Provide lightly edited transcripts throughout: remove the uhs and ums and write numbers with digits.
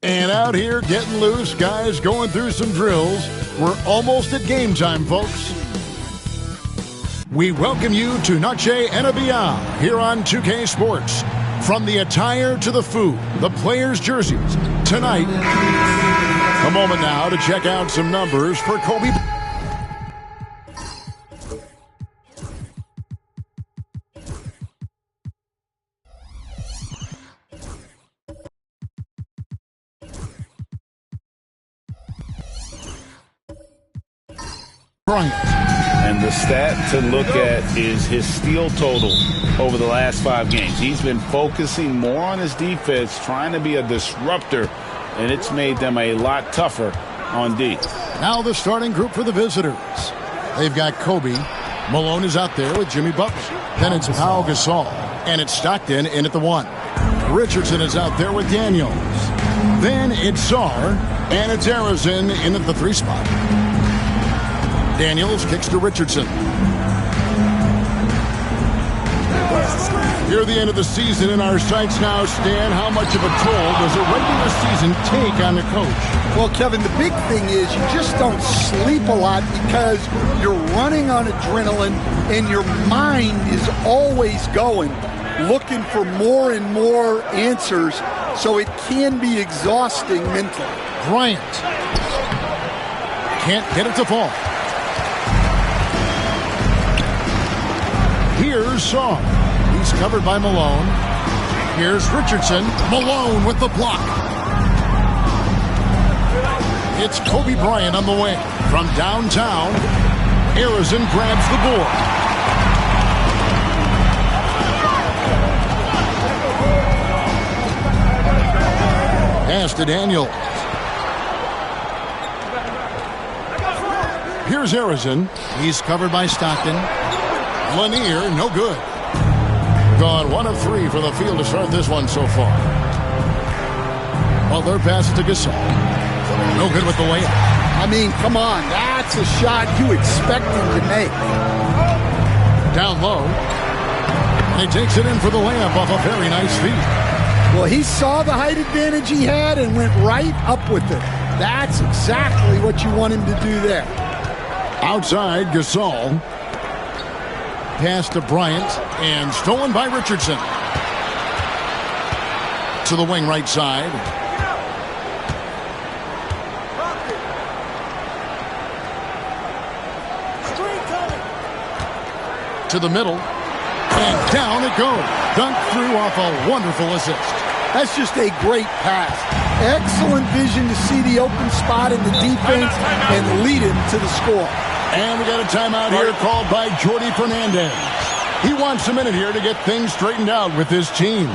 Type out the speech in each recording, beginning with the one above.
And out here getting loose, guys going through some drills. We're almost at game time, folks. We welcome you to Noche and Beyond here on 2K Sports. From the attire to the food, the players' jerseys. Tonight, a moment now to check out some numbers for Kobe. Bryant. And the stat to look at is his steal total over the last 5 games. He's been focusing more on his defense, trying to be a disruptor, and it's made them a lot tougher on D. Now the starting group for the visitors. They've got Kobe. Malone is out there with Jimmy Butler. Then it's Pau Gasol. And it's Stockton in at the 1. Richardson is out there with Daniels. Then it's Sarr. And it's Arizin in at the 3 spot. Daniels kicks to Richardson. Here at the end of the season in our sights now, Stan, how much of a toll does a regular season take on the coach? Well, Kevin, the big thing is you just don't sleep a lot because you're running on adrenaline and your mind is always going, looking for more and more answers, so it can be exhausting mentally. Bryant can't get it to fall. Here's Sarr. He's covered by Malone. Here's Richardson. Malone with the block. It's Kobe Bryant on the wing. From downtown, Arizin grabs the board. Pass to Daniels. Here's Arizin. He's covered by Stockton. Lanier, no good. Gone 1 of 3 for the field to start this one so far. Butler passes to Gasol. No good with the layup. I mean, come on. That's a shot you expect him to make. Down low. And he takes it in for the layup off a very nice feed. Well, he saw the height advantage he had and went right up with it. That's exactly what you want him to do there. Outside, Gasol. Pass to Bryant, and stolen by Richardson. To the wing right side. To the middle. And down it goes. Dunked through off a wonderful assist. That's just a great pass. Excellent vision to see the open spot in the defense and lead him to the score. And we got a timeout here called by Jordi Fernandez. He wants a minute here to get things straightened out with his team.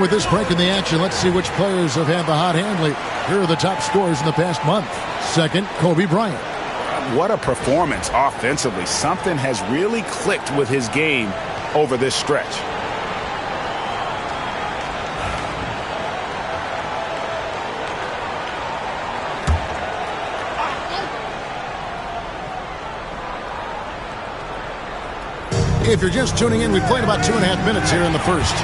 With this break in the action, let's see which players have had the hot hand lately. Here are the top scorers in the past month. Second, Kobe Bryant. What a performance offensively. Something has really clicked with his game over this stretch. If you're just tuning in, we played about 2.5 minutes here in the first.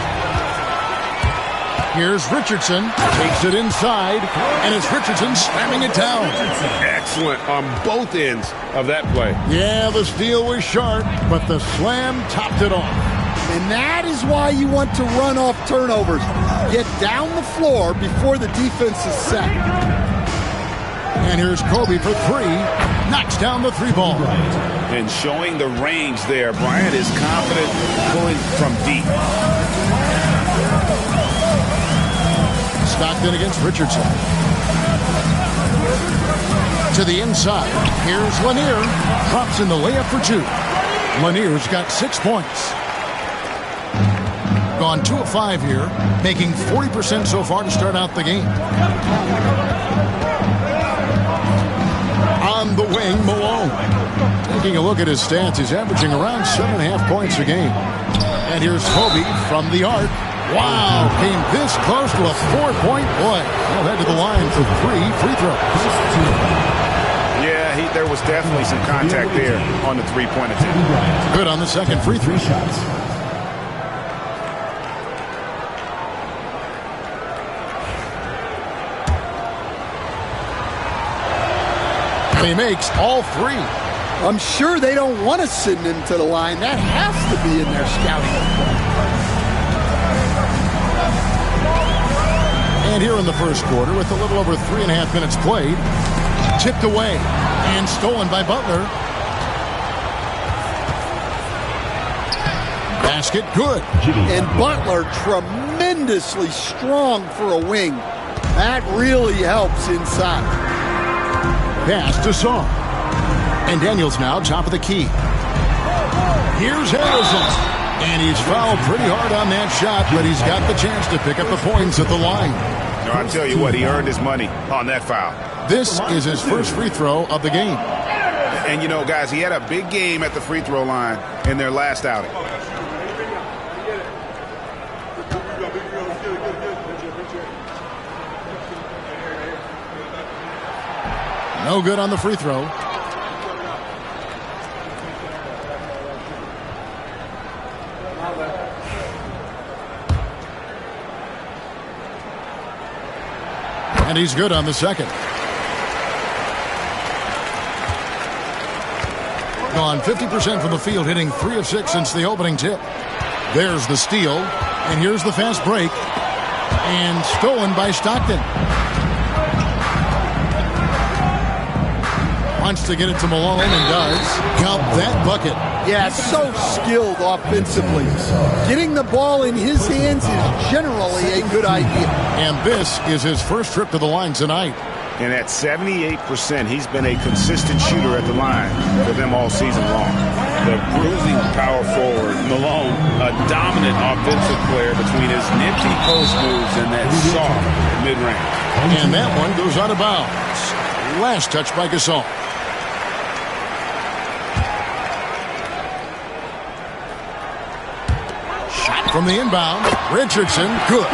Here's Richardson, takes it inside, and it's Richardson slamming it down. Excellent on both ends of that play. Yeah, the steal was sharp, but the slam topped it off. And that is why you want to run off turnovers. Get down the floor before the defense is set. And here's Kobe for three, knocks down the three ball. And showing the range there, Bryant is confident pulling from deep. Stockton against Richardson. To the inside. Here's Lanier. Drops in the layup for two. Lanier's got 6 points. Gone 2 of 5 here, making 40% so far to start out the game. On the wing, Malone. Taking a look at his stats, he's averaging around 7.5 points a game. And here's Kobe from the arc. Wow, came this close to a 4-point play. He'll head to the line for 3 free throws. Yeah, there was definitely some contact there on the three-point attempt. Good on the second free throw. He makes all 3. I'm sure they don't want to send him to the line. That has to be in their scouting report. And here in the first quarter, with a little over 3.5 minutes played, tipped away and stolen by Butler. Basket good. And Butler tremendously strong for a wing. That really helps inside. Pass to Song. And Daniels now top of the key. Here's Harrison. And he's fouled pretty hard on that shot, but he's got the chance to pick up the points at the line. No, I tell you what, he earned his money on that foul. This is his first free throw of the game. And, you know, guys, he had a big game at the free throw line in their last outing. No good on the free throw. And he's good on the second. Gone 50% from the field, hitting 3 of 6 since the opening tip. There's the steal, and here's the fast break. And stolen by Stockton. Wants to get it to Malone and does. Count that bucket. Yeah, so skilled offensively. Getting the ball in his hands is generally a good idea. And this is his first trip to the line tonight. And at 78%, he's been a consistent shooter at the line for them all season long. The bruising power forward, Malone, a dominant offensive player between his nifty post moves and that soft mid-range. And that one goes out of bounds. Last touch by Gasol. Shot from the inbound. Richardson, good.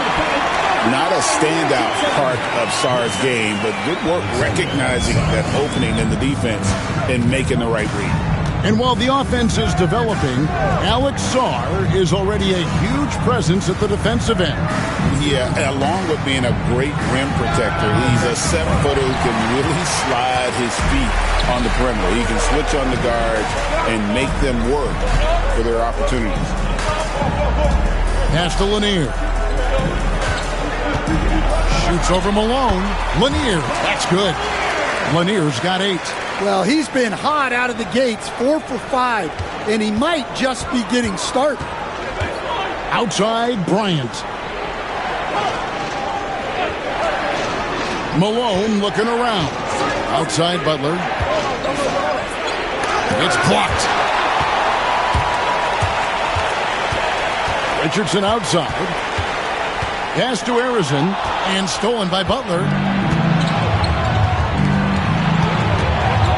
Not a standout part of Sarr's game, but good work recognizing that opening in the defense and making the right read. And while the offense is developing, Alex Sarr is already a huge presence at the defensive end. Yeah, along with being a great rim protector, he's a 7-footer who can really slide his feet on the perimeter. He can switch on the guards and make them work for their opportunities. Pass to Lanier. Shoots over Malone. Lanier, that's good. Lanier's got 8. Well, he's been hot out of the gates, 4 for 5, and he might just be getting started. Outside, Bryant. Malone looking around. Outside, Butler. It's blocked. Richardson outside. Pass to Arizin, and stolen by Butler.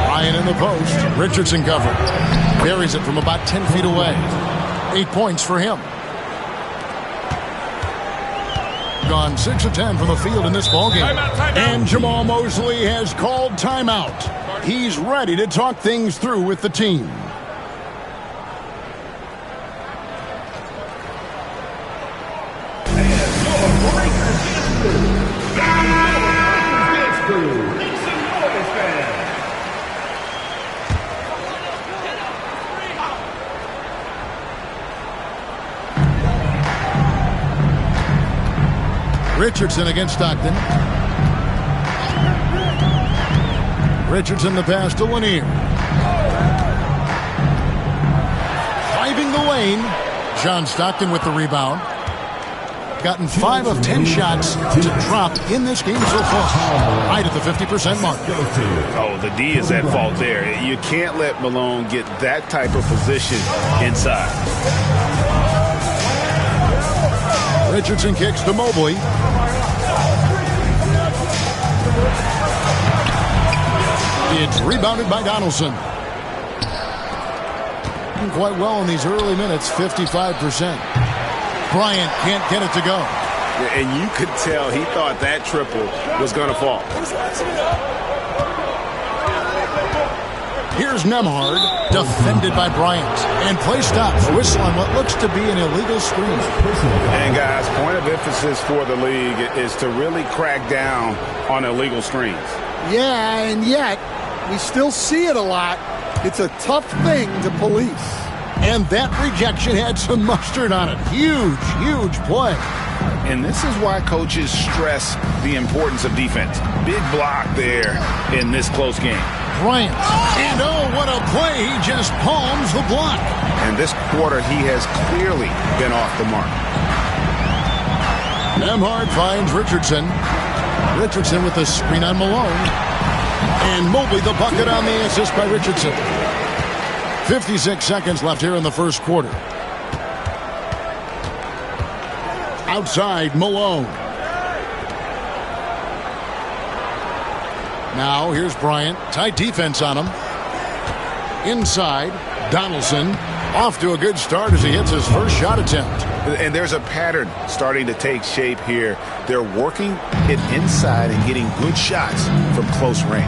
Ryan in the post. Richardson covered. Buries it from about 10 feet away. 8 points for him. Gone 6 of 10 from the field in this ballgame. And Jamal Mosley has called timeout. He's ready to talk things through with the team. Richardson against Stockton. Richardson the pass to Lanier. Driving the lane. John Stockton with the rebound. Gotten 5 of 10 shots to drop in this game so far. Right at the 50% mark. Oh, the D is at fault there. You can't let Malone get that type of position inside. Richardson kicks to Mobley. It's rebounded by Donaldson. Doing quite well in these early minutes, 55%. Bryant can't get it to go. And you could tell he thought that triple was going to fall. Here's Nembhard, defended by Bryant. And play stops, whistle on what looks to be an illegal screen. And guys, point of emphasis for the league is to really crack down on illegal screens. Yeah, and yet we still see it a lot. It's a tough thing to police. And that rejection had some mustard on it. Huge, huge play. And this is why coaches stress the importance of defense. Big block there in this close game. Bryant. And oh, what a play. He just palms the block. And this quarter, he has clearly been off the mark. Nembhard finds Richardson. Richardson with the screen on Malone. And Mobley the bucket on the assist by Richardson. 56 seconds left here in the first quarter. Outside, Malone. Now, here's Bryant. Tight defense on him. Inside, Donaldson. Off to a good start as he hits his first shot attempt. And there's a pattern starting to take shape here. They're working it inside and getting good shots from close range.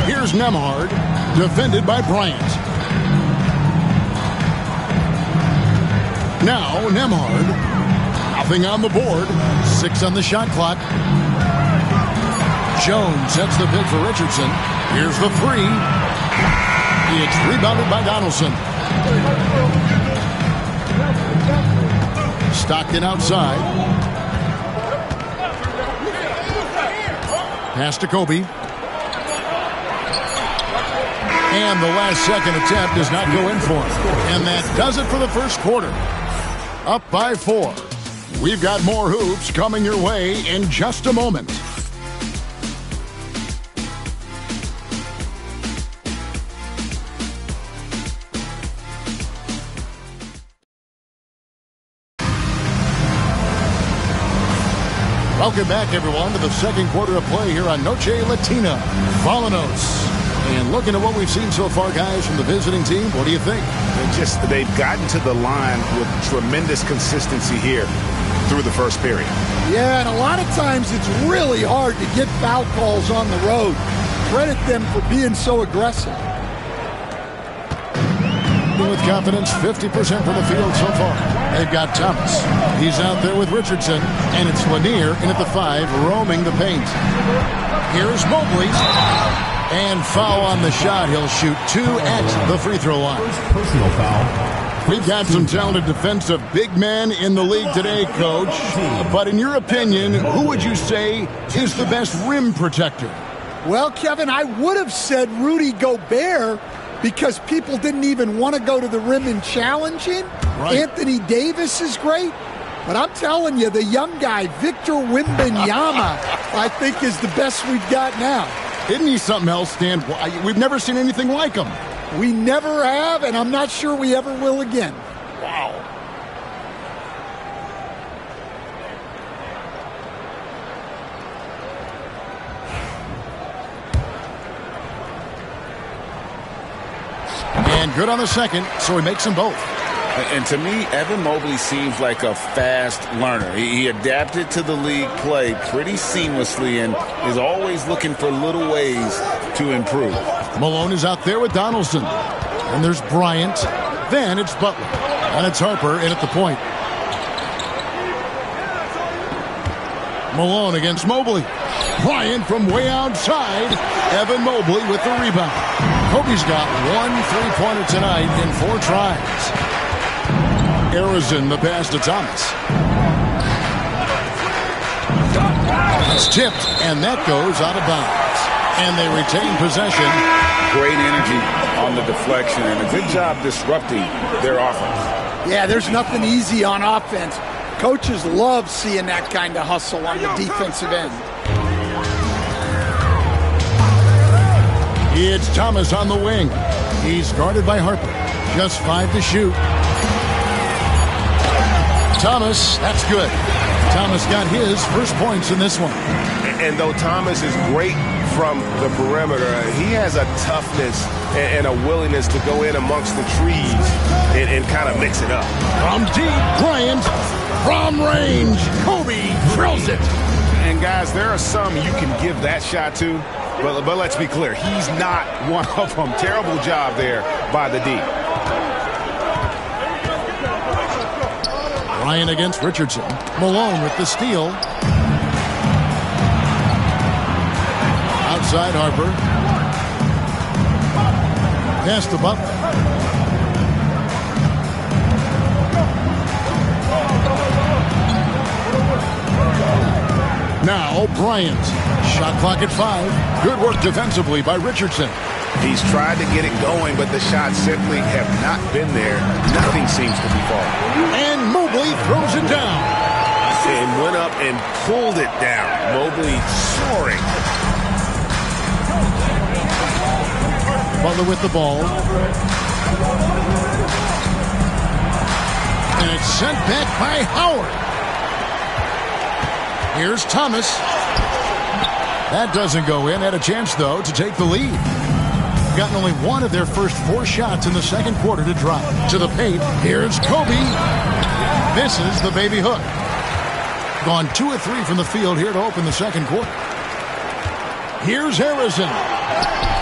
Here's Nembhard, defended by Bryant. Now, Nembhard. Nothing on the board. 6 on the shot clock. Jones sets the pick for Richardson. Here's the 3. It's rebounded by Donaldson. Stockton outside. Pass to Kobe. And the last second attempt does not go in for him. And that does it for the first quarter. Up by 4. We've got more hoops coming your way in just a moment. Welcome back, everyone, to the second quarter of play here on Noche Latina. Volanos. And looking at what we've seen so far, guys, from the visiting team, what do you think? They've gotten to the line with tremendous consistency here through the first period. Yeah, and a lot of times it's really hard to get foul calls on the road. Credit them for being so aggressive. With confidence, 50% from the field so far. They've got Thomas. He's out there with Richardson, and it's Lanier in at the 5, roaming the paint. Here's Mobley. And foul on the shot. He'll shoot 2 at the free throw line. Personal foul. We've got some talented defensive big men in the league today, Coach. But in your opinion, who would you say is the best rim protector? Well, Kevin, I would have said Rudy Gobert because people didn't even want to go to the rim and challenge him. Right. Anthony Davis is great. But I'm telling you, the young guy, Victor Wembanyama, I think is the best we've got now. Isn't he something else, Stan? We've never seen anything like him. We never have, and I'm not sure we ever will again. Wow. And good on the second, so he makes them both. And to me, Evan Mobley seems like a fast learner. He adapted to the league play pretty seamlessly and is always looking for little ways to improve. Malone is out there with Donaldson. And there's Bryant. Then it's Butler. And it's Harper in at the point. Malone against Mobley. Bryant from way outside. Evan Mobley with the rebound. Kobe's got 1 3-pointer tonight in 4 tries. Arizon, the pass to Thomas. It's tipped, and that goes out of bounds. And they retain possession. Great energy on the deflection, and a good job disrupting their offense. Yeah, there's nothing easy on offense. Coaches love seeing that kind of hustle on the defensive end. It's Thomas on the wing. He's guarded by Harper. Just 5 to shoot. Thomas, that's good. Thomas got his first points in this one. And though Thomas is great from the perimeter, he has a toughness and a willingness to go in amongst the trees and kind of mix it up. From deep, Bryant. From range, Kobe drills it. And guys, there are some you can give that shot to, but let's be clear, he's not one of them. Terrible job there by the D. Bryant against Richardson. Malone with the steal. Outside Harper. Pass to Butler. Now Bryant. Shot clock at 5. Good work defensively by Richardson. He's tried to get it going, but the shots simply have not been there. Nothing seems to be falling. And Mobley throws it down. And went up and pulled it down. Mobley soaring. Butler with the ball. And it's sent back by Howard. Here's Thomas. That doesn't go in. Had a chance, though, to take the lead. Gotten only one of their first 4 shots in the second quarter to drop. To the paint. Here's Kobe. Misses the baby hook. Gone 2 of 3 from the field here to open the second quarter. Here's Harrison.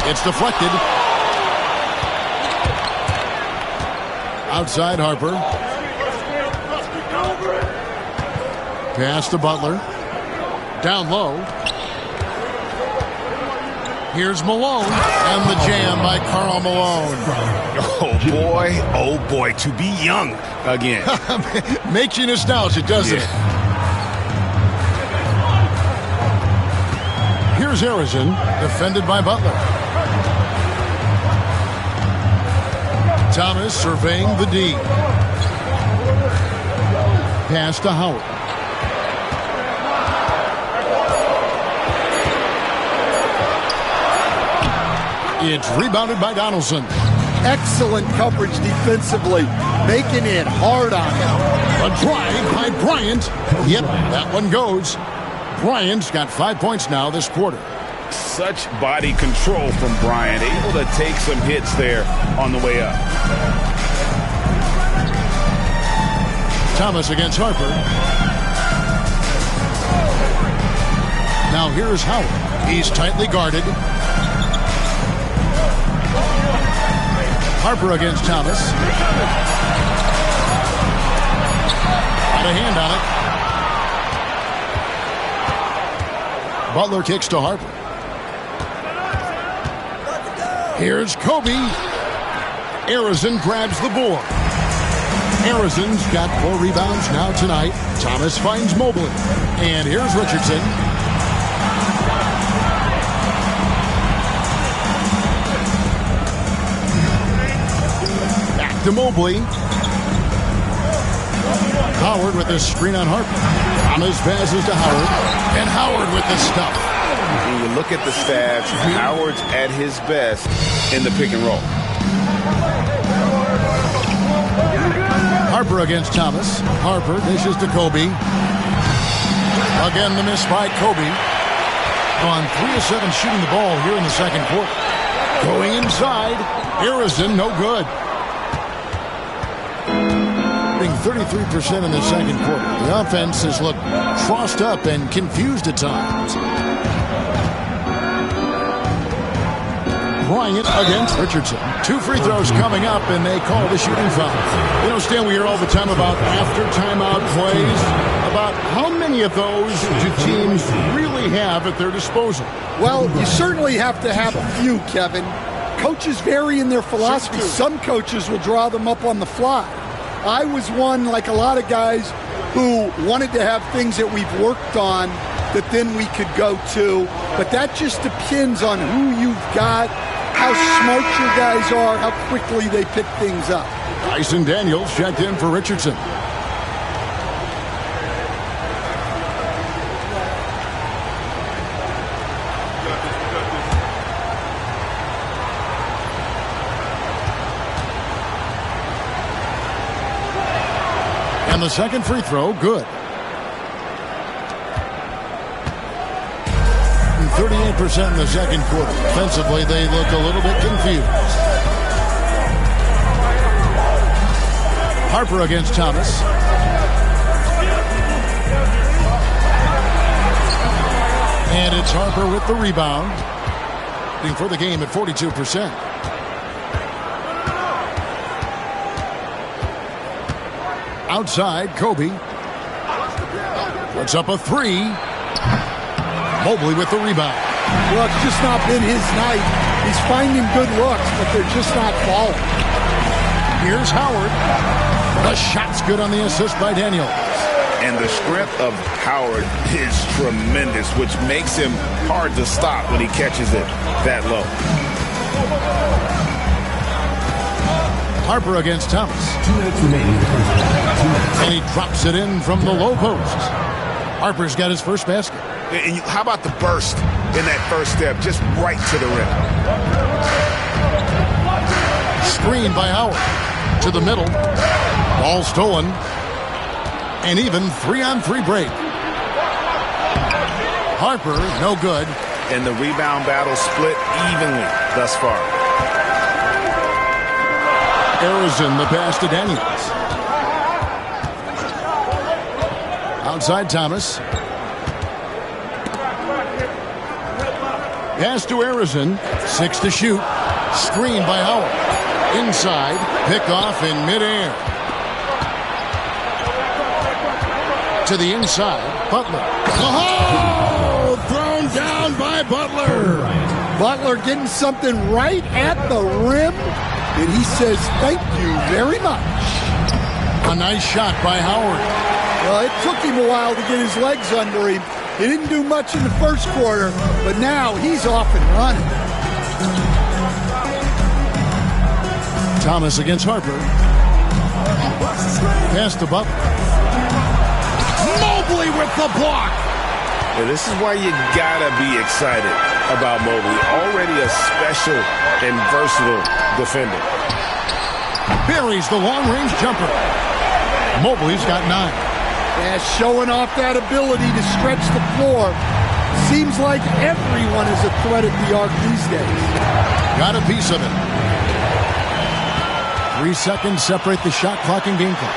It's deflected. Outside Harper. Pass to Butler. Down low. Here's Malone. And the jam by Karl Malone. Oh boy, to be young again. Makes you nostalgic, doesn't it? Here's Harrison, defended by Butler. Thomas surveying the D. Pass to Howard. It's rebounded by Donaldson. Excellent coverage defensively, making it hard on him. A drive by Bryant. Yep, that one goes. Bryant's got 5 points now this quarter. Such body control from Bryant, able to take some hits there on the way up. Thomas against Harper. Now here's Howard. He's tightly guarded. Harper against Thomas. Got a hand on it. Butler kicks to Harper. Here's Kobe. Harrison grabs the board. Harrison's got 4 rebounds now tonight. Thomas finds Mobley. And here's Richardson. Back to Mobley. Howard with the screen on Harper. Thomas passes to Howard. And Howard with the stuff. When you look at the stats, Howard's at his best in the pick and roll. Harper against Thomas. Harper dishes to Kobe. Again, the miss by Kobe. On 3 of 7 shooting the ball here in the second quarter. Going inside. Harrison, no good. 33% in the second quarter. The offense has looked crossed up and confused at times. Bryant against Richardson. 2 free throws coming up, and they call the shooting foul. You know, Stan, we hear all the time about after timeout plays, about how many of those do teams really have at their disposal? Well, you certainly have to have a few, Kevin. Coaches vary in their philosophy. Some coaches will draw them up on the fly. I was one, like a lot of guys, who wanted to have things that we've worked on that then we could go to. But that just depends on who you've got, how smart your guys are, how quickly they pick things up. Dyson Daniels checked in for Richardson. And the second free throw, good. 38% in the second quarter. Defensively, they look a little bit confused. Harper against Thomas. And it's Harper with the rebound. Leading for the game at 42%. Outside, Kobe. Puts up a 3. Mobley with the rebound. Well, it's just not been his night. He's finding good looks, but they're just not falling. Here's Howard. The shot's good on the assist by Daniels. And the strength of Howard is tremendous, which makes him hard to stop when he catches it that low. Harper against Thomas. 2 minutes remaining. And he drops it in from the low post. Harper's got his first basket. And how about the burst in that first step, just right to the rim? Screen by Howard. To the middle. Ball stolen. And even 3-on-3 break. Harper, no good. And the rebound battle split evenly thus far. Harrison, the pass to Daniels. Outside Thomas. Pass to Harrison. 6 to shoot. Screen by Howard. Inside. Pick off in midair. To the inside. Butler. Oh! Thrown down by Butler. Butler getting something right at the rim. And he says, thank you very much. A nice shot by Howard. Well, it took him a while to get his legs under him, He didn't do much in the first quarter, but now he's off and running. Thomas against Harper. Pass to Butler. Mobley with the block. Yeah, this is why you gotta be excited about Mobley. Already a special and versatile defender. Buries the long-range jumper. Mobley's got 9. Yeah, showing off that ability to stretch the floor. Seems like everyone is a threat at the arc these days. Got a piece of it. 3 seconds separate the shot clock and game clock.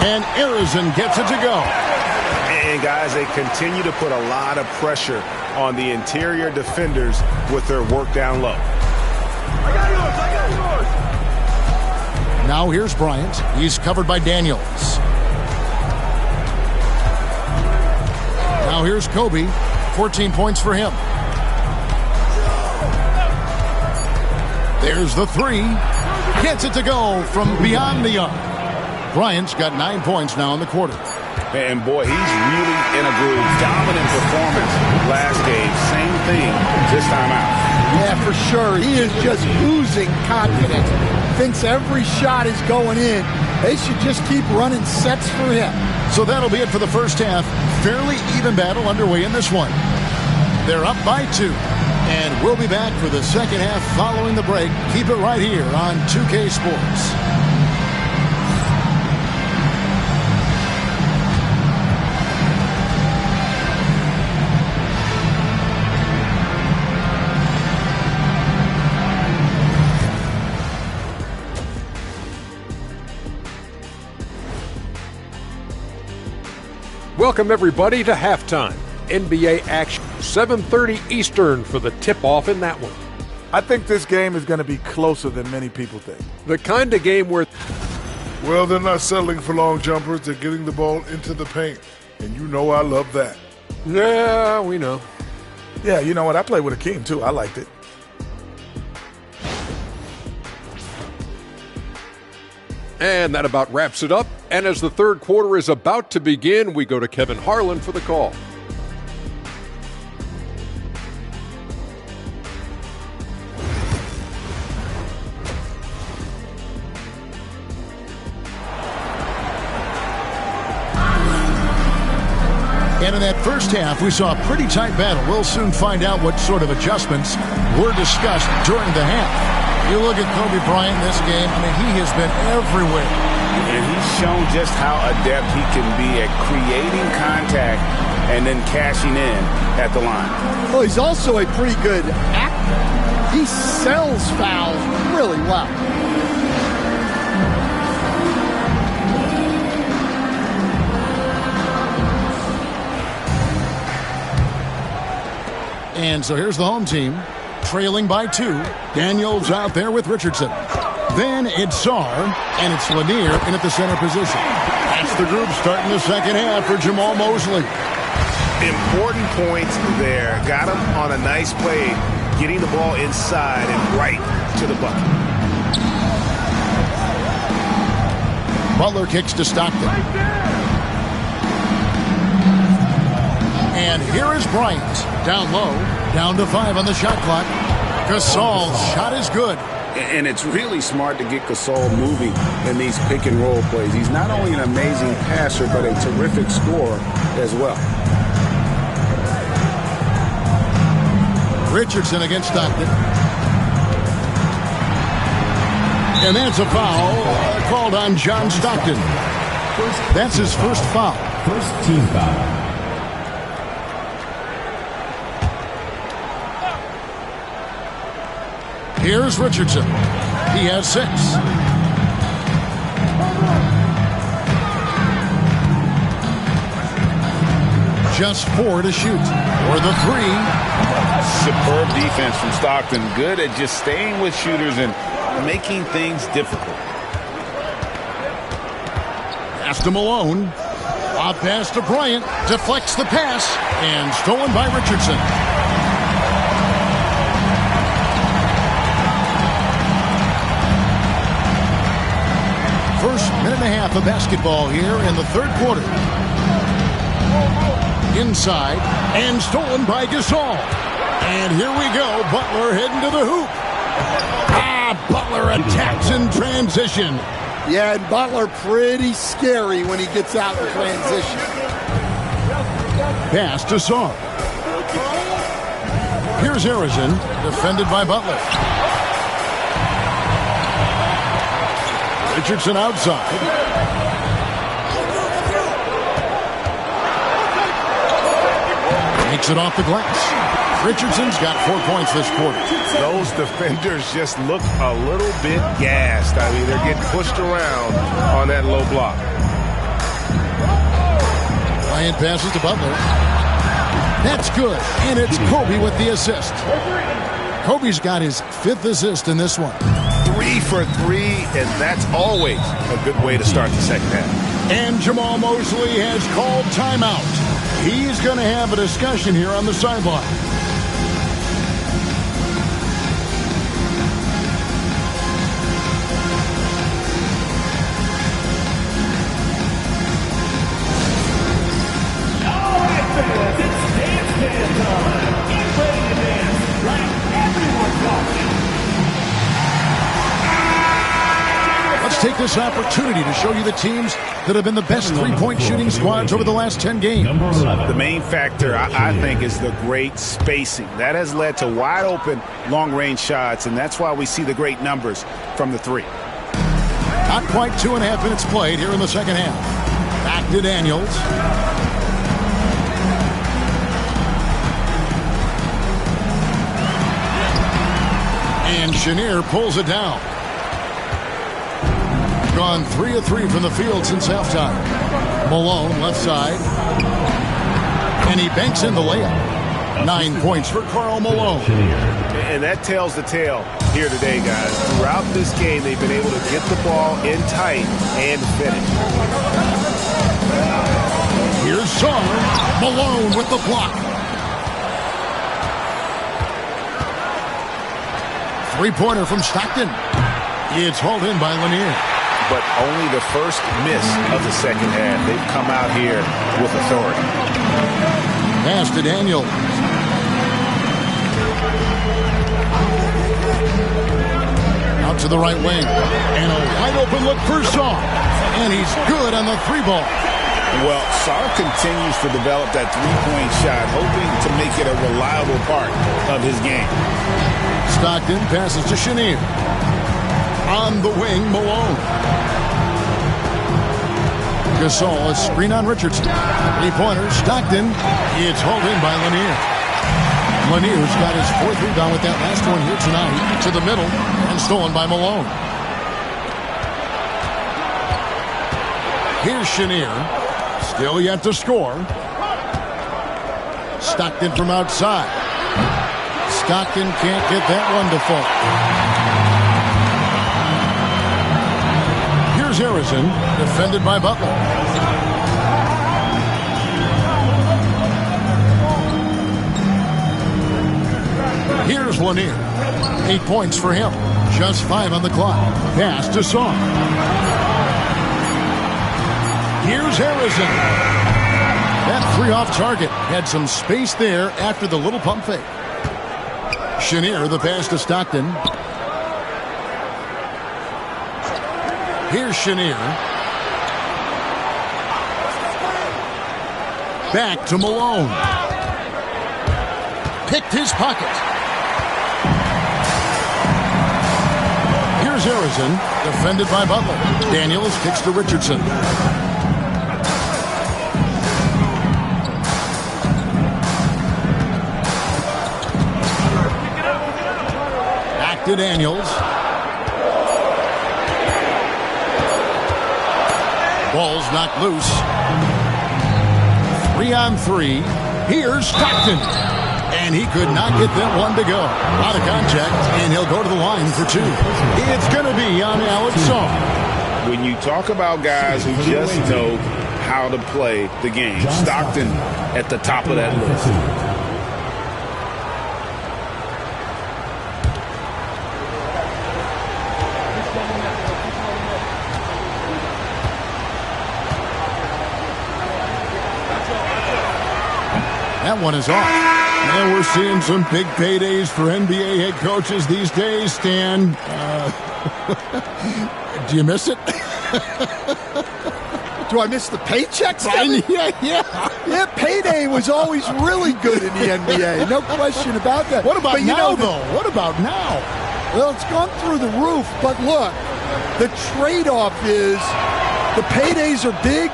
And Arizin gets it to go. And guys, they continue to put a lot of pressure on the interior defenders with their work down low. I got yours. Now here's Bryant. He's covered by Daniels. Now here's Kobe. 14 points for him. There's the 3. Gets it to go from beyond the arc. Bryant's got 9 points now in the quarter. And boy, he's really in a groove. Dominant performance last game. Same thing this time out. Yeah, for sure. He is just oozing confidence. Thinks every shot is going in. They should just keep running sets for him. So that'll be it for the first half. Fairly even battle underway in this one. They're up by 2. And we'll be back for the second half following the break. Keep it right here on 2K Sports. Welcome, everybody, to halftime. NBA action, 7:30 Eastern for the tip-off in that one. I think this game is going to be closer than many people think. The kind of game where Well, they're not settling for long jumpers. They're getting the ball into the paint. And you know I love that. yeah, we know. Yeah, you know what? I played with Akeem, too. I liked it. And that about wraps it up. And as the third quarter is about to begin, we go to Kevin Harlan for the call. And in that first half, we saw a pretty tight battle. We'll soon find out what sort of adjustments were discussed during the half. You look at Kobe Bryant in this game, I mean, he has been everywhere. And he's shown just how adept he can be at creating contact and then cashing in at the line. Well, he's also a pretty good actor. He sells fouls really well. And so here's the home team, trailing by 2. Daniels out there with Richardson. Then it's Sarr, and it's Lanier in at the center position. That's the group starting the second half for Jamal Mosley. Important points there. Got him on a nice play, getting the ball inside and right to the bucket. Butler kicks to Stockton. And here is Bryant. Down low, down to 5 on the shot clock. Gasol's shot is good. And it's really smart to get Gasol moving in these pick and roll plays. He's not only an amazing passer, but a terrific scorer as well. Richardson against Stockton. And that's a foul called on John Stockton. That's his first foul. First team foul. Here's Richardson. He has 6. Just 4 to shoot. Or the 3. Superb defense from Stockton. Good at just staying with shooters and making things difficult. Pass to Malone. A pass to Bryant. Deflects the pass. And stolen by Richardson. First minute and a half of basketball here in the third quarter. Inside, and stolen by Gasol. And here we go, Butler heading to the hoop. Butler attacks in transition. Yeah, and Butler pretty scary when he gets out in transition. Pass to Song. Here's Harrison, defended by Butler. Richardson outside. Makes it off the glass. Richardson's got 4 points this quarter. Those defenders just look a little bit gassed. I mean, they're getting pushed around on that low block. Bryant passes to Butler. That's good. And it's Kobe with the assist. Kobe's got his 5th assist in this one. 3 for 3, and that's always a good way to start the second half. And Jamal Mosley has called timeout. He's going to have a discussion here on the sideline. Take this opportunity to show you the teams that have been the best three-point shooting squads over the last 10 games. The main factor, I think, is the great spacing. That has led to wide-open, long-range shots, and that's why we see the great numbers from the three. Not quite 2.5 minutes played here in the second half. Back to Daniels. And Chenier pulls it down. Gone 3 of 3 from the field since halftime. Malone left side. And he banks in the layup. 9 points for Karl Malone. And that tells the tale here today, guys. Throughout this game, they've been able to get the ball in tight and finish. Here's Song. Malone with the block. 3-pointer from Stockton. It's hauled in by Lanier. But only the first miss of the second half. They've come out here with authority. Pass to Daniel. Out to the right wing. And a wide open look for Song. And he's good on the 3-ball. Well, Sarr continues to develop that three-point shot, hoping to make it a reliable part of his game. Stockton passes to Chenier. On the wing, Malone. Gasol, a screen on Richardson. 3-pointer, Stockton. It's hauled in by Lanier. Lanier's got his 4th rebound with that last one here tonight. To the middle, and stolen by Malone. Here's Chenier. Still yet to score. Stockton from outside. Stockton can't get that one to fall. Here's Harrison, defended by Butler. Here's Lanier. 8 points for him. Just 5 on the clock. Pass to Song. Here's Harrison. That 3 off target. Had some space there after the little pump fake. Chenier, the pass to Stockton. Here's Chenier. Back to Malone. Picked his pocket. Here's Harrison, defended by Butler. Daniels kicks to Richardson. Back to Daniels. Ball's knocked loose. 3-on-3. Here's Stockton. And he could not get that one to go. Out of contact, and he'll go to the line for 2. It's going to be on Alex Song. When you talk about guys who just know how to play the game, Stockton at the top of that list. That one is off. And we're seeing some big paydays for NBA head coaches these days, Stan. Do you miss it? Do I miss the paychecks, Kevin? Yeah. Payday was always really good in the NBA. No question about that. What about now, though? What about now? Well, it's gone through the roof. But look, the trade-off is the paydays are big,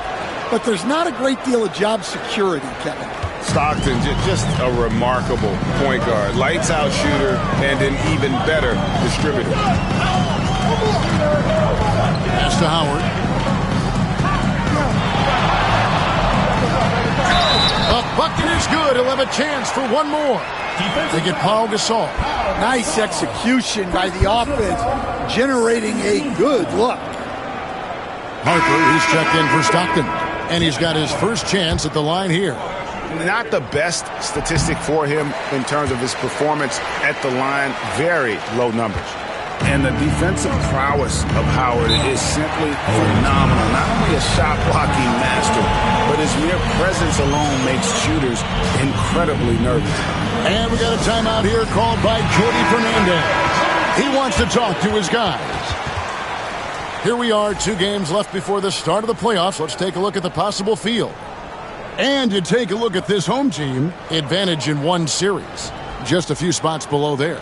but there's not a great deal of job security, Kevin. Stockton, just a remarkable point guard. Lights out shooter and an even better distributor. Pass to Howard. The bucket is good. He'll have a chance for one more. They get Paul Gasol. Nice execution by the offense, generating a good look. Harper, he's checked in for Stockton, and he's got his first chance at the line here. Not the best statistic for him in terms of his performance at the line. Very low numbers. And the defensive prowess of Howard is simply phenomenal. Not only a shot-blocking master, but his mere presence alone makes shooters incredibly nervous. And we got a timeout here called by Jordi Fernandez. He wants to talk to his guys. Here we are, 2 games left before the start of the playoffs. Let's take a look at the possible field. And you take a look at this home team, advantage in 1 series. Just a few spots below there.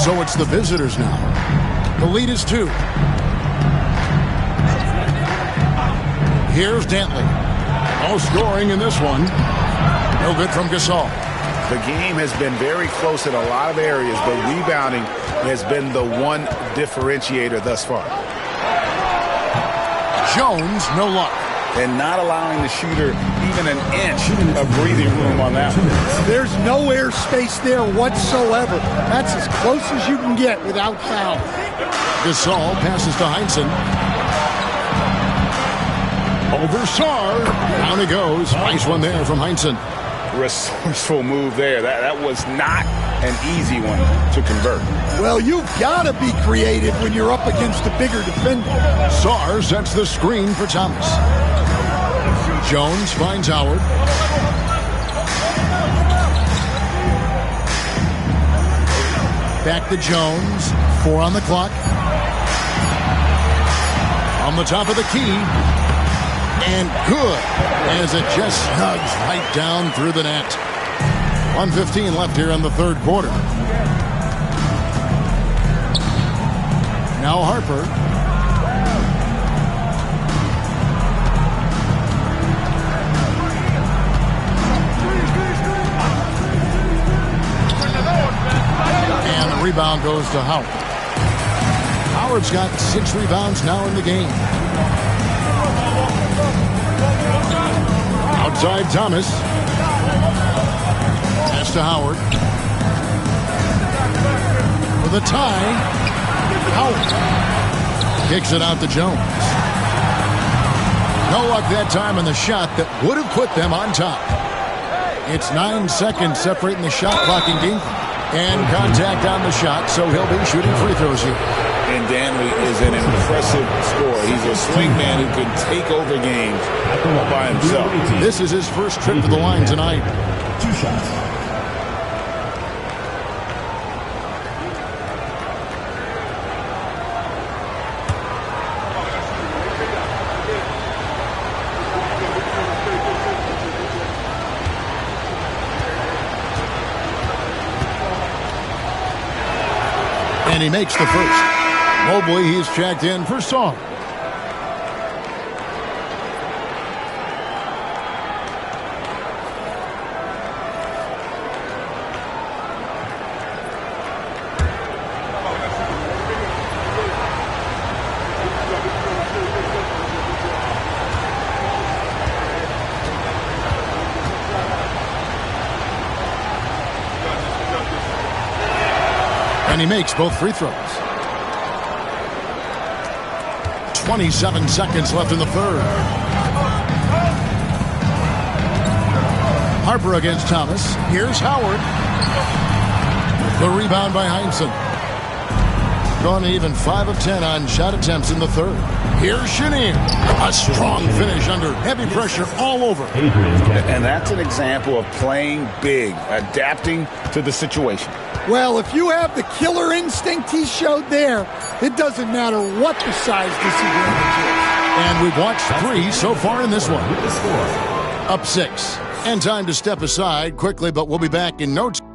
So it's the visitors now. The lead is 2. Here's Dantley. No scoring in this one. No good from Gasol. The game has been very close in a lot of areas, but rebounding has been the one differentiator thus far. Jones, no luck. And not allowing the shooter even an inch of breathing room on that one. There's no air space there whatsoever. That's as close as you can get without foul. Gasol passes to Heinsohn. Over Sarr. Down he goes. Nice one there from Heinsohn. Resourceful move there. That was not an easy one to convert. Well, you've got to be creative when you're up against a bigger defender. Sarr sets the screen for Thomas. Jones finds Howard. Back to Jones. 4 on the clock. On the top of the key. And good, as it just snugs right down through the net. 1:15 left here in the 3rd quarter. Now Harper. And the rebound goes to Howard. Howard's got 6 rebounds now in the game. Outside Thomas. Pass to Howard. For the tie. Howard. Kicks it out to Jones. No luck that time on the shot that would have put them on top. It's 9 seconds separating the shot blocking game. And contact on the shot, so he'll be shooting free throws here. And Dantley is an impressive scorer. He's a swingman who can take over games all by himself. This is his first trip to the line tonight. 2 shots. And he makes the first. Mobley, he's checked in for Song. And he makes both free throws. 27 seconds left in the 3rd. Harper against Thomas. Here's Howard. The rebound by Heinsohn. Gone even 5 of 10 on shot attempts in the third. Here's Chenier. A strong finish under heavy pressure all over. And that's an example of playing big, adapting to the situation. Well, if you have the killer instinct he showed there, it doesn't matter what the size disadvantage is. And we've watched 3 so far in this one. Up 6. And time to step aside quickly, but we'll be back in no time.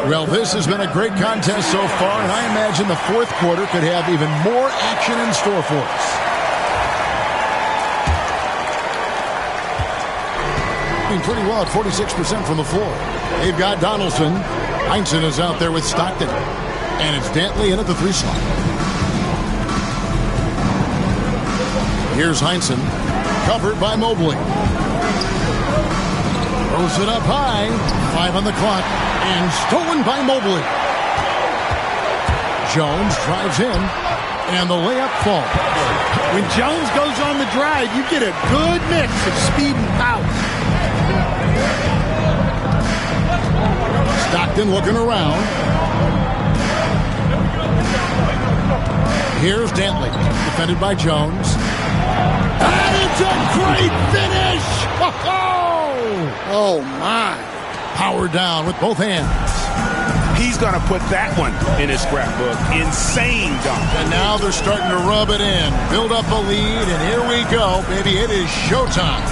Well, this has been a great contest so far, and I imagine the fourth quarter could have even more action in store for us. Pretty well at 46% from the floor. They've got Donaldson. Heinsohn is out there with Stockton. And it's Dantley in at the 3 slot. Here's Heinsohn, covered by Mobley. Throws it up high. 5 on the clock. And stolen by Mobley. Jones drives in. And the layup falls. When Jones goes on the drive, you get a good mix of speed and power. Stockton looking around. Here's Dantley, defended by Jones. And it's a great finish! Oh, my. Power down with both hands. He's going to put that one in his scrapbook. Insane dunk. And now they're starting to rub it in. Build up a lead, and here we go, baby. It is showtime.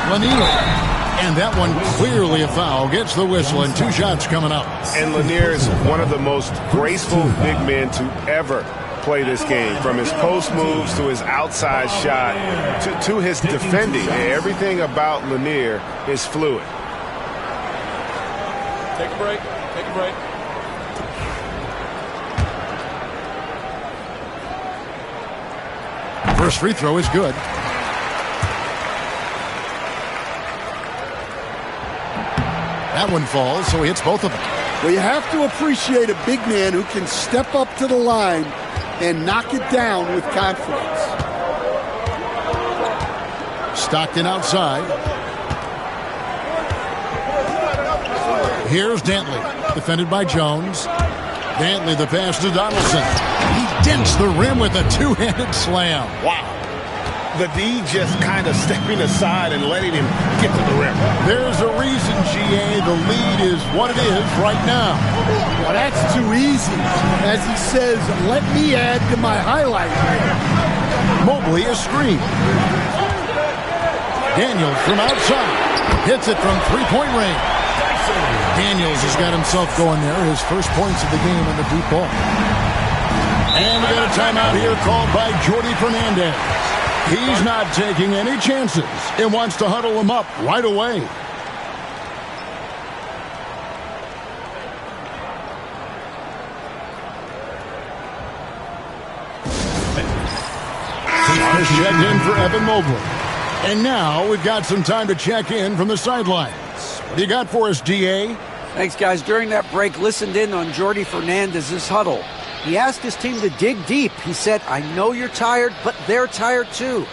Lanier. And that one clearly a foul. Gets the whistle, and 2 shots coming up. And Lanier is one of the most graceful big men to ever play this game. From his post moves to his outside shot to his defending. Everything about Lanier is fluid. Take a break. Take a break. First free throw is good. That one falls, so he hits both of them. Well, you have to appreciate a big man who can step up to the line and knock it down with confidence. Stockton outside. Here's Dantley, defended by Jones. Dantley, the pass to Donaldson. He dents the rim with a 2-handed slam. Wow. The D just kind of stepping aside and letting him get to the rim. There's a reason, GA, the lead is what it is right now. Well, that's too easy. As he says, let me add to my highlight reel. Mobley a screen. Daniels from outside. Hits it from 3-point range. Daniels has got himself going there. His first points of the game on the deep ball. And we got a timeout here called by Jordi Fernandez. He's not taking any chances and wants to huddle him up right away. First checked in for Evan Mobley. And now we've got some time to check in from the sidelines. What do you got for us, DA? Thanks, guys. During that break, listened in on Jordi Fernandez's huddle. He asked his team to dig deep. He said, I know you're tired, but they're tired too.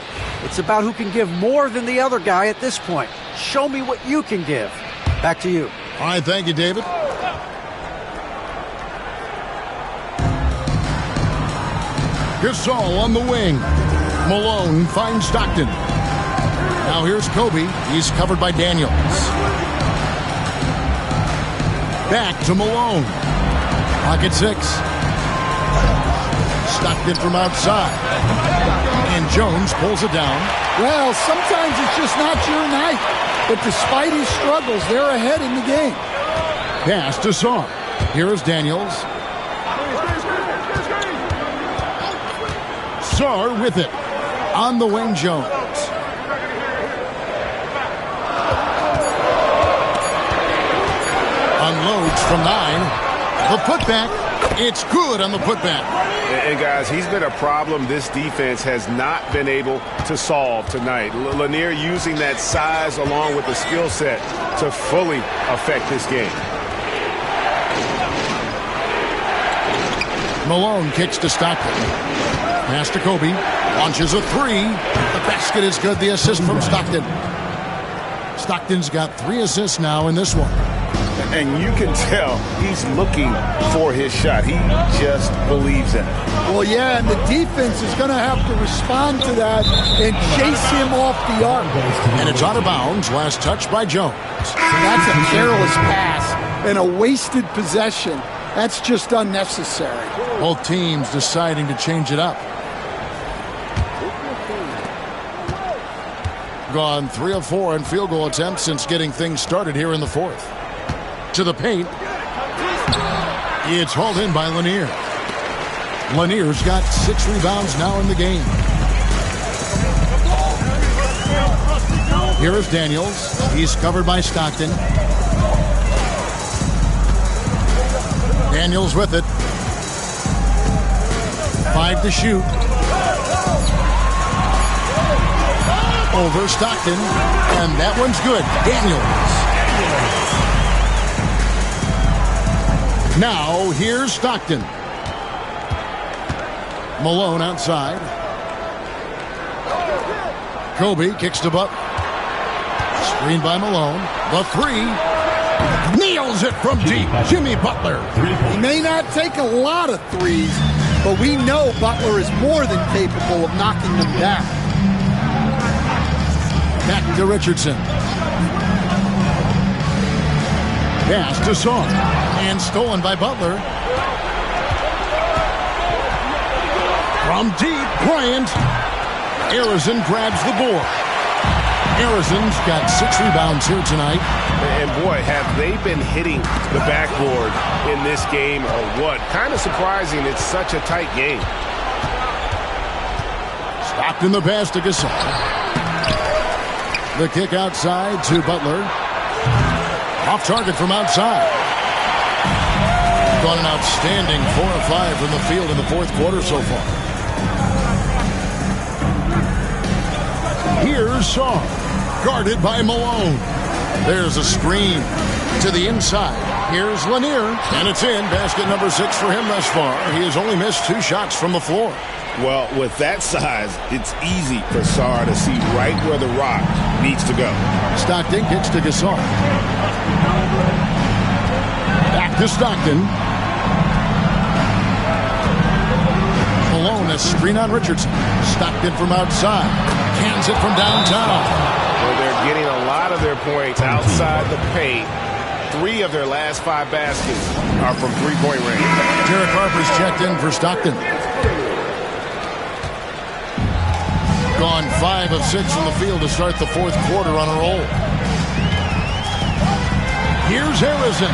It's about who can give more than the other guy at this point. Show me what you can give. Back to you. All right, thank you, David. Gasol on the wing. Malone finds Stockton. Now here's Kobe. He's covered by Daniels. Back to Malone. Pocket 6. Stockton from outside. And Jones pulls it down. Well, sometimes it's just not your night. But despite his struggles, they're ahead in the game. Pass to Sarr. Here is Daniels. Sarr with it. On the wing, Jones. Unloads from 9. The putback. It's good on the putback. And guys, he's been a problem this defense has not been able to solve tonight. Lanier using that size along with the skill set to fully affect this game. Malone kicks to Stockton. Pass to Kobe. Launches a 3. The basket is good. The assist from Stockton. Stockton's got 3 assists now in this one. And you can tell he's looking for his shot. He just believes in it. Well, yeah, and the defense is going to have to respond to that and chase him off the arc. And it's out of bounds. Last touch by Jones. So that's a careless pass and a wasted possession. That's just unnecessary. Both teams deciding to change it up. Gone 3 of 4 in field goal attempts since getting things started here in the fourth. To the paint. It's hauled in by Lanier. Lanier's got 6 rebounds now in the game. Here is Daniels. He's covered by Stockton. Daniels with it. 5 to shoot. Over Stockton. And that one's good. Daniels. Now, here's Stockton. Malone outside. Kobe kicks to Butler. Screened by Malone. The 3. Nails it from deep. Jimmy Butler. He may not take a lot of threes, but we know Butler is more than capable of knocking them down. Back to Richardson. Pass to Song. And stolen by Butler. From deep, Bryant. Arizon grabs the board. Arizon's got 6 rebounds here tonight. And boy, have they been hitting the backboard in this game or what? Kind of surprising it's such a tight game. Stopped in the pass to Gasol. The kick outside to Butler. Off target from outside. Got an outstanding 4 of 5 from the field in the fourth quarter so far. Here's Song. Guarded by Malone. There's a screen to the inside. Here's Lanier. And it's in. Basket number 6 for him thus far. He has only missed 2 shots from the floor. Well, with that size, it's easy for Sarr to see right where the rock needs to go. Stockton kicks to Gasol. Back to Stockton. Malone, a screen on Richardson. Stockton from outside. Cans it from downtown. Well, they're getting a lot of their points outside the paint. 3 of their last 5 baskets are from three-point range. Derek Harper's checked in for Stockton. Gone 5 of 6 from the field to start the fourth quarter on a roll. Here's Harrison.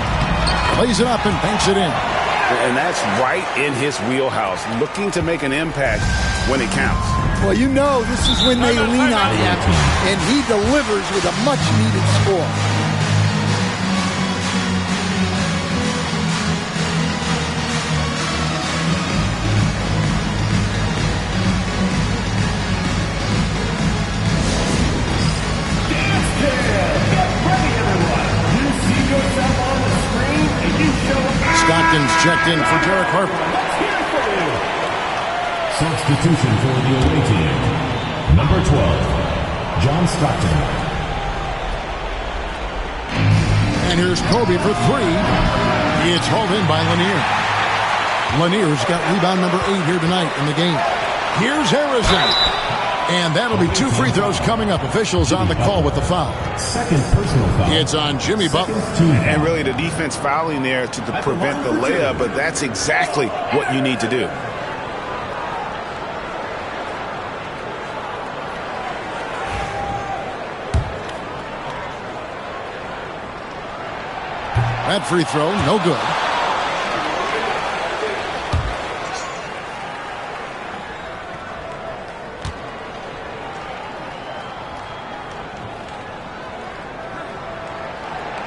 Plays it up and banks it in. And that's right in his wheelhouse, looking to make an impact when it counts. Well, you know this is when they lean on him, and he delivers with a much-needed score. Stockton's checked in for Derek Harper. Substitution for the away team. Number 12, John Stockton. And here's Kobe for 3. It's hauled in by Lanier. Lanier's got rebound number 8 here tonight in the game. Here's Harrison. And that'll be 2 free throws coming up. Officials on the call with the foul. Second personal foul. It's on Jimmy Butler. And really the defense fouling there to prevent the layup, but that's exactly what you need to do. That free throw, no good.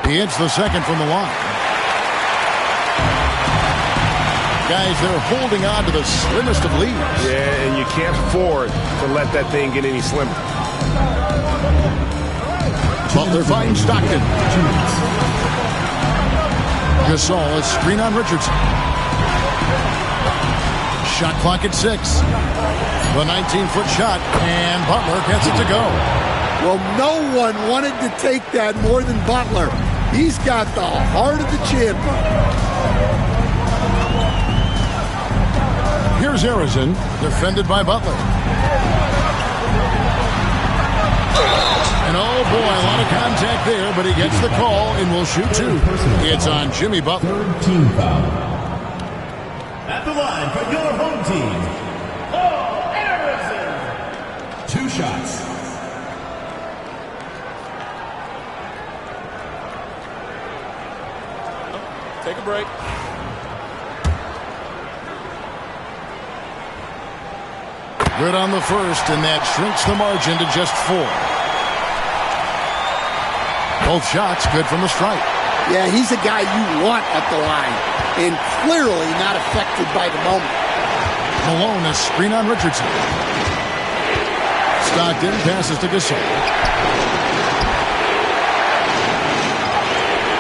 He hits the second from the line. Guys, they're holding on to the slimmest of leads. Yeah, and you can't afford to let that thing get any slimmer. Butler finds Stockton. Gasol, a screen on Richardson. Shot clock at 6. The 19-foot shot, and Butler gets it to go. Well, no one wanted to take that more than Butler. He's got the heart of the champion. Here's Harrison, defended by Butler. And oh boy, a lot of contact there, but he gets the call and will shoot two. It's on Jimmy Butler. Third team foul. At the line for your home team, Paul Harrison. 2 shots. Take a break. Good on the first, and that shrinks the margin to just 4. Both shots good from the stripe. Yeah, he's a guy you want at the line, and clearly not affected by the moment. Malone, a screen on Richardson. Stockton passes to Gasol.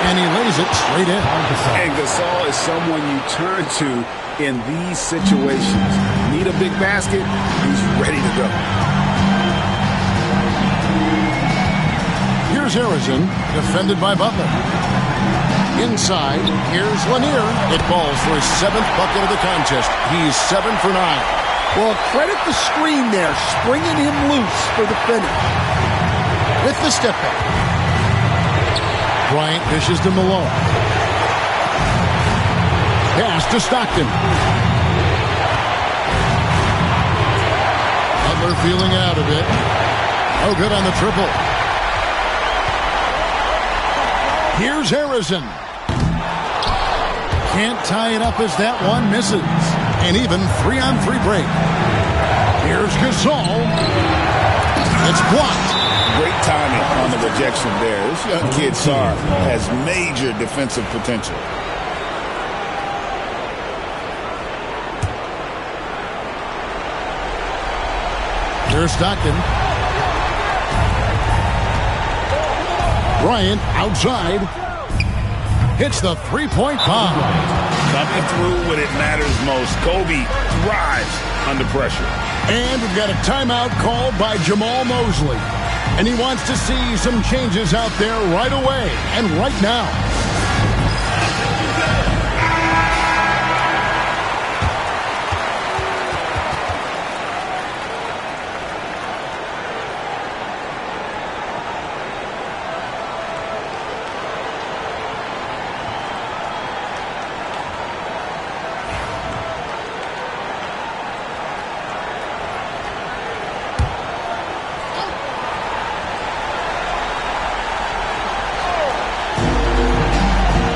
And he lays it straight in. And Gasol is someone you turn to in these situations. Need a big basket, he's ready to go. Here's Harrison, defended by Butler. Inside, here's Lanier. It falls for his 7th bucket of the contest. He's 7 for 9. Well, credit the screen there, springing him loose for the finish. With the step back. Bryant dishes to Malone. Pass to Stockton. Butler feeling out a bit. Oh, good on the triple. Here's Harrison. Can't tie it up as that one misses. And even 3-on-3 break. Here's Gasol. It's blocked. Great timing on the rejection there. This young kid, Sarr, has major defensive potential. Here's Stockton. Bryant outside. Hits the three-point bomb. Coming through when it matters most. Kobe thrives under pressure. And we've got a timeout called by Jamal Mosley. And he wants to see some changes out there right away and right now.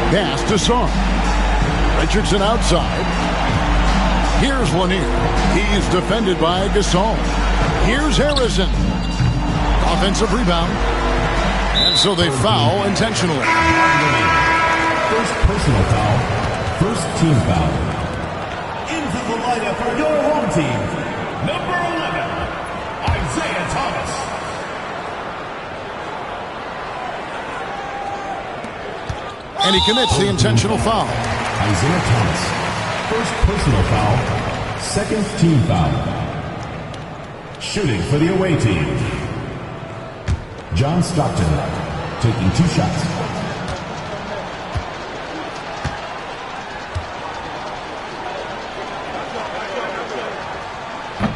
Pass to Sarr. Richardson outside. Here's Lanier. He's defended by Gasol. Here's Harrison. Offensive rebound. And so they foul intentionally. First personal foul. First team foul. Into the lineup for your home team, number 11, Isaiah Thomas. And he commits the intentional foul. Isaiah Thomas. First personal foul. Second team foul. Shooting for the away team, John Stockton, taking 2 shots.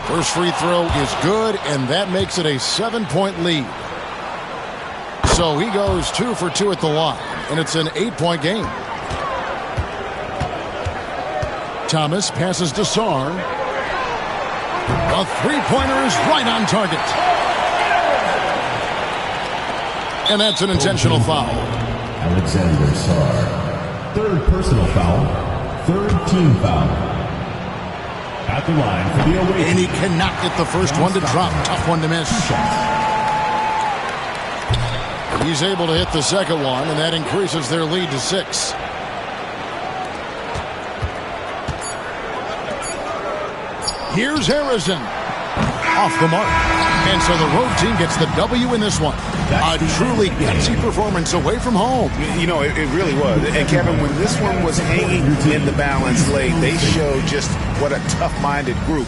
First free throw is good, and that makes it a 7-point lead. So he goes 2 for 2 at the line, and it's an 8-point game. Thomas passes to Sarr. A three-pointer is right on target. And that's an intentional foul. Alexander Sarr. Third personal foul. Third team foul. At the line for the away. And he cannot get the first one to drop. Tough one to miss. He's able to hit the second one, and that increases their lead to 6. Here's Harrison. Off the mark. And so the road team gets the W in this one. A truly gutsy performance away from home. You know, it really was. And Kevin, when this one was hanging in the balance late, they showed just what a tough-minded group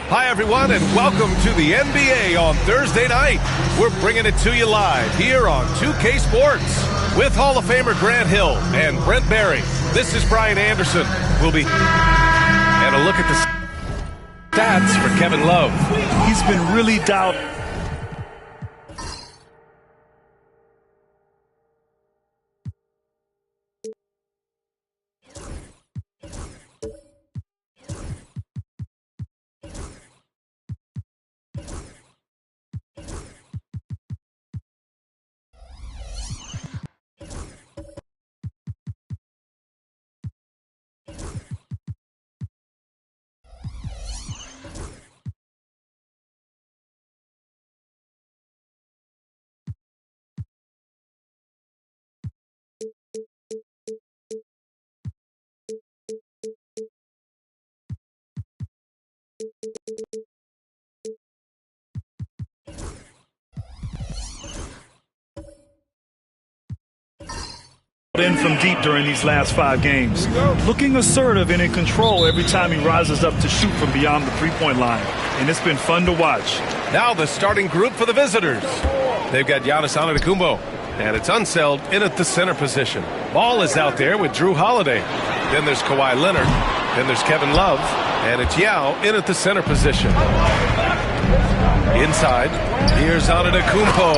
Hi, everyone, and welcome to the NBA on Thursday night. We're bringing it to you live here on 2K Sports with Hall of Famer Grant Hill and Brent Barry. This is Brian Anderson. We'll be and a look at the stats for Kevin Love. He's been really doubted. In from deep during these last 5 games. Looking assertive and in control every time he rises up to shoot from beyond the three-point line. And it's been fun to watch. Now the starting group for the visitors. They've got Giannis Antetokounmpo, and it's Unseld in at the center position. Ball is out there with Drew Holiday. Then there's Kawhi Leonard. Then there's Kevin Love. And it's Yao in at the center position. Inside, here's Antetokounmpo.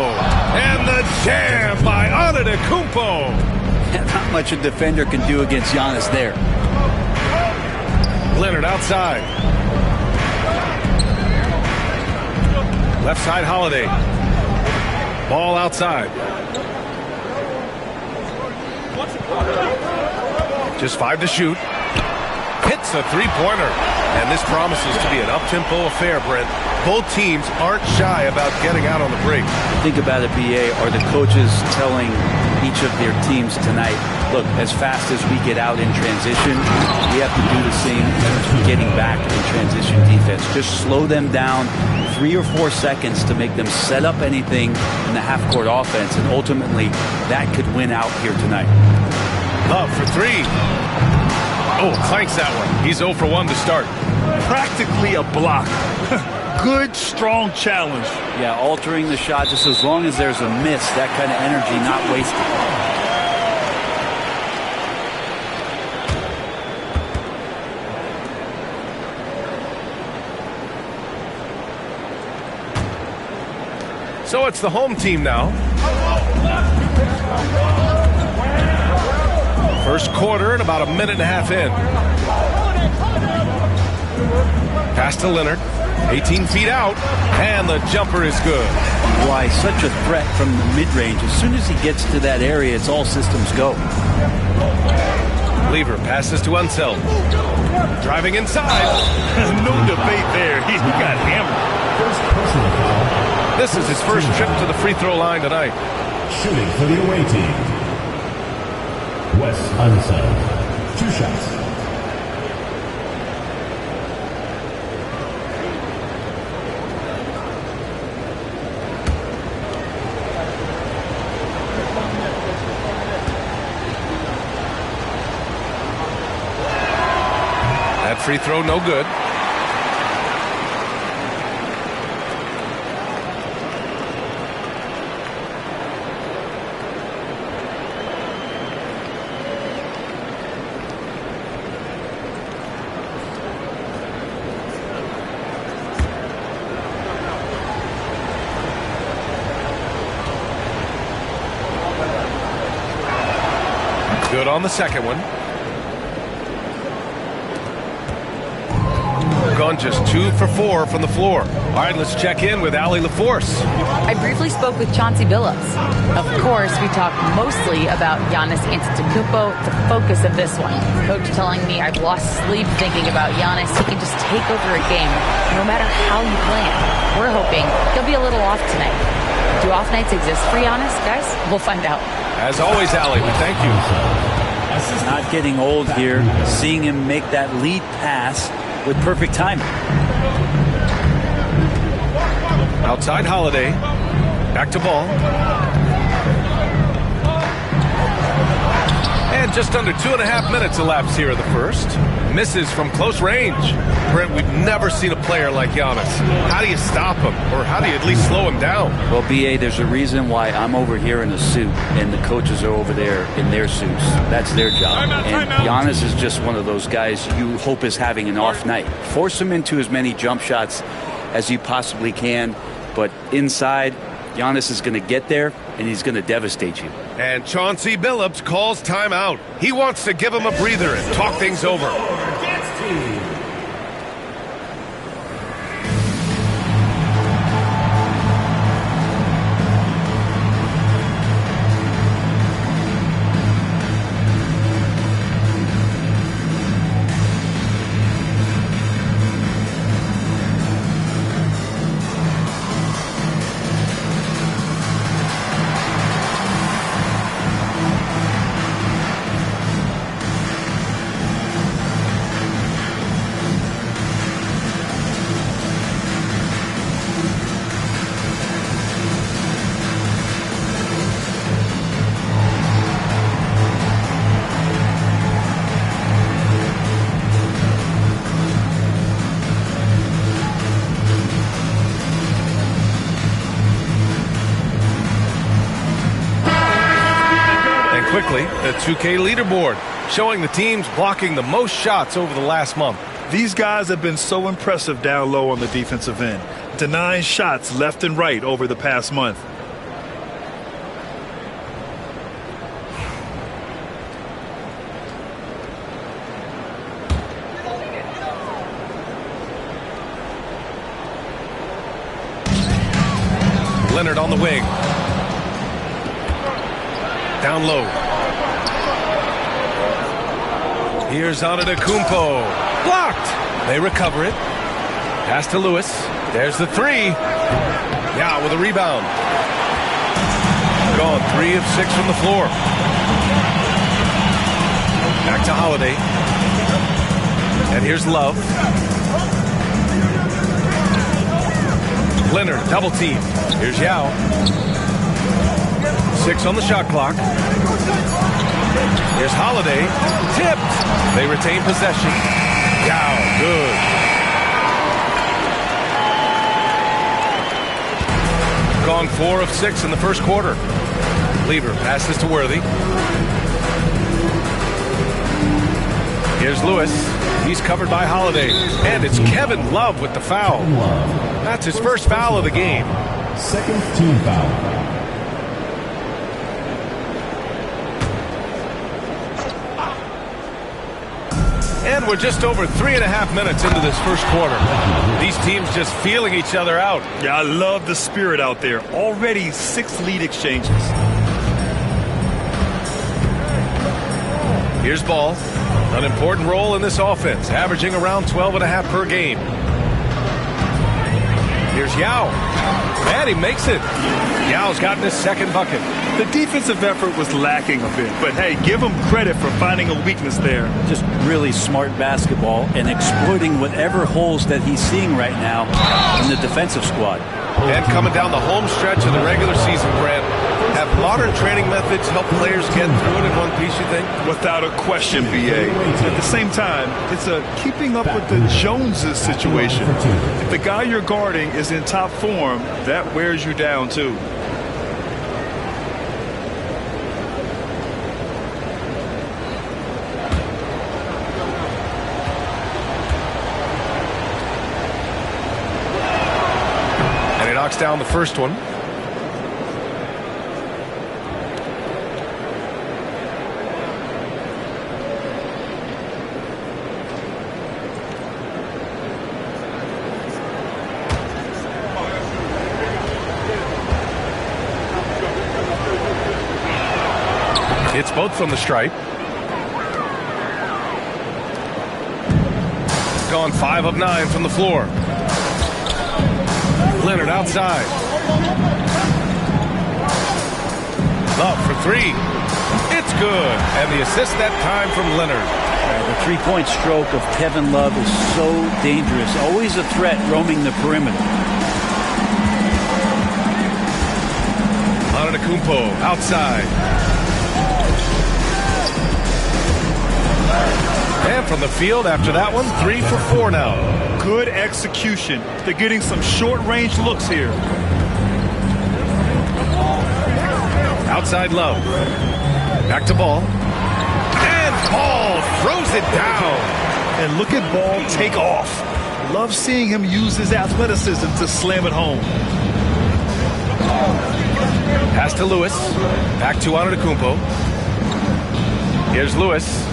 And the jam by Antetokounmpo. Not much a defender can do against Giannis there. Leonard outside. Left side, Holiday. Ball outside. Just 5 to shoot. Hits a three-pointer. And this promises to be an up-tempo affair, Brent. Both teams aren't shy about getting out on the break. Think about it, BA. Are the coaches telling each of their teams tonight, look, as fast as we get out in transition, we have to do the same as getting back in transition defense. Just slow them down 3 or 4 seconds to make them set up anything in the half-court offense, and ultimately that could win out here tonight. Love for 3. Oh, clanks that one. He's 0 for 1 to start. Practically a block. Good, strong challenge. Yeah, altering the shot just as long as there's a miss, that kind of energy not wasted. So it's the home team now. First quarter and about a minute and a half in. Pass to Leonard. 18 feet out, and the jumper is good. Why, such a threat from the mid-range. As soon as he gets to that area, it's all systems go. Lever passes to Unseld. Driving inside. No debate there. He got hammered. First personal foul. This is his first trip to the free throw line tonight. Shooting for the away team, Wes Unseld. 2 shots. Free throw, no good. Good on the second one. gone just 2 for 4 from the floor. All right, let's check in with Allie LaForce. I briefly spoke with Chauncey Billups. Of course, we talked mostly about Giannis Antetokounmpo, the focus of this one. Coach telling me I've lost sleep thinking about Giannis. He can just take over a game, no matter how you plan. We're hoping he'll be a little off tonight. Do off nights exist for Giannis, guys? We'll find out. As always, Allie, we thank you. Not getting old here, seeing him make that lead pass with perfect timing. Outside Holiday. Back to Ball. And just under 2.5 minutes elapsed here in the first. Misses from close range. Brent, we've never seen a player like Giannis. How do you stop him? Or how do you at least slow him down? Well, B.A., there's a reason why I'm over here in a suit and the coaches are over there in their suits. That's their job. And Giannis is just one of those guys you hope is having an off night. Force him into as many jump shots as you possibly can. But inside, Giannis is going to get there, and he's going to devastate you. And Chauncey Billups calls timeout. He wants to give him a breather and talk things over. Quickly, the 2K leaderboard showing the teams blocking the most shots over the last month. These guys have been so impressive down low on the defensive end, denying shots left and right over the past month. Leonard on the wing. Down low. Here's Antetokounmpo. Blocked. They recover it. Pass to Lewis. There's the three. Yeah, with a rebound. Gone 3 of 6 from the floor. Back to Holiday. And here's Love. Leonard, double team. Here's Yao. 6 on the shot clock. Here's Holiday. Tipped. They retain possession. Yao, good. Gone 4 of 6 in the first quarter. Lever passes to Worthy. Here's Lewis. He's covered by Holiday. And it's Kevin Love with the foul. That's his first foul of the game. Second team foul. And we're just over 3.5 minutes into this first quarter. These teams just feeling each other out. Yeah, I love the spirit out there. Already 6 lead exchanges. Here's Ball. An important role in this offense, averaging around 12.5 per game. Here's Yao. And he makes it. Yao's gotten his second bucket. The defensive effort was lacking a bit, but hey, give him credit for finding a weakness there. Just really smart basketball and exploiting whatever holes that he's seeing right now in the defensive squad. And coming down the home stretch of the regular season, Brent, have modern training methods helped players get through it in one piece, you think? Without a question, B.A. At the same time, it's a keeping up with the Joneses situation. If the guy you're guarding is in top form, that wears you down, too. And he knocks down the first one. Hits both from the stripe. Gone 5 of 9 from the floor. Leonard outside. Love for 3. It's good. And the assist that time from Leonard. The three-point stroke of Kevin Love is so dangerous. Always a threat roaming the perimeter. Antetokounmpo outside. And from the field after that one, 3 for 4 now. Good execution. They're getting some short-range looks here. Outside Love. Back to Ball. And Ball throws it down. And look at Ball take off. Love seeing him use his athleticism to slam it home. Pass to Lewis. Back to Antetokounmpo. Here's Lewis.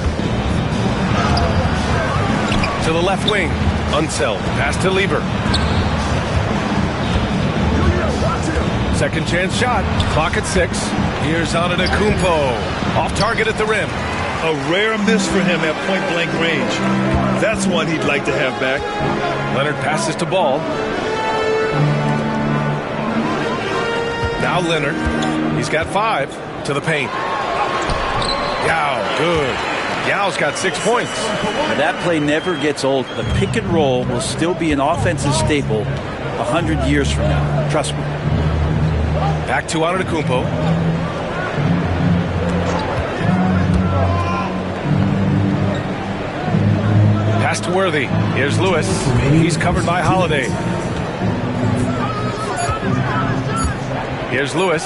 To the left wing. Unseld. Pass to Lieber. Second chance shot. Clock at 6. Here's Antetokounmpo. Off target at the rim. A rare miss for him at point-blank range. That's one he'd like to have back. Leonard passes to Ball. Now Leonard. He's got 5 to the paint. Yao, good. Yao's got 6 points. Now that play never gets old. The pick and roll will still be an offensive staple 100 years from now. Trust me. Back to Antetokounmpo. Pass to Worthy. Here's Lewis. He's covered by Holiday. Here's Lewis.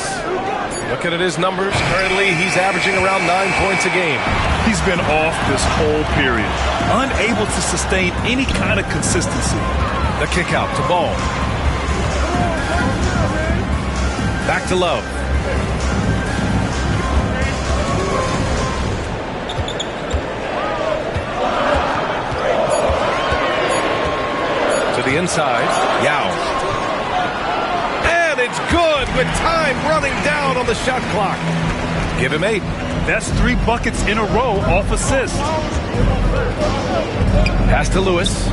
Looking at his numbers. Currently, he's averaging around 9 points a game. He's been off this whole period. Unable to sustain any kind of consistency. The kick out to Ball. Back to Love. To the inside. Yao. And it's good with time running down on the shot clock. Give him 8. That's 3 buckets in a row off assist. Pass to Lewis.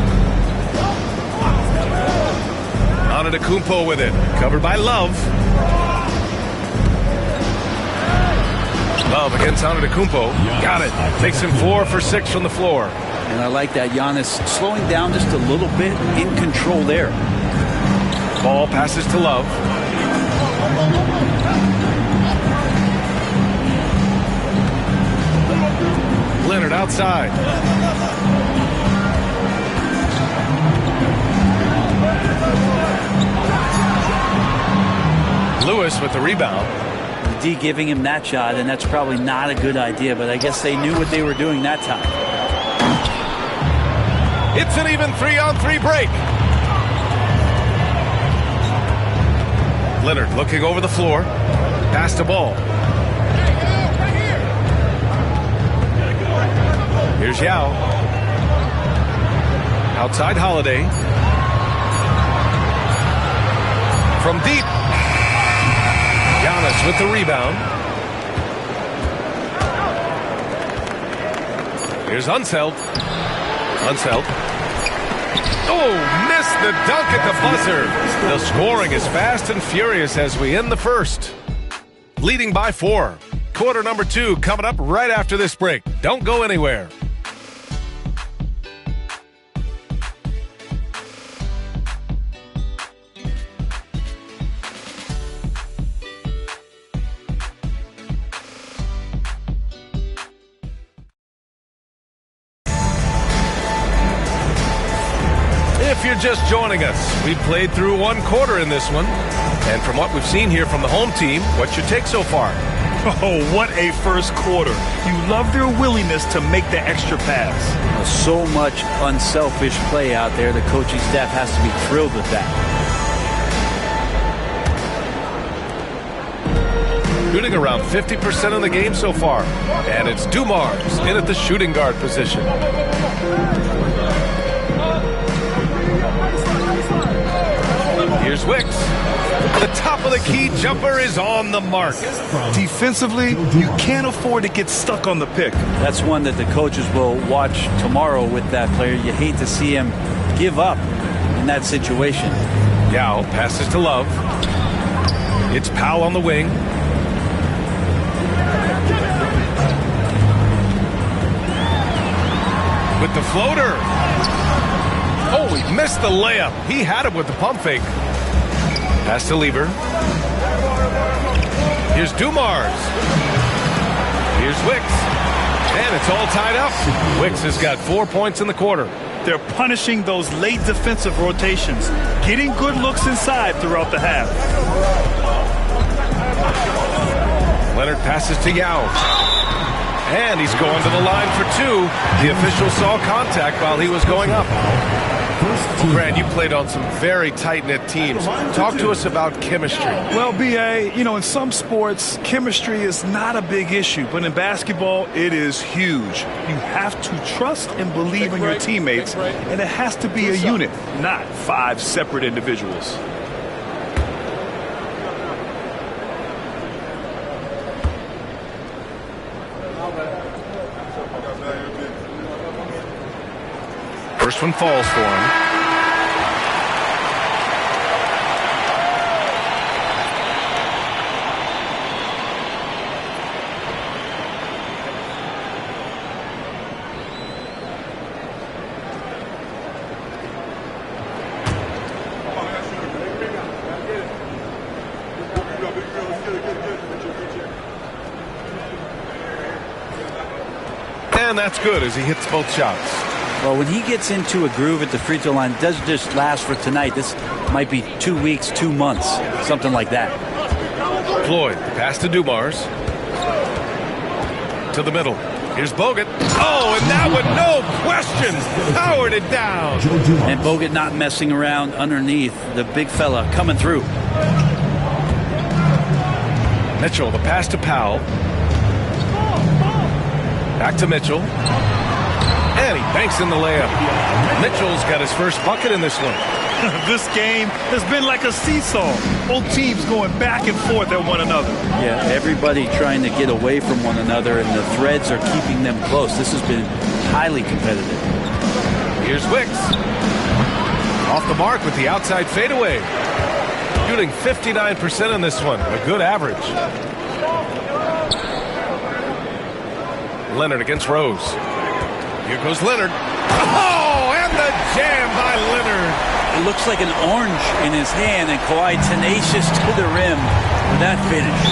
Antetokounmpo with it. Covered by Love. Love against Antetokounmpo. Got it. Takes him 4 for 6 from the floor. And I like that Giannis slowing down just a little bit, in control there. Ball passes to Love. Leonard outside. Lewis with the rebound. The D giving him that shot, and that's probably not a good idea, but I guess they knew what they were doing that time. It's an even 3-on-3 break. Leonard looking over the floor. Pass to Ball. Here's Yao. Outside Holiday. From deep. Giannis with the rebound. Here's Unseld. Unseld. Oh, missed the dunk at the buzzer. The scoring is fast and furious as we end the first. Leading by 4. Quarter number 2 coming up right after this break. Don't go anywhere. If you're just joining us, we've played through 1 quarter in this one. And from what we've seen here from the home team, what's your take so far? Oh, what a first quarter. You love their willingness to make the extra pass. So much unselfish play out there. The coaching staff has to be thrilled with that. Shooting around 50% in the game so far. And it's Dumars in at the shooting guard position. Here's Wicks. The top of the key jumper is on the mark. Defensively, you can't afford to get stuck on the pick. That's one that the coaches will watch tomorrow with that player. You hate to see him give up in that situation. Yao passes to Love. It's Powell on the wing. With the floater. Oh, he missed the layup. He had it with the pump fake. Pass to Lieber. Here's Dumars. Here's Wicks. And it's all tied up. Wicks has got 4 points in the quarter. They're punishing those late defensive rotations, getting good looks inside throughout the half. Leonard passes to Yao. And he's going to the line for two. The official saw contact while he was going up. Grant, you played on some very tight-knit teams. Talk to us about chemistry. Well, B.A., in some sports, chemistry is not a big issue. But in basketball, it is huge. You have to trust and believe in your teammates. And it has to be a unit, not 5 separate individuals. First one falls for him. And that's good as he hits both shots. Well, when he gets into a groove at the free throw line, it doesn't just last for tonight. This might be 2 weeks, 2 months, something like that. Floyd, pass to Dumars. To the middle. Here's Bogut. Oh, and that one, no question, powered it down. And Bogut not messing around underneath. The big fella coming through. Mitchell, the pass to Powell. Back to Mitchell. And he banks in the layup. Mitchell's got his first bucket in this one. This game has been like a seesaw. Both teams going back and forth at one another. Yeah, everybody trying to get away from one another, and the threads are keeping them close. This has been highly competitive. Here's Wicks. Off the mark with the outside fadeaway. Shooting 59% in this one. A good average. Leonard against Rose. Here goes Leonard. Oh, and the jam by Leonard. It looks like an orange in his hand, and Kawhi tenacious to the rim for that finish.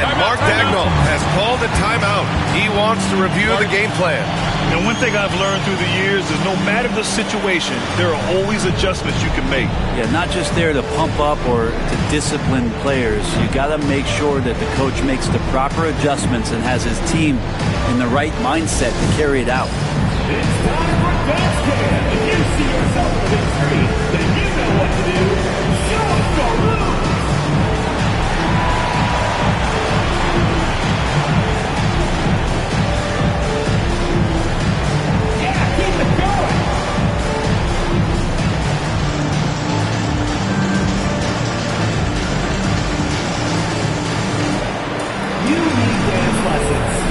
And Mark Dagnall has called a timeout. He wants to review the game plan. And one thing I've learned through the years is no matter the situation, there are always adjustments you can make. Yeah, not just there to pump up or to discipline players. You got to make sure that the coach makes the proper adjustments and has his team in the right mindset to carry it out. It's time for basket. If you see yourself on the big screen, then you know what to do. Show us your moves. Yeah, keep it going. You need dance lessons.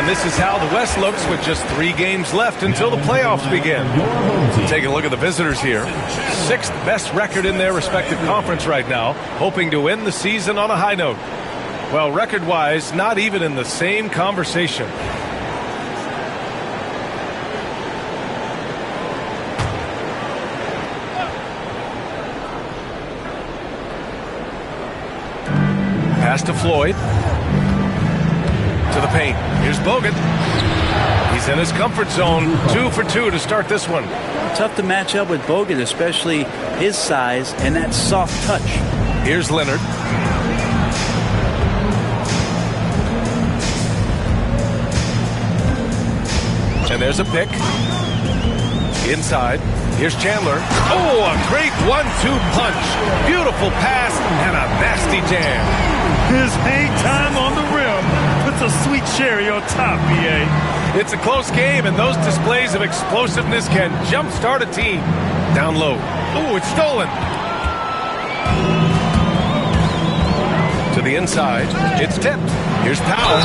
This is how the West looks with just 3 games left until the playoffs begin. Taking a look at the visitors here. 6th best record in their respective conference right now, hoping to end the season on a high note. Well, record-wise, not even in the same conversation. Pass to Floyd. To the paint. Here's Bogut. He's in his comfort zone. 2 for 2 to start this one. Tough to match up with Bogut, especially his size and that soft touch. Here's Leonard. And there's a pick. Inside. Here's Chandler. Oh, a great 1-2 punch. Beautiful pass and a nasty jam. His hang time on the rim puts a sweet cherry on top, B.A. It's a close game, and those displays of explosiveness can jumpstart a team. Down low. Oh, it's stolen. To the inside. It's tipped. Here's Powell.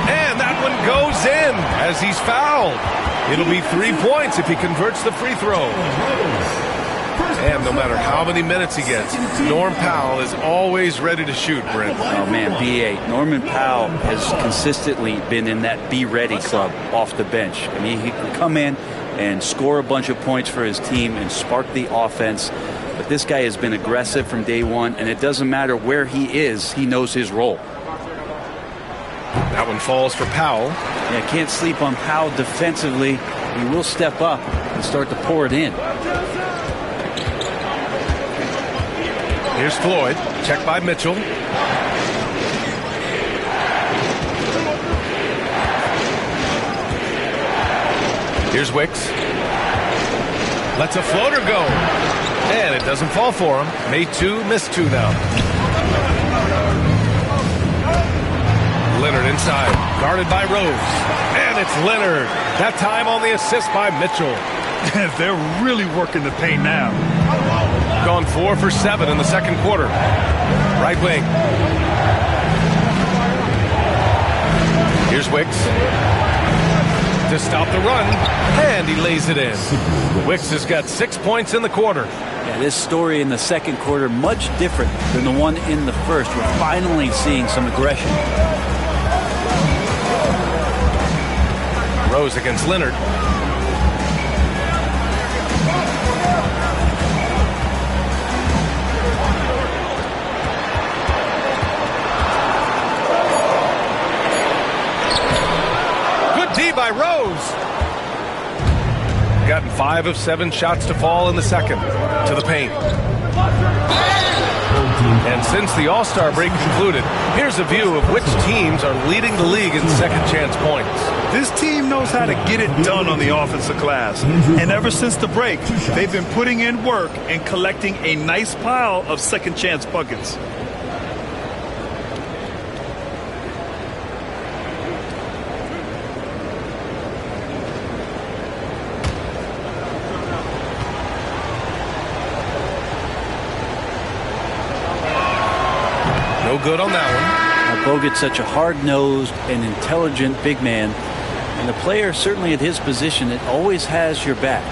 And that one goes in as he's fouled. It'll be 3 points if he converts the free throw. And no matter how many minutes he gets, Norm Powell is always ready to shoot, Brent. Oh, man, B.A. Norman Powell has consistently been in that Be Ready club off the bench. I mean, he can come in and score a bunch of points for his team and spark the offense. But this guy has been aggressive from day one, and it doesn't matter where he is, he knows his role. That one falls for Powell. Yeah, can't sleep on Powell defensively. He will step up and start to pour it in. Here's Floyd. Checked by Mitchell. Here's Wicks. Lets a floater go. And it doesn't fall for him. Made 2, missed 2 now. Leonard inside, guarded by Rose. And it's Leonard. That time on the assist by Mitchell. They're really working the paint now. Gone 4 for 7 in the second quarter. Right wing. Here's Wicks. To stop the run. And he lays it in. Wicks has got 6 points in the quarter. Yeah, this story in the second quarter much different than the one in the first. We're finally seeing some aggression. Rose against Leonard. Good D by Rose. Gotten 5 of 7 shots to fall in the second. To the paint. And since the All-Star break concluded, here's a view of which teams are leading the league in second chance points. This team knows how to get it done on the offensive glass. And ever since the break, they've been putting in work and collecting a nice pile of second chance buckets. No good on that one. Bogut's such a hard-nosed and intelligent big man, and the player certainly at his position that always has your back.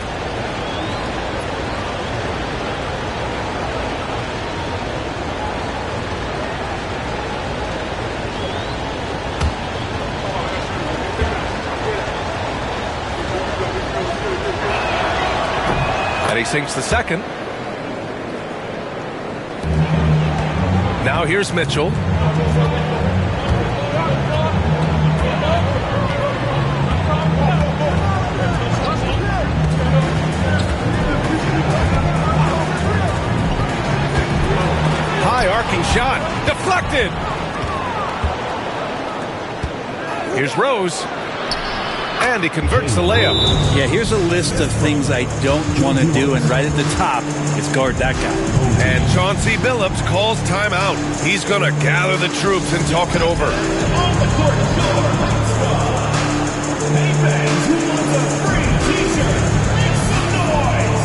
And he sinks the second. Now here's Mitchell. High arcing shot. Deflected. Here's Rose. And he converts the layup. Yeah, here's a list of things I don't want to do, and right at the top, it's guard that guy. And Chauncey Billups calls timeout. He's going to gather the troops and talk it over. On the court, hey fans, who wants a free t-shirt? Make some noise!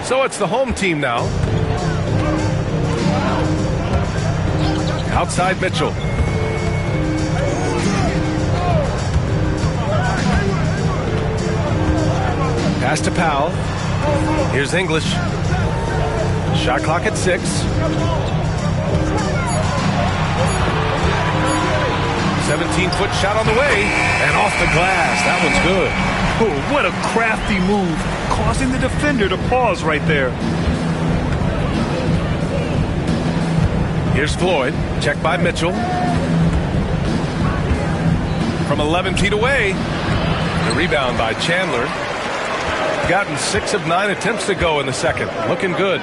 So it's the home team now. Outside Mitchell. Pass to Powell. Here's English. Shot clock at 6. 17-foot shot on the way, and off the glass. That one's good. Oh, what a crafty move, causing the defender to pause right there. Here's Floyd, checked by Mitchell. From 11 feet away, the rebound by Chandler. Gotten 6 of 9 attempts to go in the second. Looking good.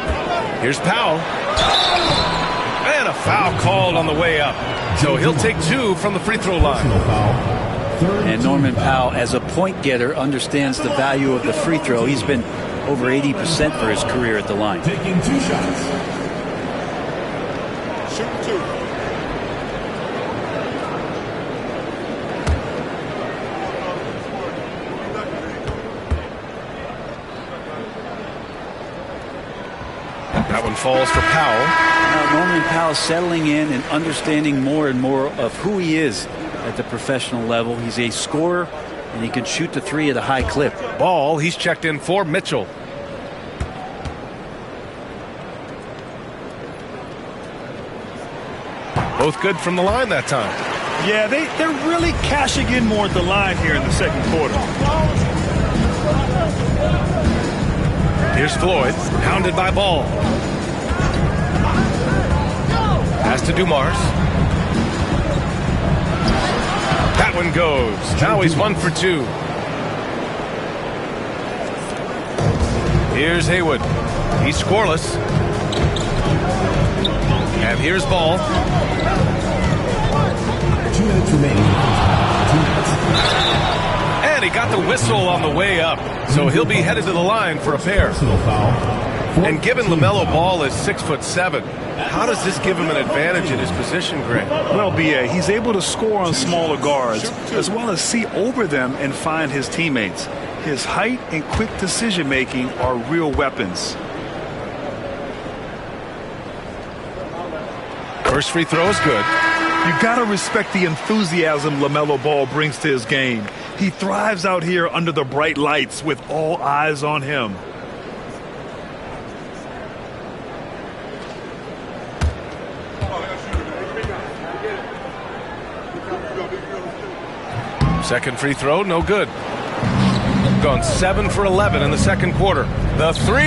Here's Powell. And a foul called on the way up. So he'll take 2 from the free throw line. And Norman Powell, as a point getter, understands the value of the free throw. He's been over 80% for his career at the line. Taking 2 shots. Shoot 2. That one falls for Powell. Now Norman Powell settling in and understanding more and more of who he is at the professional level. He's a scorer, and he can shoot the 3 at a high clip. Ball, he's checked in for Mitchell. Both good from the line that time. Yeah, they're really cashing in more at the line here in the second quarter. Here's Floyd, pounded by Ball. Pass to Dumars. That one goes. Now he's 1 for 2. Here's Haywood. He's scoreless. And here's Ball. 2 minutes remaining. 2 minutes. And he got the whistle on the way up. So he'll be headed to the line for a pair. And given LaMelo Ball is 6'7", how does this give him an advantage in his position, Greg? Well, B.A., he's able to score on smaller guards, as well as see over them and find his teammates. His height and quick decision-making are real weapons. First free throw is good. You gotta respect the enthusiasm LaMelo Ball brings to his game. He thrives out here under the bright lights with all eyes on him. Second free throw, no good. Gone 7 for 11 in the second quarter. The 3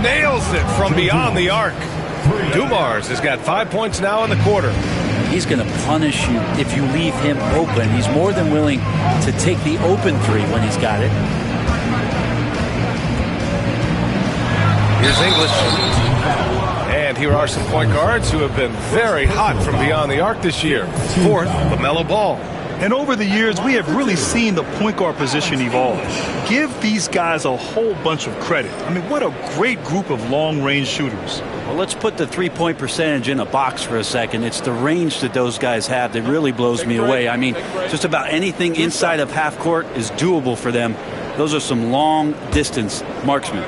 nails it from beyond the arc. Dumars has got 5 points now in the quarter. He's going to punish you if you leave him open. He's more than willing to take the open 3 when he's got it. Here's English. And here are some point guards who have been very hot from beyond the arc this year. Fourth, LaMelo Ball. And over the years, we have really seen the point guard position evolve. Give these guys a whole bunch of credit. I mean, what a great group of long-range shooters. Well, let's put the three-point percentage in a box for a second. It's the range that those guys have that really blows me away. I mean, just about anything inside of half court is doable for them. Those are some long-distance marksmen.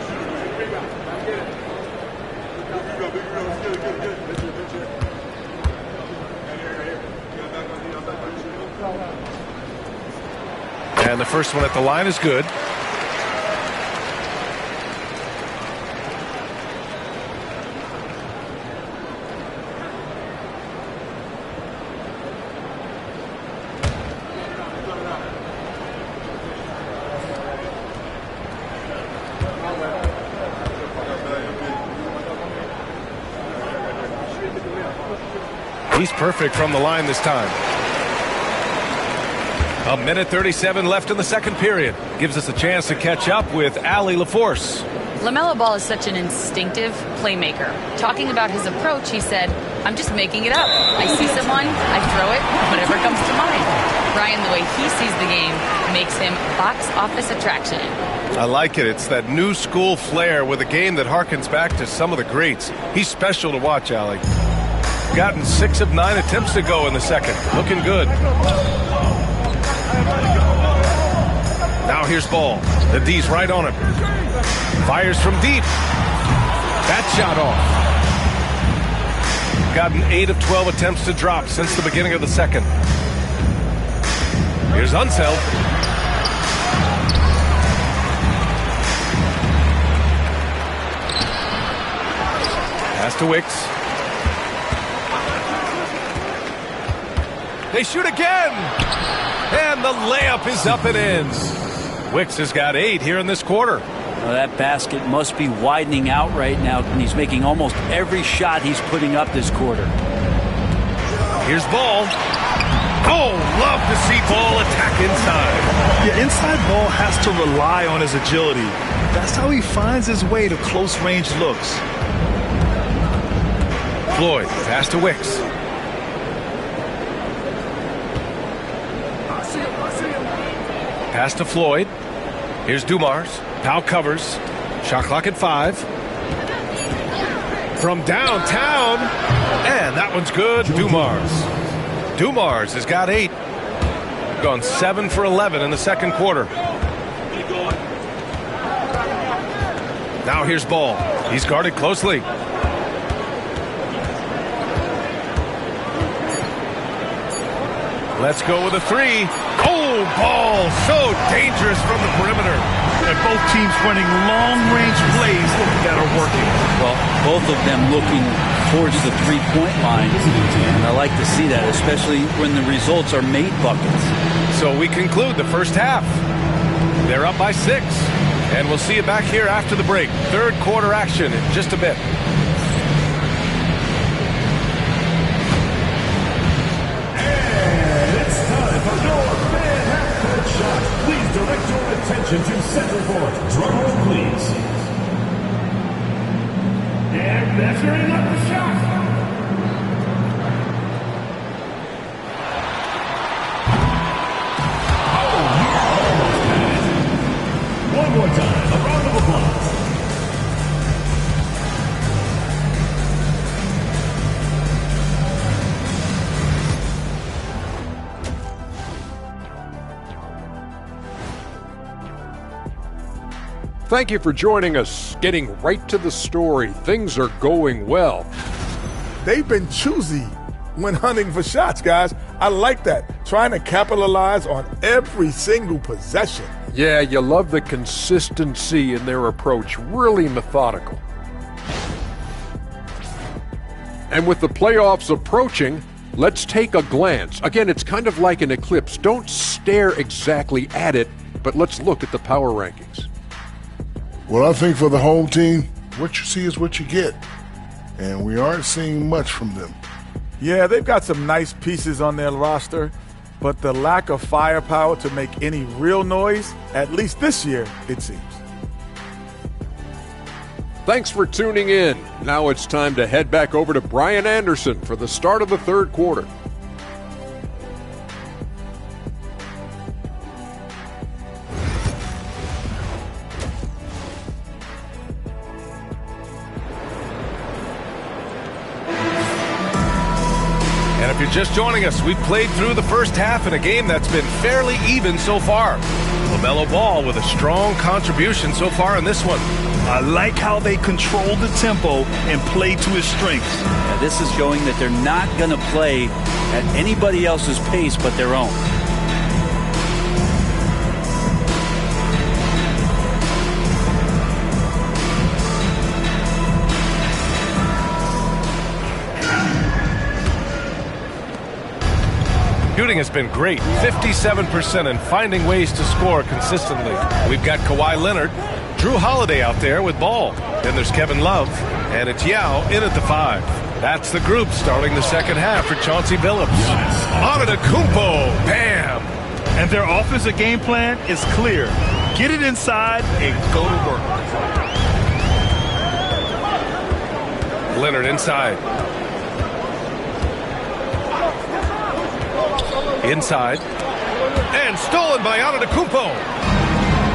And the first one at the line is good. He's perfect from the line this time. A minute 37 left in the second period. Gives us a chance to catch up with Allie LaForce. LaMelo Ball is such an instinctive playmaker. Talking about his approach, he said, I'm just making it up. I see someone, I throw it, whatever comes to mind. Ryan, the way he sees the game makes him box office attraction. I like it. It's that new school flair with a game that harkens back to some of the greats. He's special to watch, Allie. Gotten 6 of 9 attempts to go in the second. Looking good. Now here's Ball. The D's right on him. Fires from deep. That shot off. Gotten 8 of 12 attempts to drop since the beginning of the second. Here's Unseld. Pass to Wicks. They shoot again. And the layup is up and in. Wicks has got 8 here in this quarter. Well, that basket must be widening out right now, and he's making almost every shot he's putting up this quarter. Here's Ball. Oh, love to see Ball attack inside. Yeah, inside Ball has to rely on his agility. That's how he finds his way to close-range looks. Floyd, pass to Wicks. Pass to Floyd. Here's Dumars. Powell covers. Shot clock at 5. From downtown. And that one's good. Dumars. Dumars has got 8. Gone 7 for 11 in the second quarter. Now here's Ball. He's guarded closely. Let's go with a 3. Oh, Ball so dangerous from the perimeter. And both teams running long-range plays that are working. Well, both of them looking towards the three-point line. And I like to see that, especially when the results are made buckets. So we conclude the first half. They're up by 6. And we'll see you back here after the break. Third quarter action in just a bit. Please direct your attention to center court. Drum roll, please. And measuring up the shot. Oh, you almost had it. One more time. A round of applause. Thank you for joining us. Getting right to the story. Things are going well. They've been choosy when hunting for shots, guys. I like that. Trying to capitalize on every single possession. Yeah, you love the consistency in their approach. Really methodical. And with the playoffs approaching, let's take a glance. Again, it's kind of like an eclipse. Don't stare exactly at it, but let's look at the power rankings. Well, I think for the home team, what you see is what you get. And we aren't seeing much from them. Yeah, they've got some nice pieces on their roster, but the lack of firepower to make any real noise, at least this year, it seems. Thanks for tuning in. Now it's time to head back over to Brian Anderson for the start of the third quarter. And if you're just joining us, we've played through the first half in a game that's been fairly even so far. LaMelo Ball with a strong contribution so far in this one. I like how they control the tempo and play to his strengths. Yeah, this is showing that they're not going to play at anybody else's pace but their own. Shooting has been great, 57%, and finding ways to score consistently. We've got Kawhi Leonard, Drew Holiday out there with Ball. Then there's Kevin Love, and it's Yao in at the 5. That's the group starting the second half for Chauncey Billups. Antetokounmpo, bam! And their offensive game plan is clear. Get it inside and go to work. Leonard inside. Inside. And stolen by Antetokounmpo.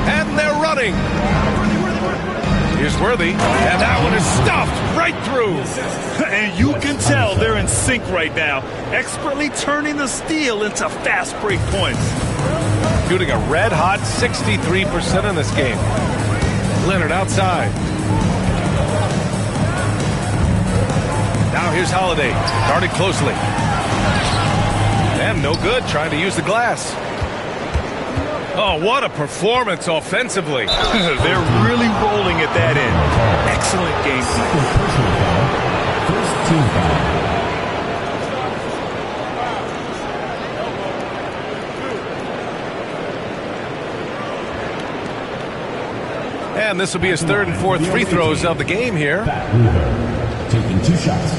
And they're running. Here's Worthy. And that one is stuffed right through. And you can tell they're in sync right now, expertly turning the steal into fast break points. shooting a red-hot 63% in this game. Leonard outside. Now here's Holiday, guarded closely. And no good, trying to use the glass. Oh, what a performance offensively. They're really rolling at that end. Excellent game plan. First team foul. And this will be his third and fourth free throws of the game here. Taking 2 shots.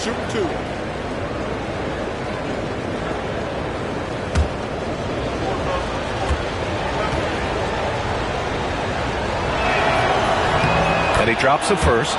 Shoot 2. And he drops the first.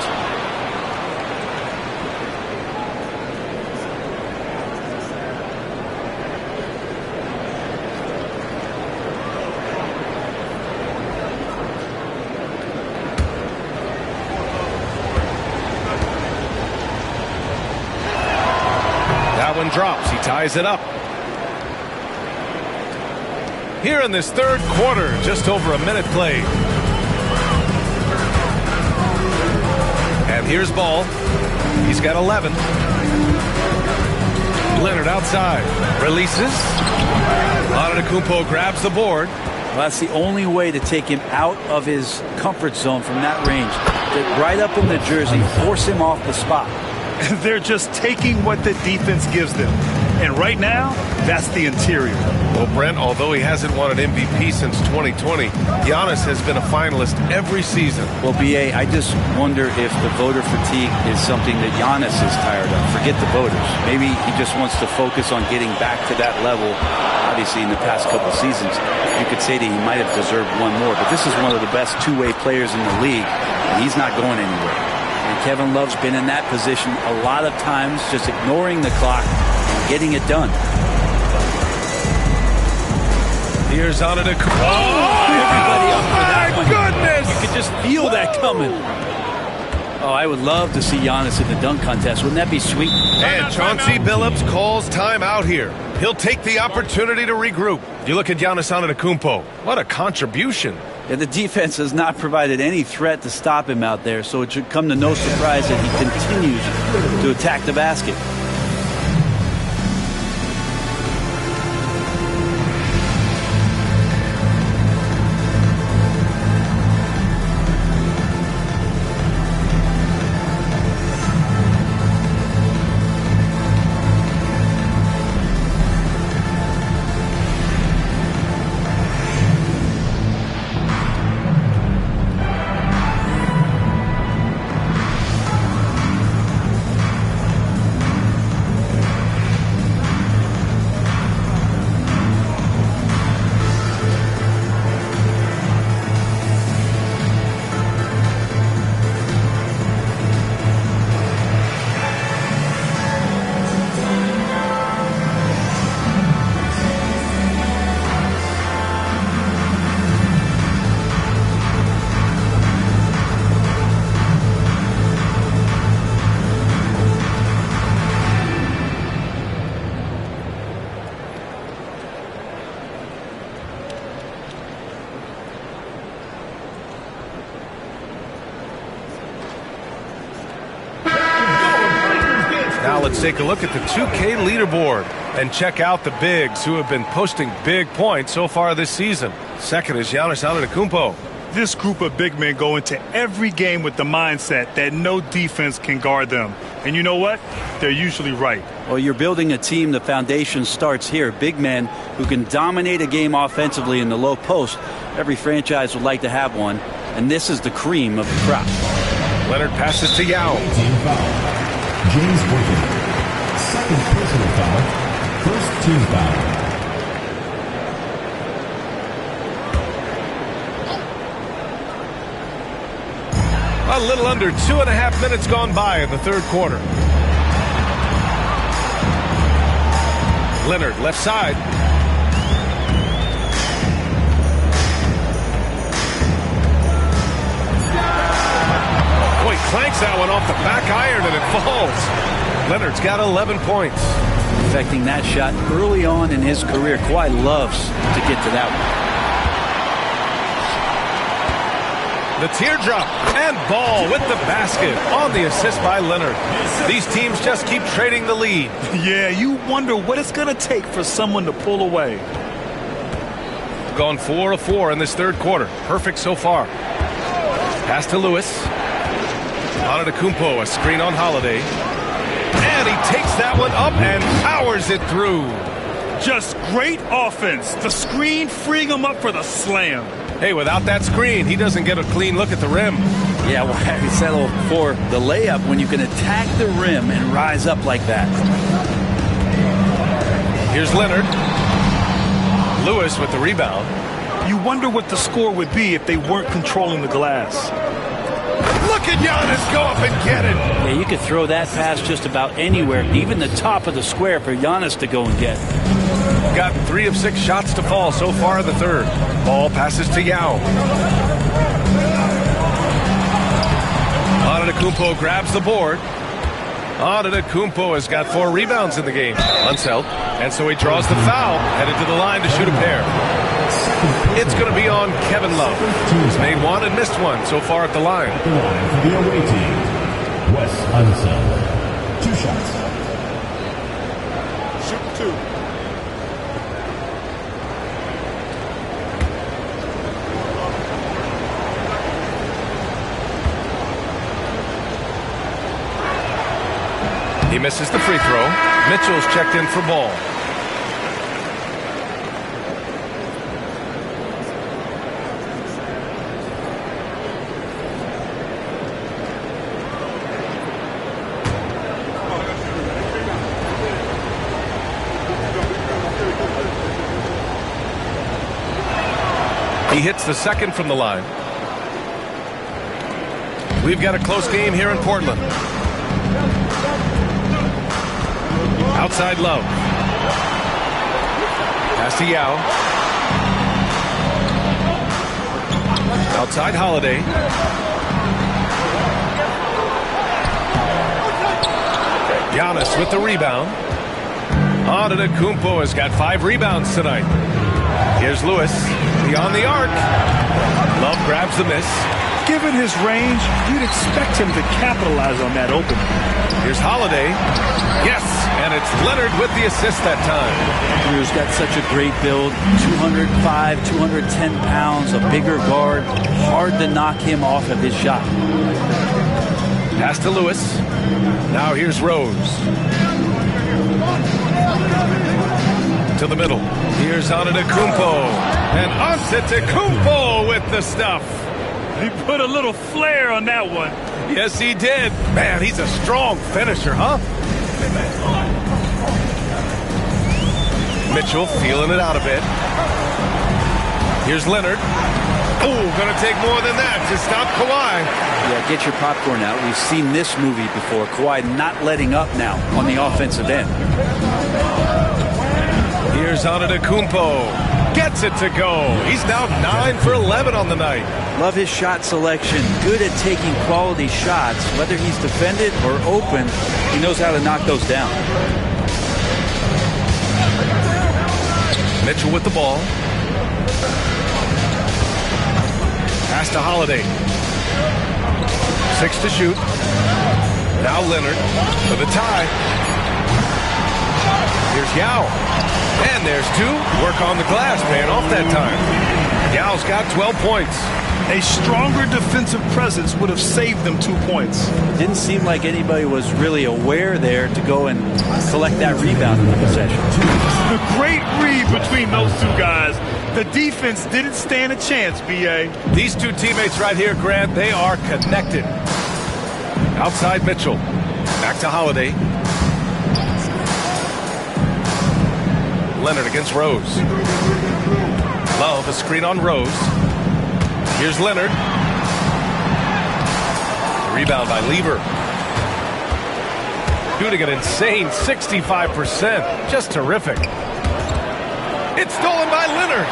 Drops. He ties it up. Here in this third quarter, just over a minute played. And here's Ball. He's got 11. Leonard outside. Releases. Antetokounmpo grabs the board. Well, that's the only way to take him out of his comfort zone from that range. Get right up in the jersey, force him off the spot. They're just taking what the defense gives them. And right now, that's the interior. Well, Brent, although he hasn't won an MVP since 2020, Giannis has been a finalist every season. Well, B.A., I just wonder if the voter fatigue is something that Giannis is tired of. Forget the voters. Maybe he just wants to focus on getting back to that level. Obviously, in the past couple seasons, you could say that he might have deserved one more. But this is one of the best two-way players in the league, and he's not going anywhere. And Kevin Love's been in that position a lot of times, just ignoring the clock and getting it done. Here's Antetokounmpo. Everybody up for that my one. Goodness! You could just feel that coming. Oh, I would love to see Giannis in the dunk contest. Wouldn't that be sweet? And Chauncey Billups calls time out here. He'll take the opportunity to regroup. You look at Giannis Antetokounmpo. What a contribution. Yeah, the defense has not provided any threat to stop him out there, so it should come to no surprise that he continues to attack the basket. Let's take a look at the 2K leaderboard and check out the bigs who have been posting big points so far this season. Second is Giannis Antetokounmpo. This group of big men go into every game with the mindset that no defense can guard them. And you know what? They're usually right. Well, you're building a team. The foundation starts here. Big men who can dominate a game offensively in the low post. Every franchise would like to have one. And this is the cream of the crop. Leonard passes to Yao. Team foul. James Worthy. Second personal foul. First team foul. A little under 2.5 minutes gone by in the third quarter. Leonard, left side. Boy, clanks that one off the back iron and it falls. Leonard's got 11 points. Affecting that shot early on in his career. Kawhi loves to get to that one. The teardrop and Ball with the basket on the assist by Leonard. These teams just keep trading the lead. Yeah, you wonder what it's going to take for someone to pull away. Gone 4 of 4 in this third quarter. Perfect so far. Pass to Lewis. Antetokounmpo, a screen on Holiday. And he takes that one up and powers it through. Just great offense. The screen freeing him up for the slam. Hey, without that screen, he doesn't get a clean look at the rim. Yeah, well, he settled for the layup when you can attack the rim and rise up like that. Here's Leonard. Lewis with the rebound. You wonder what the score would be if they weren't controlling the glass. Look at Giannis go up and get it. Yeah, you could throw that pass just about anywhere, even the top of the square for Giannis to go and get. Got 3 of 6 shots to fall so far in the third. Ball passes to Yao. Antetokounmpo grabs the board. Antetokounmpo has got 4 rebounds in the game. Unseld. And so he draws the foul, headed to the line to shoot a pair. It's going to be on Kevin Love. He's made 1 and missed 1 so far at the line. For the away team, Wes Unseld. 2 shots. Shoot 2. He misses the free throw. Mitchell's checked in for Ball. He hits the second from the line. We've got a close game here in Portland. Outside Love. Pass to Yao. Outside Holiday. Giannis with the rebound. Antetokounmpo has got 5 rebounds tonight. Here's Lewis. Beyond the arc. Love grabs the miss. Given his range, you'd expect him to capitalize on that opening. Here's Holiday. Yes, and it's Leonard with the assist that time. Drew's got such a great build. 205, 210 pounds, a bigger guard. Hard to knock him off of his shot. Pass to Lewis. Now here's Rose. To the middle. Here's Antetokounmpo. And Antetokounmpo with the stuff. He put a little flair on that one. Yes, he did. Man, he's a strong finisher, huh? Mitchell feeling it out a bit. Here's Leonard. Oh, gonna take more than that to stop Kawhi. Yeah, get your popcorn out. We've seen this movie before. Kawhi not letting up now on the offensive end. Here's Antetokounmpo. Gets it to go. He's now 9 for 11 on the night. Love his shot selection. Good at taking quality shots. Whether he's defended or open, he knows how to knock those down. Mitchell with the ball. Pass to Holiday. 6 to shoot. Now Leonard for the tie. Here's Yao. And there's 2. Work on the glass, paying off that time. Yao's got 12 points. A stronger defensive presence would have saved them 2 points. It didn't seem like anybody was really aware there to go and collect that rebound in the possession. The great read between those 2 guys. The defense didn't stand a chance, B.A. These 2 teammates right here, Grant, they are connected. Outside Mitchell. Back to Holiday. Leonard against Rose. Love, a screen on Rose. Here's Leonard. Rebound by Lever. Shooting an insane 65%. Just terrific. It's stolen by Leonard.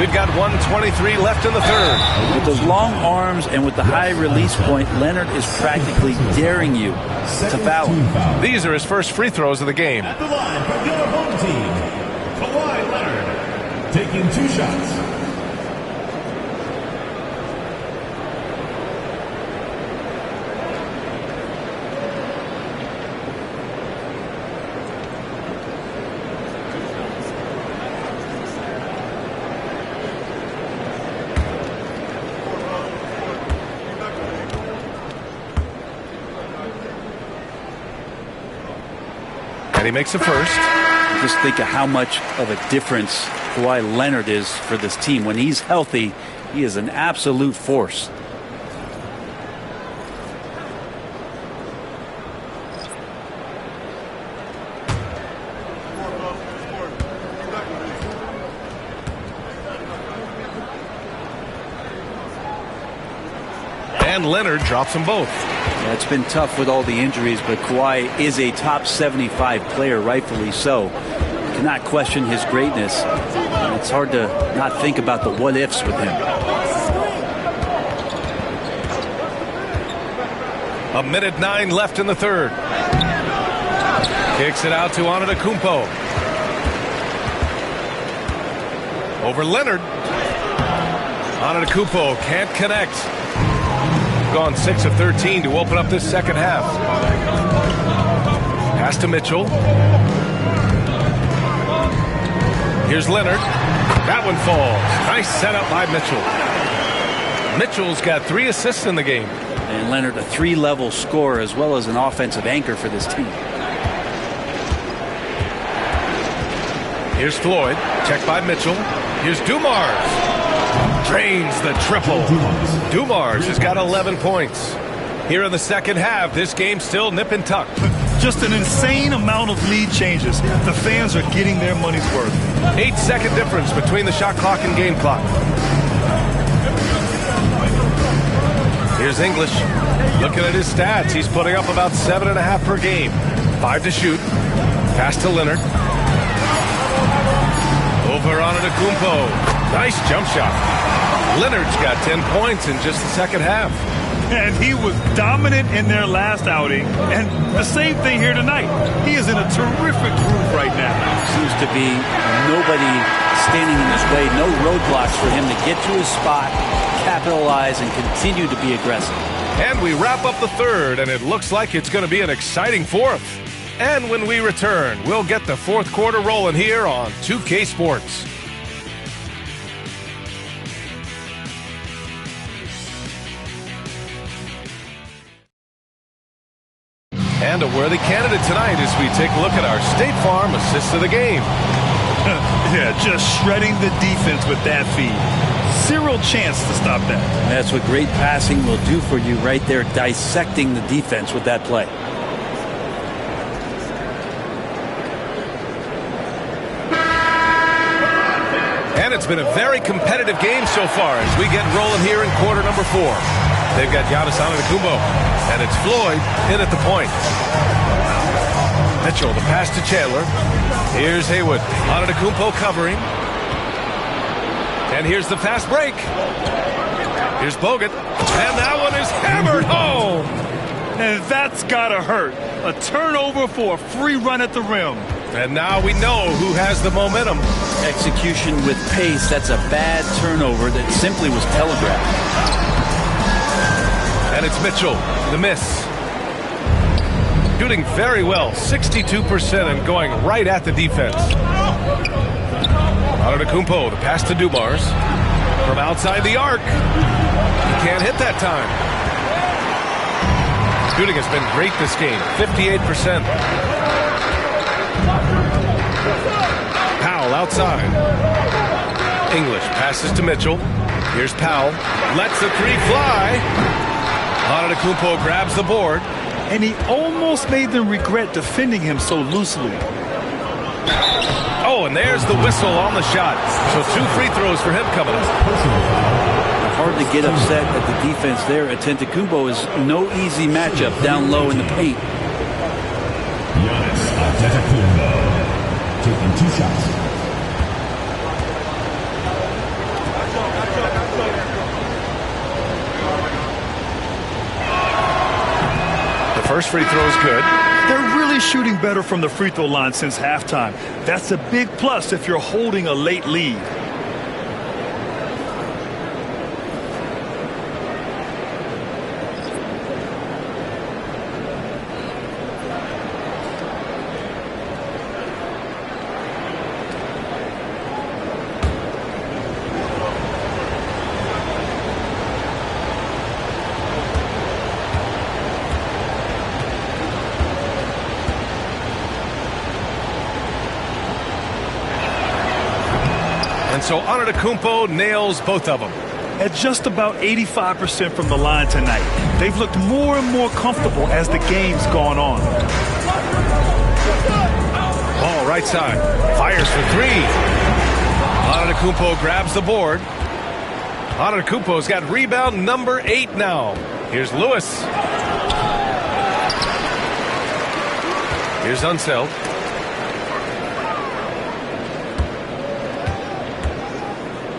We've got 1:23 left in the third. With those long arms and with the high release point, Leonard is practically daring you to foul him. These are his first free throws of the game. At the line from your home team, Kawhi Leonard, taking 2 shots. And he makes a first. Just think of how much of a difference Kawhi Leonard is for this team. When he's healthy, he is an absolute force. And Leonard drops them both. Yeah, it's been tough with all the injuries, but Kawhi is a top 75 player, rightfully so. You cannot question his greatness. And it's hard to not think about the what-ifs with him. A minute 9 left in the third. Kicks it out to Antetokounmpo. Over Leonard. Antetokounmpo can't connect. Gone 6 of 13 to open up this second half. Pass to Mitchell. Here's Leonard. That one falls. Nice setup by Mitchell. Mitchell's got 3 assists in the game. And Leonard, a 3-level scorer as well as an offensive anchor for this team. Here's Floyd. Checked by Mitchell. Here's Dumars. Drains the triple. Dumars has got 11 points. Here in the second half, this game still nip and tuck. Just an insane amount of lead changes. The fans are getting their money's worth. 8-second difference between the shot clock and game clock. Here's English. Looking at his stats, he's putting up about 7.5 per game. 5 to shoot. Pass to Leonard. Over Antetokounmpo. Nice jump shot. Leonard's got 10 points in just the second half. And he was dominant in their last outing. And the same thing here tonight. He is in a terrific groove right now. Seems to be nobody standing in his way. No roadblocks for him to get to his spot, capitalize, and continue to be aggressive. And we wrap up the third, and it looks like it's going to be an exciting fourth. And when we return, we'll get the fourth quarter rolling here on 2K Sports. And a worthy candidate tonight as we take a look at our State Farm assist of the game. Yeah, just shredding the defense with that feed. Zero chance to stop that. That's what great passing will do for you right there, dissecting the defense with that play. And it's been a very competitive game so far as we get rolling here in quarter number 4. They've got Giannis Antetokounmpo, and it's Floyd in at the point. Mitchell, the pass to Chandler. Here's Haywood. Antetokounmpo covering. And here's the fast break. Here's Bogut. And that one is hammered home. And that's gotta hurt. A turnover for a free run at the rim. And now we know who has the momentum. Execution with pace. That's a bad turnover that simply was telegraphed. And it's Mitchell, the miss. Shooting very well, 62% and going right at the defense. Antetokounmpo, the pass to Dumars. From outside the arc. He can't hit that time. Shooting has been great this game, 58%. Powell outside. English passes to Mitchell. Here's Powell. Lets the 3 fly. Antetokounmpo grabs the board. And he almost made them regret defending him so loosely. Oh, and there's the whistle on the shot. So 2 free throws for him coming up. Hard to get upset at the defense there. Antetokounmpo is no easy matchup down low in the paint. Giannis Antetokounmpo taking 2 shots. First free throw is good. They're really shooting better from the free throw line since halftime. That's a big plus if you're holding a late lead. So Antetokounmpo nails both of them. At just about 85% from the line tonight. They've looked more and more comfortable as the game's gone on. Ball right side. Fires for three. Antetokounmpo grabs the board. Antetokounmpo's got rebound number 8 now. Here's Lewis. Here's Unseld.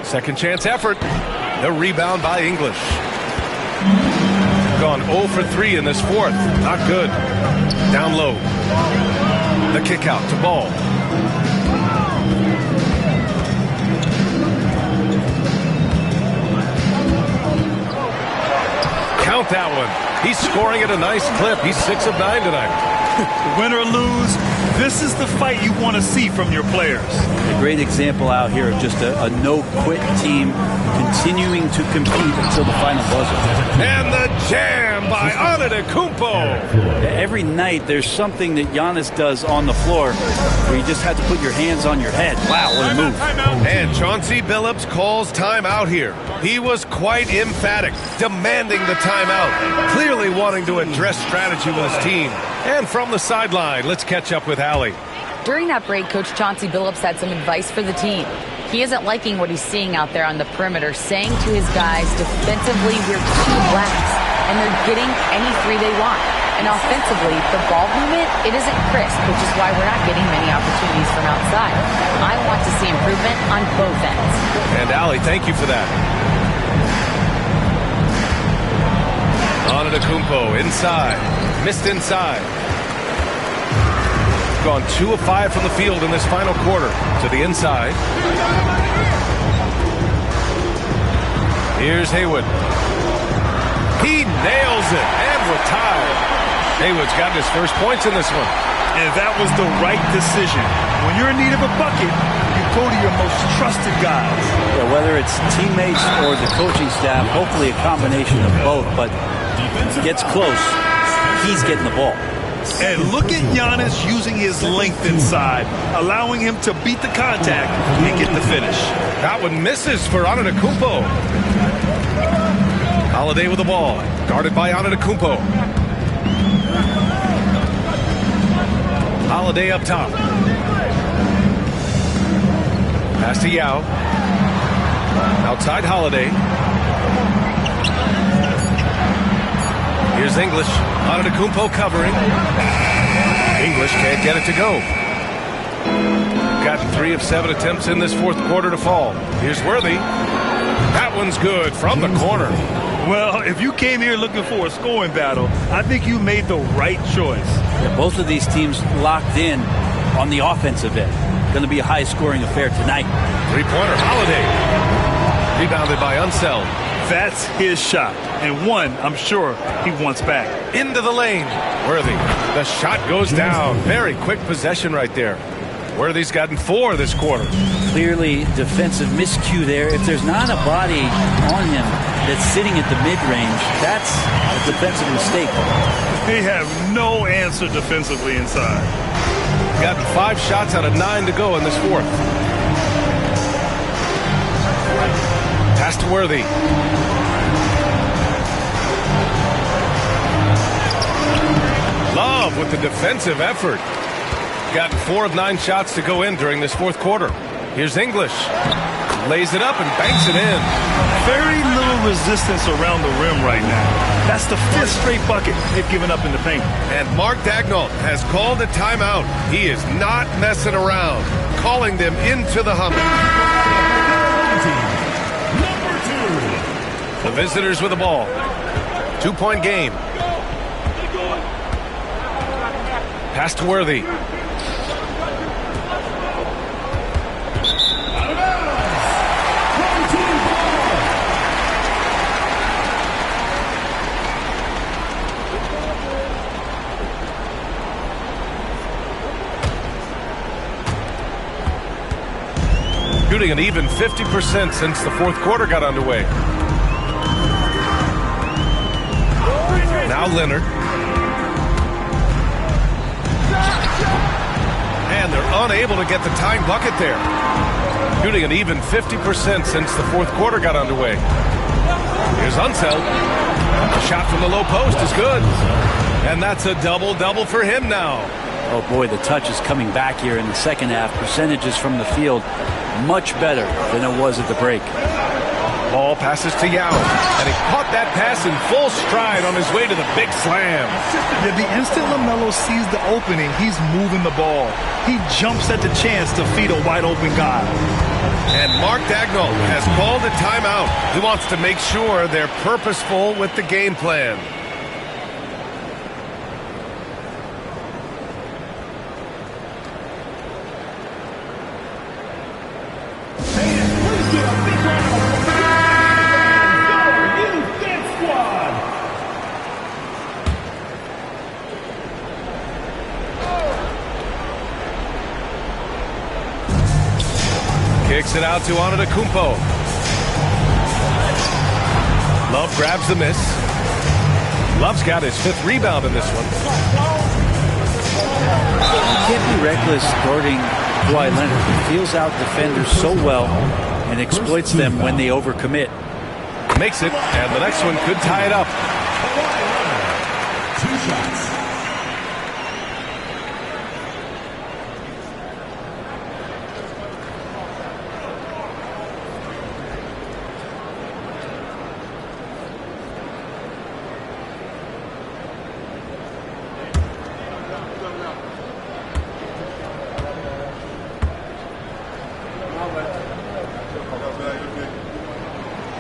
Second chance effort. The rebound by English. Gone 0 for 3 in this fourth. Not good. Down low. The kick out to Ball. Count that one. He's scoring at a nice clip. He's 6 of 9 tonight. Win or lose, this is the fight you want to see from your players. A great example out here of just a no-quit team continuing to compete until the final buzzer. And the jam by Antetokounmpo. Every night there's something that Giannis does on the floor where you just have to put your hands on your head. Wow, what a move. And Chauncey Billups calls timeout here. He was quite emphatic, demanding the timeout, clearly wanting to address strategy with his team. And from the sideline, let's catch up with Allie. During that break, Coach Chauncey Billups had some advice for the team. He isn't liking what he's seeing out there on the perimeter, saying to his guys, defensively, we're too lax, and they're getting any three they want. And offensively, the ball movement, it isn't crisp, which is why we're not getting many opportunities from outside. I want to see improvement on both ends. And Allie, thank you for that. Antetokounmpo inside. Missed inside. Gone 2 of 5 from the field in this final quarter. To the inside. Here's Haywood. He nails it. And we're tied. Haywood's gotten his first points in this one. And that was the right decision. When you're in need of a bucket, you go to your most trusted guys. Yeah, whether it's teammates or the coaching staff, hopefully a combination of both, but gets close, he's getting the ball. And look at Giannis using his length inside, allowing him to beat the contact and get the finish. That one misses for Antetokounmpo. Holiday with the ball, guarded by Antetokounmpo. Holiday up top. Pass to Yao. Outside Holiday. Here's English. Antetokounmpo covering. English can't get it to go. Gotten 3 of 7 attempts in this fourth quarter to fall. Here's Worthy. That one's good from the corner. Well, if you came here looking for a scoring battle, I think you made the right choice. Yeah, both of these teams locked in on the offensive end. Going to be a high-scoring affair tonight. Three-pointer, Holiday. Rebounded by Unseld. That's his shot, and one I'm sure he wants back. Into the lane. Worthy. The shot goes down. Very quick possession right there. Worthy's gotten 4 this quarter. Clearly defensive miscue there. If there's not a body on him that's sitting at the mid-range, that's a defensive mistake. They have no answer defensively inside. Gotten 5 shots out of 9 to go in this fourth. Pass to Worthy. Love with the defensive effort. Gotten 4 of 9 shots to go in during this fourth quarter. Here's English. Lays it up and banks it in. Very little resistance around the rim right now. That's the 5th straight bucket they've given up in the paint. And Mark Daigneault has called a timeout. He is not messing around. Calling them into the humming. The visitors with the ball. 2-point game. Pass to Worthy. Shooting an even 50% since the fourth quarter got underway. Now Leonard. And they're unable to get the tying bucket there. Shooting an even 50% since the fourth quarter got underway. Here's Unseld. A shot from the low post is good. And that's a double-double for him now. Oh boy, the touch is coming back here in the second half. Percentages from the field much better than it was at the break. Ball passes to Yao, and he caught that pass in full stride on his way to the big slam. Yeah, the instant LaMelo sees the opening, he's moving the ball. He jumps at the chance to feed a wide-open guy. And Mark Daigneault has called a timeout. He wants to make sure they're purposeful with the game plan. Kicks it out to Antetokounmpo. Love grabs the miss. Love's got his 5th rebound in this one. You can't be reckless guarding Kawhi Leonard. He feels out defenders so well and exploits them when they overcommit. Makes it, and the next one could tie it up. 2 shots.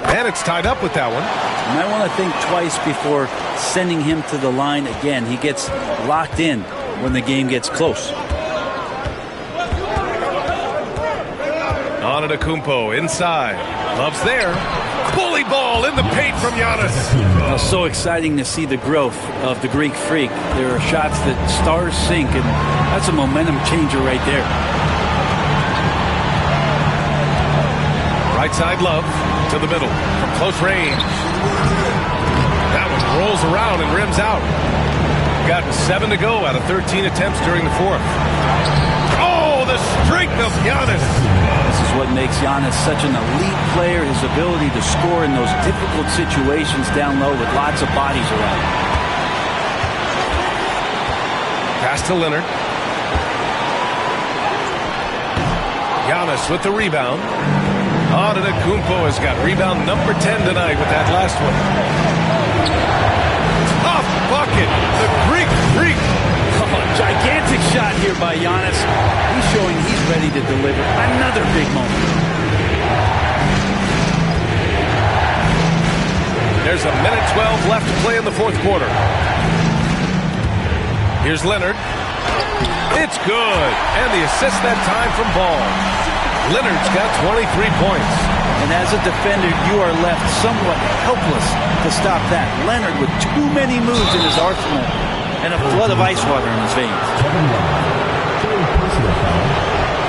And it's tied up with that one. You might want to think twice before sending him to the line again. He gets locked in when the game gets close. Antetokounmpo inside. Love's there. Bully ball in the paint from Giannis. Well, so exciting to see the growth of the Greek Freak. There are shots that stars sink, and that's a momentum changer right there. Right side Love to the middle from close range. That one rolls around and rims out. Got 7 to go out of 13 attempts during the fourth. Oh, the strength of Giannis. This is what makes Giannis such an elite player, his ability to score in those difficult situations down low with lots of bodies around. Pass to Leonard. Giannis with the rebound. Antetokounmpo has got rebound number 10 tonight with that last one. Tough bucket. The Greek Freak. Oh, gigantic shot here by Giannis. He's showing he's ready to deliver another big moment. There's 1:12 left to play in the fourth quarter. Here's Leonard. It's good. And the assist that time from Ball. Leonard's got 23 points. And as a defender, you are left somewhat helpless to stop that. Leonard with too many moves in his arsenal and a flood of ice water in his veins. Third personal foul.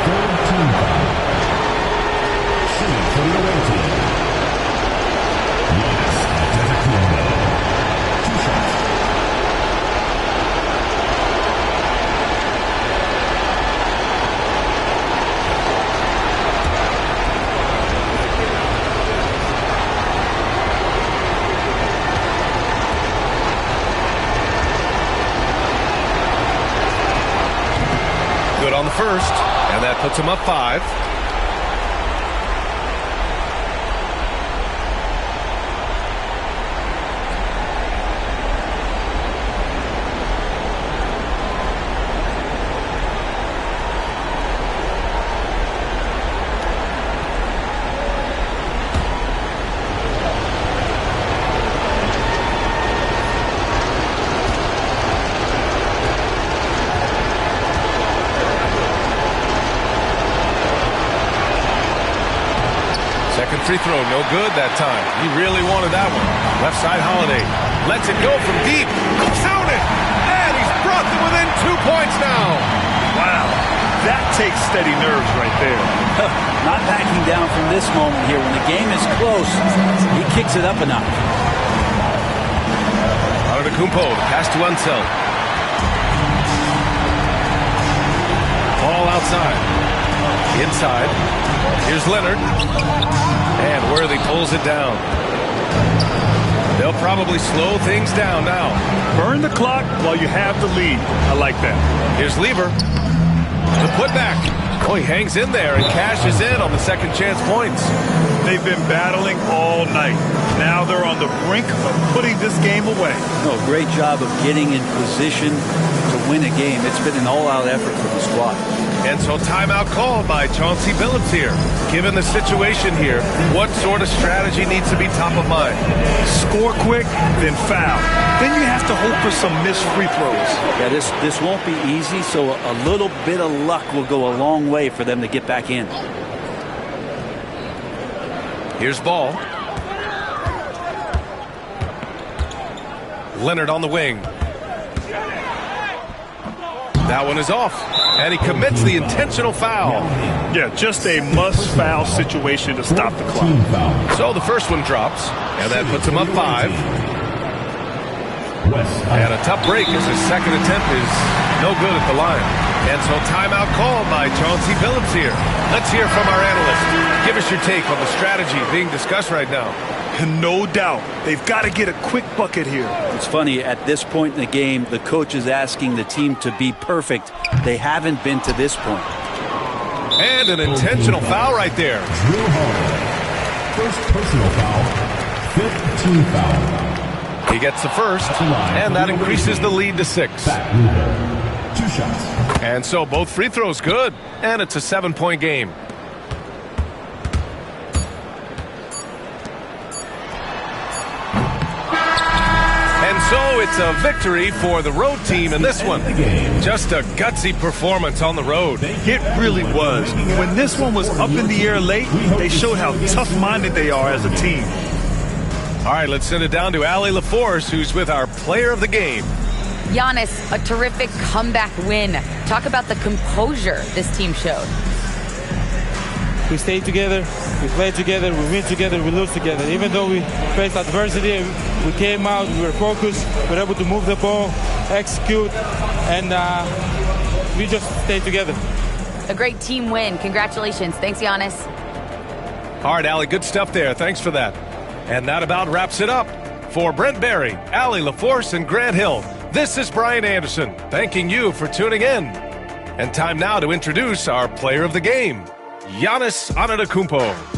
Third team foul. Shooting for the away team. Giannis Antetokounmpo. 2 shots. On the first, and that puts him up 5. free throw, no good that time. He really wanted that one. Left side Holiday lets it go from deep. Count it! And he's brought them within 2 points now. Wow, that takes steady nerves right there. Not backing down from this moment here. When the game is close, he kicks it up a notch. Antetokounmpo, pass to Unseld. Ball outside. Inside. Here's Leonard. And Worthy pulls it down. They'll probably slow things down now. Burn the clock while you have the lead. I like that. Here's Lever. The putback. Oh, he hangs in there and cashes in on the second chance points. They've been battling all night. Now they're on the brink of putting this game away. No, great job of getting in position to win a game. It's been an all-out effort for the squad. And so timeout called by Chauncey Billups here. Given the situation here, what sort of strategy needs to be top of mind? Score quick, then foul. Then you have to hope for some missed free throws. Yeah, this won't be easy, so a little bit of luck will go a long way for them to get back in. Here's Ball. Leonard on the wing. That one is off, and he commits the intentional foul. Yeah, just a must-foul situation to stop the clock. So the first one drops, and that puts him up 5. And a tough break as his second attempt is no good at the line. And so timeout called by Chauncey Billups here. Let's hear from our analyst. Give us your take on the strategy being discussed right now. No doubt. They've got to get a quick bucket here. It's funny, at this point in the game, the coach is asking the team to be perfect. They haven't been to this point. And an intentional foul right there. Drew Holiday. First personal foul. 5th team foul. He gets the first, and that increases the lead to 6. 2 shots. And so both free throws good, and it's a 7-point game. And so it's a victory for the road team in this one. Just a gutsy performance on the road. It really was. When this one was up in the air late, they showed how tough-minded they are as a team. All right, let's send it down to Allie LaForce, who's with our player of the game. Giannis, a terrific comeback win. Talk about the composure this team showed. We stay together, we play together, we win together, we lose together. Even though we faced adversity, we came out, we were focused, we were able to move the ball, execute, and we just stayed together. A great team win. Congratulations. Thanks, Giannis. All right, Allie, good stuff there. Thanks for that. And that about wraps it up. For Brent Barry, Allie LaForce, and Grant Hill, this is Brian Anderson, thanking you for tuning in. And time now to introduce our player of the game, Giannis Antetokounmpo.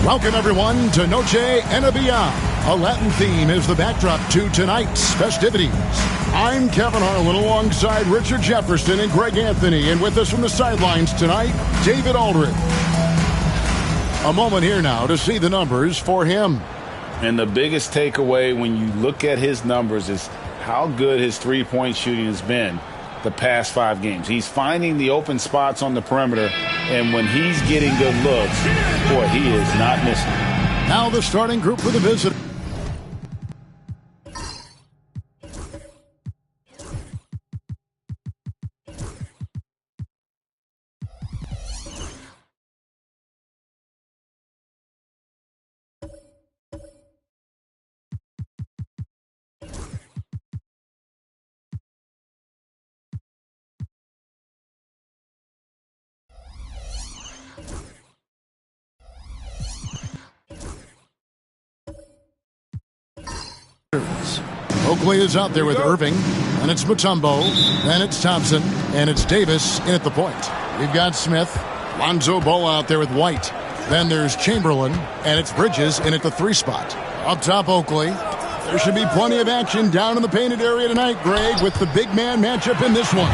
Welcome, everyone, to Noche NBA. A Latin theme is the backdrop to tonight's festivities. I'm Kevin Harlan alongside Richard Jefferson and Greg Anthony. And with us from the sidelines tonight, David Aldridge. A moment here now to see the numbers for him. And the biggest takeaway when you look at his numbers is how good his three-point shooting has been the past 5 games. He's finding the open spots on the perimeter, and when he's getting good looks, boy, he is not missing. Now the starting group for the visitor. Oakley is out there with Irving, and it's Mutombo, then it's Thompson, and it's Davis in at the point. We've got Smith, Lonzo Ball out there with White. Then there's Chamberlain, and it's Bridges in at the 3 spot. Up top, Oakley. There should be plenty of action down in the painted area tonight, Greg, with the big man matchup in this one.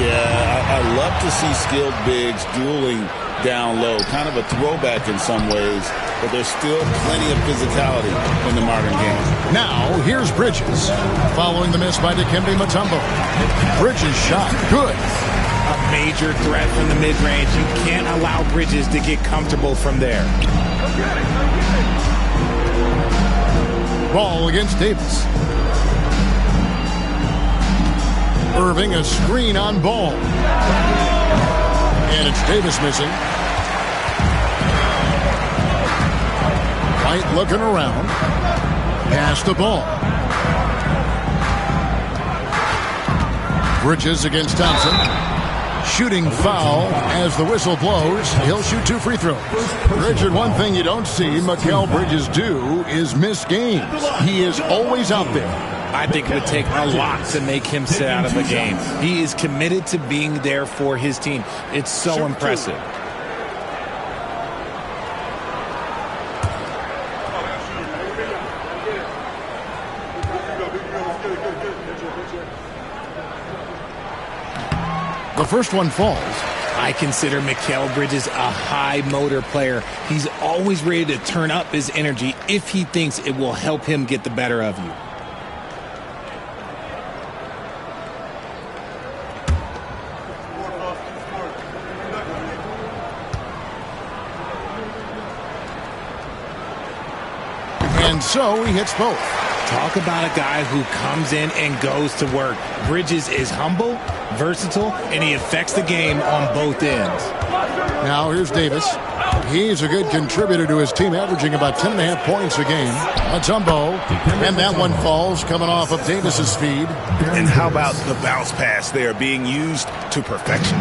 Yeah, I love to see skilled bigs dueling down low. Kind of a throwback in some ways, but there's still plenty of physicality in the modern game. Now, here's Bridges. Following the miss by Dikembe Mutombo. Bridges shot. Good. A major threat from the mid-range. You can't allow Bridges to get comfortable from there. Ball against Davis. Irving, a screen on Ball. And it's Davis missing. White looking around. Pass the ball. Bridges against Thompson. Shooting foul as the whistle blows. He'll shoot 2 free throws. Richard, one thing you don't see Mikal Bridges do is miss games. He is always out there. I think it would take a lot to make him sit out of a game. He is committed to being there for his team. It's so impressive. The first one falls. I consider Mikal Bridges a high motor player. He's always ready to turn up his energy if he thinks it will help him get the better of you. And so he hits both. Talk about a guy who comes in and goes to work. Bridges is humble, versatile, and he affects the game on both ends. Now here's Davis. He's a good contributor to his team, averaging about 10.5 points a game. Mutombo, and that one falls, coming off of Davis's feed. And how about the bounce pass there being used to perfection?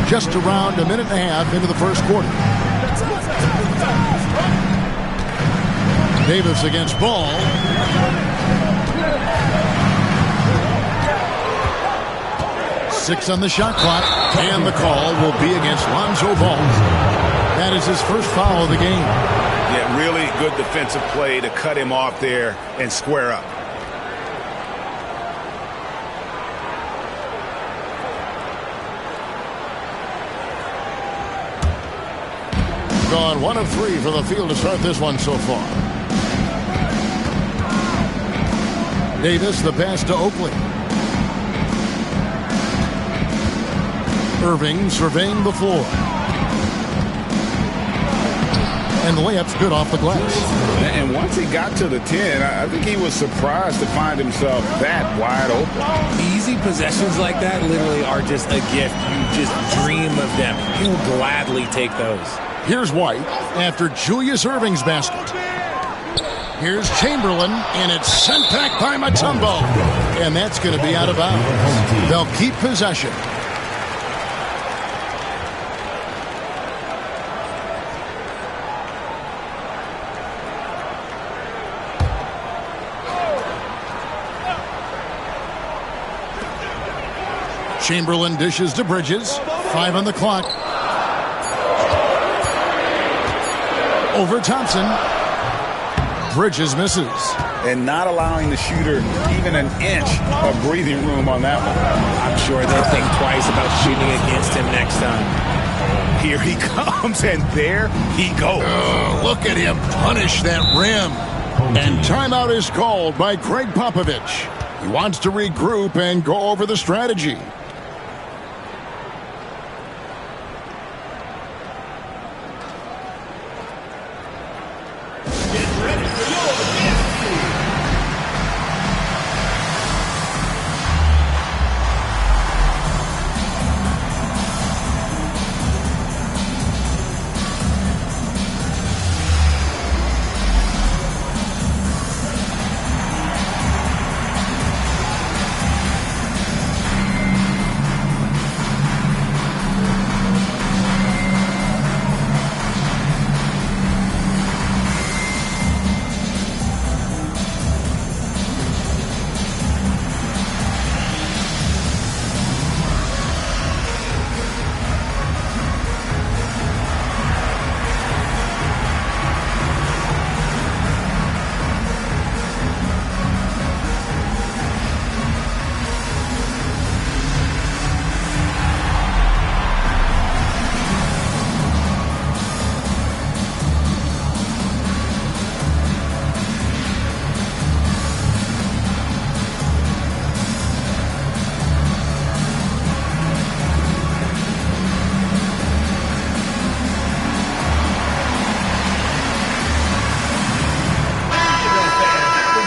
Just around a minute and a half into the first quarter. Davis against Ball. Six on the shot clock, and the call will be against Lonzo Ball. That is his first foul of the game. Yeah, really good defensive play to cut him off there and square up. Gone 1 of 3 for the field to start this one so far. Davis, the pass to Oakley. Irving surveying the floor. And the layup's good off the glass. And once he got to the 10, I think he was surprised to find himself that wide open. Easy possessions like that literally are just a gift. You just dream of them. He will gladly take those. Here's White after Julius Irving's basket. Here's Chamberlain, and it's sent back by Mutombo. And that's going to be out of bounds. They'll keep possession. Chamberlain dishes to Bridges. 5 on the clock. Over Thompson. Bridges misses. And not allowing the shooter even an inch of breathing room on that one. I'm sure they'll think twice about shooting against him next time. Here he comes, and there he goes. Oh, look at him punish that rim. And timeout is called by Craig Popovich. He wants to regroup and go over the strategy.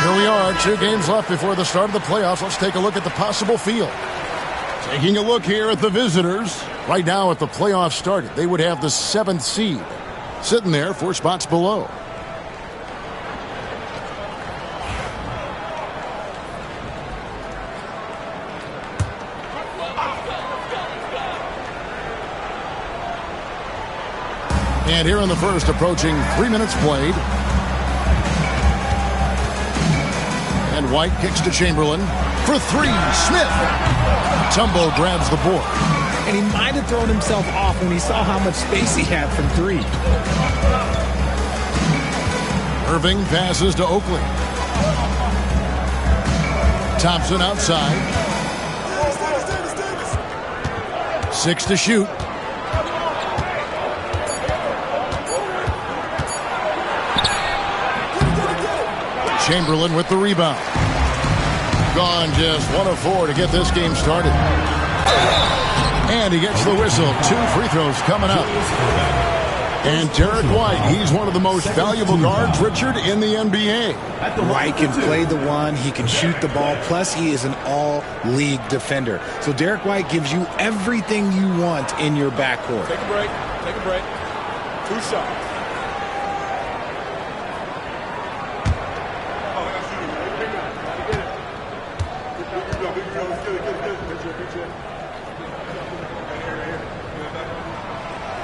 Here we are, 2 games left before the start of the playoffs. Let's take a look at the possible field. Taking a look here at the visitors. Right now at the playoffs started, they would have the 7th seed. Sitting there 4 spots below. And here in the first, approaching 3 minutes played. And White kicks to Chamberlain for 3. Smith. Mutombo grabs the board. And he might have thrown himself off when he saw how much space he had from 3. Irving passes to Oakley. Thompson outside. 6 to shoot. Chamberlain with the rebound. Gone just 1 of 4 to get this game started. And he gets the whistle. 2 free throws coming up. And Derek White, he's one of the most valuable guards, Richard, in the NBA. White can play the 1, he can shoot the ball, plus he is an all-league defender. So Derek White gives you everything you want in your backcourt. Take a break. Take a break. 2 shots.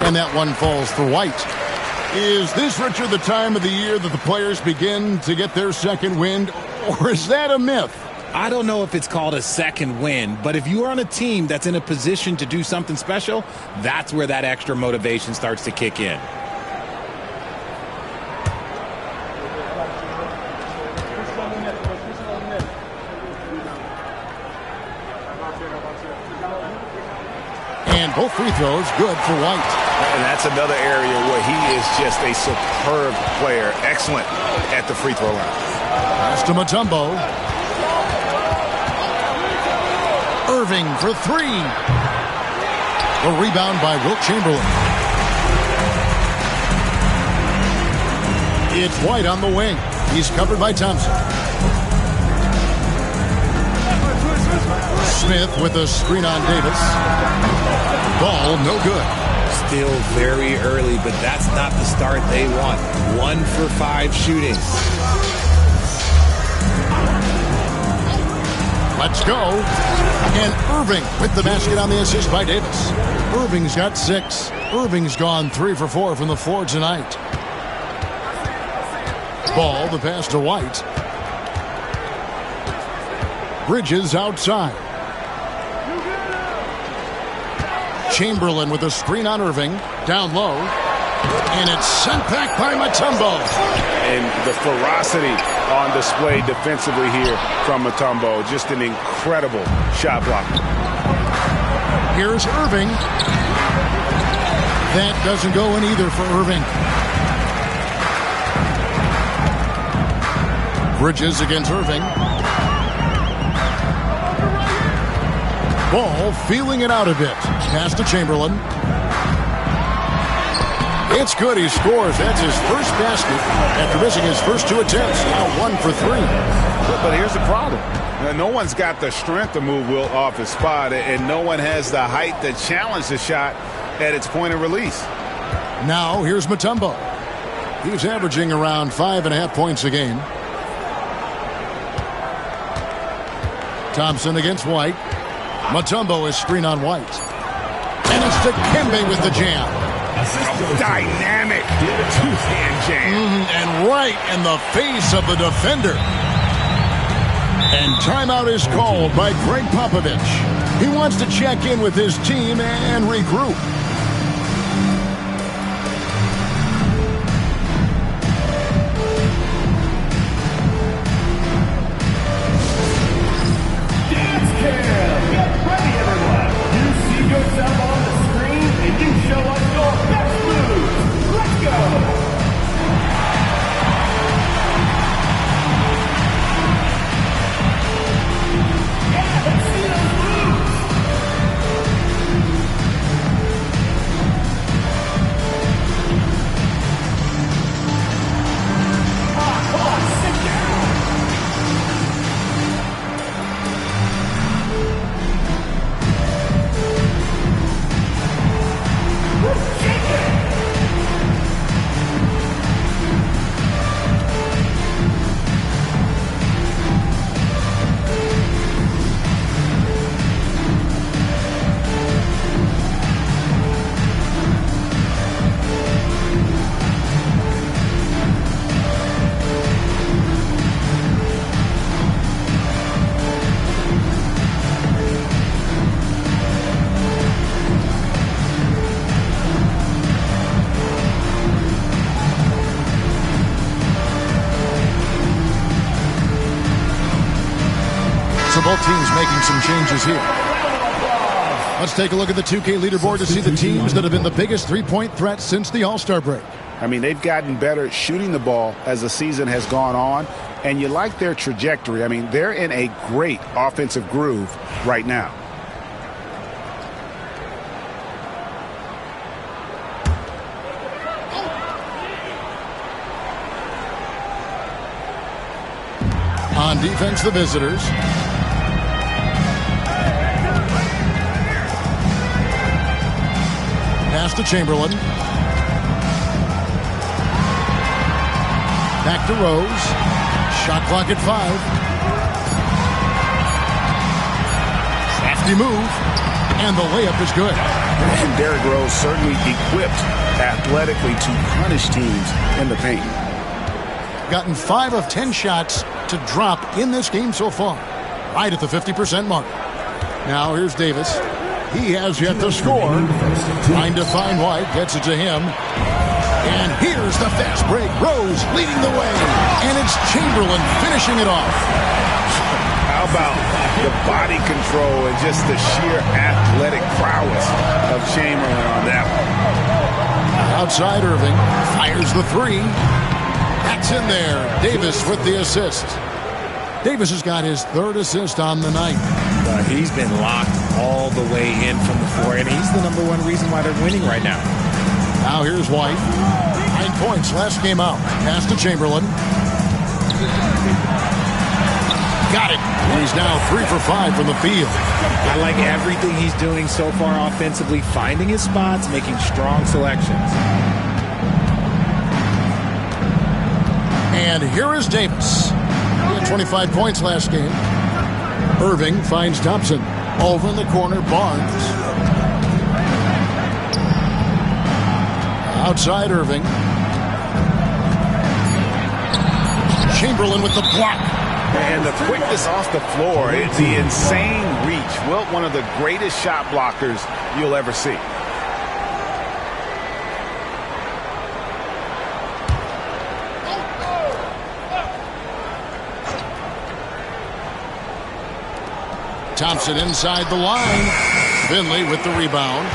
And that one falls for White. Is this, Richard, the time of the year that the players begin to get their second wind, or is that a myth? I don't know if it's called a second win, but if you are on a team that's in a position to do something special, that's where that extra motivation starts to kick in. And both free throws good for White. And that's another area where he is just a superb player. Excellent at the free throw line. Pass to Mutombo. Irving for 3. The rebound by Wilt Chamberlain. It's White on the wing. He's covered by Thompson. Smith with a screen on Davis. Ball no good. Still very early, but that's not the start they want. 1 for 5 shooting. Let's go. And Irving with the basket on the assist by Davis. Irving's got 6. Irving's gone 3 for 4 from the floor tonight. Ball, the pass to White. Bridges outside. Chamberlain with a screen on Irving. Down low. And it's sent back by Mutombo. And the ferocity on display defensively here from Mutombo. Just an incredible shot block. Here's Irving. That doesn't go in either for Irving. Bridges against Irving. Ball feeling it out a bit. Pass to Chamberlain. It's good. He scores. That's his first basket after missing his first 2 attempts. Now 1 for 3. But here's the problem. No one's got the strength to move Wilt off his spot, and no one has the height to challenge the shot at its point of release. Now here's Mutombo. He's averaging around 5.5 points a game. Thompson against White. Mutombo is screen on White. And it's Dikembe with the jam. Dynamic two-hand jam. And right in the face of the defender. And timeout is called by Greg Popovich. He wants to check in with his team and regroup. Yourself on the screen and you show us your best moves. Let's go. Yeah, let's see those moves. Come on, sit down. Both teams making some changes here. Let's take a look at the 2K leaderboard to see the teams that have been the biggest three-point threat since the All-Star break. I mean, they've gotten better shooting the ball as the season has gone on, and you like their trajectory. I mean, they're in a great offensive groove right now. On defense, the visitors. Pass to Chamberlain. Back to Rose. Shot clock at 5. Crafty move. And the layup is good. And Derrick Rose certainly equipped athletically to punish teams in the paint. Gotten 5 of 10 shots to drop in this game so far. Right at the 50% mark. Now here's Davis. He has yet to score. Trying to find White. Gets it to him. And here's the fast break. Rose leading the way. And it's Chamberlain finishing it off. How about the body control and just the sheer athletic prowess of Chamberlain on that one. Outside Irving. Fires the 3. That's in there. Davis with the assist. Davis has got his 3rd assist on the night. He's been locked all the way in from the floor, and he's the #1 reason why they're winning right now. Now here's White. 9 points last game out. Pass to Chamberlain. Got it. And he's now 3 for 5 from the field. I like everything he's doing so far offensively, finding his spots, making strong selections. And here is Davis. He had 25 points last game. Irving finds Thompson. Over in the corner, Barnes. Outside Irving. Chamberlain with the block. And the quickness off the floor, the insane reach. Wilt, one of the greatest shot blockers you'll ever see. Thompson inside the line. Finley with the rebound.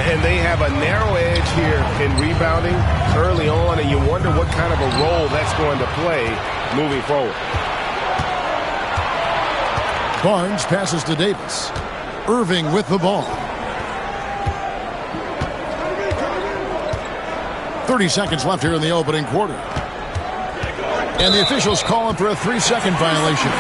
And they have a narrow edge here in rebounding early on, and you wonder what kind of a role that's going to play moving forward. Barnes passes to Davis. Irving with the ball. 30 seconds left here in the opening quarter. And the officials calling for a 3-second violation.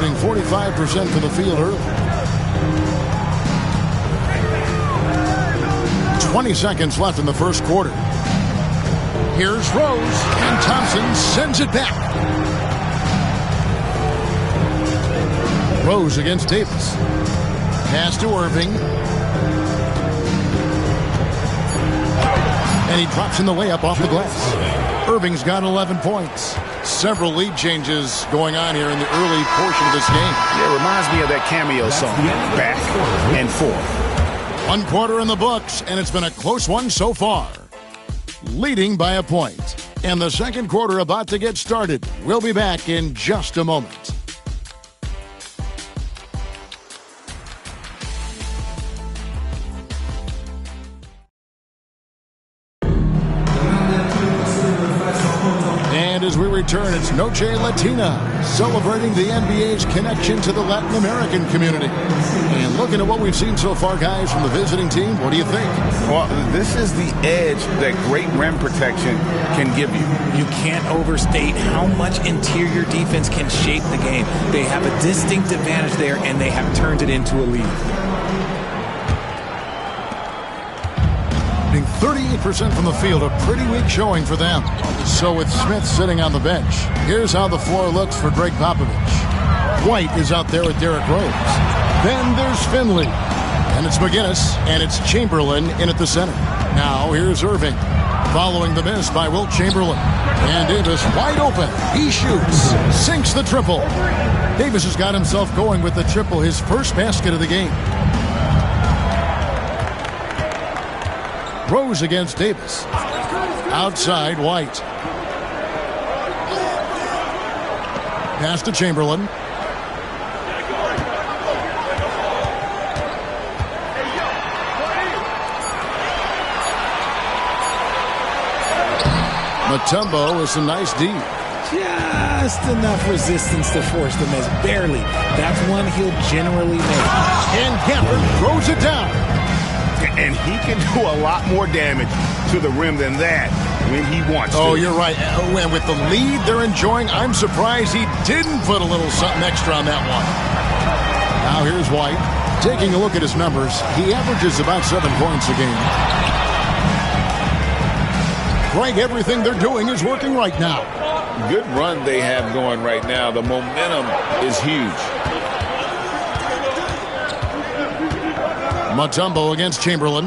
Shooting 45% from the field early. 20 seconds left in the first quarter. Here's Rose, and Thompson sends it back. Rose against Davis. Pass to Irving. And he drops in the layup off the glass. Irving's got 11 points. Several lead changes going on here in the early portion of this game. Yeah, it reminds me of that cameo song, Back and Forth. 1 quarter in the books, and it's been a close one so far. Leading by a point. And the second quarter about to get started. We'll be back in just a moment. And as we return, it's Noche Latina, celebrating the NBA's connection to the Latin American community. And looking at what we've seen so far, guys, from the visiting team, what do you think? Well, this is the edge that great rim protection can give you. You can't overstate how much interior defense can shape the game. They have a distinct advantage there, and they have turned it into a lead. 38% from the field, a pretty weak showing for them. So with Smith sitting on the bench, here's how the floor looks for Greg Popovich. White is out there with Derrick Rose. Then there's Finley. And it's McGinnis, and it's Chamberlain in at the center. Now here's Irving, following the miss by Wilt Chamberlain. And Davis wide open. He shoots, sinks the triple. Davis has got himself going with the triple, his first basket of the game. Rose against Davis. Outside, White. Pass to Chamberlain. Mutombo with some nice D. Just enough resistance to force the miss. Barely. That's one he'll generally make. And Gafford throws it down. And he can do a lot more damage to the rim than that when he wants to. Oh, you're right. And with the lead they're enjoying, I'm surprised he didn't put a little something extra on that one. Now here's White. Taking a look at his numbers, he averages about 7 points a game. Greg, everything they're doing is working right now. Good run they have going right now. The momentum is huge. Mutombo against Chamberlain.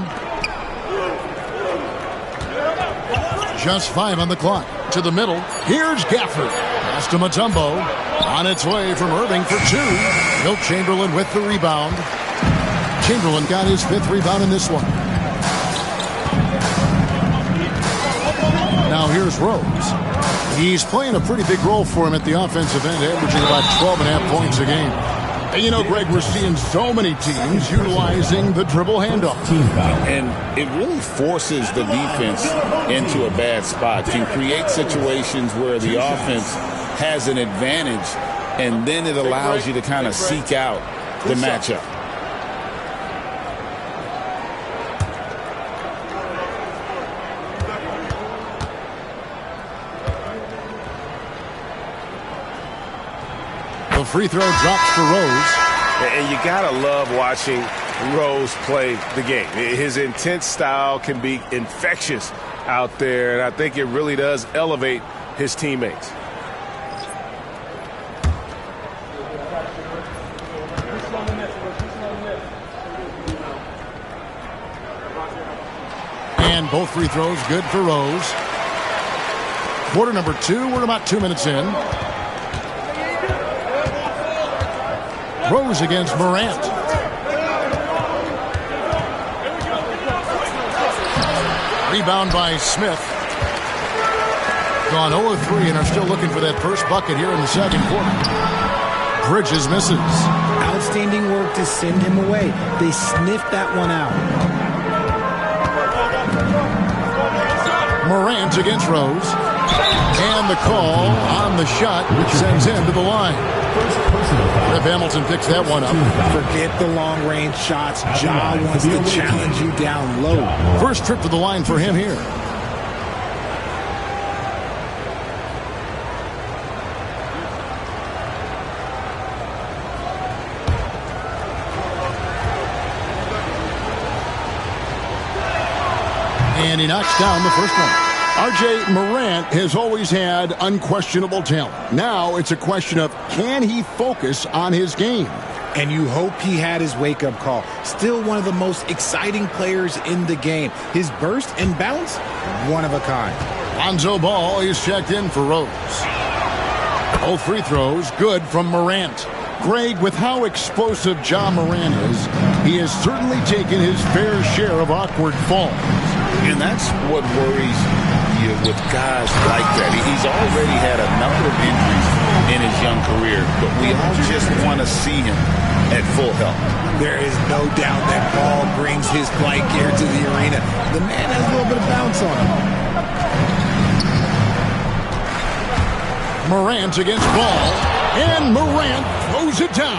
Just 5 on the clock. To the middle. Here's Gafford. Pass to Mutombo. On its way from Irving for 2. Wilt Chamberlain with the rebound. Chamberlain got his 5th rebound in this one. Now here's Rose. He's playing a pretty big role for him at the offensive end, averaging about 12.5 points a game. And you know, Greg, we're seeing so many teams utilizing the dribble handoff. And it really forces the defense into a bad spot. You create situations where the offense has an advantage, and then it allows you to kind of seek out the matchup. The free throw drops for Rose. And you got to love watching Rose play the game. His intense style can be infectious out there, and I think it really does elevate his teammates. And both free throws good for Rose. Quarter number 2, we're about 2 minutes in. Rose against Morant. Rebound by Smith. Gone 0-3 and are still looking for that first bucket here in the second quarter. Bridges misses. Outstanding work to send him away. They sniffed that one out. Morant against Rose. And the call on the shot, which sends him to the line. Rip Hamilton picks that one up. Forget the long-range shots. Ja wants to challenge you down low. First trip to the line for him here. And he knocks down the first one. R.J. Morant has always had unquestionable talent. Now it's a question of, can he focus on his game? And you hope he had his wake-up call. Still one of the most exciting players in the game. His burst and bounce, one of a kind. Lonzo Ball is checked in for Rose. Both free throws good from Morant. Greg, with how explosive Ja Morant is, he has certainly taken his fair share of awkward falls. And that's what worries you with guys like that. He's already had a number of injuries in his young career, but we all just want to see him at full health. There is no doubt that Ball brings his flight gear to the arena. The man has a little bit of bounce on him. Morant against Ball, and Morant throws it down.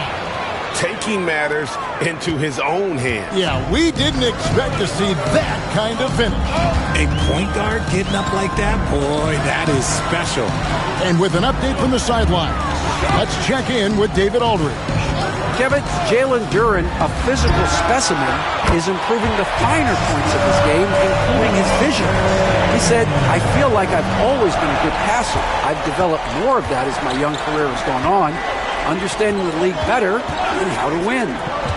Taking matters into his own hands. Yeah, we didn't expect to see that kind of finish. A point guard getting up like that, boy, that is special. And with an update from the sidelines, let's check in with David Aldridge. Kevin, Jalen Duren, a physical specimen, is improving the finer points of his game, including his vision. He said, I feel like I've always been a good passer. I've developed more of that as my young career has gone on, understanding the league better and how to win.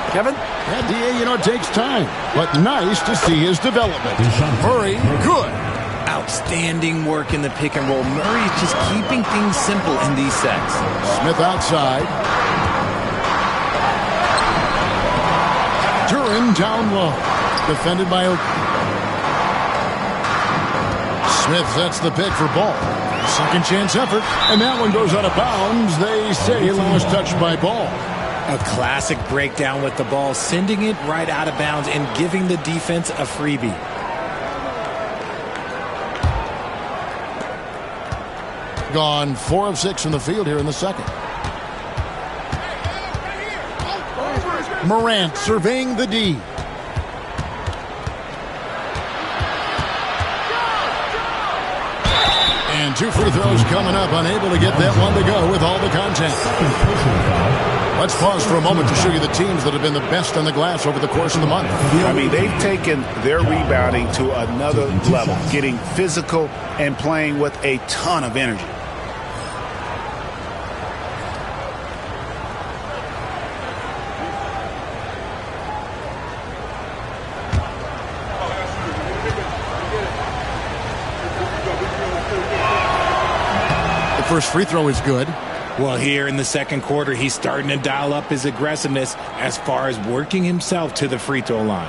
Kevin? Yeah, D.A., you know, it takes time, but nice to see his development. Murray, good. Outstanding work in the pick and roll. Murray is just keeping things simple in these sets. Smith outside. Duren down low. Defended by Oakley. Smith sets the pick for Ball. Second chance effort, and that one goes out of bounds. They say last touch by Ball. A classic breakdown with the ball, sending it right out of bounds and giving the defense a freebie. Gone 4 of 6 from the field here in the second. Morant surveying the D. And 2 free throws coming up, unable to get that one to go with all the contact. Let's pause for a moment to show you the teams that have been the best on the glass over the course of the month. I mean, they've taken their rebounding to another level, getting physical and playing with a ton of energy. The first free throw is good. Well, here in the second quarter, he's starting to dial up his aggressiveness as far as working himself to the free throw line.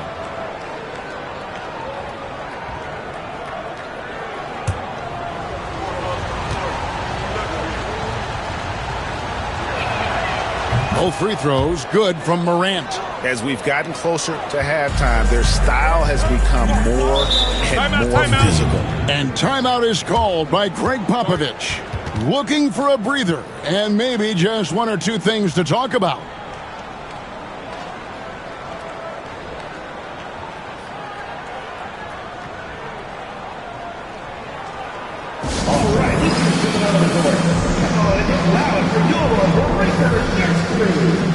Both free throws good from Morant. As we've gotten closer to halftime, their style has become more and more physical. And timeout is called by Greg Popovich. Looking for a breather and maybe just one or two things to talk about. All right, this is another quarter. It's loud for your Lakers next crew.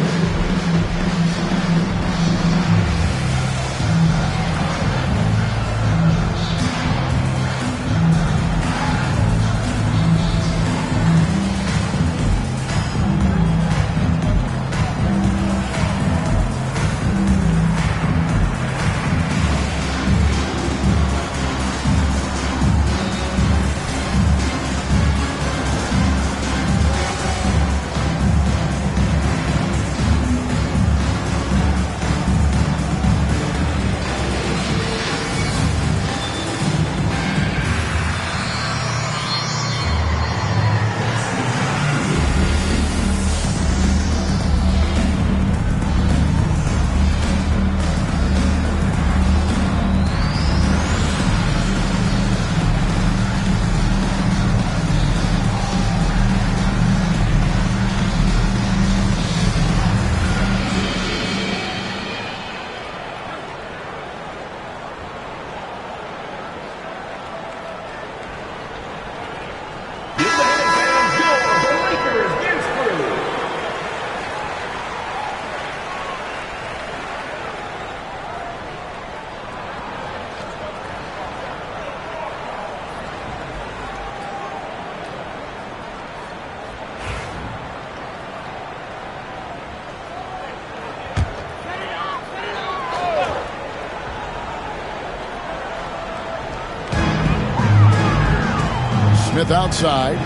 Smith outside.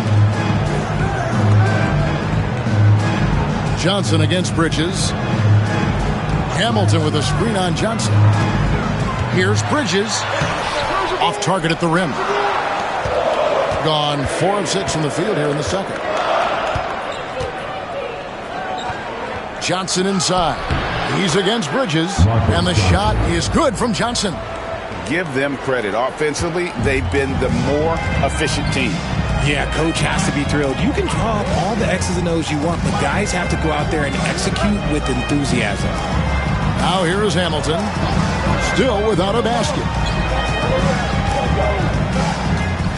Johnson against Bridges. Hamilton with a screen on Johnson. Here's Bridges. Off target at the rim. Gone 4 of 6 from the field here in the second. Johnson inside. He's against Bridges. And the shot is good from Johnson. Give them credit. Offensively, they've been the more efficient team. Yeah, coach has to be thrilled. You can draw up all the X's and O's you want, but guys have to go out there and execute with enthusiasm. Now here is Hamilton. Still without a basket.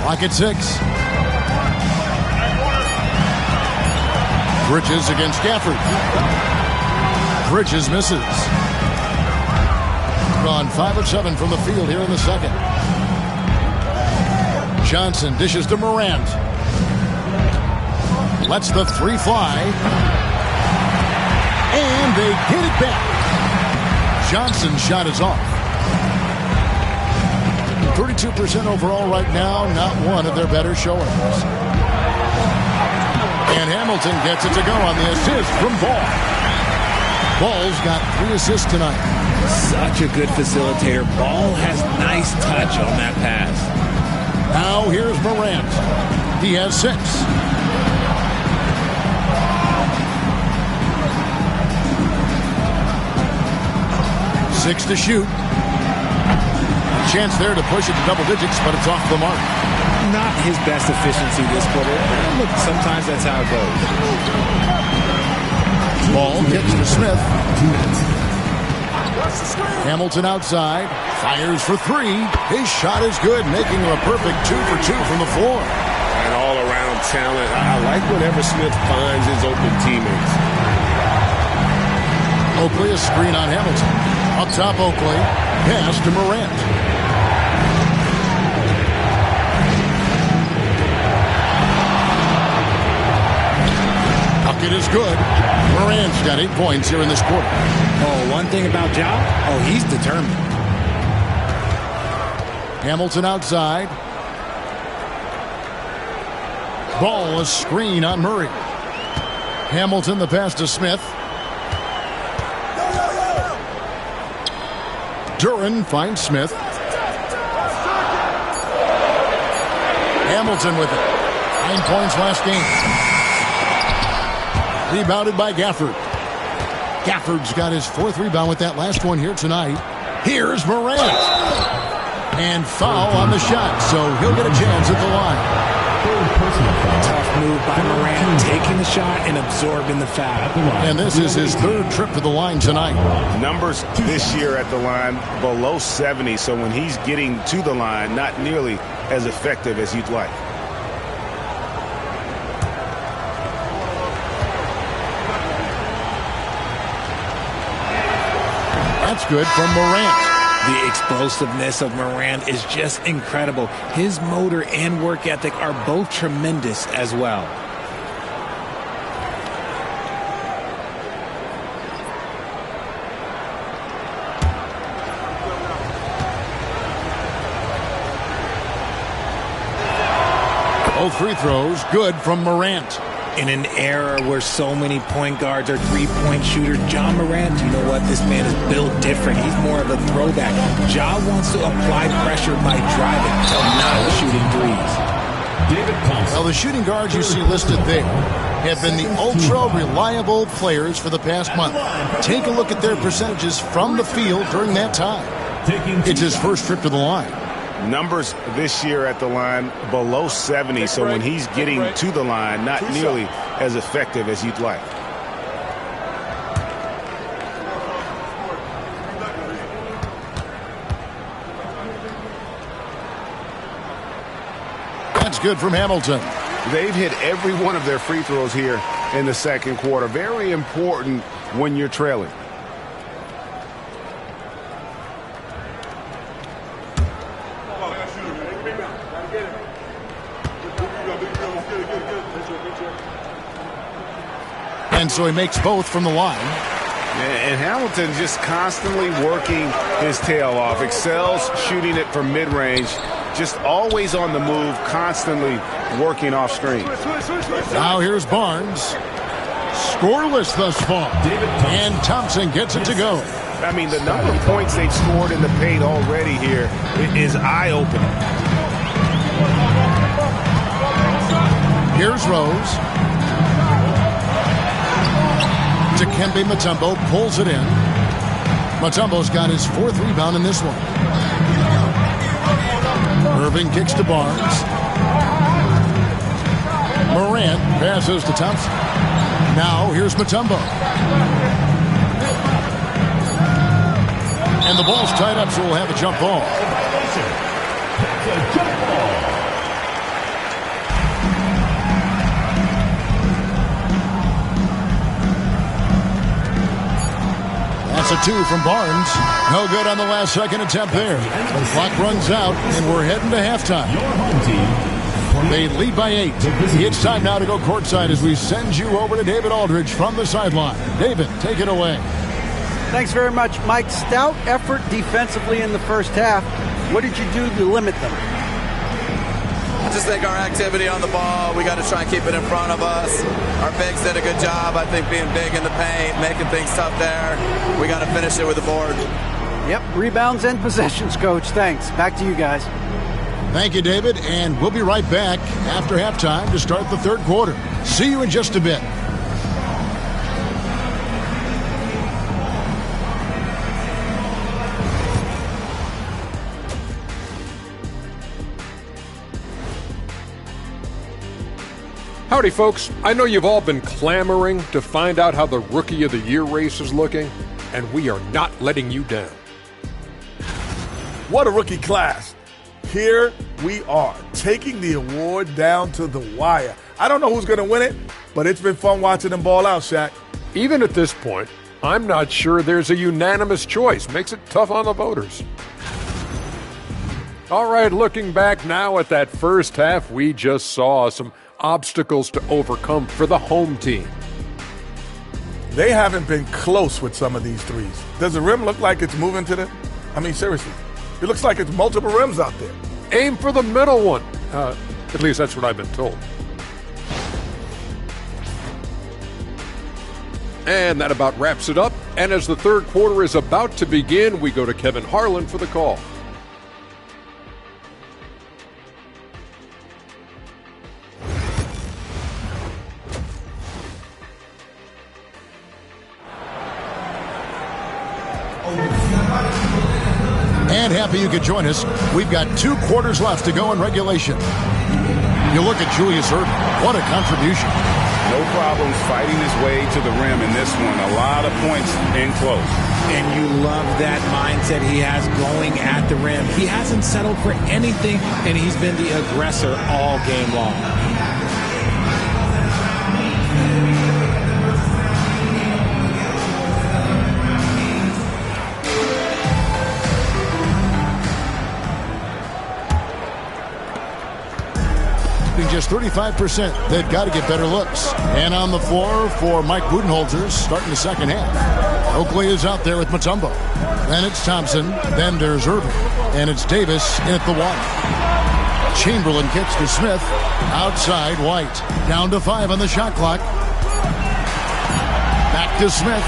Clock at 6. Bridges against Gafford. Bridges misses. Gone 5 of 7 from the field here in the second. Johnson dishes to Morant. Lets the 3 fly. And they get it back. Johnson's shot is off. 32% overall right now, not one of their better showings. And Hamilton gets it to go on the assist from Ball. Ball's got 3 assists tonight. Such a good facilitator. Ball has nice touch on that pass. Now here's Morant. He has 6. Six to shoot. A chance there to push it to double digits, but it's off the mark. Not his best efficiency this quarter. Look, sometimes that's how it goes. Ball gets to Smith. Hamilton outside. Fires for 3. His shot is good, making him a perfect 2 for 2 from the floor. And all-around talent. I like whenever Smith finds his open teammates. Oakley, a screen on Hamilton. Up top, Oakley. Pass to Morant. Bucket is good. Morant's got 8 points here in this quarter. Oh, one thing about Ja, he's determined. Hamilton outside. Ball, a screen on Murray. Hamilton, the pass to Smith. Duren finds Smith. Hamilton with it. 9 points last game. Rebounded by Gafford. Gafford's got his 4th rebound with that last one here tonight. Here's Morant. And foul on the shot, so he'll get a chance at the line. Tough move by Morant, taking the shot and absorbing the foul. And this is his 3rd trip to the line tonight. Numbers this year at the line below 70, so when he's getting to the line, not nearly as effective as you'd like. That's good from Morant. The explosiveness of Morant is just incredible. His motor and work ethic are both tremendous as well. Both free throws good from Morant. In an era where so many point guards are three-point shooters, Ja Morant, you know what? This man is built different. He's more of a throwback. Ja wants to apply pressure by driving, not shooting threes. Well, the shooting guards you see listed there have been the ultra-reliable players for the past month. Take a look at their percentages from the field during that time. It's his 1st trip to the line. Numbers this year at the line below 70, so when he's getting to the line, not nearly as effective as you'd like. That's good from Hamilton. They've hit every one of their free throws here in the 2nd quarter. Very important when you're trailing. And so he makes both from the line. And Hamilton just constantly working his tail off. Excels shooting it from mid-range. Just always on the move, constantly working off screen. Now here's Barnes. Scoreless thus far. And Thompson gets it to go. I mean, the number of points they've scored in the paint already here is eye-opening. Here's Rose. Dikembe Mutombo pulls it in. Mutombo's got his 4th rebound in this one. Irving kicks to Barnes. Morant passes to Thompson. Now here's Mutombo. And the ball's tied up, so we'll have a jump ball. That's a 2 from Barnes. No good on the last second attempt there. The clock runs out, and we're heading to halftime. They lead by 8. It's time now to go courtside as we send you over to David Aldridge from the sideline. David, take it away. Thanks very much, Mike. Stout effort defensively in the first half. What did you do to limit them? I just think our activity on the ball, we got to try and keep it in front of us. Our bigs did a good job, I think, being big in the paint, making things tough there. We got to finish it with the board. Yep, rebounds and possessions, Coach. Thanks. Back to you guys. Thank you, David, and we'll be right back after halftime to start the 3rd quarter. See you in just a bit. Howdy, folks. I know you've all been clamoring to find out how the Rookie of the Year race is looking, and we are not letting you down. What a rookie class. Here we are, taking the award down to the wire. I don't know who's going to win it, but it's been fun watching them ball out, Shaq. Even at this point, I'm not sure there's a unanimous choice. Makes it tough on the voters. All right, looking back now at that first half, we just saw some obstacles to overcome for the home team. They haven't been close with some of these threes. Does the rim look like it's moving to them? I mean, seriously, it looks like it's multiple rims out there. Aim for the middle one. At least that's what I've been told. And that about wraps it up. And as the 3rd quarter is about to begin, we go to Kevin Harlan for the call. And happy you could join us. We've got 2 quarters left to go in regulation. You look at Julius Erving. What a contribution. No problems fighting his way to the rim in this one. A lot of points in close. And you love that mindset he has going at the rim. He hasn't settled for anything, and he's been the aggressor all game long. Just 35%. They've got to get better looks. And on the floor for Mike Budenholzer starting the second half. Oakley is out there with Mutombo. Then it's Thompson. Then there's Erving. And it's Davis in at the 1. Chamberlain kicks to Smith. Outside White. Down to 5 on the shot clock. Back to Smith.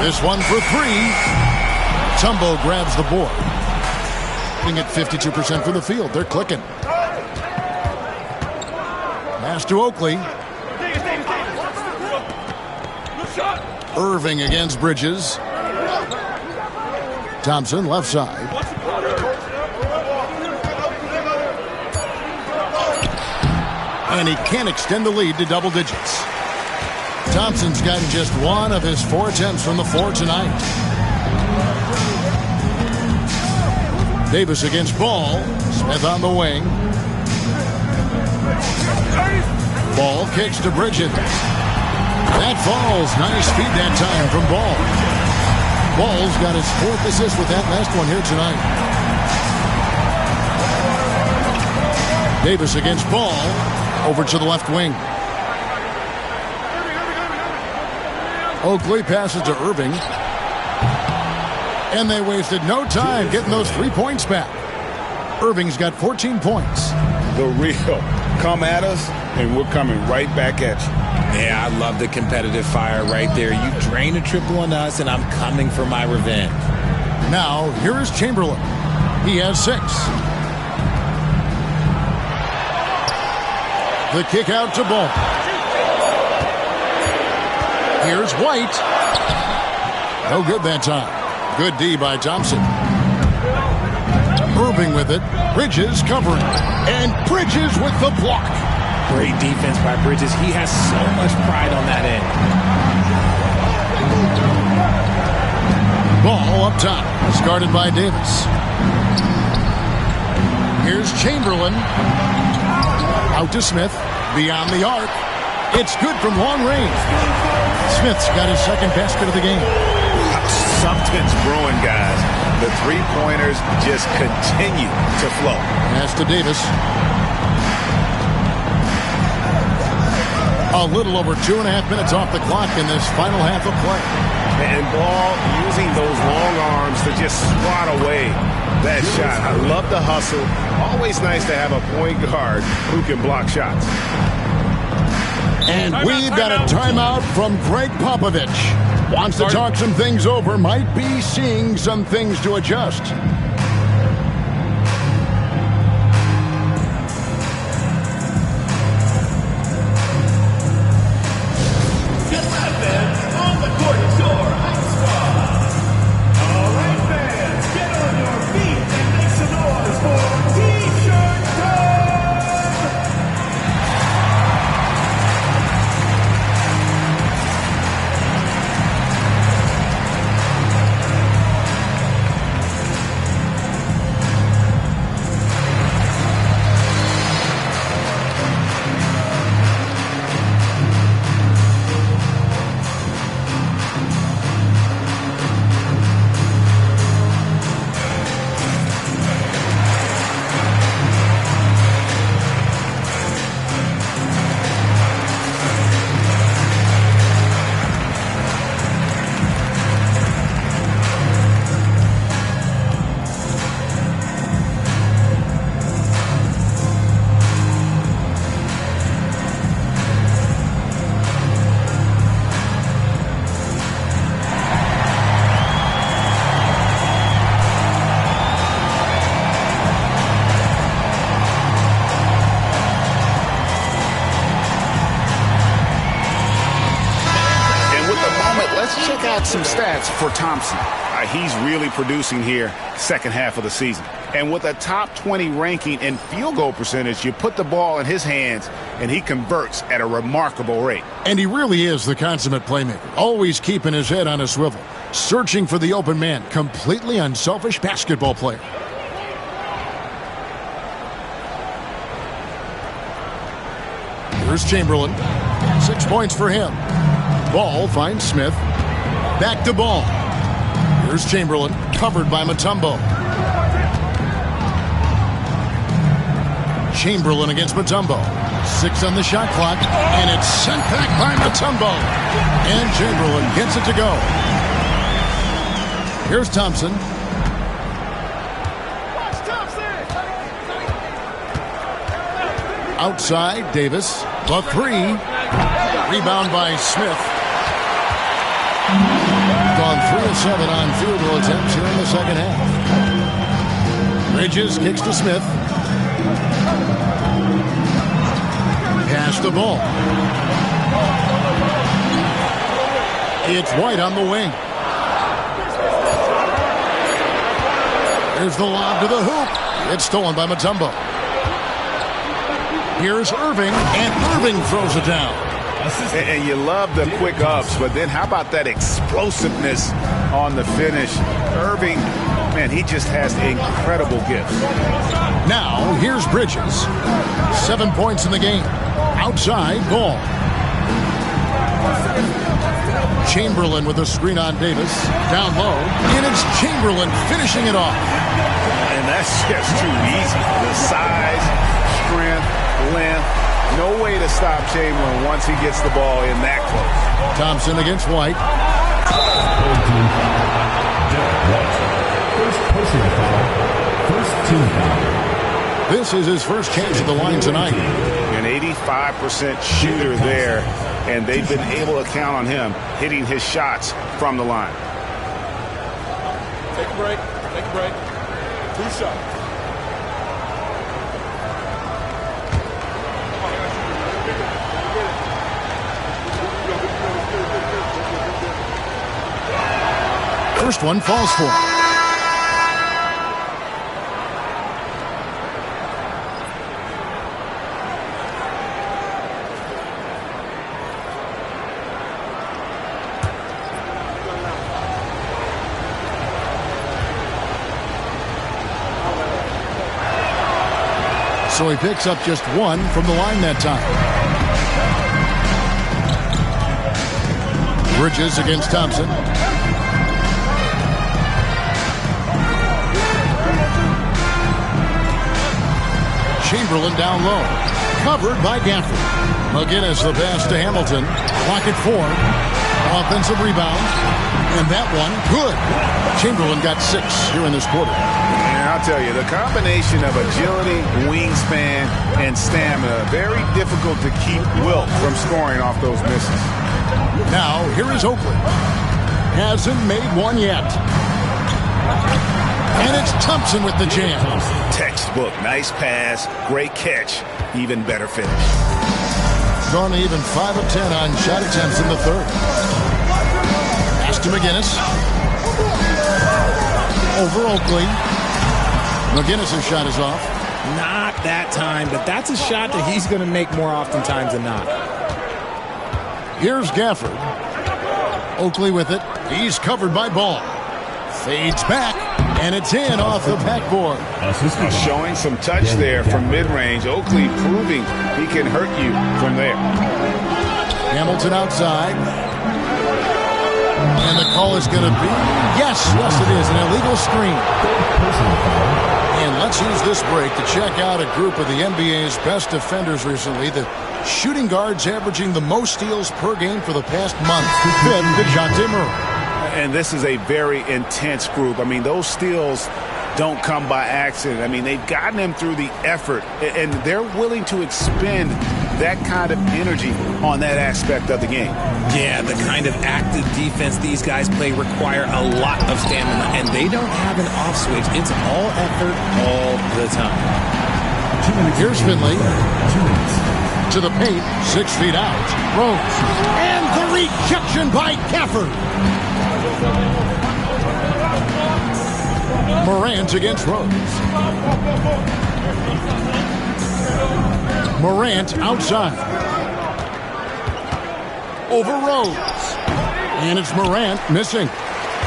This one for 3. Mutombo grabs the board. At 52% for the field. They're clicking. Pass to Oakley. Erving against Bridges. Thompson left side. And he can't extend the lead to double digits. Thompson's gotten just 1 of his 4 attempts from the floor tonight. Davis against Ball. Smith on the wing. Ball kicks to Bridges. That falls. Nice feed that time from Ball. Ball's got his 4th assist with that last one here tonight. Davis against Ball. Over to the left wing. Oakley passes to Erving. And they wasted no time getting those 3 points back. Erving's got 14 points. The real. Come at us, and we're coming right back at you. Yeah, I love the competitive fire right there. You drain a triple on us, and I'm coming for my revenge. Now, here's Chamberlain. He has 6. The kick out to Ball. Here's White. No good that time. Good D by Thompson. Erving with it. Bridges covering. And Bridges with the block. Great defense by Bridges. He has so much pride on that end. Ball up top. It's guarded by Davis. Here's Chamberlain. Out to Smith. Beyond the arc. It's good from long range. Smith's got his 2nd basket of the game. Something's brewing, guys. The 3-pointers just continue to flow. Pass to Davis. A little over 2.5 minutes off the clock in this final half of play. And Ball using those long arms to just swat away that shot. I love the hustle. Always nice to have a point guard who can block shots. And we've got a timeout from Greg Popovich. Wants to talk some things over. Might be seeing some things to adjust. Some stats for Thompson. He's really producing here second half of the season. And with a top 20 ranking in field goal percentage, you put the ball in his hands, and he converts at a remarkable rate. And he really is the consummate playmaker, always keeping his head on a swivel, searching for the open man, completely unselfish basketball player. Here's Chamberlain. 6 points for him. Ball finds Smith. Back to Ball. Here's Chamberlain, covered by Mutombo. Chamberlain against Mutombo. 6 on the shot clock, and it's sent back by Mutombo. And Chamberlain gets it to go. Here's Thompson. Outside, Davis. The 3. Rebound by Smith. Gone 3 of 7 on field goal attempts here in the second half. Bridges kicks to Smith. Pass the ball. It's White on the wing. There's the lob to the hoop. It's stolen by Mutombo. Here's Irving, and Irving throws it down. And you love the quick ups, but then how about that explosiveness on the finish? Irving, man, he just has incredible gifts. Now, here's Bridges. 7 points in the game. Outside, Ball. Chamberlain with a screen on Davis. Down low, and it's Chamberlain finishing it off. And that's just too easy. The size, strength, length. No way to stop Chamberlain once he gets the ball in that close. Thompson against White. First personal foul. First team foul. This is his first chance at the line tonight. An 85% shooter there, and they've been able to count on him hitting his shots from the line. Take a break. Take a break. 2 shots. First one falls for him. So he picks up just 1 from the line that time. Bridges against Thompson. Chamberlain down low. Covered by Gafford. McGinnis the pass to Hamilton. Clock at 4. Offensive rebound. And that one, good. Chamberlain got 6 here in this quarter. And I'll tell you, the combination of agility, wingspan, and stamina, very difficult to keep Wilt from scoring off those misses. Now, here is Oakley. Hasn't made one yet. And it's Thompson with the jam. Textbook. Nice pass. Great catch. Even better finish. Gone even 5 of 10 on shot attempts in the third. Pass to McGinnis. Over Oakley. McGinnis' shot is off. Not that time, but that's a shot that he's going to make more oftentimes than not. Here's Gafford. Oakley with it. He's covered by Ball. Fades back, and it's in off the backboard. Showing some touch there from mid-range. Oakley proving he can hurt you from there. Hamilton outside. And the call is going to be, yes, it is, an illegal screen. And let's use this break to check out a group of the NBA's best defenders recently. The shooting guards averaging the most steals per game for the past month. Fifth, DeJounte Murray. And this is a very intense group. I mean, those steals don't come by accident. I mean, they've gotten them through the effort, and they're willing to expend that kind of energy on that aspect of the game. Yeah, the kind of active defense these guys play require a lot of stamina, and they don't have an off switch. It's all effort all the time. Here's Finley. To the paint, 6 feet out. Rose. And the rejection by Gafford. Morant against Rose. Morant outside. Over Rose. And it's Morant missing.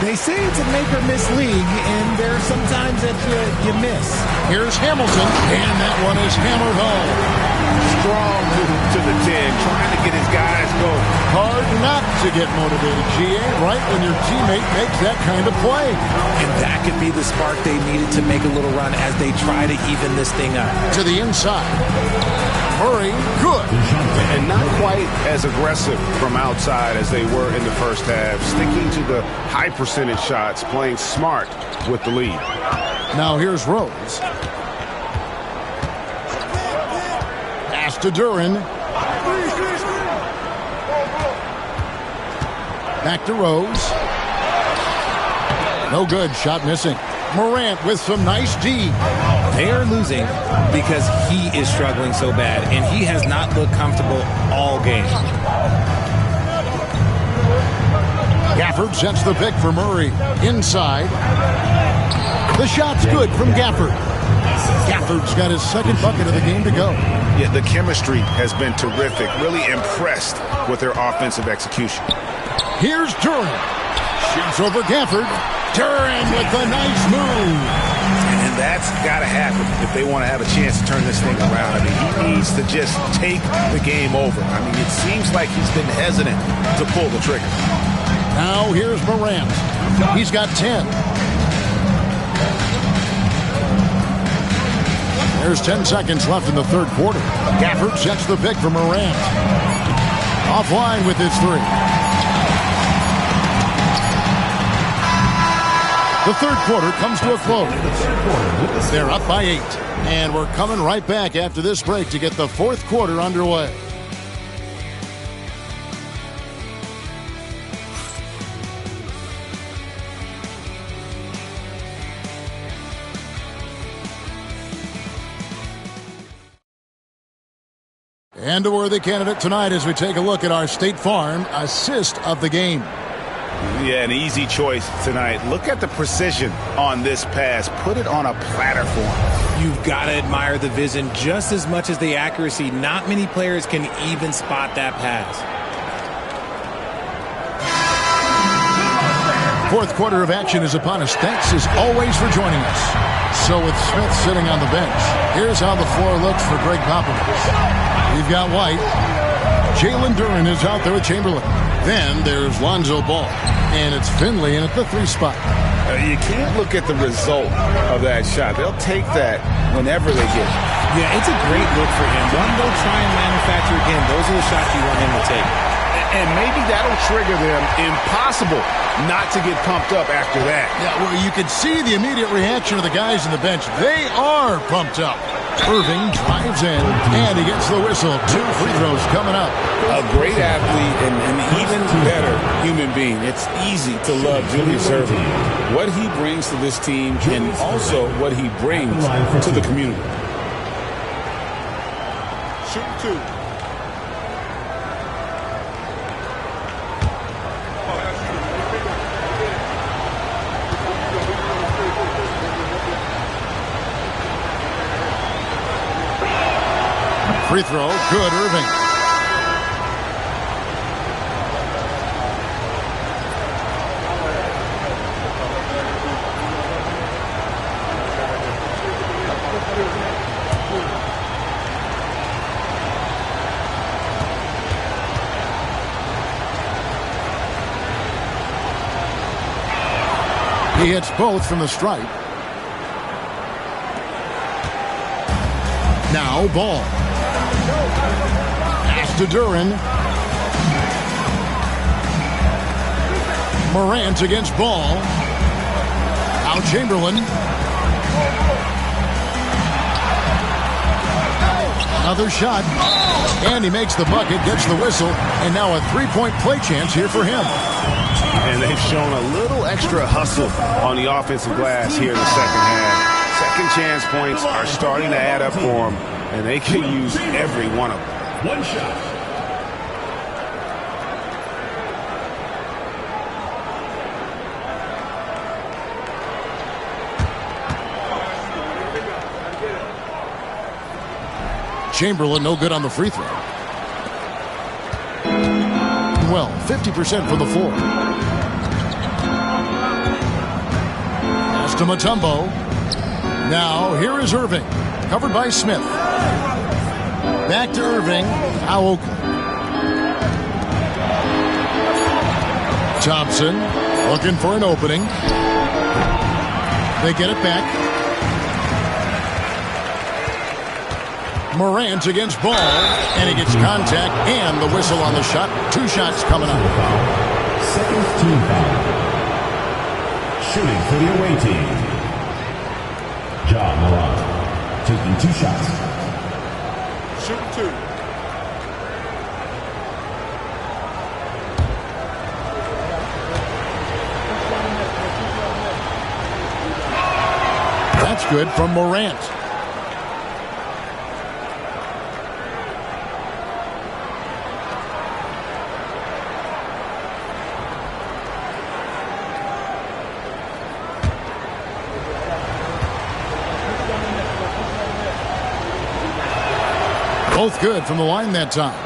They say it's a make or miss league, and there are some times that you miss. Here's Hamilton, and that one is hammered home. Strong move to the 10, trying to get his guys going. Hard not to get motivated, GA, right when your teammate makes that kind of play. And that could be the spark they needed to make a little run as they try to even this thing up. To the inside. Murray, good. And not quite as aggressive from outside as they were in the first half. Sticking to the high percentage shots, playing smart with the lead. Now here's Rose. Pass to Duren. Back to Rose. No good. Shot missing. Morant with some nice D. They are losing because he is struggling so bad, and he has not looked comfortable all game. Gafford sets the pick for Murray. Inside. The shot's good from Gafford. Gafford's got his second bucket of the game to go. Yeah, the chemistry has been terrific. Really impressed with their offensive execution. Here's Duren. Shoots over Gafford. Duren with the nice move. And that's got to happen if they want to have a chance to turn this thing around. I mean, he needs to just take the game over. I mean, it seems like he's been hesitant to pull the trigger. Now here's Morant. He's got 10. There's 10 seconds left in the third quarter. Gafford sets the pick for Morant. Offline with his three. The third quarter comes to a close. They're up by 8. And we're coming right back after this break to get the fourth quarter underway. And a worthy candidate tonight as we take a look at our State Farm assist of the game. Yeah, an easy choice tonight. Look at the precision on this pass. Put it on a platter for him. You've got to admire the vision just as much as the accuracy. Not many players can even spot that pass. Fourth quarter of action is upon us. Thanks as always for joining us. So with Smith sitting on the bench, here's how the floor looks for Greg Popovich. You've got White. Jalen Duren is out there with Chamberlain. Then there's Lonzo Ball. And it's Finley in at the 3 spot. You can't look at the result of that shot. They'll take that whenever they get it. Yeah, it's a great look for him. One, they'll try and manufacture again. Those are the shots you want him to take. And maybe that'll trigger them. Impossible not to get pumped up after that. Yeah, well, you could see the immediate reaction of the guys on the bench. They are pumped up. Irving drives in, and he gets the whistle. 2 free throws coming up. A great athlete and an even better human being. It's easy to love Julius Irving. What he brings to this team and also what he brings to the community. Shoot 2. Free throw, good, Irving. He hits both from the stripe. Now Ball. Pass to Duren. Morant against Ball. Out Chamberlain. Another shot. And he makes the bucket, gets the whistle, and now a three-point play chance here for him. And they've shown a little extra hustle on the offensive glass here in the second half. Second chance points are starting to add up for them, and they can use every one of them. One shot. Chamberlain no good on the free throw. Well, 50% from the floor. Pass to Mutombo. Now, here is Irving. Covered by Smith. Back to Irving. Aoki. Thompson looking for an opening. They get it back. Morant against Ball, and he gets contact and the whistle on the shot. 2 shots coming up. Second team foul. Shooting for the away team. Ja Morant taking 2 shots. Shoot 2. That's good from Morant. Both good from the line that time.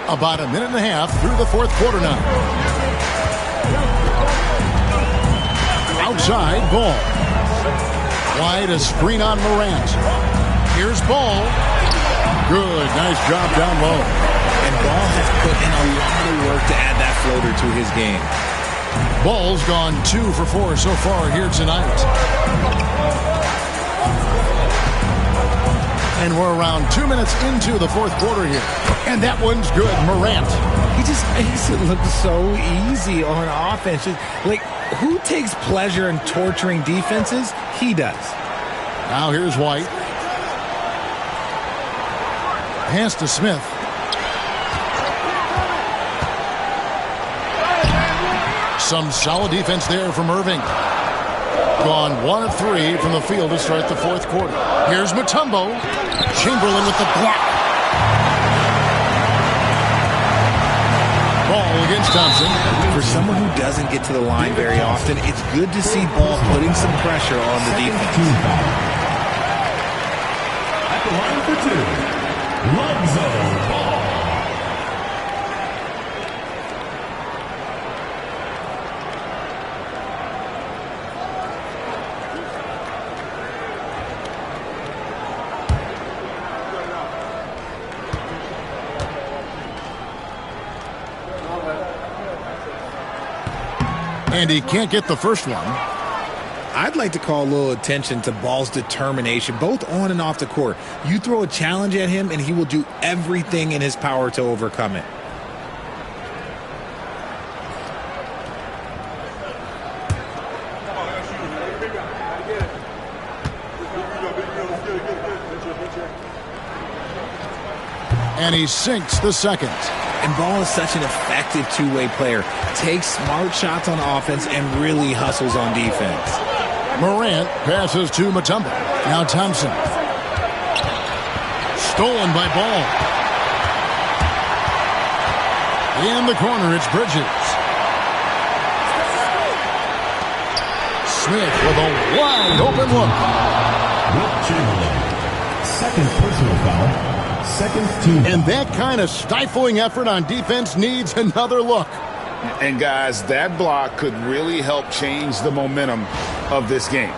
About a minute and a half through the 4th quarter now. Outside, Ball. Wide, a screen on Morant. Here's Ball. Good, nice job down low. And Ball has put in a lot of work to add that floater to his game. Ball's gone 2 for 4 so far here tonight. And we're around 2 minutes into the 4th quarter here. And that one's good. Morant. He just makes it look so easy on offense. Like, who takes pleasure in torturing defenses? He does. Now here's White. Pass to Smith. Some solid defense there from Irving. Gone 1 of 3 from the field to start the 4th quarter. Here's Mutombo. Chamberlain with the block. Ball against Thompson. For someone who doesn't get to the line very often, it's good to see Ball putting some pressure on the defense. At the line for 2, Lonzo Ball. And he can't get the first one. I'd like to call a little attention to Ball's determination, both on and off the court. You throw a challenge at him, and he will do everything in his power to overcome it. And he sinks the second. And Ball is such an effective two-way player. Takes smart shots on offense and really hustles on defense. Morant passes to Mutombo. Now Thompson. Stolen by Ball. In the corner, it's Bridges. Smith with a wide open look. Wilt Chamberlain. Second personal foul. Second team. And that kind of stifling effort on defense needs another look. And guys, that block could really help change the momentum of this game.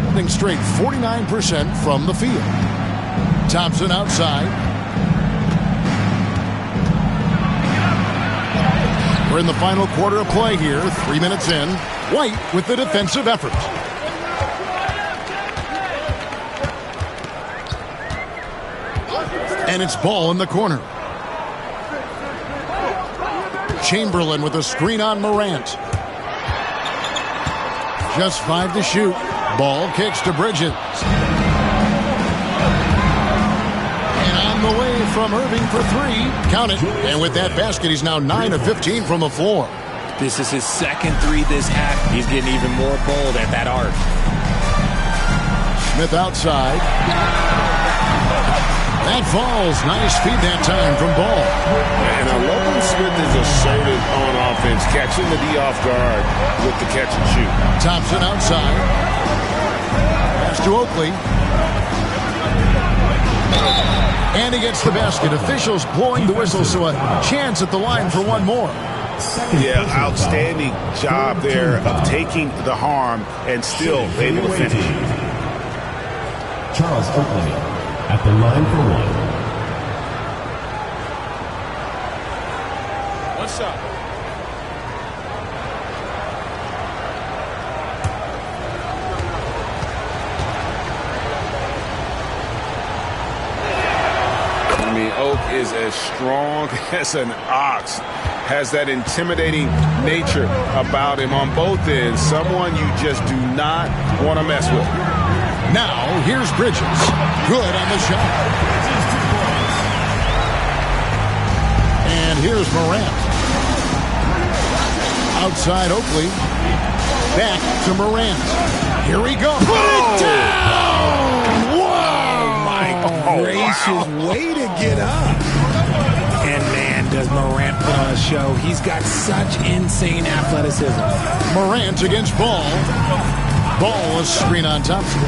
Holding straight 49% from the field. Thompson outside. We're in the final quarter of play here, 3 minutes in. White with the defensive effort. And it's Ball in the corner. Chamberlain with a screen on Morant. Just 5 to shoot. Ball kicks to Bridges. And on the way from Irving for 3. Count it. And with that basket, he's now 9 of 15 from the floor. This is his second 3 this half. He's getting even more bold at that arc. Smith outside. That falls. Nice feed that time from Ball. And I love when Smith is assertive on offense, catching the D off guard with the catch and shoot. Thompson outside. Pass to Oakley. And he gets the basket. Officials blowing the whistle, so a chance at the line for one more. Yeah, outstanding job there of taking the harm and still able to finish. Charles Oakley at the line for one. What's up? I mean, Oak is as strong as an ox. Has that intimidating nature about him on both ends. Someone you just do not want to mess with. Now, here's Bridges. Good on the shot. And here's Morant. Outside Oakley. Back to Morant. Here we go. Put it down! Wow! My gracious, way to get up. And man, does Morant put on a show. He's got such insane athleticism. Morant against Ball. Ball a screen on Thompson.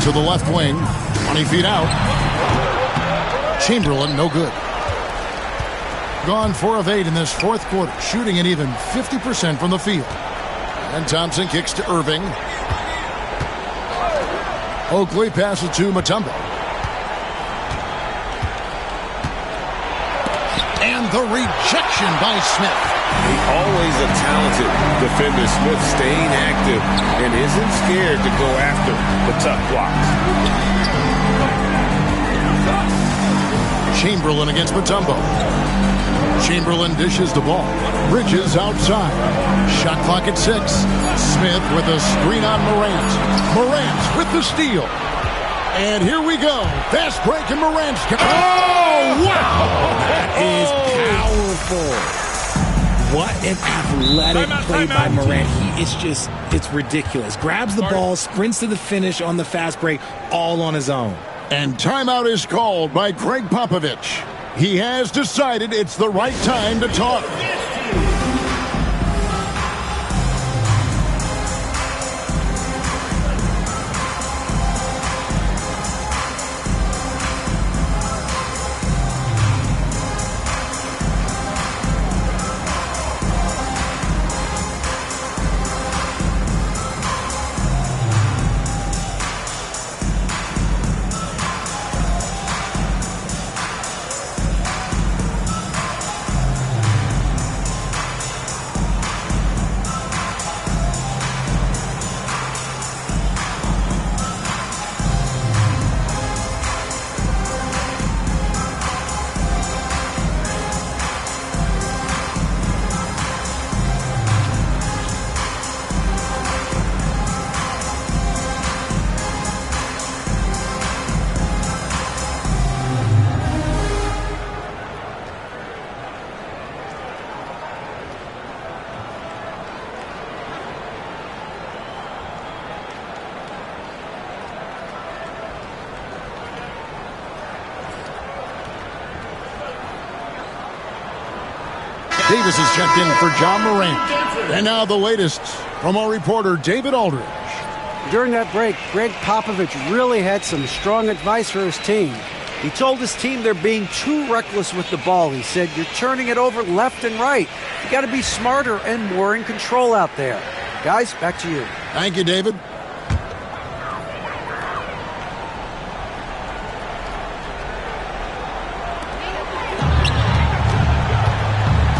To the left wing. 20 feet out. Chamberlain, no good. Gone 4 of 8 in this fourth quarter. Shooting an even 50% from the field. And Thompson kicks to Irving. Oakley passes to Mutombo. And the rejection by Smith. Always a talented defender. Smith staying active and isn't scared to go after the tough blocks. Chamberlain against Mutombo. Chamberlain dishes the ball. Bridges outside. Shot clock at 6. Smith with a screen on Morant. Morant with the steal. And here we go. Fast break and Morant's. Oh, wow! That is powerful. What an athletic play by Morant. It's ridiculous. Grabs the ball, sprints to the finish on the fast break, all on his own. And timeout is called by Greg Popovich. He has decided it's the right time to talk. Davis is checked in for John Morant. And now the latest from our reporter, David Aldridge. During that break, Greg Popovich really had some strong advice for his team. He told his team they're being too reckless with the ball. He said, you're turning it over left and right. You got to be smarter and more in control out there. Guys, back to you. Thank you, David.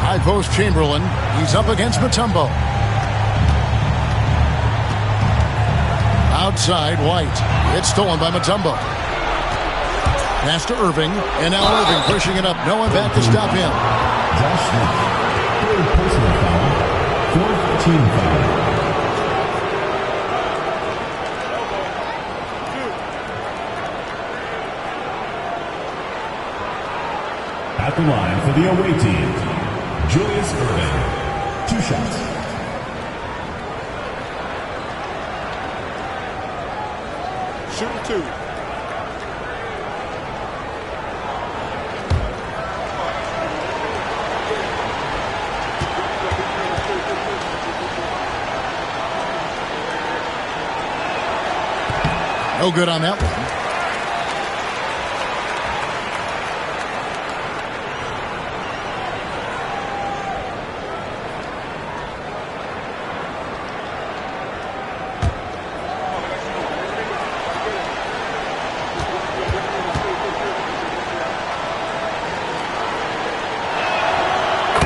High post Chamberlain. He's up against Mutombo. Outside, White. It's stolen by Mutombo. Pass to Irving. And now Irving pushing it up. No one back to stop him. Josh Smith. Third personal foul. Fourth team foul. At the line for the away team, Julius Irving. 2 shots. Shooting 2. No good on that one.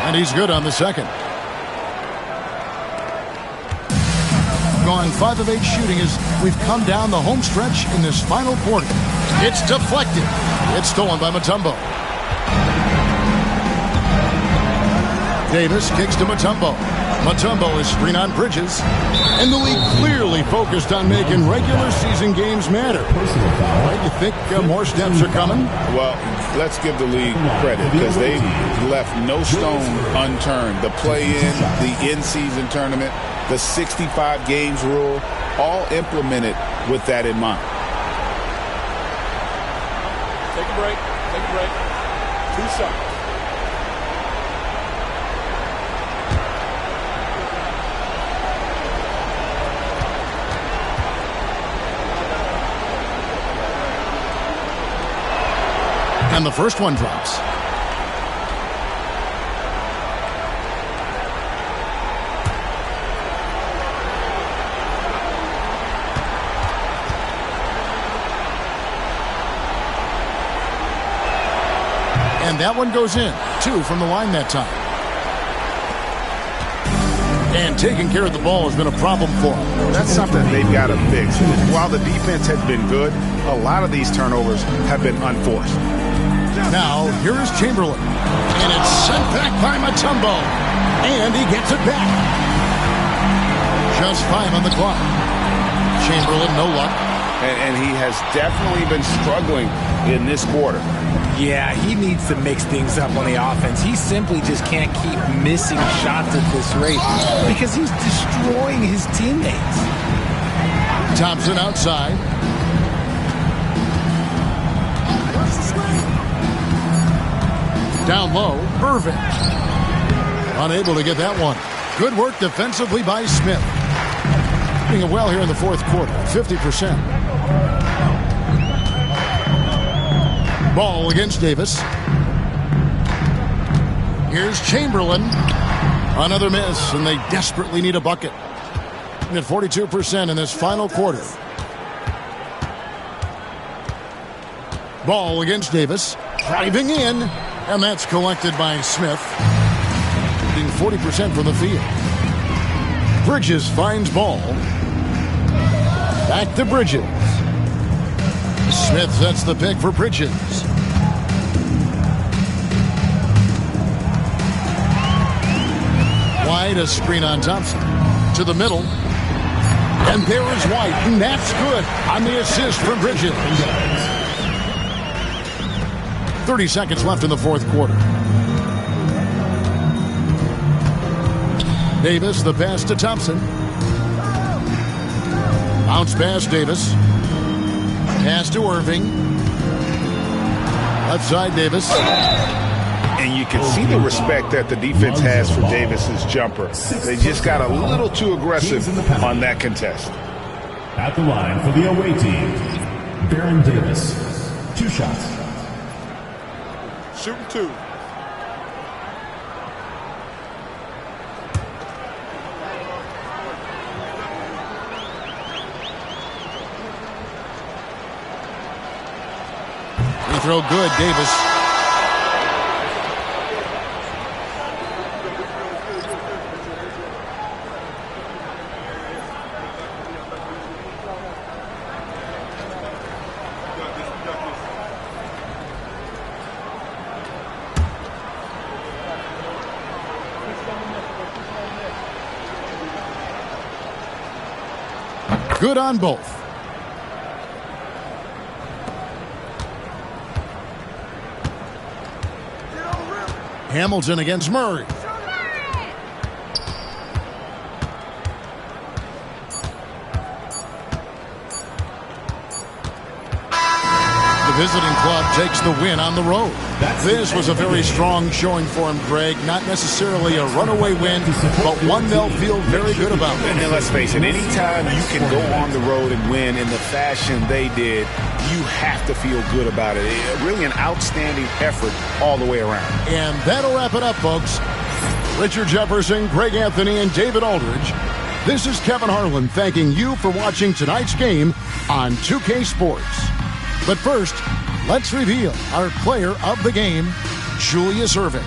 And he's good on the second. Gone 5 of 8 shooting as we've come down the home stretch in this final quarter. It's deflected. It's stolen by Mutombo. Davis kicks to Mutombo. Mutombo is screen on Bridges. And the league clearly focused on making regular season games matter. Right, you think more steps are coming? Well, let's give the league credit because they've left no stone unturned. The play-in, the in-season tournament, the 65 games rule, all implemented with that in mind. Take a break. Take a break. 2 shots. And the first one drops. And that one goes in. 2 from the line that time. And taking care of the ball has been a problem for them. That's something they've got to fix. While the defense has been good, a lot of these turnovers have been unforced. Now, here is Chamberlain. And it's sent back by Mutombo. And he gets it back. Just 5 on the clock. Chamberlain, no luck. And he has definitely been struggling in this quarter. Yeah, he needs to mix things up on the offense. He simply just can't keep missing shots at this rate because he's destroying his teammates. Thompson outside. Down low, Irving. Unable to get that one. Good work defensively by Smith. Doing it well here in the fourth quarter, 50%. Ball against Davis. Here's Chamberlain. Another miss, and they desperately need a bucket. At 42% in this final quarter. Ball against Davis. Driving in. And that's collected by Smith. Being 40% from the field. Bridges finds ball. Back to Bridges. Smith sets the pick for Bridges. White, a screen on Thompson. To the middle. And there is White. And that's good on the assist from Bridges. 30 seconds left in the fourth quarter. Davis, the pass to Thompson. Bounce pass, Davis. Pass to Irving. Left side, Davis. And you can see the respect that the defense has for Davis's jumper. They just got a little too aggressive on that contest. At the line for the away team, Baron Davis. 2 shots. Shooting 2. Free throw good, Davis. Good on both. Hamilton against Murray. visiting club takes the win on the road. This was a very strong showing for him, Greg. Not necessarily a runaway win, but one they'll feel very good about. And let's face it, anytime you can go on the road and win in the fashion they did, you have to feel good about it. Really an outstanding effort all the way around. And that'll wrap it up, folks. Richard Jefferson, Greg Anthony, and David Aldridge. This is Kevin Harlan thanking you for watching tonight's game on 2K Sports. But first, let's reveal our player of the game, Julius Erving.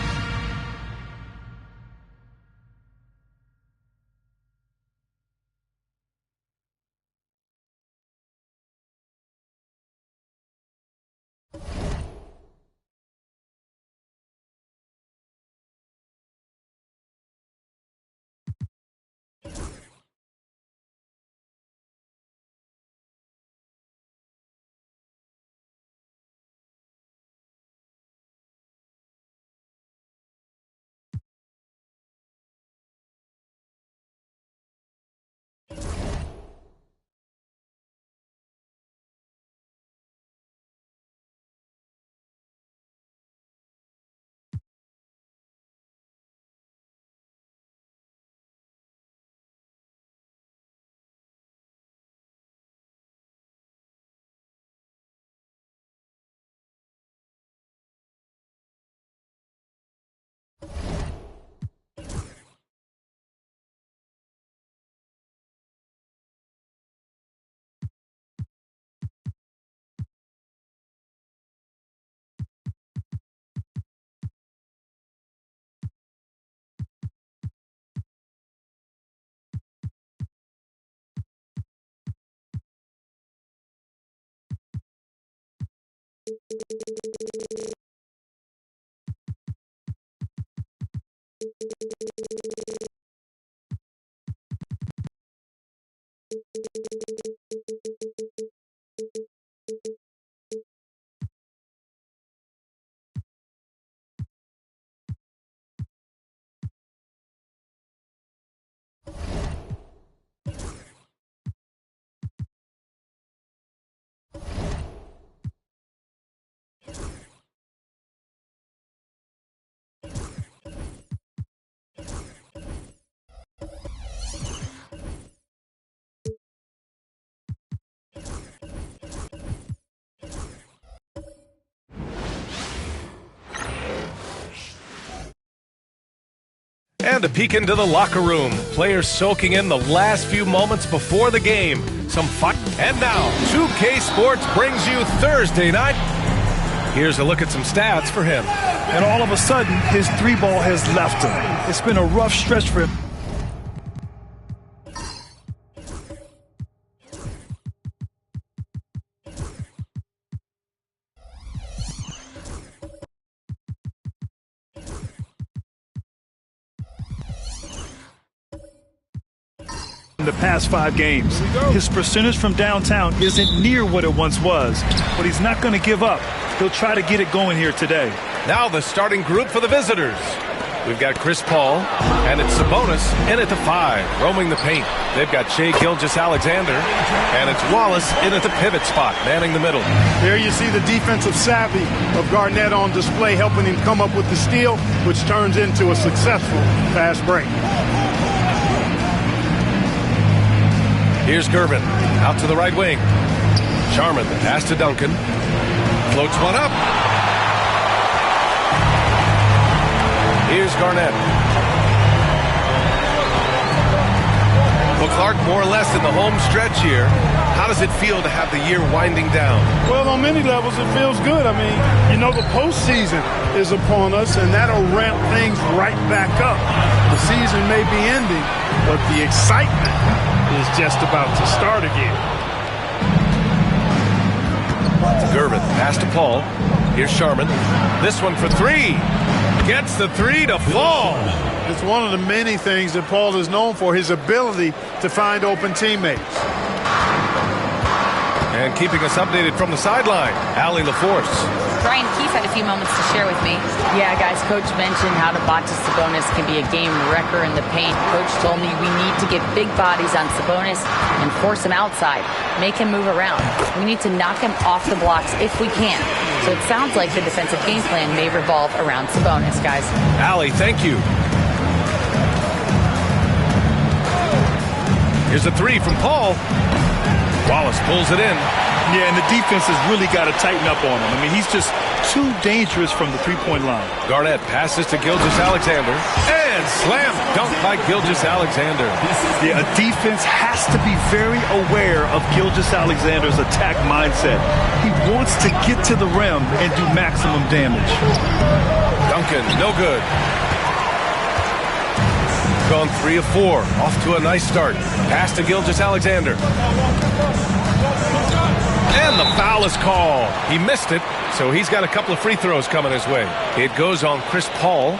And a peek into the locker room. Players soaking in the last few moments before the game. Some fun. And now, 2K Sports brings you Thursday night. Here's a look at some stats for him. And all of a sudden, his three ball has left him. It's been a rough stretch for him. In the past 5 games, his percentage from downtown isn't near what it once was, but he's not going to give up. He'll try to get it going here today. Now the starting group for the visitors. We've got Chris Paul, and it's Sabonis in at the 5, roaming the paint. They've got Shai Gilgeous-Alexander, and it's Wallace in at the pivot spot, manning the middle. There you see the defensive savvy of Garnett on display, helping him come up with the steal, which turns into a successful fast break. Here's Gervin, out to the right wing. Sharman, the pass to Duncan. Floats one up. Here's Garnett. Well, Clark, more or less in the home stretch here. How does it feel to have the year winding down? Well, on many levels, it feels good. I mean, you know, the postseason is upon us, and that'll ramp things right back up. The season may be ending, but the excitement is just about to start again. Gervin, pass to Paul. Here's Sharman. This one for 3. Gets the 3 to fall. It's one of the many things that Paul is known for, his ability to find open teammates. And keeping us updated from the sideline, Allie LaForce. Brian Keefe had a few moments to share with me. Yeah, guys, Coach mentioned how Domantas Sabonis can be a game wrecker in the paint. Coach told me we need to get big bodies on Sabonis and force him outside, make him move around. We need to knock him off the blocks if we can. So it sounds like the defensive game plan may revolve around Sabonis, guys. Allie, thank you. Here's a three from Paul. Wallace pulls it in. Yeah, and the defense has really got to tighten up on him. I mean, he's just too dangerous from the three-point line. Garnett passes to Gilgeous-Alexander. And slam dunk by Gilgeous-Alexander. Yeah, a defense has to be very aware of Gilgeous-Alexander's attack mindset. He wants to get to the rim and do maximum damage. Duncan, no good. Gone 3 of 4. Off to a nice start. Pass to Gilgeous-Alexander. And the foul is called. He missed it, so he's got a couple of free throws coming his way. It goes on Chris Paul.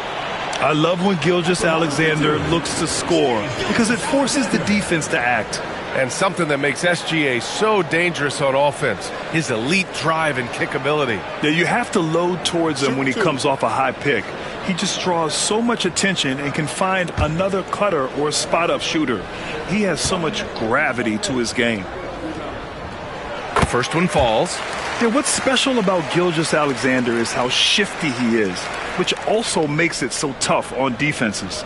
I love when Gilgeous-Alexander looks to score because it forces the defense to act. And something that makes SGA so dangerous on offense, his elite drive and kick ability. Yeah, you have to load towards him when he comes off a high pick. He just draws so much attention and can find another cutter or spot-up shooter. He has so much gravity to his game. First one falls. Yeah, what's special about Gilgeous-Alexander is how shifty he is, which also makes it so tough on defenses.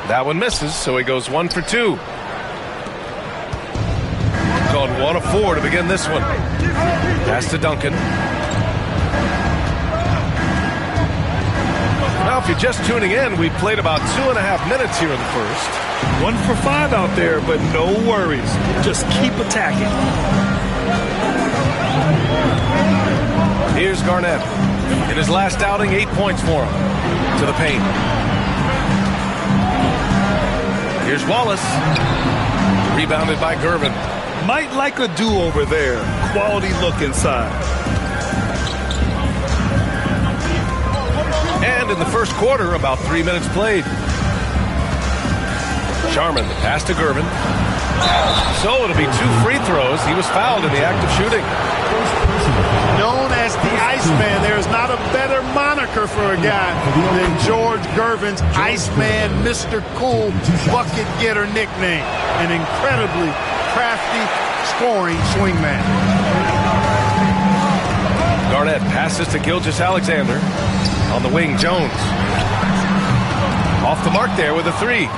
That one misses, so he goes 1 for 2. Gone 1 of 4 to begin this one. Pass to Duncan. Now, if you're just tuning in, we've played about 2.5 minutes here in the first. 1 for 5 out there, but no worries. Just keep attacking. Here's Garnett. In his last outing, 8 points for him. To the paint. Here's Wallace. Rebounded by Gervin. Might like a do-over there. Quality look inside. And in the first quarter, about 3 minutes played. Sharman, the pass to Gervin. So it'll be 2 free throws. He was fouled in the act of shooting. Known as the Iceman, there is not a better moniker for a guy than George Gervin's Iceman, Mr. Cool, bucket getter nickname. An incredibly crafty scoring swingman. Garnett passes to Gilgeous-Alexander. On the wing, Jones. Off the mark there with a 3.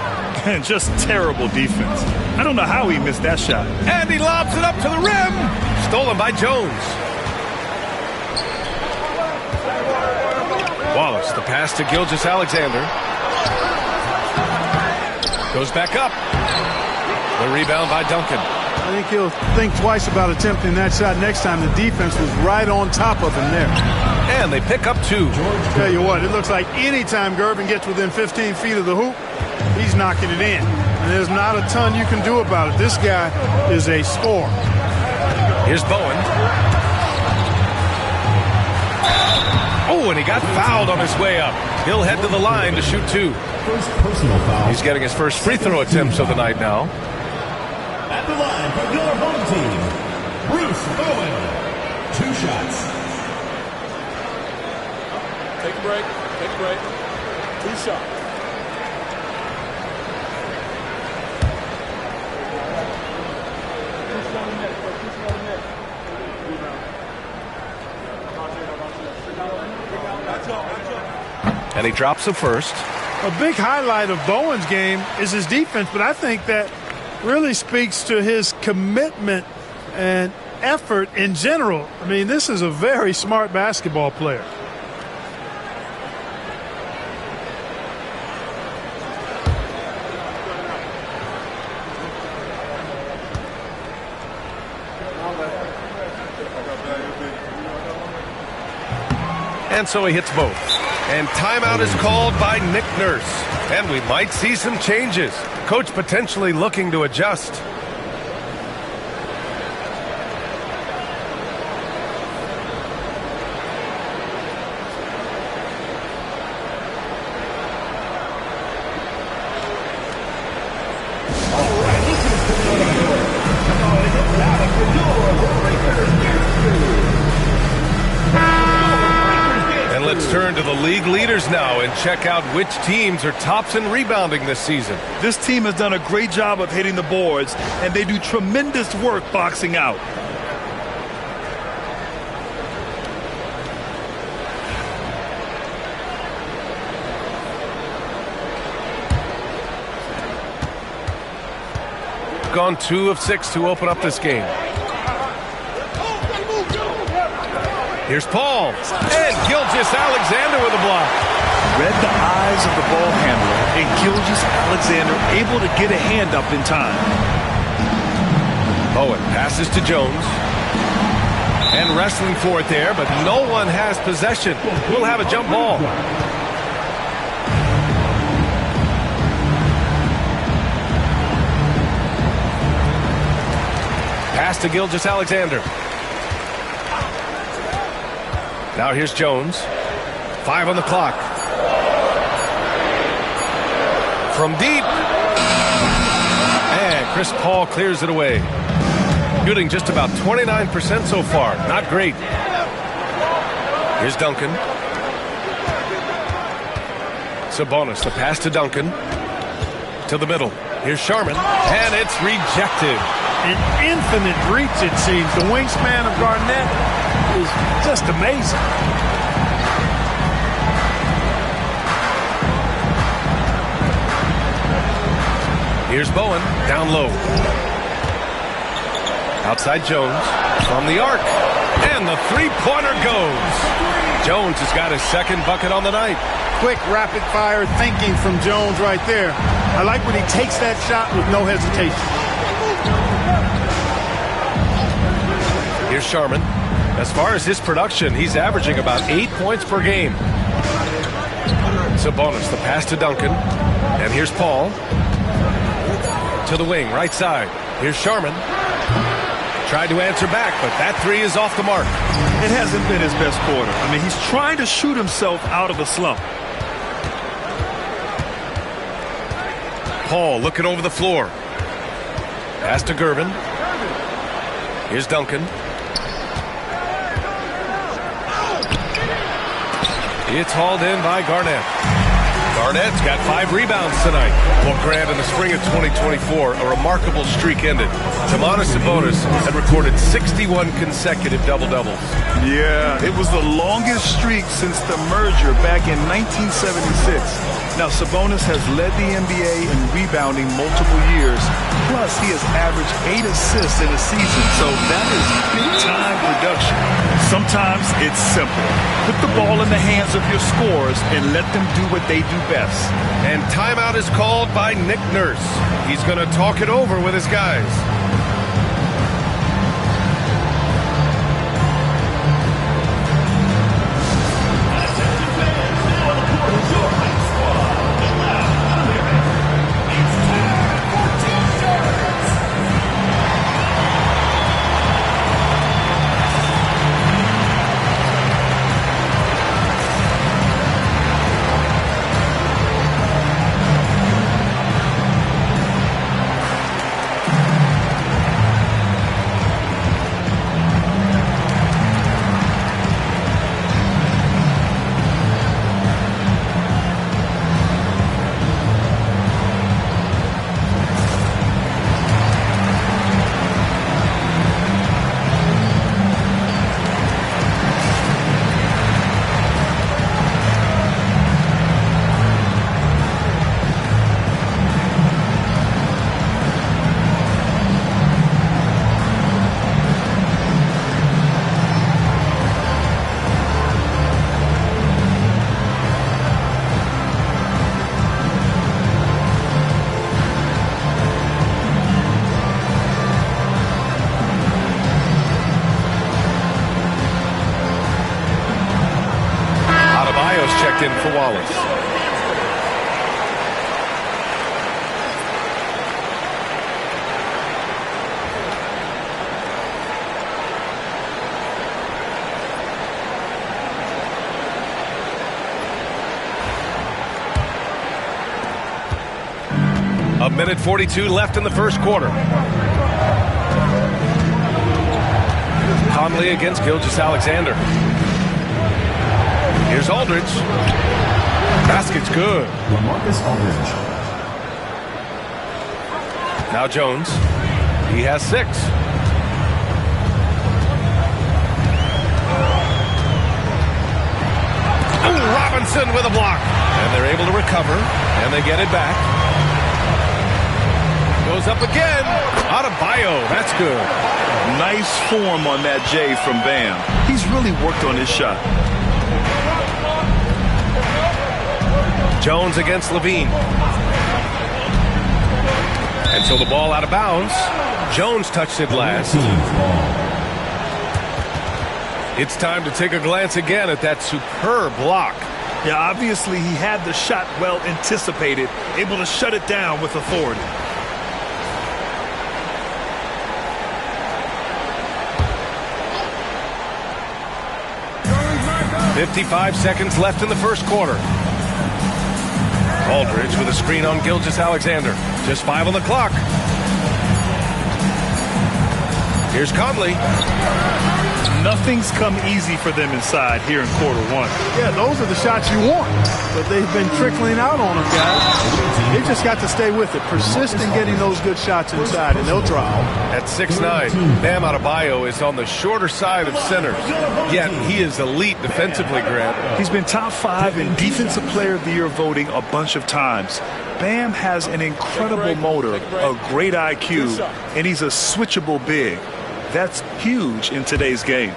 Just terrible defense. I don't know how he missed that shot. And he lobs it up to the rim. Stolen by Jones. Wallace, the pass to Gilgeous-Alexander. Goes back up. The rebound by Duncan. I think he'll think twice about attempting that shot next time. The defense was right on top of him there. And they pick up 2. Tell you what, it looks like anytime Gervin gets within 15 feet of the hoop, he's knocking it in. And there's not a ton you can do about it. This guy is a scorer. Here's Bowen. Oh, and he got fouled on his way up. He'll head to the line to shoot 2. First personal foul. He's getting his first free throw attempts of the night now. At the line for your home team, Bruce Bowen. 2 shots. Take a break. Take a break. 2 shots. And he drops the first. A big highlight of Bowen's game is his defense, but I think that really speaks to his commitment and effort in general. I mean, this is a very smart basketball player. And so he hits both. And timeout is called by Nick Nurse. And we might see some changes. Coach potentially looking to adjust. league leaders now and check out which teams are tops in rebounding this season. This team has done a great job of hitting the boards, and they do tremendous work boxing out. Gone 2 of 6 to open up this game. Here's Paul, and Gilgeous-Alexander with a block. Read the eyes of the ball handler, and Gilgeous-Alexander able to get a hand up in time. Bowen passes to Jones. And wrestling for it there, but no one has possession. We'll have a jump ball. Pass to Gilgeous-Alexander. Now here's Jones. 5 on the clock. From deep. And Chris Paul clears it away. Shooting just about 29% so far. Not great. Here's Duncan. Sabonis, the pass to Duncan. To the middle. Here's Sharman. And it's rejected. An infinite reach, it seems. The wingspan of Garnett is just amazing. Here's Bowen, down low. Outside Jones, from the arc. And the three-pointer goes. Jones has got his second bucket on the night. Quick, rapid-fire thinking from Jones right there. I like when he takes that shot with no hesitation. Here's Sharman. As far as his production, he's averaging about 8 points per game. Sabonis, the pass to Duncan. And here's Paul. To the wing, right side. Here's Sharman. Tried to answer back, but that three is off the mark. It hasn't been his best quarter. I mean, he's trying to shoot himself out of a slump. Paul looking over the floor. Pass to Gervin. Here's Duncan. It's hauled in by Garnett. Garnett's got 5 rebounds tonight. Well, Grant, in the spring of 2024, a remarkable streak ended. Domantas Sabonis had recorded 61 consecutive double-doubles. Yeah, it was the longest streak since the merger back in 1976. Now, Sabonis has led the NBA in rebounding multiple years. Plus, he has averaged 8 assists in a season, so that is big-time production. Sometimes it's simple. Put the ball in the hands of your scorers and let them do what they do best. And timeout is called by Nick Nurse. He's going to talk it over with his guys. In for Wallace. A minute 42 left in the first quarter. Conley against Gilgeous-Alexander. Here's Aldridge. Basket's good. LaMarcus Aldridge. Now Jones. He has 6. Ooh, Robinson with a block. And they're able to recover. And they get it back. Goes up again. Adebayo. That's good. Nice form on that J from Bam. He's really worked on his shot. Jones against Levine. And so the ball out of bounds. Jones touched it last. It's time to take a glance again at that superb block. Yeah, obviously he had the shot well anticipated, able to shut it down with authority. .55 seconds left in the first quarter. Aldridge with a screen on Gilgeous-Alexander. Just 5 on the clock. Here's Conley. Nothing's come easy for them inside here in quarter 1. Yeah, those are the shots you want, but they've been trickling out on them, guys. They just got to stay with it. Persist in getting those good shots inside, and they'll drive. At 6'9", Bam Adebayo is on the shorter side of centers, yet he is elite defensively, Grant. He's been top 5 in Defensive Player of the Year voting a bunch of times. Bam has an incredible motor, a great IQ, and he's a switchable big. That's huge in today's game.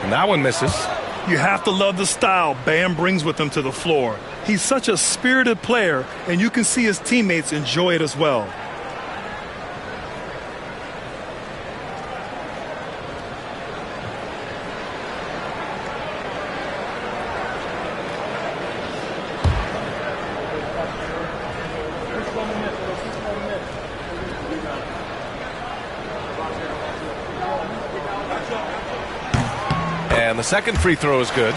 And that one misses. You have to love the style Bam brings with him to the floor. He's such a spirited player, and you can see his teammates enjoy it as well. And the second free throw is good.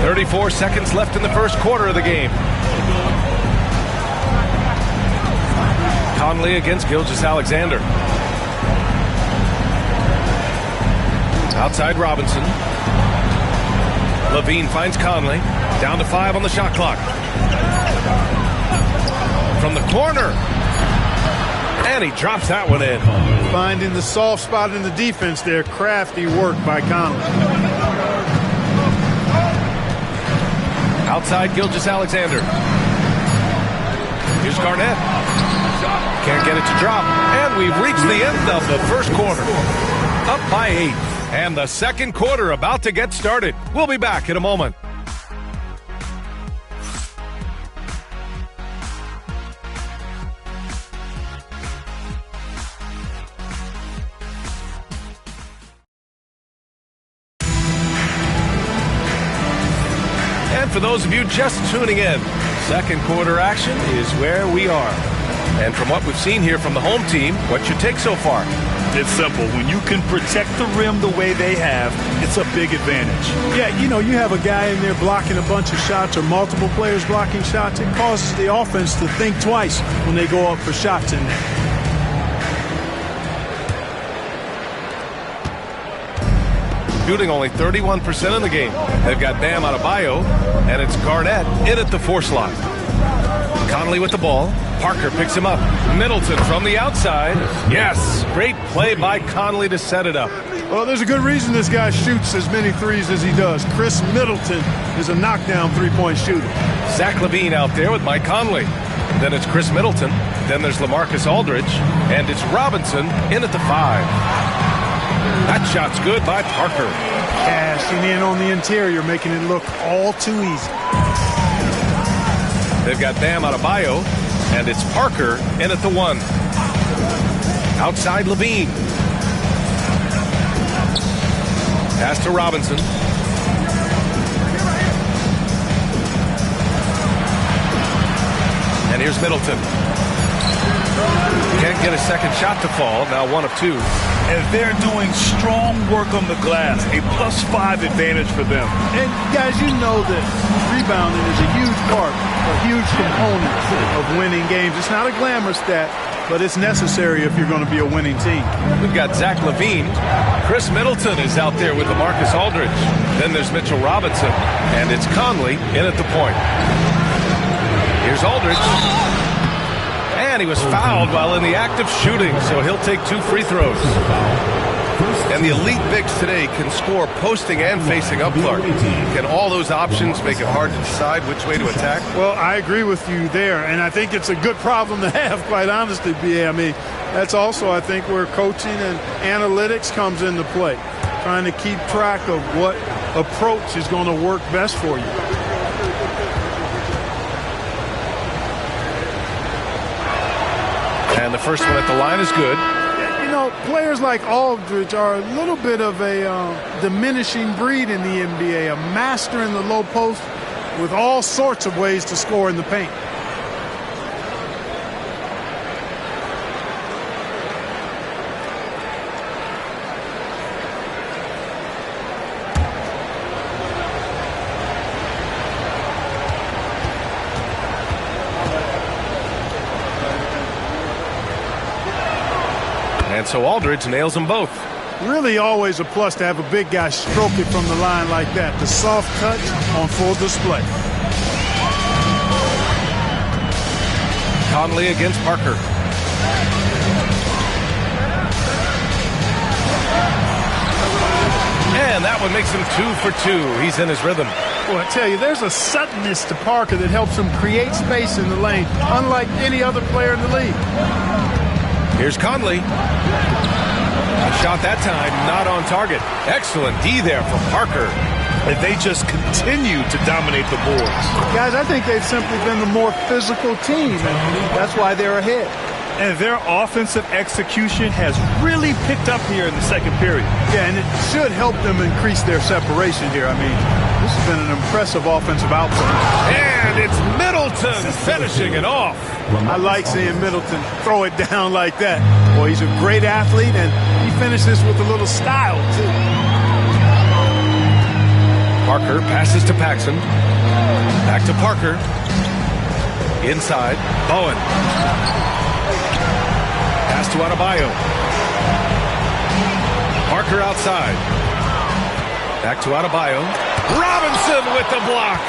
34 seconds left in the first quarter of the game. Conley against Gilgeous-Alexander. Outside Robinson. Levine finds Conley. Down to 5 on the shot clock. From the corner. And he drops that one in. Finding the soft spot in the defense there. Crafty work by Conley. Outside Gilgeous-Alexander. Here's Garnett. Can't get it to drop. And we've reached the end of the first quarter. Up by 8. And the second quarter about to get started. We'll be back in a moment. For those of you just tuning in, second quarter action is where we are. And from what we've seen here from the home team, what's your take so far? It's simple. When you can protect the rim the way they have, it's a big advantage. Yeah, you know, you have a guy in there blocking a bunch of shots or multiple players blocking shots. It causes the offense to think twice when they go up for shots in there. Shooting only 31% in the game. They've got Bam Adebayo, and it's Garnett in at the 4 slot. Conley with the ball. Parker picks him up. Middleton from the outside. Yes, great play by Conley to set it up. Well, there's a good reason this guy shoots as many threes as he does. Chris Middleton is a knockdown three-point shooter. Zach LaVine out there with Mike Conley. Then it's Chris Middleton. Then there's LaMarcus Aldridge. And it's Robinson in at the 5. That shot's good by Parker. Cashing in on the interior, making it look all too easy. They've got Bam Adebayo, and it's Parker in at the 1. Outside Levine. Pass to Robinson. And here's Middleton. Can't get a second shot to fall. Now 1 of 2. And they're doing strong work on the glass. A +5 advantage for them. And guys, you know that rebounding is a huge part, a huge component of winning games. It's not a glamour stat, but it's necessary if you're going to be a winning team. We've got Zach LaVine. Chris Middleton is out there with LaMarcus Aldridge. Then there's Mitchell Robinson. And it's Conley in at the point. Here's Aldridge. And he was fouled while in the act of shooting, so he'll take 2 free throws. And the elite bigs today can score posting and facing up, Clark. Can all those options make it hard to decide which way to attack? Well, I agree with you there, and I think it's a good problem to have, quite honestly, B.A. I mean, that's also, I think, where coaching and analytics comes into play, trying to keep track of what approach is going to work best for you. And the first one at the line is good. You know, players like Aldridge are a little bit of a diminishing breed in the NBA, a master in the low post with all sorts of ways to score in the paint. And so Aldridge nails them both. Really always a plus to have a big guy stroke it from the line like that. The soft touch on full display. Conley against Parker. And that one makes him 2 for 2. He's in his rhythm. Well, I tell you, there's a suddenness to Parker that helps him create space in the lane, unlike any other player in the league. Here's Conley. A shot that time, not on target. Excellent D there from Parker. And they just continue to dominate the boards. Guys, I think they've simply been the more physical team, and that's why they're ahead. And their offensive execution has really picked up here in the second period. Yeah, and it should help them increase their separation here. I mean, this has been an impressive offensive output. And it's Middleton finishing it off. I like seeing Middleton throw it down like that. Boy, he's a great athlete, and he finishes with a little style, too. Parker passes to Paxson. Back to Parker. Inside, Bowen. Pass to Adebayo. Parker outside. Back to Adebayo. Robinson with the block.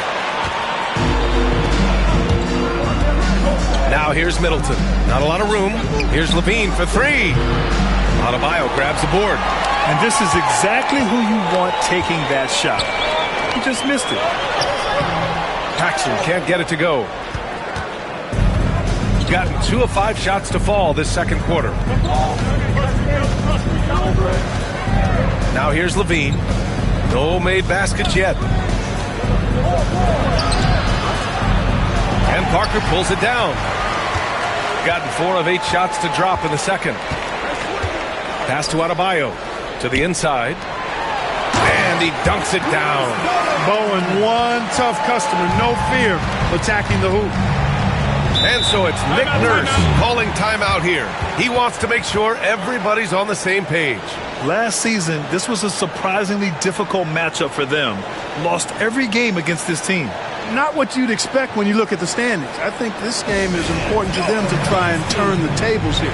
Now here's Middleton. Not a lot of room. Here's LaVine for 3. Adebayo grabs the board. And this is exactly who you want taking that shot. He just missed it. Paxson can't get it to go. He's gotten 2 of 5 shots to fall this second quarter. Now here's LaVine. No made baskets yet. And Parker pulls it down. Gotten 4 of 8 shots to drop in the second. Pass to Adebayo. To the inside. And he dunks it down. Bowen, one tough customer, no fear, attacking the hoop. And so it's Nick Nurse calling timeout here. He wants to make sure everybody's on the same page. Last season, this was a surprisingly difficult matchup for them. Lost every game against this team. Not what you'd expect when you look at the standings. I think this game is important to them to try and turn the tables here.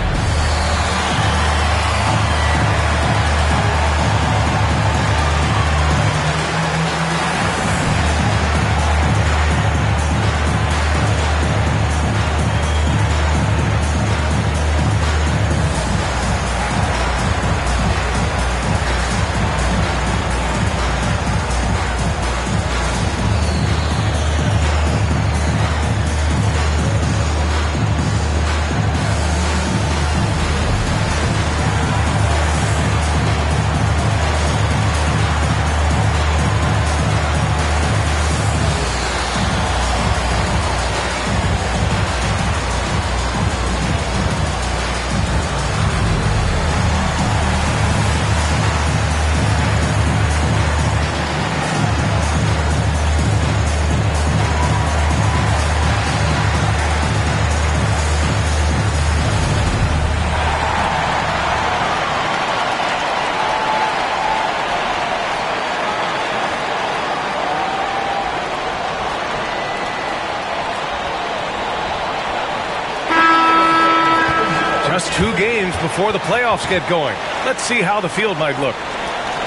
2 games before the playoffs get going. Let's see how the field might look.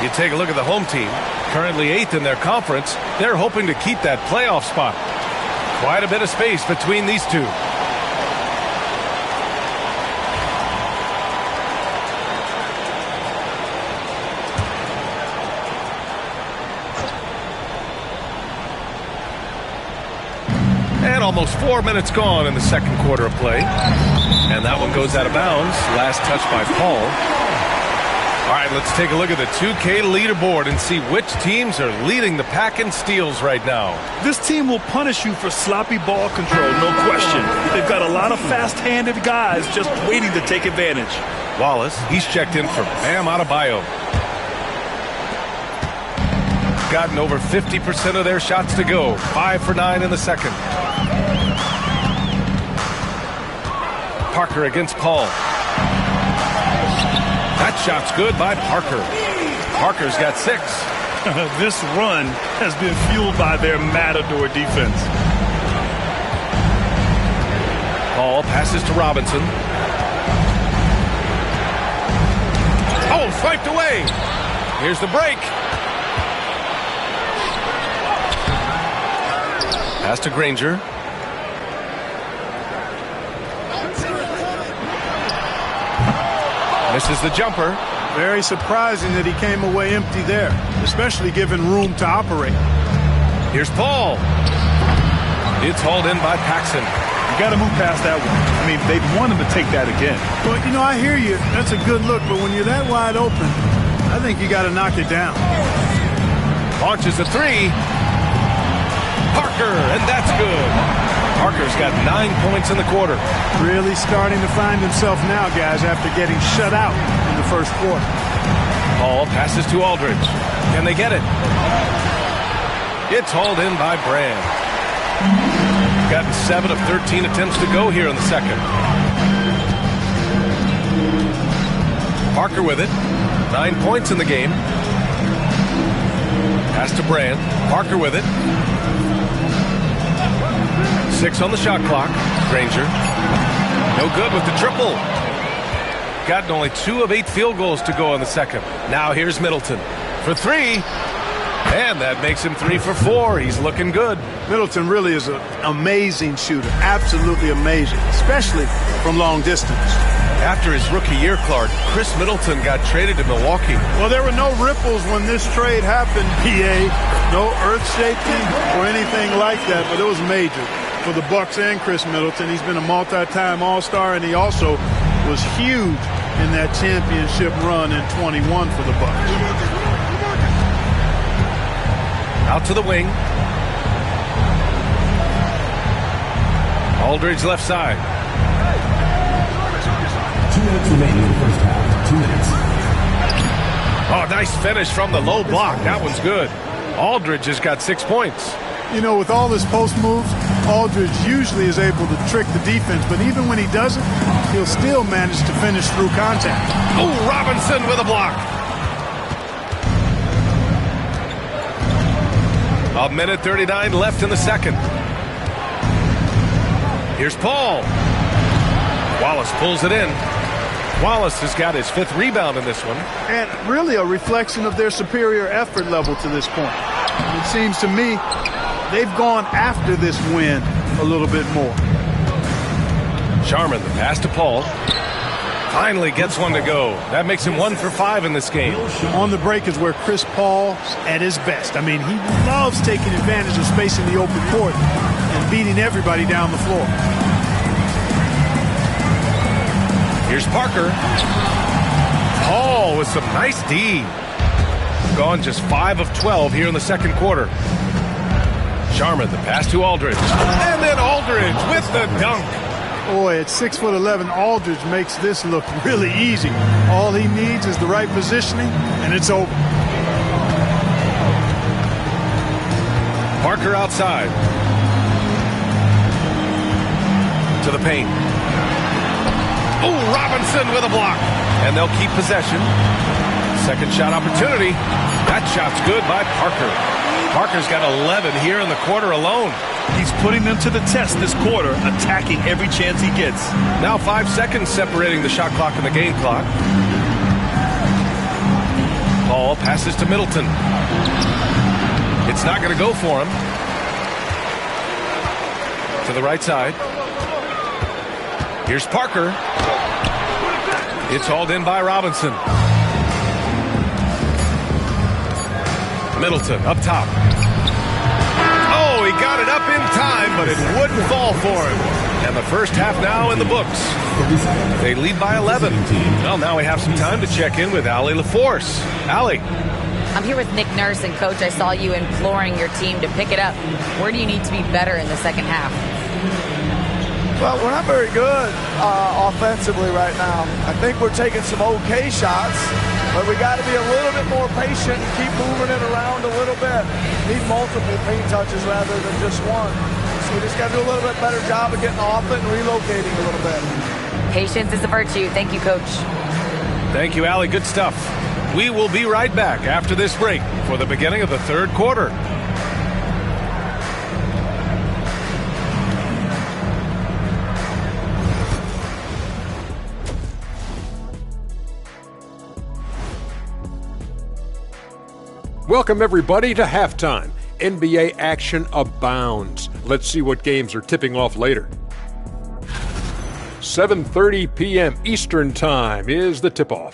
You take a look at the home team, currently 8th in their conference. They're hoping to keep that playoff spot. Quite a bit of space between these two. And almost 4 minutes gone in the second quarter of play. And that one goes out of bounds. Last touch by Paul. All right, let's take a look at the 2K leaderboard and see which teams are leading the pack in steals right now. This team will punish you for sloppy ball control, no question. They've got a lot of fast-handed guys just waiting to take advantage. Wallace, he's checked in for Bam Adebayo. Gotten over 50% of their shots to go. 5 for 9 in the second. Parker against Paul. That shot's good by Parker. Parker's got 6. This run has been fueled by their matador defense. Paul passes to Robinson. Oh, swiped away. Here's the break. Pass to Granger. Misses the jumper. Very surprising that he came away empty there, especially given room to operate. Here's Paul. It's hauled in by Paxson. You got to move past that one. I mean, they'd want him to take that again. Well, you know, I hear you. That's a good look, but when you're that wide open, I think you got to knock it down. Launches a 3. Parker, and that's good. Parker's got 9 points in the quarter. Really starting to find himself now, guys, after getting shut out in the first quarter. Paul passes to Aldridge. Can they get it? It's hauled in by Brand. Gotten 7 of 13 attempts to go here in the second. Parker with it. 9 points in the game. Pass to Brand. Parker with it. 6 on the shot clock. Granger. No good with the triple. Gotten only 2 of 8 field goals to go in the second. Now here's Middleton for 3. And that makes him 3 for 4. He's looking good. Middleton really is an amazing shooter. Absolutely amazing, especially from long distance. After his rookie year, Clark, Chris Middleton got traded to Milwaukee. Well, there were no ripples when this trade happened, PA. No earth-shaking or anything like that, but it was major for the Bucks and Chris Middleton. He's been a multi-time All-Star, and he also was huge in that championship run in 21 for the Bucks. Out to the wing. Aldridge left side. 2 minutes remaining in the first half. 2 minutes. Oh, nice finish from the low block. That one's good. Aldridge has got 6 points. You know, with all his post moves, Aldridge usually is able to trick the defense, but even when he doesn't, he'll still manage to finish through contact. Oh, Robinson with a block. 1:39 left in the second. Here's Paul. Wallace pulls it in. Wallace has got his 5th rebound in this one. And really a reflection of their superior effort level to this point. It seems to me they've gone after this win a little bit more. Sharman, the pass to Paul. Finally gets one to go. That makes him 1 for 5 in this game. On the break is where Chris Paul's at his best. I mean, he loves taking advantage of space in the open court and beating everybody down the floor. Here's Parker. Paul with some nice D. Gone just 5 of 12 here in the second quarter. Sharman, the pass to Aldridge. And then Aldridge with the dunk. Boy, at 6'11", Aldridge makes this look really easy. All he needs is the right positioning, and it's over. Parker outside. To the paint. Oh, Robinson with a block. And they'll keep possession. Second shot opportunity. That shot's good by Parker. Parker's got 11 here in the quarter alone. He's putting them to the test this quarter, attacking every chance he gets. Now 5 seconds separating the shot clock and the game clock. Paul passes to Middleton. It's not going to go for him. To the right side. Here's Parker. It's hauled in by Robinson. Middleton up top. Oh, he got it up in time, but it wouldn't fall for him. And the first half now in the books. They lead by 11. Well, now we have some time to check in with Allie LaForce. Allie. I'm here with Nick Nurse, and Coach, I saw you imploring your team to pick it up. Where do you need to be better in the second half? Well, we're not very good offensively right now. I think we're taking some okay shots, but we got to be a little bit more patient and keep moving it around a little bit. Need multiple paint touches rather than just one. So we just got to do a little bit better job of getting off it and relocating a little bit. Patience is a virtue. Thank you, Coach. Thank you, Allie. Good stuff. We will be right back after this break for the beginning of the third quarter. Welcome, everybody, to halftime. NBA action abounds. Let's see what games are tipping off later. 7:30 p.m. Eastern Time is the tip-off.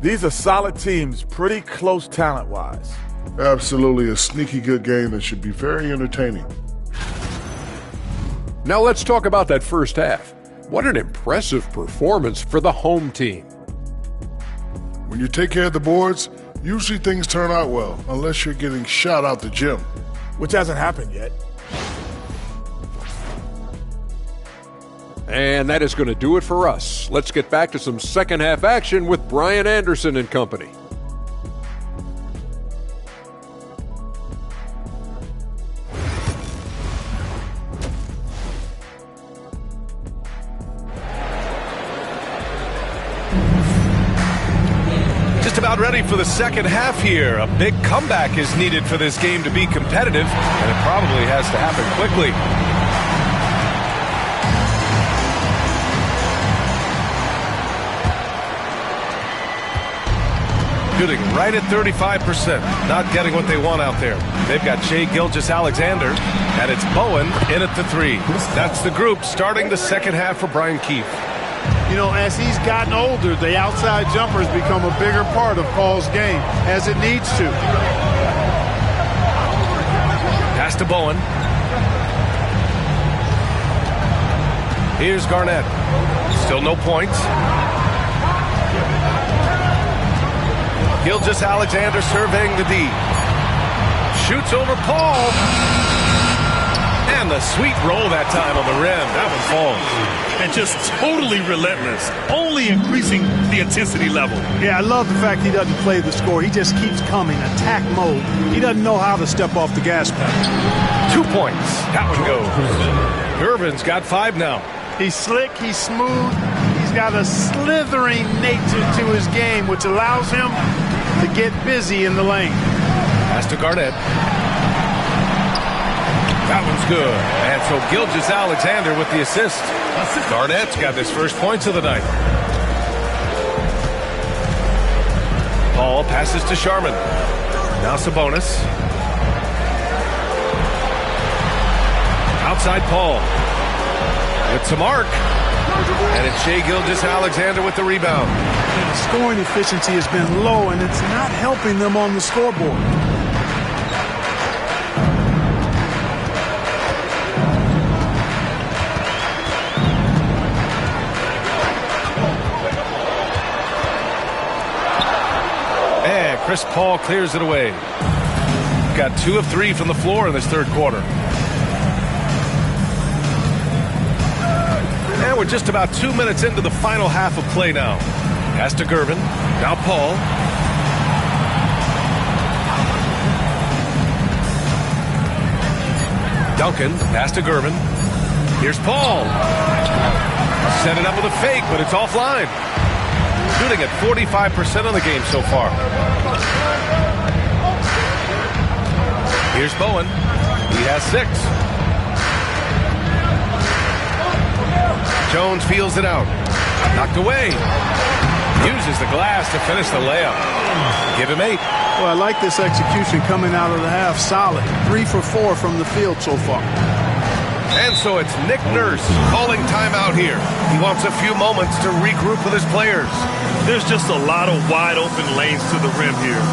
These are solid teams, pretty close talent-wise. Absolutely a sneaky good game that should be very entertaining. Now let's talk about that first half. What an impressive performance for the home team. When you take care of the boards, usually things turn out well, unless you're getting shot out the gym. Which hasn't happened yet. And that is going to do it for us. Let's get back to some second half action with Brian Anderson and company. Just about ready for the second half here. A big comeback is needed for this game to be competitive, and it probably has to happen quickly. Shooting right at 35%. Not getting what they want out there. They've got Shai Gilgeous-Alexander, and it's Bowen in at the three. That's the group starting the second half for Brian Keefe. You know, as he's gotten older, the outside jumper has become a bigger part of Paul's game, as it needs to. Pass to Bowen. Here's Garnett. Still no points. Gilgeous-Alexander surveying the D. Shoots over Paul. And the sweet roll that time on the rim. That one falls. And just totally relentless, only increasing the intensity level. Yeah, I love the fact he doesn't play the score. He just keeps coming, attack mode. He doesn't know how to step off the gas pedal. 2 points. That one goes. Gervin's got 5 now. He's slick, he's smooth. He's got a slithering nature to his game, which allows him to get busy in the lane. Pass to Garnett. That one's good. And so Gilgeous-Alexander with the assist. Garnett's got his first points of the night. Paul passes to Sharman. Now Sabonis. Outside Paul. With Samark. And it's Shai Gilgeous-Alexander with the rebound. The scoring efficiency has been low, and it's not helping them on the scoreboard. And Chris Paul clears it away. Got 2 of 3 from the floor in this third quarter. And we're just about 2 minutes into the final half of play now. Pass to Gervin. Now Paul. Duncan. Pass to Gervin. Here's Paul. Set it up with a fake, but it's offline. Shooting at 45% on the game so far. Here's Bowen. He has 6. Jones feels it out. Knocked away. Uses the glass to finish the layup. Give him 8. Well, I like this execution coming out of the half. Solid. 3 for 4 from the field so far. And so it's Nick Nurse calling timeout here. He wants a few moments to regroup with his players. There's just a lot of wide open lanes to the rim here.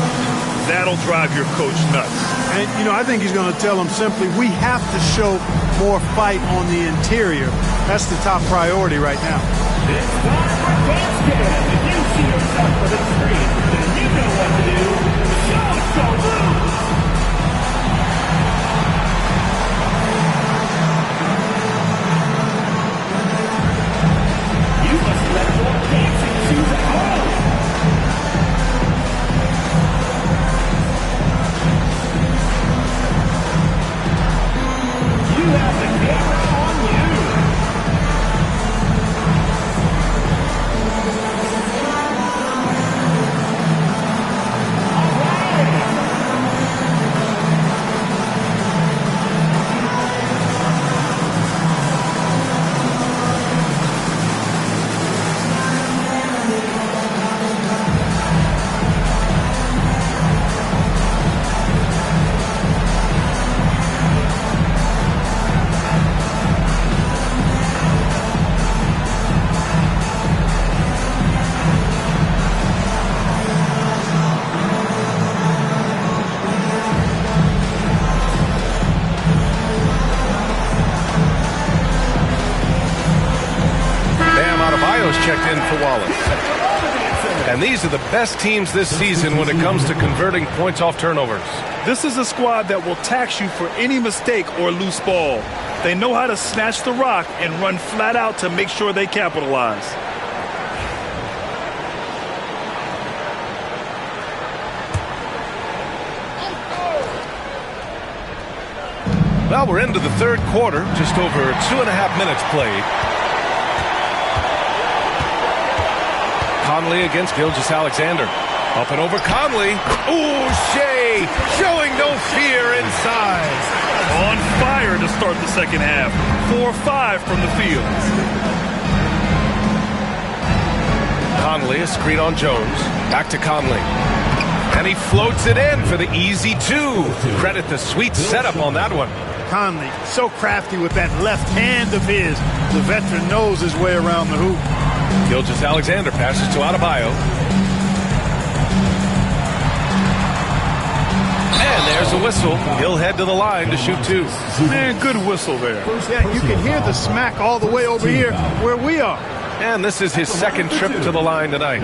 That'll drive your coach nuts. And, you know, I think he's going to tell them simply, we have to show more fight on the interior. That's the top priority right now. It's time for basket. If you see yourself for the screen, then you know what to do. Show it, so move. You must let your dancing shoes at home. You have the camera on you. Checked in for Wallace. And these are the best teams this season when it comes to converting points off turnovers. This is a squad that will tax you for any mistake or loose ball. They know how to snatch the rock and run flat out to make sure they capitalize. Well, we're into the third quarter, just over 2.5 minutes played. Conley against Gilgeous-Alexander. Up and over Conley. Ooh, Shea showing no fear inside. On fire to start the second half. 4-5 from the field. Conley, a screen on Jones. Back to Conley. And he floats it in for the easy 2. Credit the sweet setup on that one. Conley, so crafty with that left hand of his. The veteran knows his way around the hoop. Gilgeous-Alexander passes to Adebayo. And there's a whistle. He'll head to the line to shoot 2. Man, good whistle there. Yeah, you can hear the smack all the way over here where we are. And this is his second trip to the line tonight.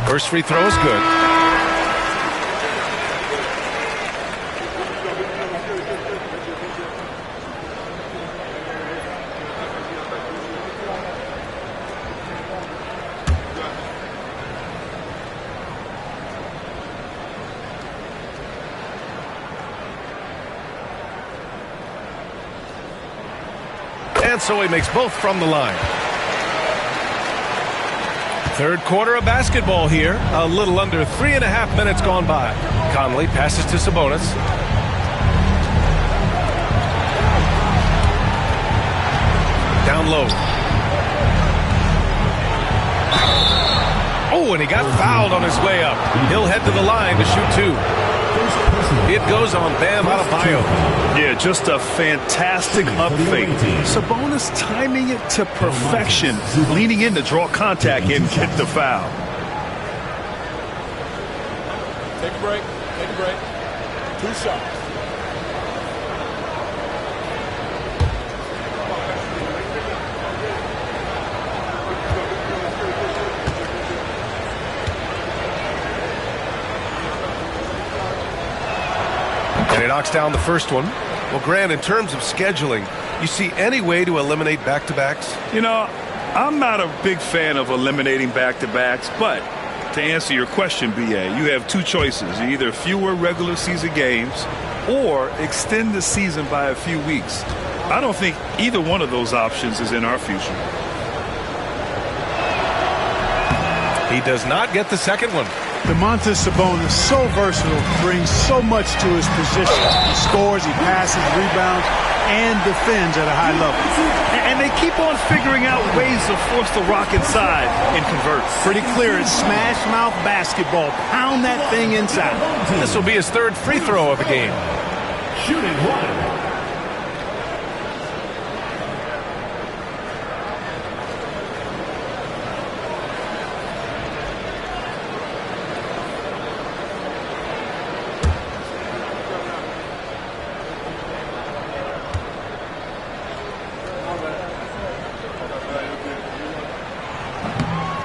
First free throw is good. And so he makes both from the line. Third quarter of basketball here. A little under 3.5 minutes gone by. Conley passes to Sabonis. Down low. Oh, and he got fouled on his way up. He'll head to the line to shoot 2. It goes on Bam Adebayo. Yeah, just a fantastic up fake. Sabonis timing it to perfection, leaning in to draw contact and get the foul. Take a break. Take a break. 2 shots. And he knocks down the first one. Well, Grant, in terms of scheduling, you see any way to eliminate back-to-backs? You know, I'm not a big fan of eliminating back-to-backs, but To answer your question, BA, you have two choices. Either fewer regular season games or extend the season by a few weeks. I don't think either one of those options is in our future. He does not get the second one. Domantas Sabonis, so versatile, brings so much to his position. He scores, he passes, rebounds, and defends at a high level. And they keep on figuring out ways to force the rock inside and convert. Pretty clear, it's smash mouth basketball. Pound that thing inside. This will be his third free throw of the game. Shooting one.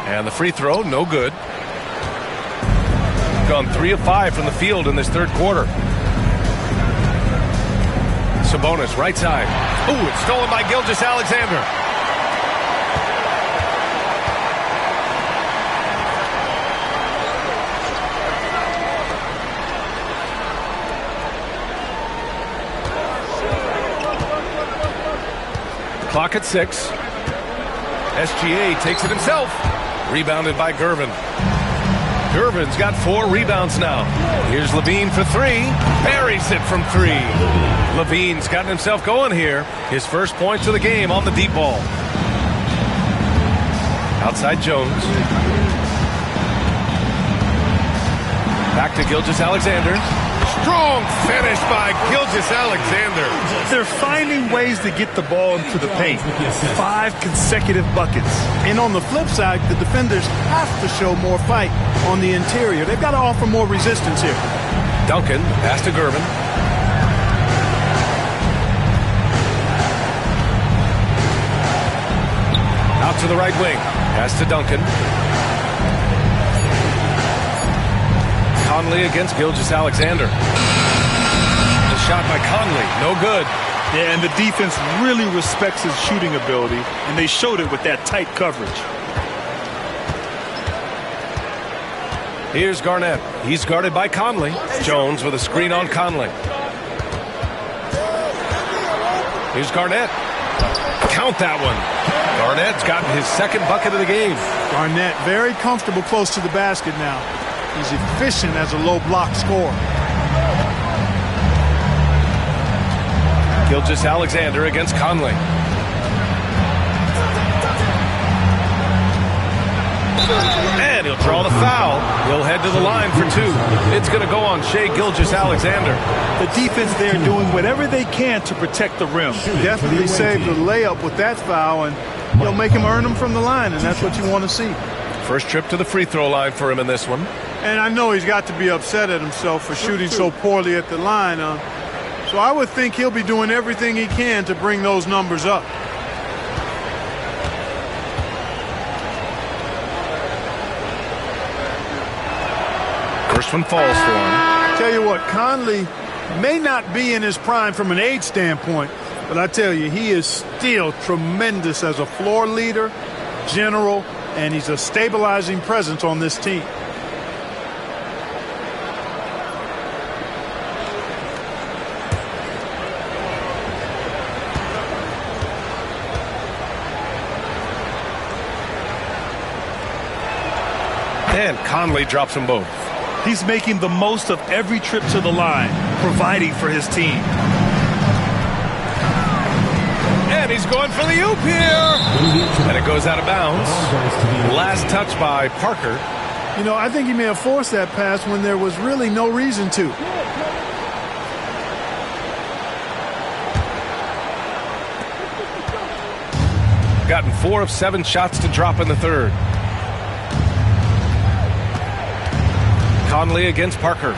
And the free throw, no good. Gone 3 of 5 from the field in this third quarter. Sabonis, right side. Ooh, it's stolen by Gilgeous-Alexander. Clock at 6. SGA takes it himself. Rebounded by Gervin. Gervin's got 4 rebounds now. Here's LaVine for 3. Buries it from 3. LaVine's gotten himself going here. His first points of the game on the deep ball. Outside Jones. Back to Gilgeous-Alexander. Strong finish by Gilgeous-Alexander. They're finding ways to get the ball into the paint. 5 consecutive buckets. And on the flip side, the defenders have to show more fight on the interior. They've got to offer more resistance here. Duncan, pass to Gervin. Out to the right wing. Pass to Duncan. Conley against Gilgeous-Alexander. The shot by Conley, no good. Yeah, and the defense really respects his shooting ability, and they showed it with that tight coverage. Here's Garnett. He's guarded by Conley. Jones with a screen on Conley. Here's Garnett. Count that one. Garnett's gotten his second bucket of the game. Garnett very comfortable close to the basket now. He's efficient as a low block scorer. Gilgeous-Alexander against Conley. And he'll draw the foul. He'll head to the line for 2. It's going to go on Shai Gilgeous-Alexander. The defense there doing whatever they can to protect the rim. Definitely saved the layup with that foul, and he'll make him earn them from the line, and that's what you want to see. First trip to the free throw line for him in this one. And I know he's got to be upset at himself for shooting so poorly at the line. So I would think he'll be doing everything he can to bring those numbers up. First one falls for him. Tell you what, Conley may not be in his prime from an age standpoint, but I tell you, he is still tremendous as a floor leader, general, and he's a stabilizing presence on this team. And Conley drops them both. He's making the most of every trip to the line, providing for his team. And he's going for the oop here. And it goes out of bounds. Last touch by Parker. You know, I think he may have forced that pass when there was really no reason to. Gotten 4 of 7 shots to drop in the third. Conley against Parker.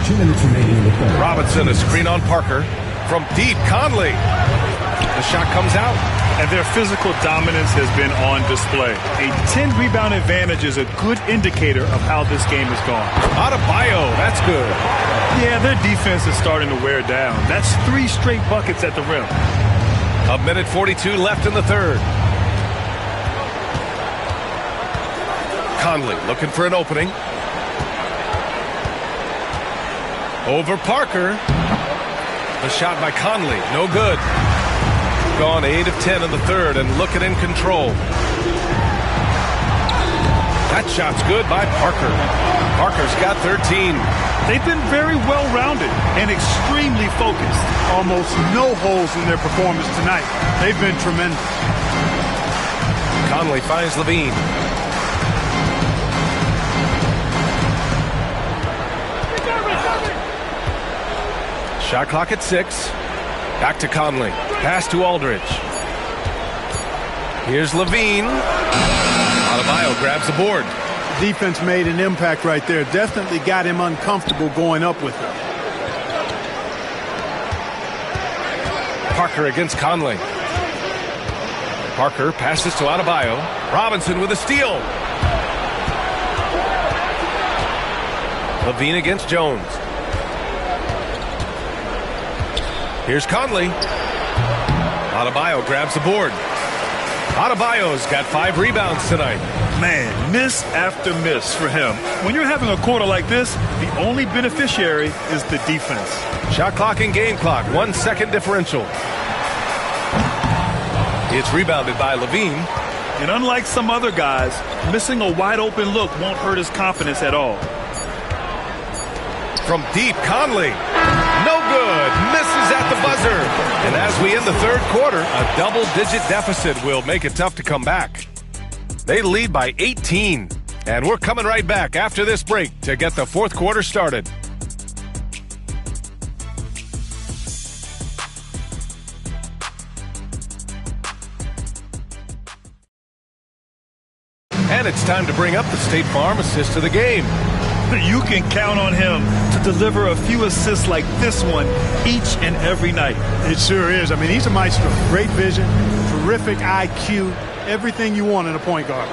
2 minutes remaining in the third. Robinson, a screen on Parker. From deep, Conley. The shot comes out. And their physical dominance has been on display. A 10-rebound advantage is a good indicator of how this game has gone. Adebayo, that's good. Yeah, their defense is starting to wear down. That's 3 straight buckets at the rim. 1:42 left in the third. Conley looking for an opening. Over Parker. The shot by Conley, no good. Gone 8 of 10 in the third and looking in control. That shot's good by Parker. Parker's got 13. They've been very well-rounded and extremely focused. Almost no holes in their performance tonight. They've been tremendous. Conley finds Levine. Shot clock at 6. Back to Conley. Pass to Aldridge. Here's Levine. Adebayo grabs the board. Defense made an impact right there. Definitely got him uncomfortable going up with it. Parker against Conley. Parker passes to Adebayo. Robinson with a steal. Levine against Jones. Here's Conley. Adebayo grabs the board. Adebayo's got 5 rebounds tonight. Man, miss after miss for him. When you're having a quarter like this, the only beneficiary is the defense. Shot clock and game clock, 1 second differential. It's rebounded by Levine. And unlike some other guys, missing a wide open look won't hurt his confidence at all. From deep, Conley. No good. Misses at the buzzer. And as we end the third quarter, a double-digit deficit will make it tough to come back. They lead by 18. And we're coming right back after this break to get the fourth quarter started. And it's time to bring up the State Farm assist of the game. You can count on him to deliver a few assists like this one each and every night. It sure is. I mean, he's a maestro. Great vision, terrific IQ, everything you want in a point guard.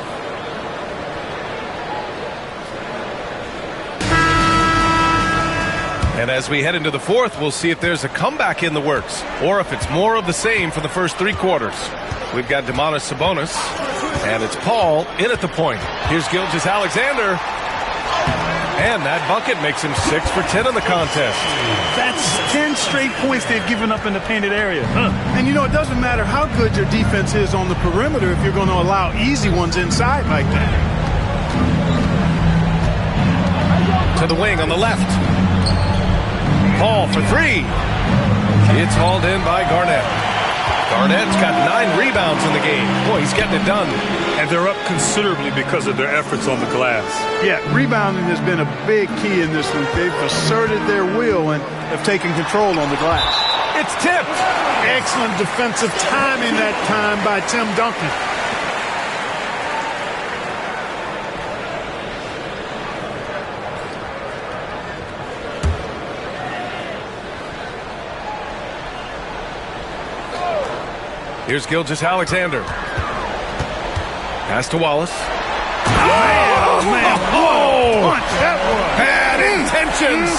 And as we head into the fourth, we'll see if there's a comeback in the works or if it's more of the same for the first 3 quarters. We've got Domantas Sabonis, and it's Paul in at the point. Here's Gilgeous-Alexander. And that bucket makes him 6 for 10 in the contest. That's 10 straight points they've given up in the painted area. And, you know, it doesn't matter how good your defense is on the perimeter if you're going to allow easy ones inside like that. To the wing on the left. Paul for 3. It's hauled in by Garnett. Garnett's got 9 rebounds in the game. Boy, he's getting it done. And they're up considerably because of their efforts on the glass. Yeah, rebounding has been a big key in this one. They've asserted their will and have taken control on the glass. It's tipped. Excellent defensive timing that time by Tim Duncan. Here's Gilgeous-Alexander. Pass to Wallace. Oh, man. Whoa. Punch that was. Bad intentions.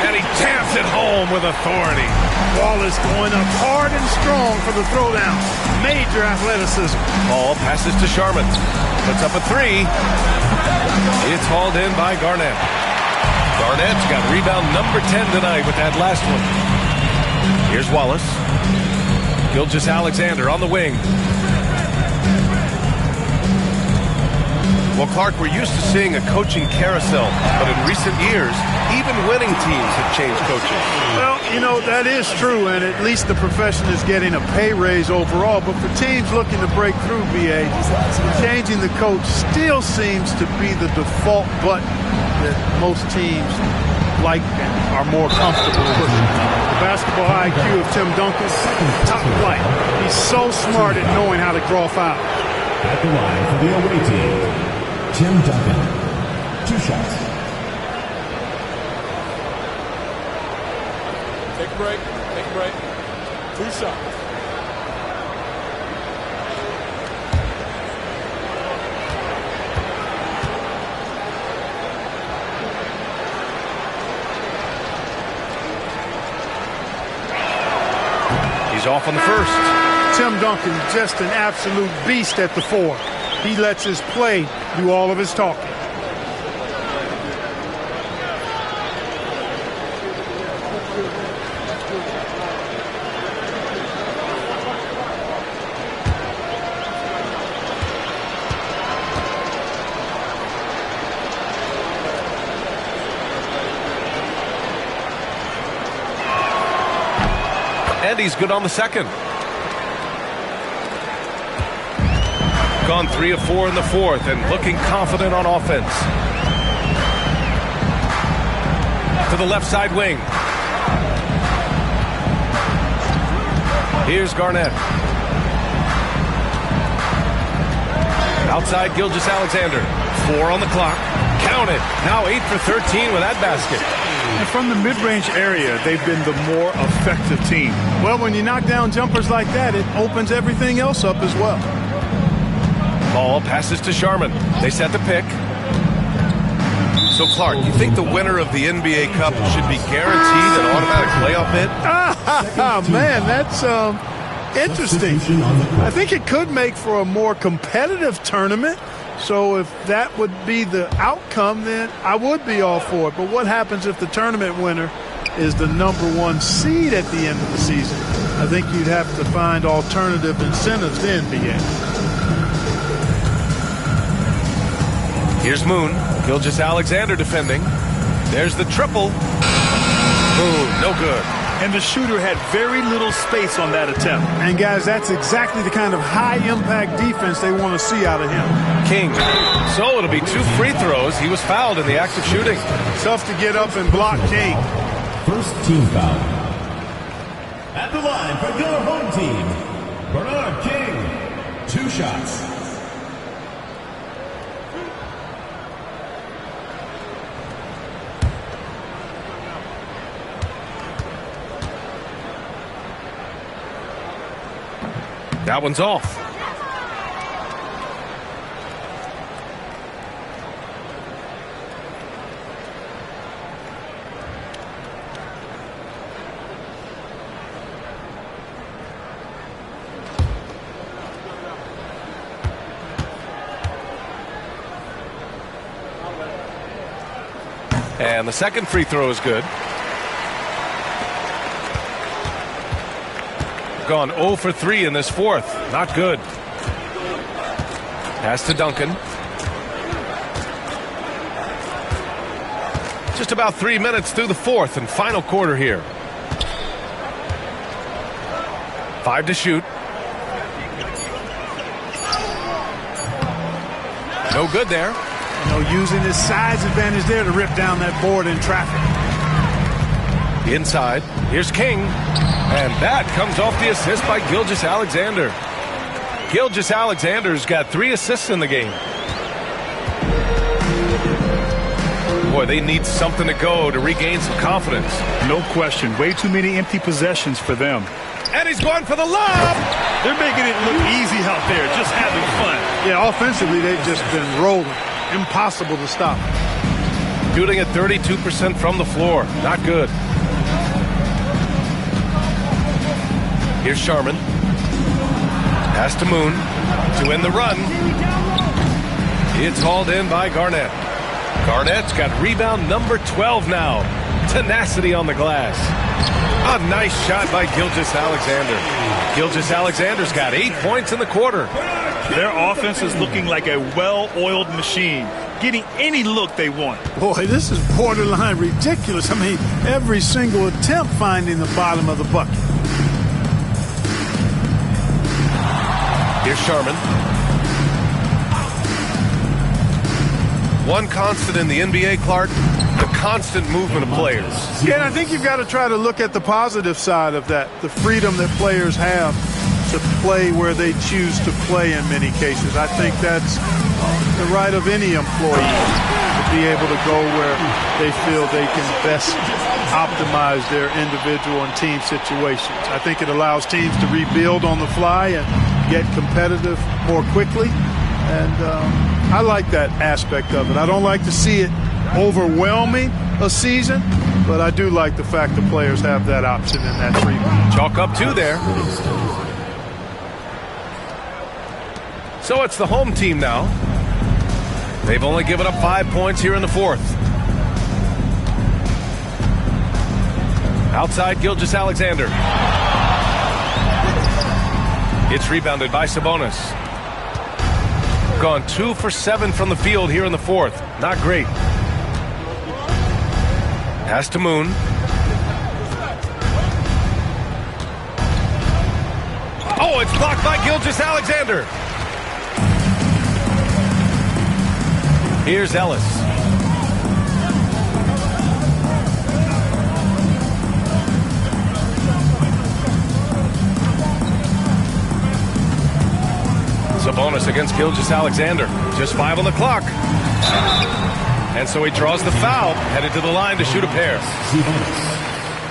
And he taps it home with authority. Wallace going up hard and strong for the throwdown. Major athleticism. Paul passes to Sharman. Puts up a 3. It's hauled in by Garnett. Garnett's got rebound number 10 tonight with that last one. Here's Wallace. Gilgeous-Alexander on the wing. Well, Clark, we're used to seeing a coaching carousel, but in recent years, even winning teams have changed coaches. Well, you know, that is true, and at least the profession is getting a pay raise overall. But for teams looking to break through, BA, changing the coach still seems to be the default button that most teams like and are more comfortable with. The basketball IQ of Tim Duncan, top flight. He's so smart at knowing how to draw fouls. At the line for the away team, Tim Duncan. 2 shots. Take a break. Take a break. 2 shots. He's off on the first. Tim Duncan, just an absolute beast at the 4. he lets his play do all of his talking. And he's good on the second. Gone 3 of 4 in the fourth and looking confident on offense. To the left side wing. Here's Garnett. Outside Gilgeous-Alexander. 4 on the clock. Count it. Now 8 for 13 with that basket. And from the mid-range area, they've been the more effective team. Well, when you knock down jumpers like that, it opens everything else up as well. Ball passes to Sharman. They set the pick. So, Clark, you think the winner of the NBA Cup should be guaranteed an automatic playoff bid? Man, that's interesting. I think it could make for a more competitive tournament. So if that would be the outcome, then I would be all for it. But what happens if the tournament winner is the #1 seed at the end of the season? I think you'd have to find alternative incentives then, BA. Here's Moon. Gilgeous-Alexander defending. There's the triple. Boom, no good. And the shooter had very little space on that attempt. And, guys, that's exactly the kind of high-impact defense they want to see out of him. King. So it'll be 2 free throws. He was fouled in the act of shooting. Tough to get up and block King. First team foul. At the line for your home team, Bernard King. 2 shots. That one's off. And the second free throw is good. Gone 0 for 3 in this fourth. Not good. Pass to Duncan. Just about 3 minutes through the fourth and final quarter here. 5 to shoot. No good there. You know, using his size advantage there to rip down that board in traffic. Inside. Here's King. And that comes off the assist by Gilgeous-Alexander. Gilgeous-Alexander's got 3 assists in the game. Boy, they need something to go to regain some confidence. No question. Way too many empty possessions for them. And he's going for the lob. They're making it look easy out there, just having fun. Yeah, offensively, they've just been rolling. Impossible to stop. Shooting at 32% from the floor. Not good. Here's Sharman. Pass to Moon to end the run. It's hauled in by Garnett. Garnett's got rebound number 12 now. Tenacity on the glass. A nice shot by Gilgeous-Alexander. Gilgeous-Alexander's got 8 points in the quarter. Their offense is looking like a well-oiled machine, getting any look they want. Boy, this is borderline ridiculous. I mean, every single attempt finding the bottom of the bucket. Here's Sharman. One constant in the NBA, Clark, the constant movement of players. Yeah, and I think you've got to try to look at the positive side of that, the freedom that players have to play where they choose to play in many cases. I think that's the right of any employee to be able to go where they feel they can best optimize their individual and team situations. I think it allows teams to rebuild on the fly and get competitive more quickly. And I like that aspect of it. I don't like to see it overwhelming a season, but I do like the fact that players have that option in that treatment. Chalk up 2 there. So it's the home team now. They've only given up 5 points here in the fourth. Outside, Gilgeous-Alexander. It's rebounded by Sabonis. Gone 2 for 7 from the field here in the fourth. Not great. Pass to Moon. Oh, it's blocked by Gilgeous-Alexander. Here's Ellis. Sabonis against Gilgeous-Alexander. Just 5 on the clock. And so he draws the foul, headed to the line to shoot a pair.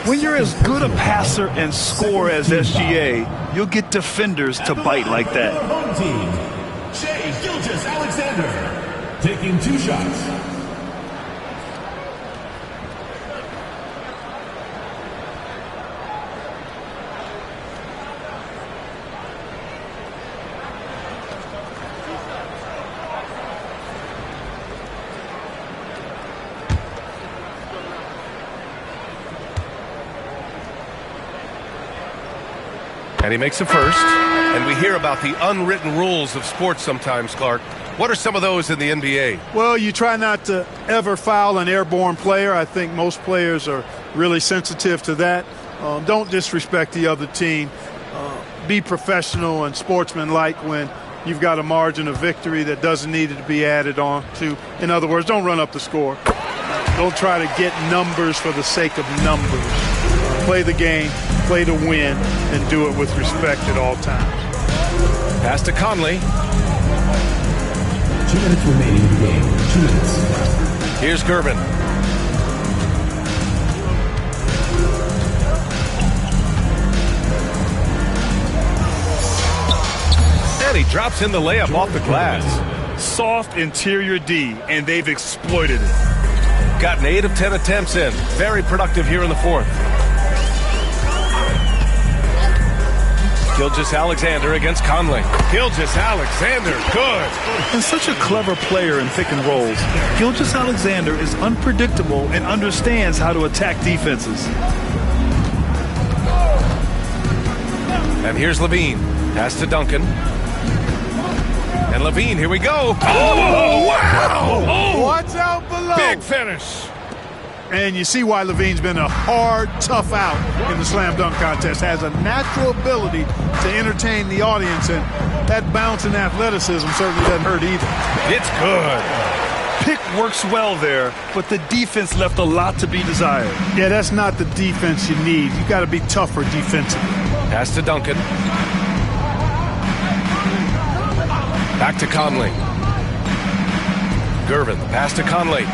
When you're as good a passer and scorer as SGA, you'll get defenders to bite like that. Home team, Shai Gilgeous-Alexander, taking 2 shots. And he makes the first. And we hear about the unwritten rules of sports sometimes, Clark. What are some of those in the NBA? Well, you try not to ever foul an airborne player. I think most players are really sensitive to that. Don't disrespect the other team. Be professional and sportsmanlike when you've got a margin of victory that doesn't need to be added on to. In other words, don't run up the score. Don't try to get numbers for the sake of numbers. Play the game, play to win, and do it with respect at all times. Pass to Conley. 2 minutes remaining in the game. 2 minutes. Here's Gervin. And he drops in the layup off the glass. Soft interior D, and they've exploited it. Gotten 8 of 10 attempts in. Very productive here in the fourth. Gilgeous-Alexander against Conley. Gilgeous-Alexander, good. And such a clever player in pick and rolls, Gilgeous-Alexander is unpredictable and understands how to attack defenses. And here's Levine. Pass to Duncan. And Levine, here we go. Oh, wow! Oh, watch out below. Big finish. And you see why Levine's been a hard, tough out in the slam dunk contest. Has a natural ability to entertain the audience, and that bounce and athleticism certainly doesn't hurt either. It's good. Pick works well there, but the defense left a lot to be desired. Yeah, that's not the defense you need. You got to be tougher defensively. Pass to Duncan. Back to Conley. Gervin, the pass to Conley.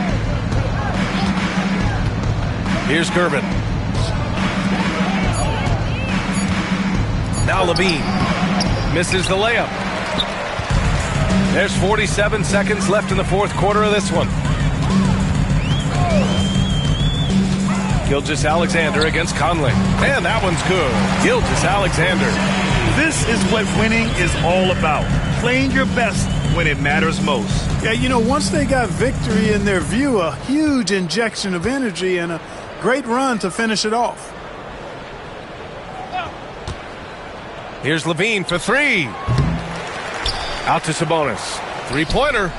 Here's Gervin. Now Levine misses the layup. There's 47 seconds left in the fourth quarter of this one. Gilgeous-Alexander against Conley. And that one's good. Gilgeous-Alexander. This is what winning is all about. Playing your best when it matters most. Yeah, you know, once they got victory in their view, a huge injection of energy and a great run to finish it off. Here's Levine for 3. Out to Sabonis. 3-pointer.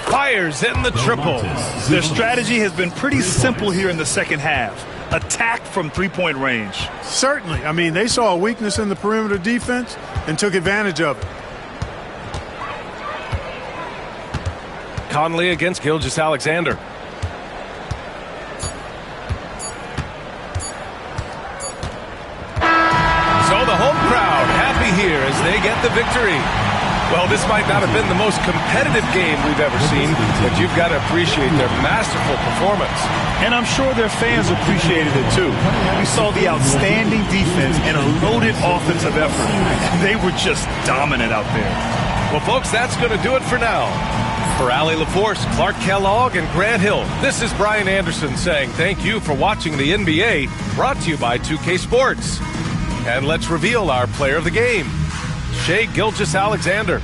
Fires in the triple. Their strategy has been pretty simple here in the second half. Attack from 3-point range. Certainly. I mean, they saw a weakness in the perimeter defense and took advantage of it. Conley against Gilgeous-Alexander. So the home crowd happy here as they get the victory. Well, this might not have been the most competitive game we've ever seen, but you've got to appreciate their masterful performance. And I'm sure their fans appreciated it too. We saw the outstanding defense and a loaded offensive effort. They were just dominant out there. Well, folks, that's going to do it for now. For Allie LaForce, Clark Kellogg, and Grant Hill, this is Brian Anderson saying thank you for watching the NBA, brought to you by 2K Sports. And let's reveal our player of the game. Shai Gilgeous-Alexander.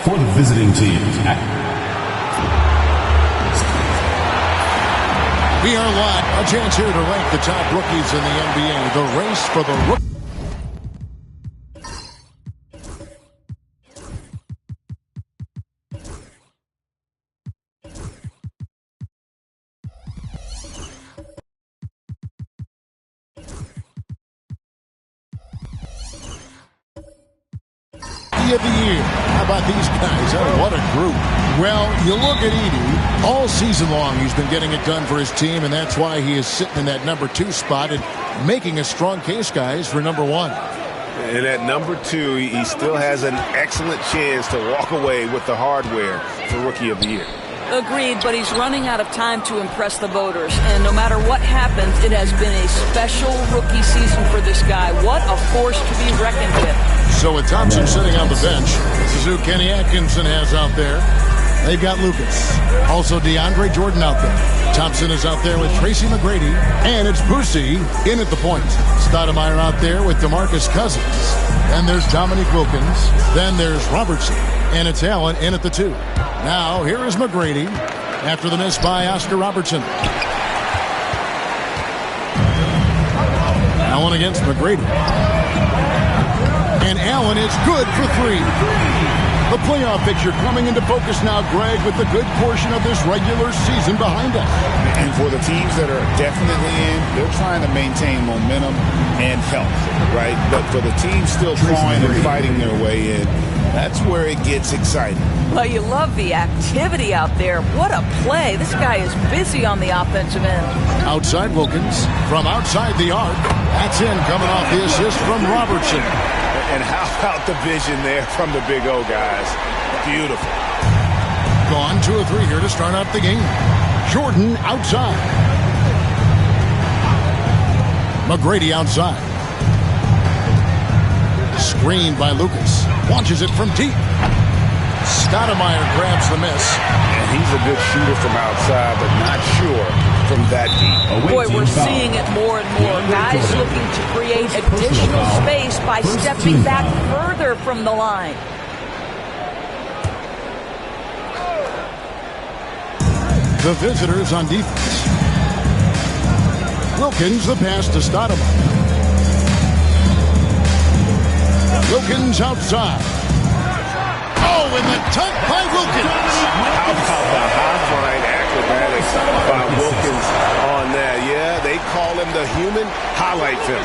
For the visiting team. We are live. A chance here to rank the top rookies in the NBA. The race for the rookie. Of the year. How about these guys? Oh, what a group. Well, you look at Edey. All season long, he's been getting it done for his team, and that's why he is sitting in that number 2 spot and making a strong case, guys, for number 1. And at number 2, he still has an excellent chance to walk away with the hardware for Rookie of the Year. Agreed, but he's running out of time to impress the voters. And no matter what happens, it has been a special rookie season for this guy. What a force to be reckoned with. So with Thompson sitting on the bench, this is who Kenny Atkinson has out there. They've got Lucas. Also DeAndre Jordan out there. Thompson is out there with Tracy McGrady. And it's Boosie in at the point. Stoudemire out there with DeMarcus Cousins. Then there's Dominique Wilkins. Then there's Robertson. And it's Allen in at the 2. Now, here is McGrady after the miss by Oscar Robertson. Allen against McGrady. And Allen is good for 3. The playoff picture coming into focus now, Greg, with the good portion of this regular season behind us. And for the teams that are definitely in, they're trying to maintain momentum and health, right? But for the teams still clawing and fighting their way in, that's where it gets exciting. Well, you love the activity out there. What a play. This guy is busy on the offensive end. Outside Wilkins from outside the arc. That's in, coming off the assist from Robertson. And how about the vision there from the Big O guys? Beautiful. Gone 2 of 3 here to start out the game. Jordan outside. McGrady outside. Screened by Lucas. Launches it from deep. Stoudemire grabs the miss. And he's a good shooter from outside, but not sure from that deep. Boy, we're seeing it more and more. Guys looking to create additional space by stepping back further from the line. The visitors on defense. Wilkins, the pass to Stoudemire. Wilkins outside. Oh, and the dunk by Wilkins. How about the high-flying acrobatics by Wilkins on that? Yeah, they call him the human highlight film.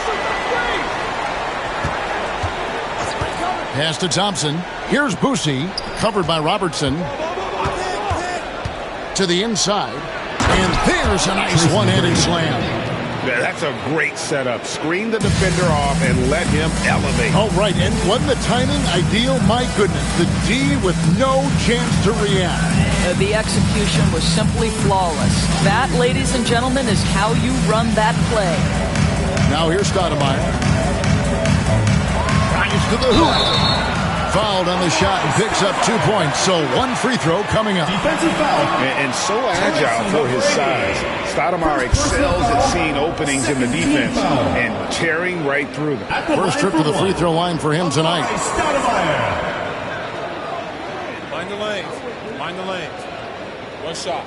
Pass to Thompson. Here's Boosie, covered by Robertson. To the inside. And there's a nice one-handed slam. Yeah, that's a great setup. Screen the defender off and let him elevate. Oh, right. And wasn't the timing ideal? My goodness. The D with no chance to react. The execution was simply flawless. That, ladies and gentlemen, is how you run that play. Now here's Stoudemire. Drives to the hoop. Fouled on the shot and picks up 2 points. So 1 free throw coming up. Defensive foul. And so agile for his size. Stoudemire excels at seeing openings in the defense and tearing right through them. First trip to the free throw line for him tonight. Mind the lanes. Mind the lanes. 1 shot.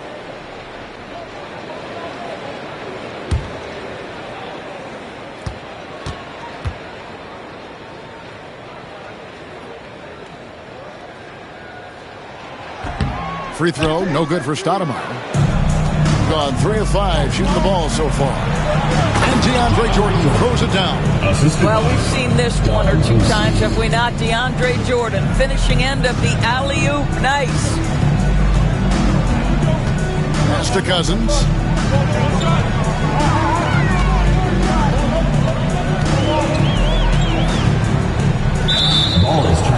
Free throw, no good for Stoudemire. Gone 3 of 5 shooting the ball so far. And DeAndre Jordan throws it down. Well, we've seen this 1 or 2 times, have we not? DeAndre Jordan, finishing end of the alley-oop. Nice. Pass to Cousins.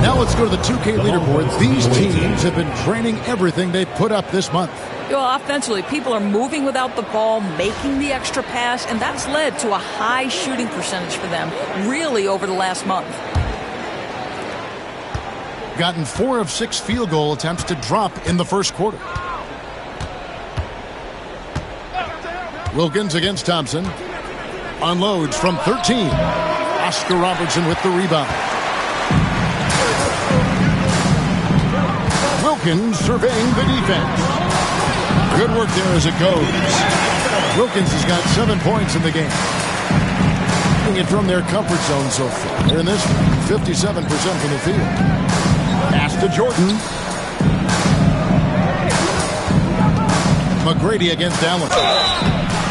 Now let's go to the 2K leaderboard. These teams have been training everything they've put up this month. Well, offensively, people are moving without the ball, making the extra pass, and that's led to a high shooting percentage for them, really, over the last month. Gotten 4 of 6 field goal attempts to drop in the first quarter. Wilkins against Thompson. Unloads from 13. Oscar Robertson with the rebound. Wilkins surveying the defense. Good work there as it goes. Wilkins has got 7 points in the game. It from their comfort zone so far. They're in this one, 57% from the field. Pass to Jordan. McGrady against Allen.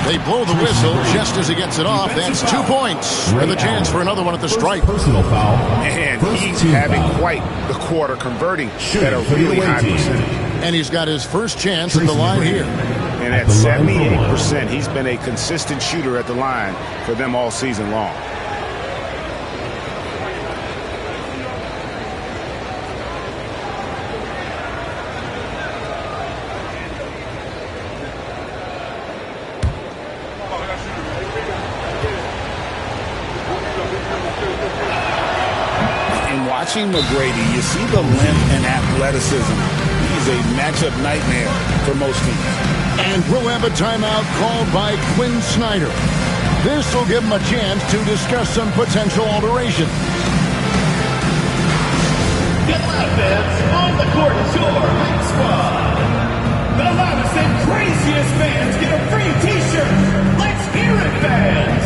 They blow the whistle just as he gets it off. That's 2 points with a chance for another one at the stripe. Personal foul. And he's having quite the quarter, converting at a really high percentage. And he's got his first chance at the line here. And at 78%, he's been a consistent shooter at the line for them all season long. And watching McGrady, you see the length and athleticism. He's a matchup nightmare for most teams. And we'll have a timeout called by Quinn Snyder. This will give him a chance to discuss some potential alterations. Get fans on the court is your Link Squad. The loudest and craziest fans get a free t-shirt. Let's hear it, fans.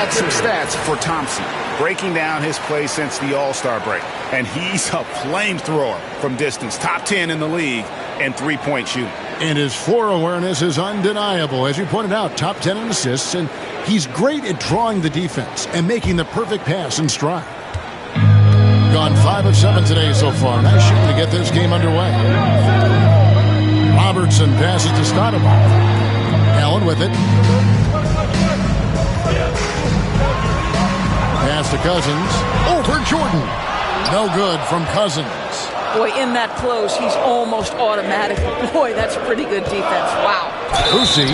Some stats for Thompson, breaking down his play since the All-Star break. And he's a flamethrower from distance, top 10 in the league and three-point shooting. And his floor awareness is undeniable. As you pointed out, top 10 in assists, and he's great at drawing the defense and making the perfect pass in stride. Gone 5 of 7 today so far. Nice shooting to get this game underway. Robertson passes to Stoudemire. Allen with it. Pass to Cousins. Over Jordan. No good from Cousins. Boy, in that close, he's almost automatic. Boy, that's pretty good defense. Wow. Lucy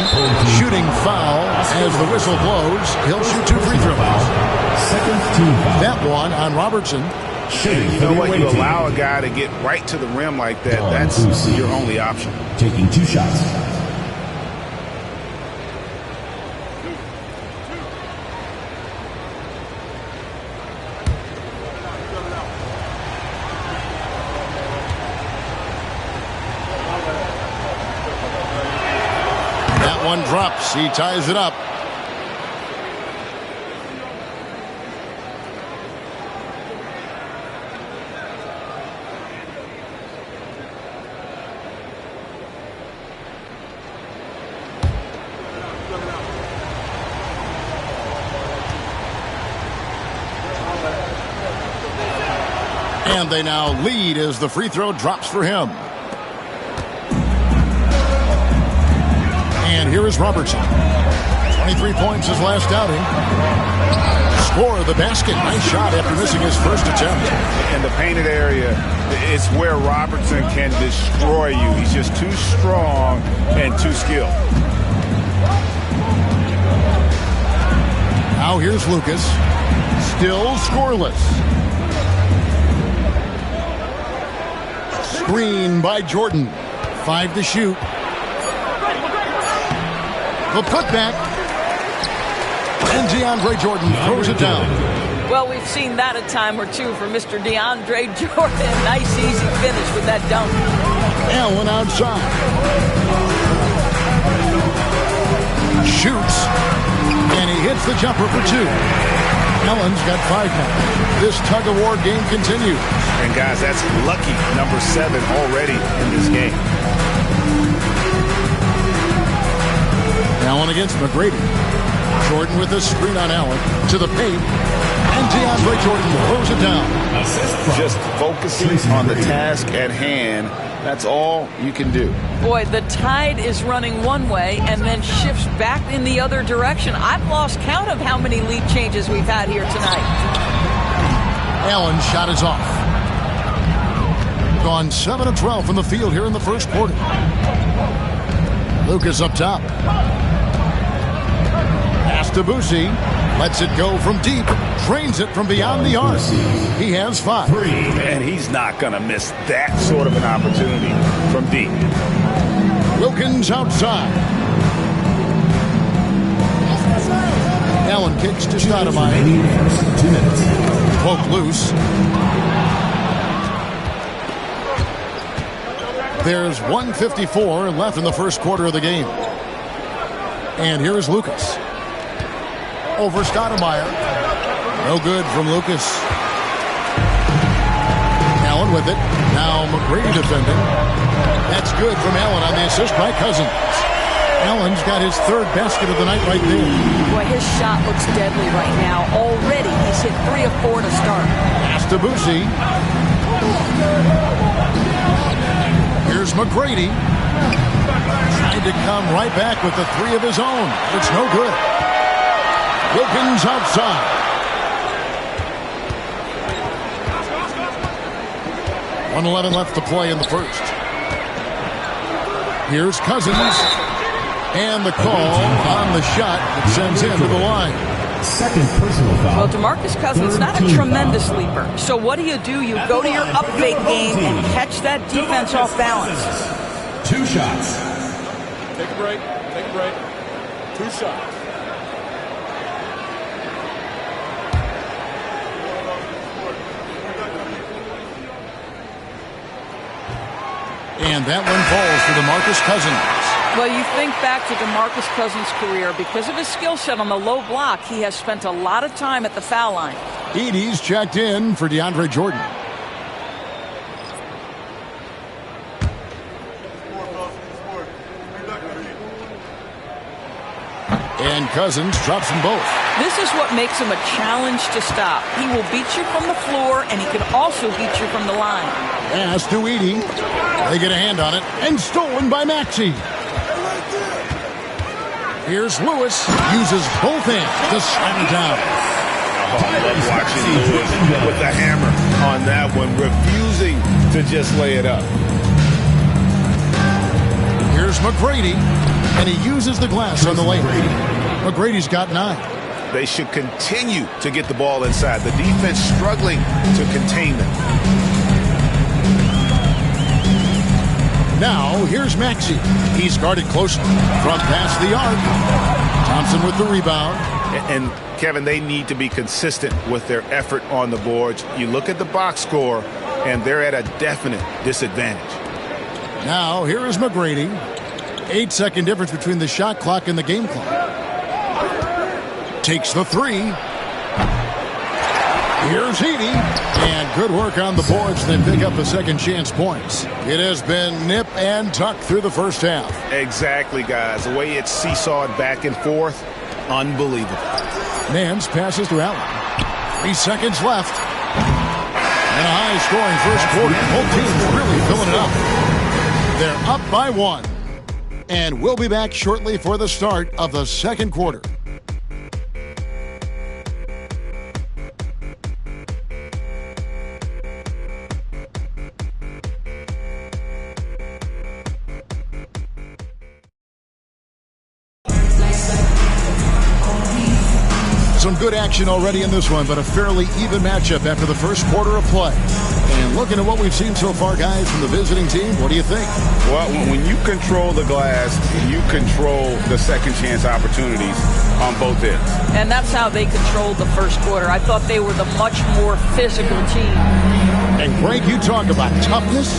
shooting foul as the whistle blows. He'll shoot 2 free throws. Second team foul. That one on Robertson. You know what? You allow a guy to get right to the rim like that. That's your only option. Taking 2 shots. One drops. He ties it up. And they now lead as the free throw drops for him. And here is Robertson. 23 points his last outing. Score of the basket. Nice shot after missing his first attempt. In the painted area, it's where Robertson can destroy you. He's just too strong and too skilled. Now here's Lucas. Still scoreless. Screen by Jordan. 5 to shoot. The putback. And DeAndre Jordan throws it down. Well, we've seen that a time or two for Mr. DeAndre Jordan. Nice, easy finish with that dunk. Allen outside. Shoots. And he hits the jumper for 2. Allen's got 5 now. This tug-of-war game continues. And guys, that's lucky number 7 already in this game. Allen against McGrady. Jordan with a screen on Allen to the paint. And DeAndre Jordan throws it down. Just focusing on the task at hand. That's all you can do. Boy, the tide is running one way and then shifts back in the other direction. I've lost count of how many lead changes we've had here tonight. Allen's shot is off. Gone 7 of 12 from the field here in the first quarter. Lucas up top. Pass to Boucy. Lets it go from deep. Trains it from beyond the arc. He has 5. And he's not going to miss that sort of an opportunity from deep. Wilkins outside. Allen kicks to Stoudemire. Poke loose. There's 1:54 left in the first quarter of the game. And here's Lucas. Over Stoudemire. No good from Lucas. Allen with it. Now McGrady defending. That's good from Allen on the assist by Cousins. Allen's got his 3rd basket of the night right there. Boy, his shot looks deadly right now. Already, he's hit 3 of 4 to start. Pass to Boucy. Here's McGrady. Trying to come right back with the 3 of his own. It's no good. Wilkins outside. .111 left to play in the first. Here's Cousins. And the call on the shot that sends him to the line. Second personal foul. Well, DeMarcus Cousins, not a tremendous leaper. So what do? You go to your up-fake game and catch that defense off balance. 2 shots. Take a break. Take a break. 2 shots. And that one falls for DeMarcus Cousins. Well, you think back to DeMarcus Cousins' career. Because of his skill set on the low block, he has spent a lot of time at the foul line. Edey's checked in for DeAndre Jordan. And Cousins drops them both. This is what makes him a challenge to stop. He will beat you from the floor, and he can also beat you from the line. Pass to Edey. They get a hand on it, and stolen by Maxey. Here's Lewis. Uses both hands to slam it down. Oh, I love watching Lewis with the hammer on that one, refusing to just lay it up. Here's McGrady, and he uses the glass on the lane. McGrady's got 9. They should continue to get the ball inside. The defense struggling to contain them. Now, here's Maxey. He's guarded closely from past the arc. Thompson with the rebound. And Kevin, they need to be consistent with their effort on the boards. You look at the box score, and they're at a definite disadvantage. Now, here is McGrady. 8-second difference between the shot clock and the game clock. Takes the 3. Here's Edey. And good work on the boards. They pick up the second chance points. It has been nip and tuck through the first half. Exactly, guys. The way it's seesawed back and forth, unbelievable. Nance passes to Allen. 3 seconds left. And a high-scoring first quarter. Both teams really filling it up. They're up by 1. And we'll be back shortly for the start of the second quarter. Some good action already in this one, but a fairly even matchup after the first quarter of play. And looking at what we've seen so far, guys, from the visiting team, what do you think? Well, when you control the glass, you control the second chance opportunities on both ends. And that's how they controlled the first quarter. I thought they were the much more physical team. And Greg, you talk about toughness,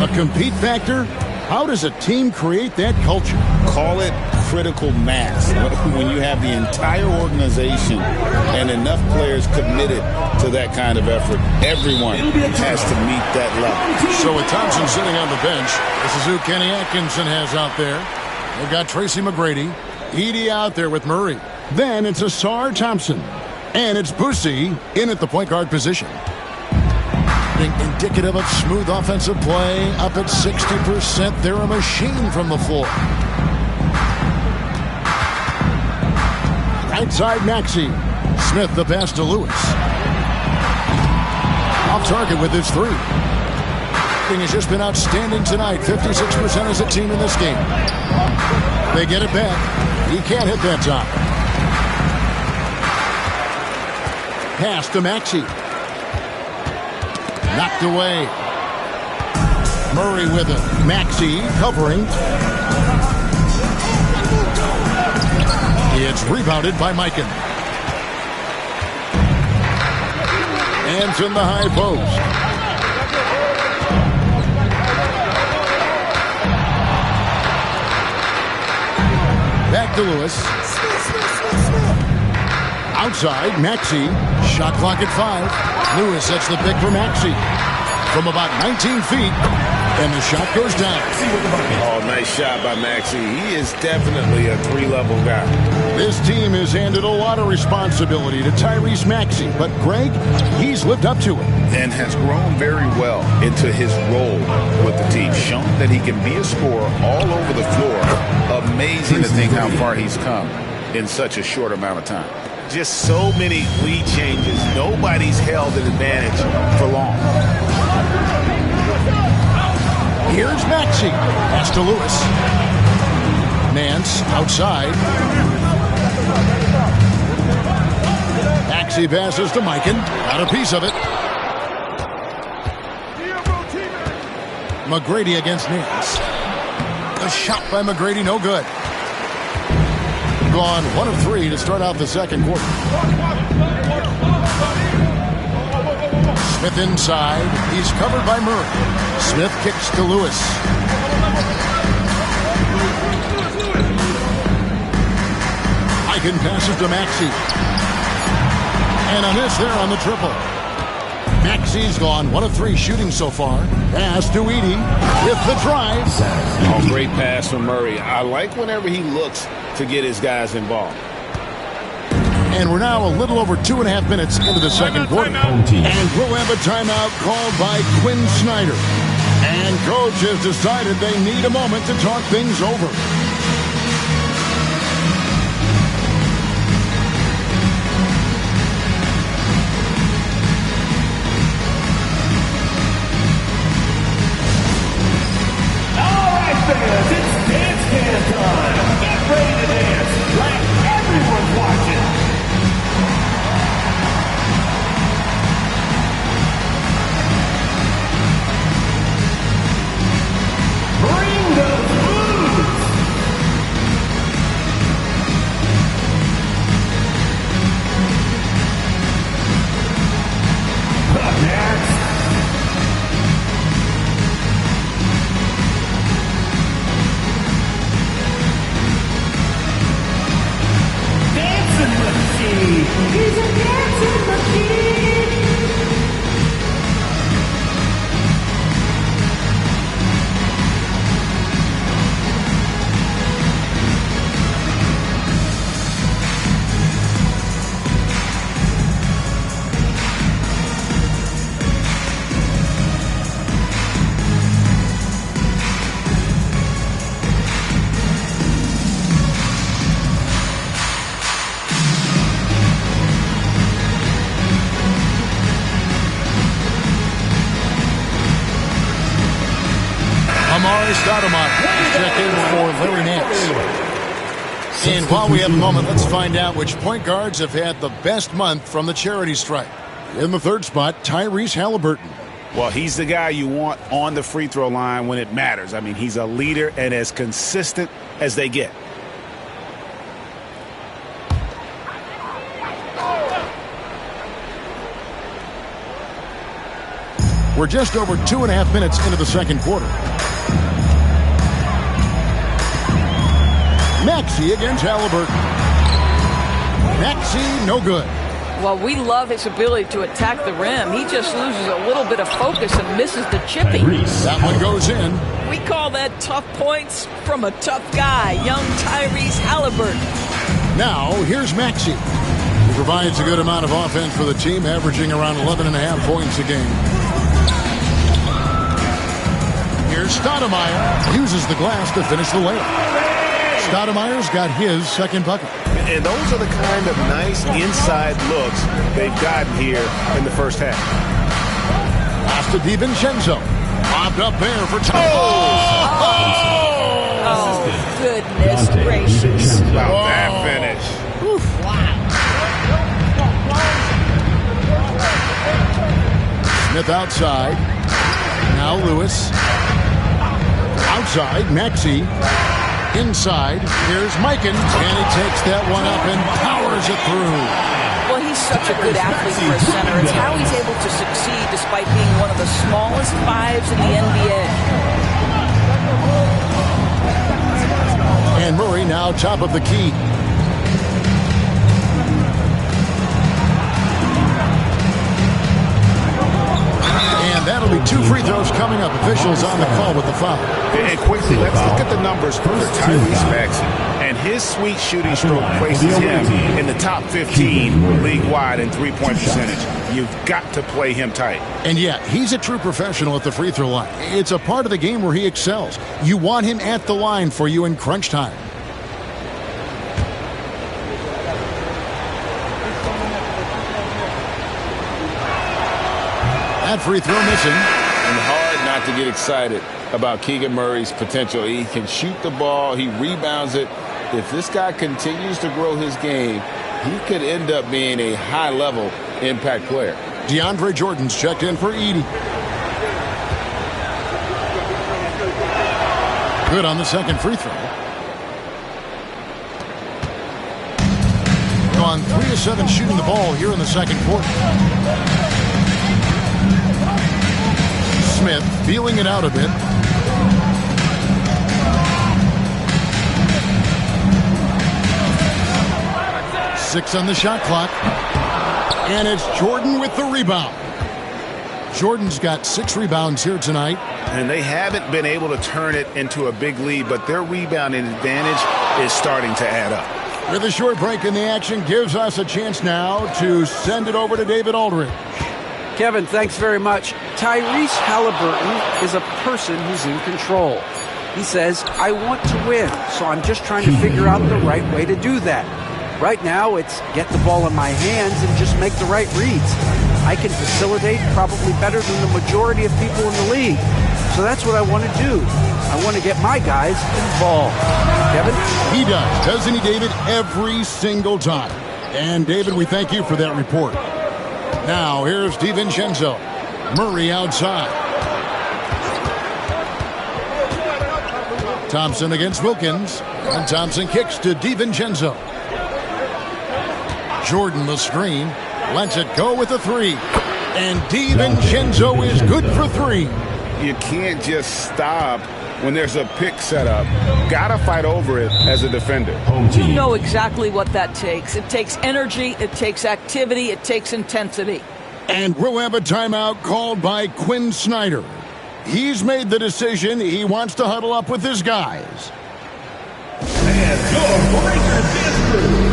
a compete factor. How does a team create that culture? Call it critical mass when you have the entire organization and enough players committed to that kind of effort. Everyone has to meet that level. So with Thompson sitting on the bench, this is who Kenny Atkinson has out there. They've got Tracy McGrady, Edey out there with Murray. Then it's Ausar Thompson. And it's Boosie in at the point guard position. Being indicative of smooth offensive play, up at 60%. They're a machine from the floor. Right side, Maxey. Smith the pass to Lewis. Off target with his three. Has just been outstanding tonight. 56% as a team in this game. They get it back. He can't hit that time. Pass to Maxey. Knocked away. Murray with it. Maxey covering. It's rebounded by Mikan. Hands in the high post. Back to Lewis. Outside, Maxey. Shot clock at 5. Lewis sets the pick for Maxey. From about 19 feet. And the shot goes down. Oh, nice shot by Maxey. He is definitely a 3-level guy. This team has handed a lot of responsibility to Tyrese Maxey. But Greg, he's lived up to it. And has grown very well into his role with the team. Shown that he can be a scorer all over the floor. Amazing to think how far he's come in such a short amount of time. Just so many lead changes. Nobody's held an advantage for long. Here's Maxey. Pass to Lewis. Nance outside. Maxey passes to Mikan. Got a piece of it. McGrady against Nance. A shot by McGrady, no good. Gone 1 of 3 to start out the second quarter. Smith inside. He's covered by Murray. Smith kicks to Lewis. Mikan passes to Maxey. And a miss there on the triple. Maxey's gone 1 of 3 shooting so far. Pass to Edey with the drive. Oh, great pass from Murray. I like whenever he looks to get his guys involved. And we're now a little over 2.5 minutes into the second quarter. And we'll have a timeout called by Quinn Snyder. And coach has decided they need a moment to talk things over. All right, fans, it's dance can time. Get ready to dance like everyone's watching. Bring the blues! Up next, Dancing Machine! He's a dancing machine! Amari Stoudemire check in for Larry Nance. And while we have a moment, let's find out which point guards have had the best month from the charity stripe. In the third spot, Tyrese Halliburton. Well, he's the guy you want on the free throw line when it matters. I mean, he's a leader and as consistent as they get. We're just over 2.5 minutes into the second quarter. Maxey against Halliburton. Maxey, no good. Well, we love his ability to attack the rim. He just loses a little bit of focus and misses the chipping. That one goes in. We call that tough points from a tough guy, young Tyrese Halliburton. Now, here's Maxey. He provides a good amount of offense for the team, averaging around 11.5 points a game. Here's Stoudemire. Uses the glass to finish the layup. Stoudemire's got his second bucket. And those are the kind of nice inside looks they've gotten here in the first half. Pass to DiVincenzo. Lobbed up there for time. Oh, goodness gracious. Wow, that finish. Oof. Smith outside. Now Lewis. Outside, Maxey. Inside, here's Mikan, and he takes that one up and powers it through. Well, he's such a good athlete for a center. It's how he's able to succeed despite being one of the smallest fives in the NBA. And Murray now top of the key. And that'll be 2 free throws coming up. Officials on the call with the foul. And quickly, let's look at the numbers for Tyrese Maxey. And his sweet shooting stroke places him in the top 15 league-wide in three-point percentage. You've got to play him tight. And yeah, he's a true professional at the free throw line. It's a part of the game where he excels. You want him at the line for you in crunch time. That free throw missing. And hard not to get excited about Keegan Murray's potential. He can shoot the ball. He rebounds it. If this guy continues to grow his game, he could end up being a high-level impact player. DeAndre Jordan's checked in for Edey. Good on the second free throw. On 3 of 7 shooting the ball here in the second quarter. Smith feeling it out a bit. Six on the shot clock. And it's Jordan with the rebound. Jordan's got 6 rebounds here tonight. And they haven't been able to turn it into a big lead, but their rebounding advantage is starting to add up. With a short break in the action, gives us a chance now to send it over to David Aldridge. Kevin, thanks very much. Tyrese Halliburton is a person who's in control. He says, I want to win, so I'm just trying to figure out the right way to do that. Right now, it's get the ball in my hands and just make the right reads. I can facilitate probably better than the majority of people in the league. So that's what I want to do. I want to get my guys involved. Kevin? He does, doesn't he, David? Every single time. And, David, we thank you for that report. Now, here's DiVincenzo. Murray outside. Thompson against Wilkins. And Thompson kicks to DiVincenzo. Jordan the screen. Lets it go with a 3. And DiVincenzo is good for 3. You can't just stop when there's a pick set up. Gotta fight over it as a defender. You know exactly what that takes. It takes energy, it takes activity, it takes intensity. And we'll have a timeout called by Quinn Snyder. He's made the decision. He wants to huddle up with his guys. And your Breakers dance crew.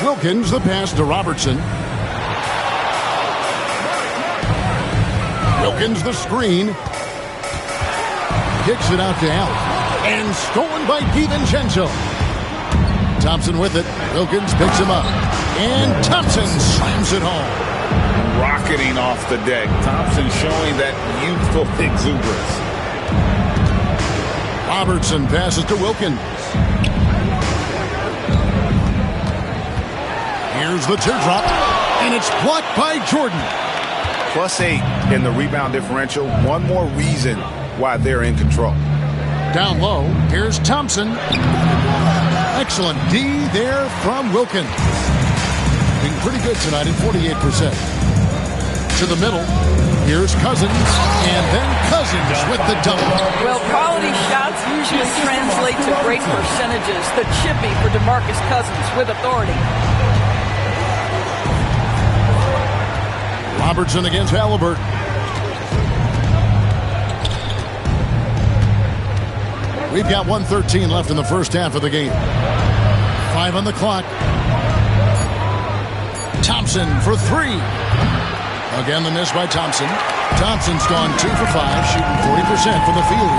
Wilkins the pass to Robertson. Wilkins the screen. Kicks it out to Allen. And stolen by DiVincenzo. Thompson with it. Wilkins picks him up. And Thompson slams it home. Rocketing off the deck. Thompson showing that youthful exuberance. Robertson passes to Wilkins. Here's the teardrop. And it's blocked by Jordan. +8 in the rebound differential. One more reason why they're in control. Down low, here's Thompson. Excellent D there from Wilkins. Being pretty good tonight at 48%. To the middle, here's Cousins, and then Cousins with the double. Well, quality shots usually translate to great percentages. The chippy for DeMarcus Cousins with authority. Robertson against Halliburton. We've got 1:13 left in the first half of the game. 5 on the clock. Thompson for 3. Again, the miss by Thompson. Thompson's gone 2 for 5, shooting 40% from the field.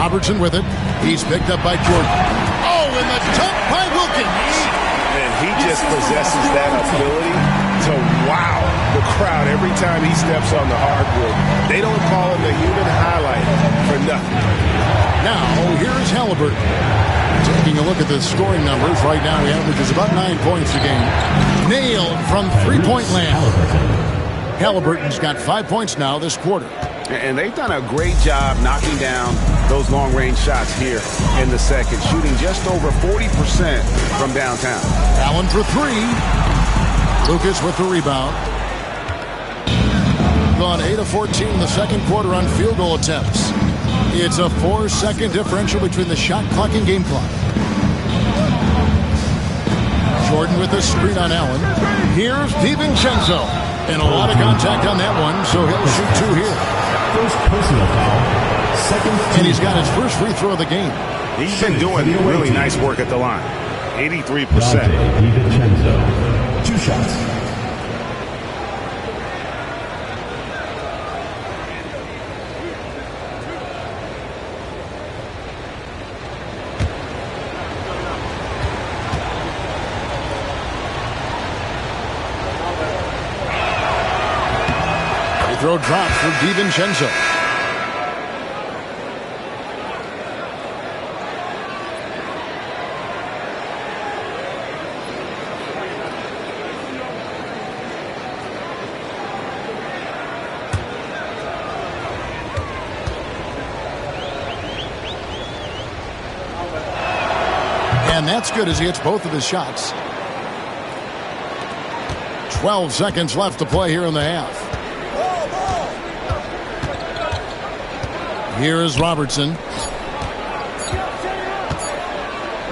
Robertson with it. He's picked up by Jordan. Oh, and the dunk by Wilkins. And he just possesses that ability to wow the crowd every time he steps on the hardwood. They don't call him the human highlight for nothing. Now, here's Halliburton. Taking a look at the scoring numbers, right now he averages about 9 points a game. Nailed from three-point land. Halliburton's got 5 points now this quarter. And they've done a great job knocking down those long-range shots here in the second, shooting just over 40% from downtown. Allen for 3. Lucas with the rebound. Gone 8 of 14 in the second quarter on field goal attempts. It's a 4-second differential between the shot clock and game clock. Jordan with the screen on Allen. Here's DiVincenzo. And a lot of contact on that one, so he'll shoot 2 here. First personal foul. Second. And he's got his first free throw of the game. He's been doing really nice work at the line. 83%. DiVincenzo. 2 shots. Throw drop for DiVincenzo. And that's good as he hits both of his shots. 12 seconds left to play here in the half. Here is Robertson.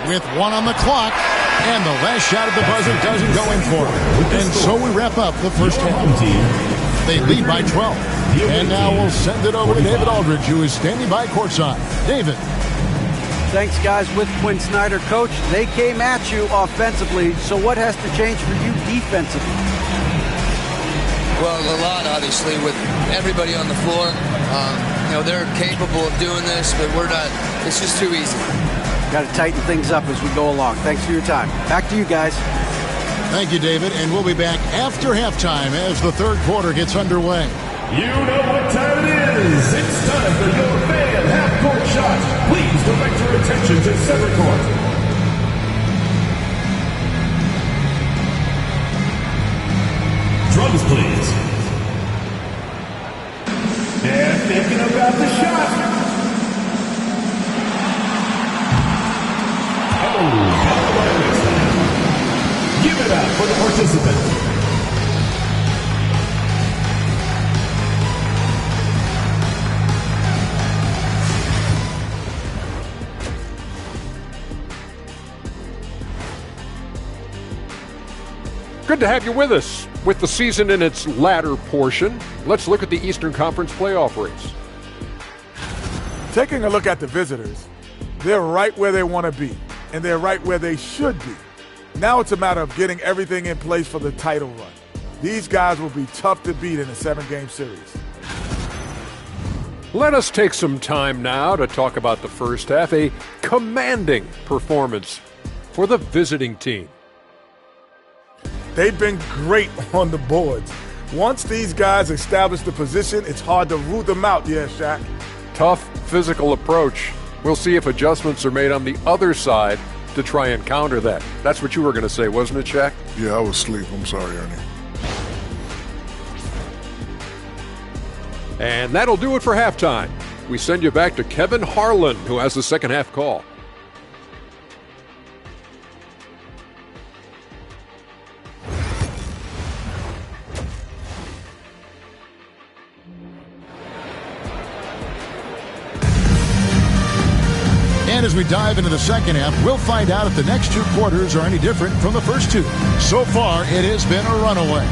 With 1 on the clock. And the last shot at the buzzer doesn't go in for him. And so we wrap up the first half. They lead by 12. And now we'll send it over to David Aldridge, who is standing by courtside. David. Thanks, guys. With Quinn Snyder, Coach, they came at you offensively. So what has to change for you defensively? Well, a lot, obviously, with everybody on the floor. You know, they're capable of doing this, but we're not. It's just too easy. Got to tighten things up as we go along. Thanks for your time. Back to you guys. Thank you, David. And we'll be back after halftime as the third quarter gets underway. You know what time it is. It's time for your fan half-court shot. Please direct your attention to center court. Drums, please. And thinking about the shot. Oh, give it up for the participant. Good to have you with us. With the season in its latter portion, let's look at the Eastern Conference playoff race. Taking a look at the visitors, they're right where they want to be, and they're right where they should be. Now it's a matter of getting everything in place for the title run. These guys will be tough to beat in a 7-game series. Let us take some time now to talk about the first half, a commanding performance for the visiting team. They've been great on the boards. Once these guys establish the position, it's hard to root them out, Shaq. Tough physical approach. We'll see if adjustments are made on the other side to try and counter that. That's what you were going to say, wasn't it, Shaq? Yeah, I was asleep. I'm sorry, Ernie. And that'll do it for halftime. We send you back to Kevin Harlan, who has the second half call. And as we dive into the second half, we'll find out if the next 2 quarters are any different from the first 2. So far, it has been a runaway.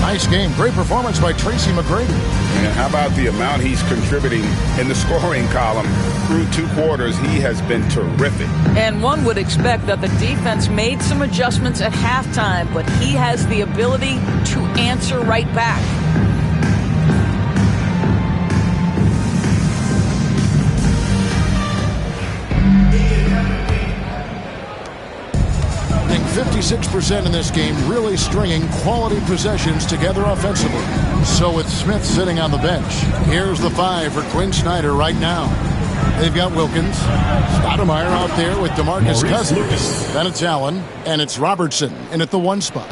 Nice game. Great performance by Tracy McGrady. And how about the amount he's contributing in the scoring column? Through 2 quarters, he has been terrific. And one would expect that the defense made some adjustments at halftime, but he has the ability to answer right back. 56% in this game, really stringing quality possessions together offensively. So with Smith sitting on the bench, here's the 5 for Quinn Snyder right now. They've got Wilkins, Stoudemire out there with DeMarcus Cousins. Then it's Allen, and it's Robertson in at the 1 spot.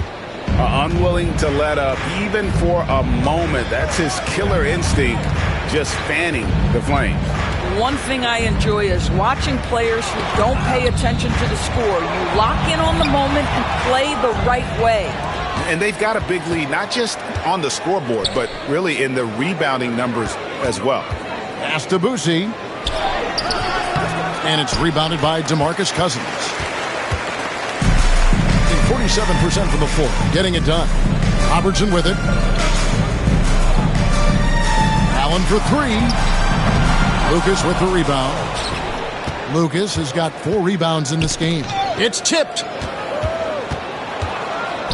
Unwilling to let up, even for a moment. That's his killer instinct, just fanning the flames. One thing I enjoy is watching players who don't pay attention to the score. You lock in on the moment and play the right way. And they've got a big lead, not just on the scoreboard, but really in the rebounding numbers as well. Pass to Boosie. And it's rebounded by DeMarcus Cousins. 47% from the floor, getting it done. Robertson with it. Allen for 3. Lucas with the rebound. Lucas has got 4 rebounds in this game. It's tipped.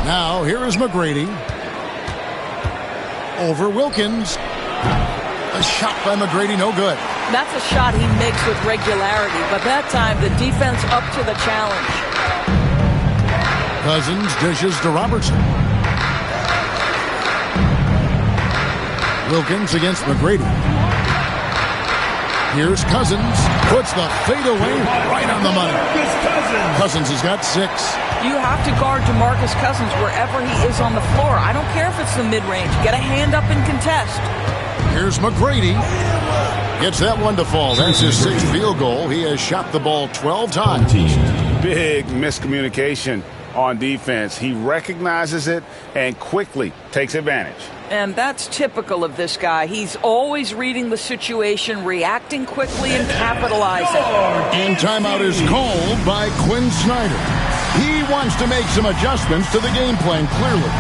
Now here is McGrady. Over Wilkins. A shot by McGrady, no good. That's a shot he makes with regularity, but that time the defense up to the challenge. Cousins dishes to Robertson. Wilkins against McGrady. Here's Cousins. Puts the fadeaway right on the money. Cousins has got 6. You have to guard DeMarcus Cousins wherever he is on the floor. I don't care if it's the mid-range. Get a hand up and contest. Here's McGrady. Gets that one to fall. That's his 6th field goal. He has shot the ball 12 times. Big miscommunication on defense. He recognizes it and quickly takes advantage. And that's typical of this guy. He's always reading the situation, reacting quickly, and capitalizing. And timeout is called by Quinn Snyder. He wants to make some adjustments to the game plan, clearly.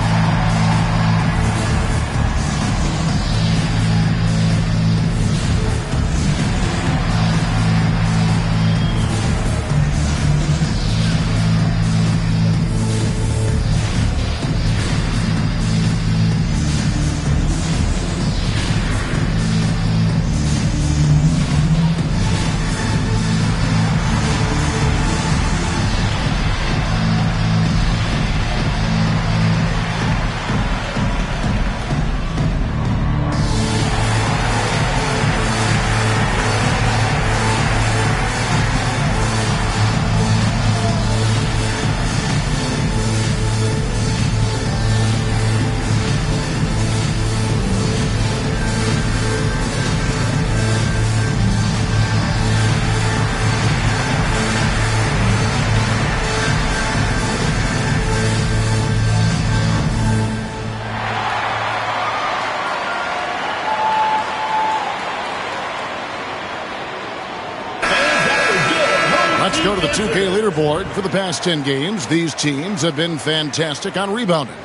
Let's go to the 2K leaderboard. For the past 10 games, these teams have been fantastic on rebounding.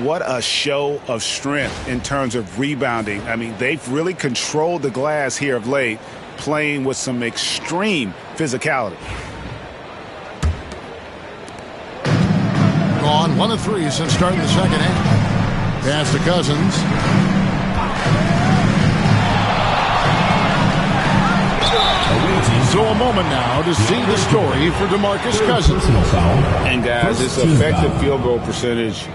What a show of strength in terms of rebounding. I mean, they've really controlled the glass here of late, playing with some extreme physicality. Gone 1 of 3 since starting the second half. Pass to Cousins. So a moment now to see the story for DeMarcus Cousins. And guys, this effective field goal percentage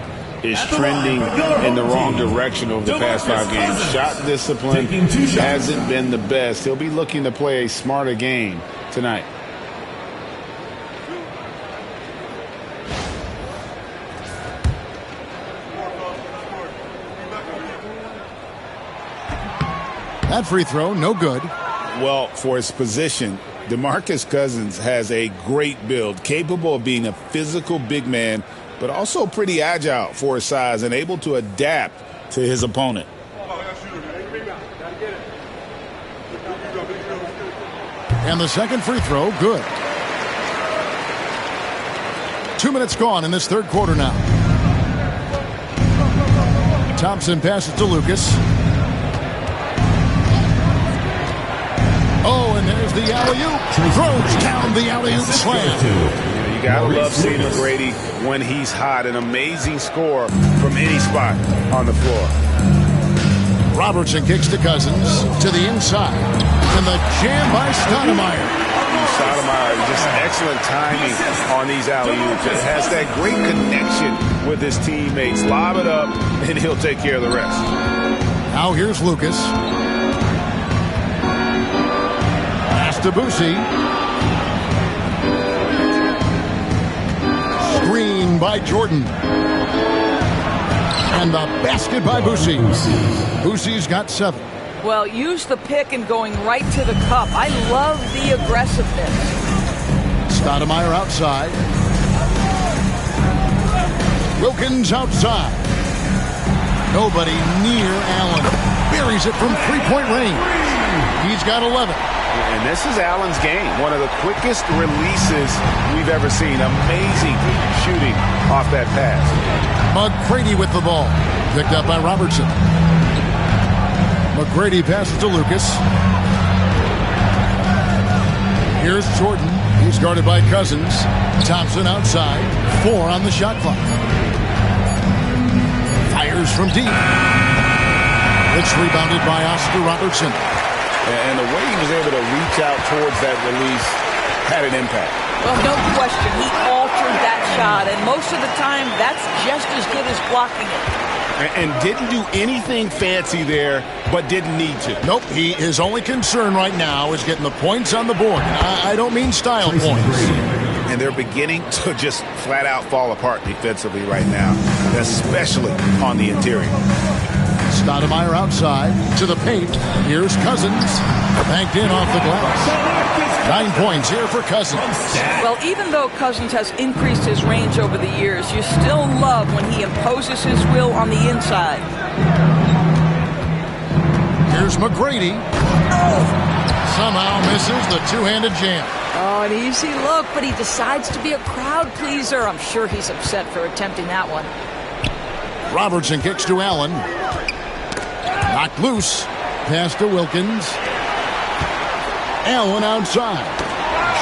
is trending in the wrong direction over the past 5 games. Shot discipline hasn't been the best. He'll be looking to play a smarter game tonight. That free throw, no good. Well, for his position, DeMarcus Cousins has a great build, capable of being a physical big man, but also pretty agile for his size and able to adapt to his opponent. And the second free throw, good. 2 minutes gone in this third quarter now. Thompson passes to Lucas. Oh, and there's the alley-oop. Throws down the alley-oop slam. You gotta love seeing McGrady when he's hot. An amazing score from any spot on the floor. Robertson kicks to Cousins to the inside. And the jam by Stoudemire. Stoudemire, just excellent timing on these alley-oops. Just has that great connection with his teammates. Lob it up, and he'll take care of the rest. Now here's Lucas. To Boucy. Screen by Jordan. And the basket by Boucy. Boucy's got 7. Well, use the pick and going right to the cup. I love the aggressiveness. Stoudemire outside. Wilkins outside. Nobody near Allen. Buries it from three-point range. He's got 11. And this is Allen's game. One of the quickest releases we've ever seen. Amazing shooting off that pass. McGrady with the ball. Picked up by Robertson. McGrady passes to Lucas. Here's Jordan. He's guarded by Cousins. Thompson outside. 4 on the shot clock. Fires from deep. It's rebounded by Oscar Robertson. And the way he was able to reach out towards that release had an impact. Well, no question. He altered that shot, and most of the time, that's just as good as blocking it. And didn't do anything fancy there, but didn't need to. Nope. His only concern right now is getting the points on the board. I don't mean style points. And they're beginning to just flat out fall apart defensively right now, especially on the interior. Stoudemire outside to the paint. Here's Cousins. Banked in off the glass. 9 points here for Cousins. Well, even though Cousins has increased his range over the years, you still love when he imposes his will on the inside. Here's McGrady. Somehow misses the two-handed jam. Oh, an easy look, but he decides to be a crowd pleaser. I'm sure he's upset for attempting that one. Robertson kicks to Allen. Knocked loose. Pass to Wilkins. Allen outside.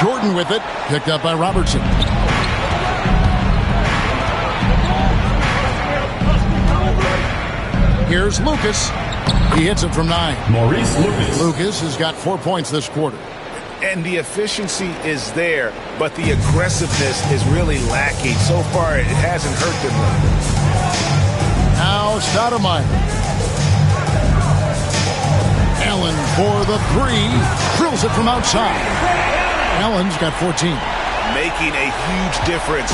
Jordan with it. Picked up by Robertson. Here's Lucas. He hits it from 9. Maurice Lucas. Lucas has got 4 points this quarter. And the efficiency is there, but the aggressiveness is really lacking. So far, it hasn't hurt them. Now Stoudemire. Allen for the 3. Drills it from outside. Allen's got 14. Making a huge difference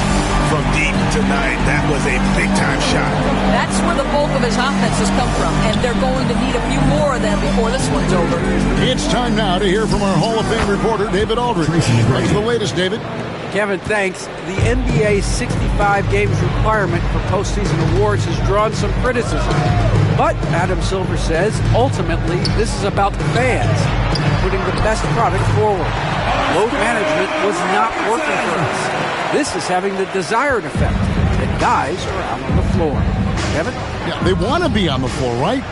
from deep tonight. That was a big-time shot. That's where the bulk of his offense has come from, and they're going to need a few more of them before this one's over. It's time now to hear from our Hall of Fame reporter, David Aldridge. What's the latest, David? Kevin, thanks. The NBA's 65 games requirement for postseason awards has drawn some criticism. But, Adam Silver says, ultimately, this is about the fans putting the best product forward. Load management was not working for us. This is having the desired effect, that guys are out on the floor. Kevin? Yeah, they want to be on the floor, right?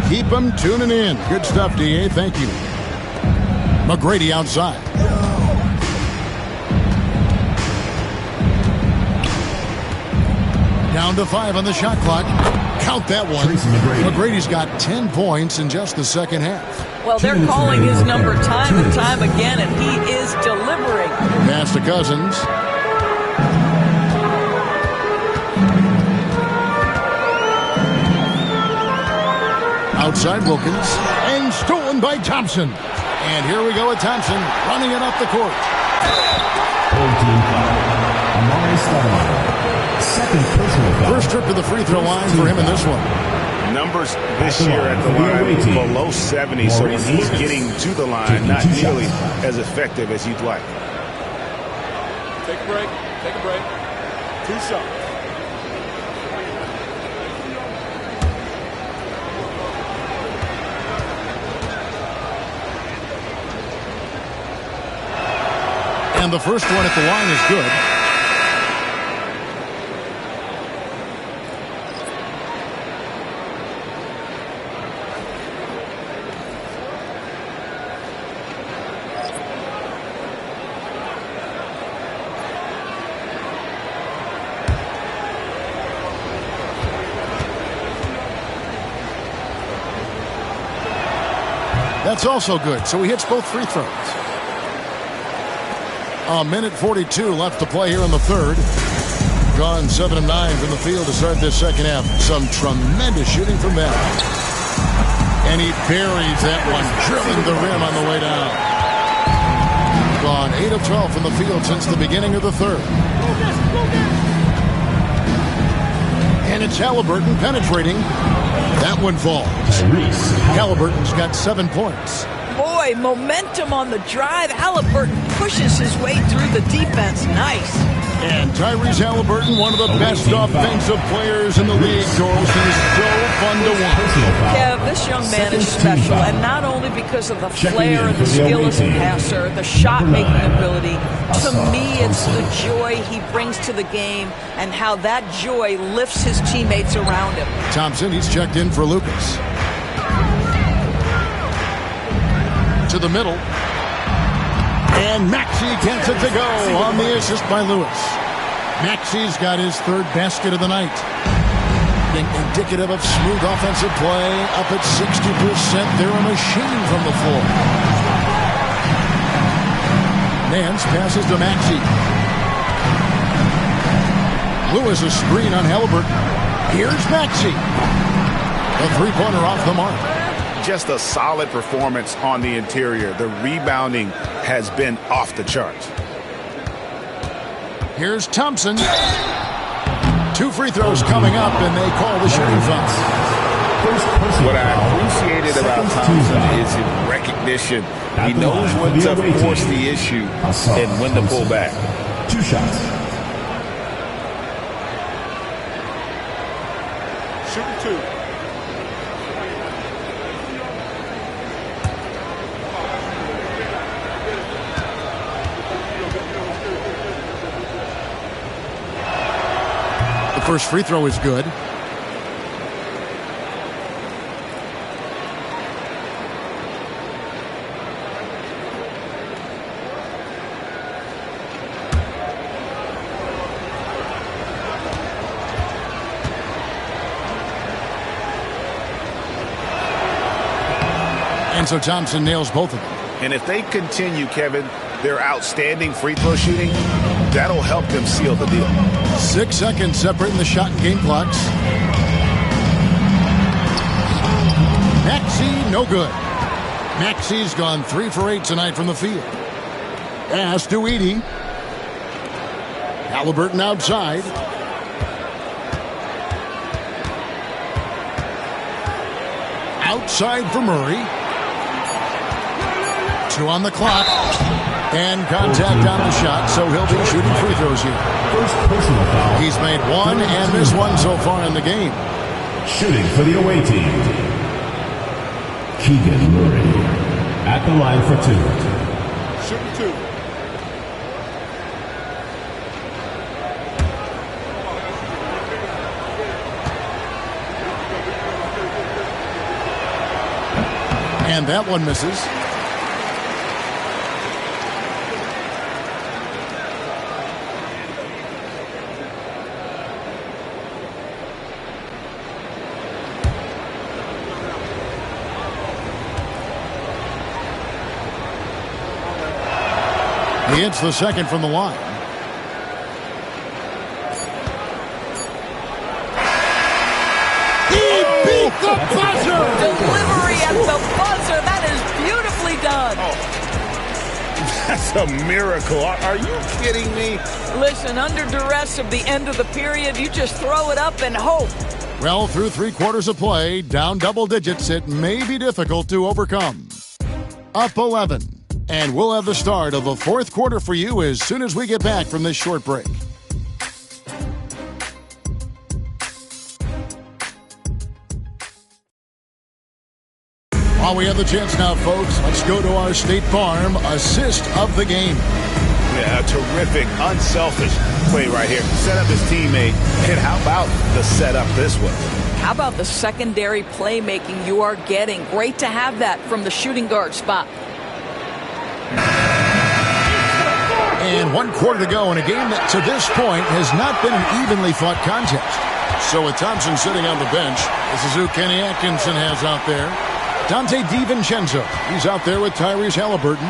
Keep them tuning in. Good stuff, D.A. Thank you. McGrady outside. Down to 5 on the shot clock. Count that one. McGrady's got 10 points in just the second half. Well, they're calling his number time and time again, and he is delivering. Pass to Cousins. Outside Wilkins. And stolen by Thompson. And here we go with Thompson running it up the court. Amari Stoudemire. Second personal foul. First trip to the free throw line for him in this one. Numbers this year at the line below 70, so when he's getting to the line, not nearly as effective as you'd like. Take a break. Take a break. 2 shots. And the first one at the line is good. That's also good. So he hits both free throws. A minute 42 left to play here in the third. Gone 7 of 9 from the field to start this second half. Some tremendous shooting from them. And he buries that one, drilling the rim on the way down. Gone 8 of 12 from the field since the beginning of the third. And it's Halliburton penetrating. That one falls. Halliburton's got 7 points. Boy, momentum on the drive. Halliburton pushes his way through the defense. Nice. And Tyrese Halliburton, one of the best offensive players in the league, Doris. He's so fun to watch. Kev, this young man is special, and not only because of the flair and the skill as a passer, the shot-making ability. To me, it's the joy he brings to the game and how that joy lifts his teammates around him. Thompson, he's checked in for Lucas. To the middle. And Maxey gets it to go on the assist by Lewis. Maxey's got his third basket of the night. Indicative of smooth offensive play. Up at 60%. They're a machine from the floor. Nance passes to Maxey. Lewis a screen on Halliburton. Here's Maxey. A three-pointer off the mark. Just a solid performance on the interior. The rebounding has been off the charts. Here's Thompson. 2 free throws coming up, and they call the shooting foul. What I appreciated about Thompson is his recognition. He knows when to force the issue and when to pull back. 2 shots. Shooting 2. First free throw is good. And so Thompson nails both of them. And if they continue, Kevin, their outstanding free throw shooting, that'll help them seal the deal. 6 seconds separating the shot and game clocks. Maxey, no good. Maxey's gone 3 for 8 tonight from the field. Pass to Edey. Halliburton outside. Outside for Murray. 2 on the clock. And contact on the shot, so he'll be shooting free throws here. First personal foul. He's made 1 and missed 1 so far in the game. Shooting for the away team. Keegan Murray at the line for 2. Shooting 2. And that one misses. He hits the second from the line. He beat the buzzer! Delivery at the buzzer. That is beautifully done. That's a miracle. Are you kidding me? Listen, under duress of the end of the period, you just throw it up and hope. Well, through 3 quarters of play, down double digits, it may be difficult to overcome. Up 11. And we'll have the start of the 4th quarter for you as soon as we get back from this short break. While we have the chance now, folks, let's go to our State Farm assist of the game. Yeah, a terrific, unselfish play right here. Set up his teammate. And how about the setup this way? How about the secondary playmaking you are getting? Great to have that from the shooting guard spot. And 1 quarter to go in a game that to this point has not been an evenly fought contest. So with Thompson sitting on the bench, this is who Kenny Atkinson has out there. Dante DiVincenzo, he's out there with Tyrese Halliburton.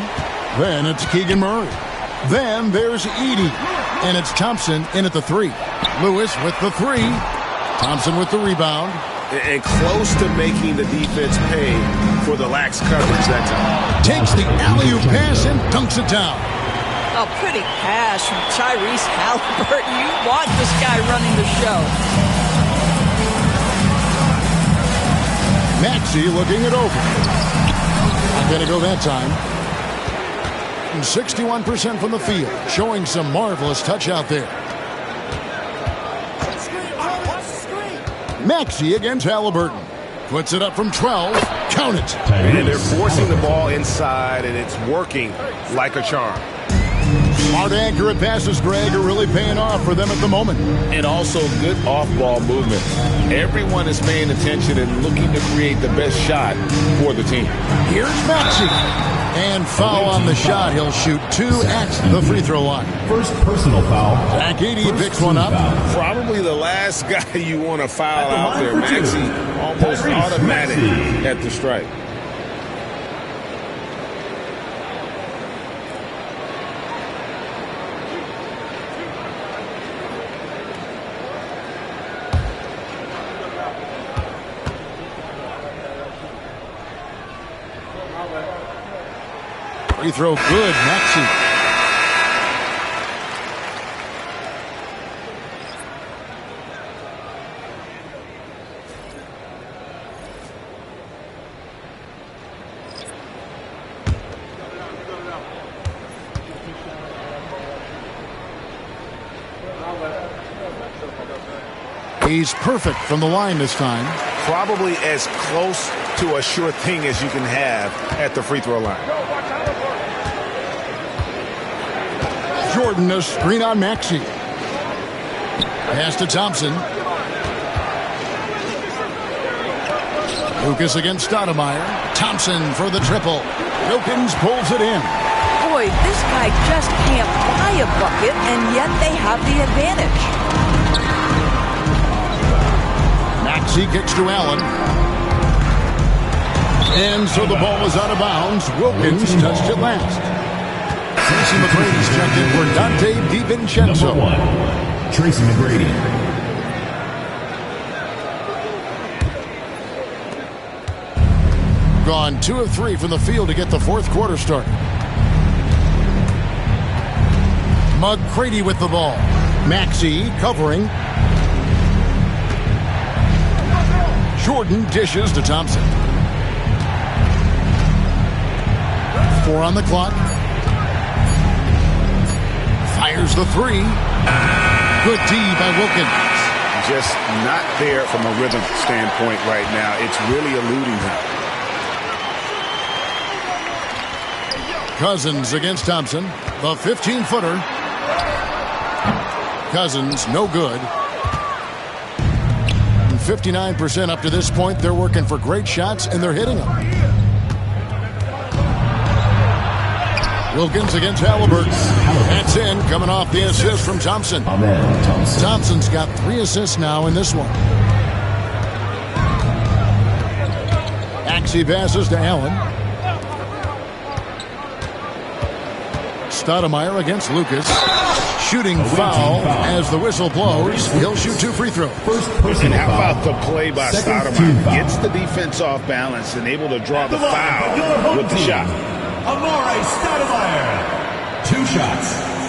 Then it's Keegan Murray. Then there's Edey, and it's Thompson in at the 3. Lewis with the 3. Thompson with the rebound. And close to making the defense pay for the lax coverage that time. Takes the alley-oop pass and dunks it down. A pretty pass from Tyrese Halliburton. You want this guy running the show. Maxey looking it over. Not going to go that time. 61% from the field, showing some marvelous touch out there. Maxey against Halliburton. Puts it up from 12. Count it. And they're forcing the ball inside, and it's working like a charm. Smart, accurate passes, Greg, are really paying off for them at the moment. And also good off-ball movement. Everyone is paying attention and looking to create the best shot for the team. Here's Maxey. And foul on the shot. He'll shoot 2 at the free throw line. First personal foul. Zach Edey picks one up. Probably the last guy you want to foul out there. Maxey almost automatic at the strike. Free throw good, Maxey. He's perfect from the line this time. Probably as close to a sure thing as you can have at the free throw line. Jordan, a screen on Maxey. Pass to Thompson. Lucas against Stoudemire. Thompson for the triple. Wilkins pulls it in. Boy, this guy just can't buy a bucket, and yet they have the advantage. Maxey kicks to Allen. And so the ball is out of bounds. Wilkins touched it last. Tracy McGrady's checked in for Dante DiVincenzo. Number 1, Tracy McGrady. Gone 2 of 3 from the field to get the 4th quarter started. McGrady with the ball. Maxey covering. Jordan dishes to Thompson. 4 on the clock. Fires the 3. Good D by Wilkins. Just not there from a rhythm standpoint right now. It's really eluding him. Cousins against Thompson. The 15-footer. Cousins, no good. 59% up to this point. They're working for great shots, and they're hitting them. Wilkins against Halliburton. That's in, coming off the assist from Thompson. Thompson's got 3 assists now in this one. Maxey passes to Allen. Stoudemire against Lucas. Shooting foul as the whistle blows. He'll shoot 2 free throws. And how about the play by Stoudemire? Gets the defense off balance and able to draw the foul with the shot. Amar'e Stoudemire. 2 shots.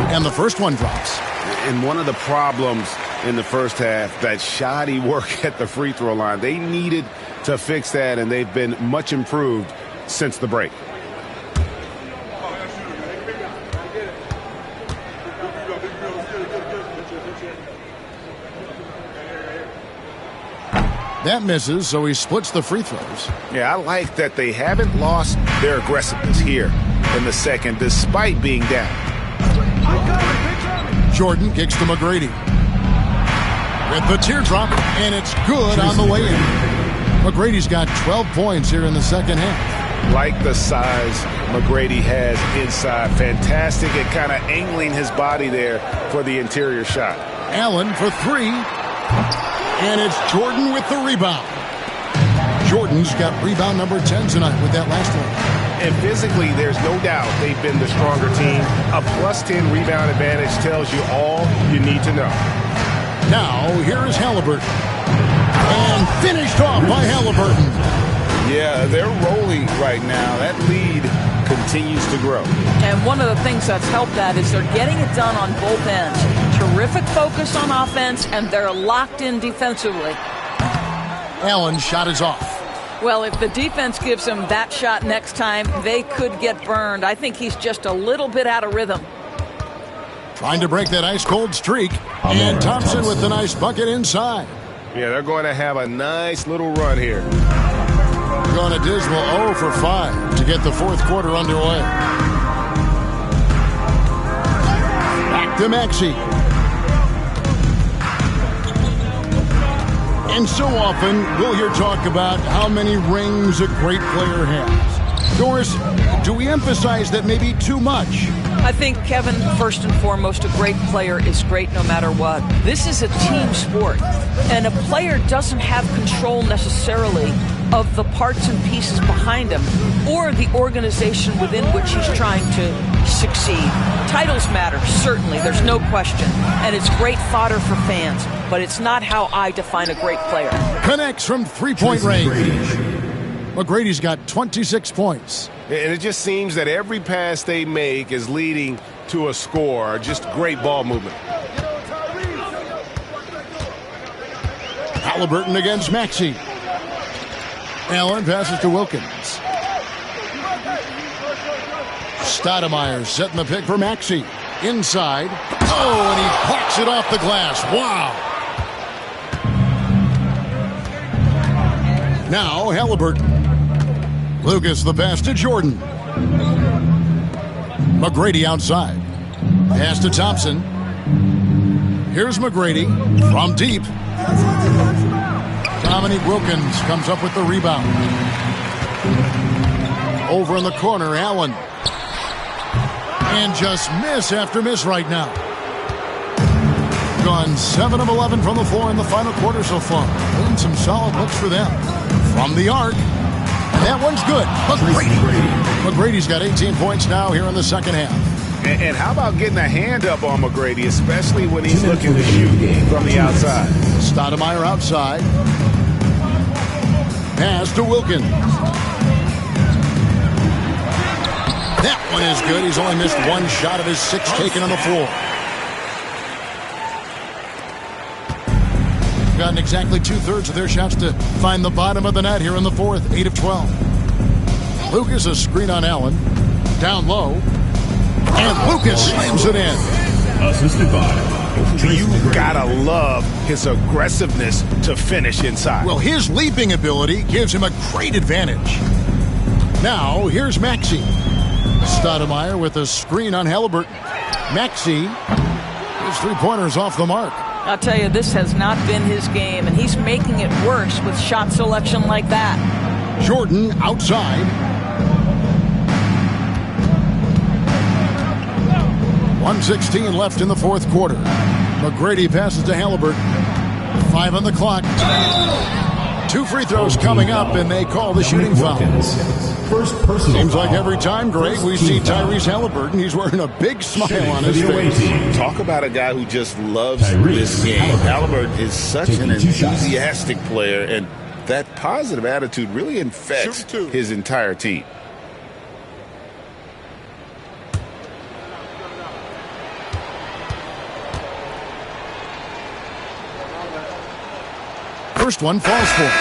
And the first one drops. And one of the problems in the first half, that shoddy work at the free throw line. They needed to fix that, and they've been much improved since the break. That misses, so he splits the free throws. Yeah, I like that they haven't lost their aggressiveness here in the second, despite being down. Jordan kicks to McGrady. With the teardrop, and it's good on the way in. McGrady's got 12 points here in the second half. Like the size McGrady has inside. Fantastic at kind of angling his body there for the interior shot. Allen for 3. And it's Jordan with the rebound. Jordan's got rebound number 10 tonight with that last one. And physically, there's no doubt they've been the stronger team. A +10 rebound advantage tells you all you need to know. Now, here is Halliburton. And finished off by Halliburton. Yeah, they're rolling right now. That lead continues to grow. And one of the things that's helped that is they're getting it done on both ends. Terrific focus on offense, and they're locked in defensively. Allen's shot is off. Well, if the defense gives him that shot next time, they could get burned. I think he's just a little bit out of rhythm. Trying to break that ice-cold streak. And Thompson with the nice bucket inside. Yeah, they're going to have a nice little run here. Going a dismal 0 for 5 to get the fourth quarter underway. Back to Maxey. And so often, we'll hear talk about how many rings a great player has. Doris, do we emphasize that maybe too much? I think, Kevin, first and foremost, a great player is great no matter what. This is a team sport, and a player doesn't have control necessarily of the parts and pieces behind him or the organization within which he's trying to succeed. Titles matter, certainly, there's no question, and it's great fodder for fans, but it's not how I define a great player. Connects from three-point range. McGrady's got 26 points. And it just seems that every pass they make is leading to a score. Just great ball movement. Halliburton against Maxey. Allen passes to Wilkins. Stoudemire setting the pick for Maxey. Inside. Oh, and he hawks it off the glass. Wow. Now Halliburton. Lucas the pass to Jordan. McGrady outside. Pass to Thompson. Here's McGrady from deep. Dominique Wilkins comes up with the rebound. Over in the corner, Allen. And just miss after miss right now. Gone 7 of 11 from the floor in the final quarter so far. And some solid looks for them. From the arc. That one's good. McGrady's got 18 points now here in the second half. And how about getting a hand up on McGrady, especially when he's looking to shoot from the outside. Stoudemire outside. Pass to Wilkins. That one is good. He's only missed one shot of his 6 taken on the floor. Gotten exactly 2/3 of their shots to find the bottom of the net here in the fourth. 8 of 12. Lucas a screen on Allen. Down low. And Lucas slams it in. Assisted by You gotta love his aggressiveness to finish inside. Well, his leaping ability gives him a great advantage. Now, here's Maxey. Stoudemire with a screen on Halliburton. Maxey, his 3-pointers off the mark. I'll tell you, this has not been his game, and he's making it worse with shot selection like that. Jordan outside. 1:16 left in the fourth quarter. McGrady passes to Halliburton. 5 on the clock. 2 free throws coming up, and they call the shooting foul. Seems like every time, Greg, we see Tyrese Halliburton, he's wearing a big smile on his face. Talk about a guy who just loves this game. Halliburton is such an enthusiastic player, and that positive attitude really infects his entire team. First one falls for him.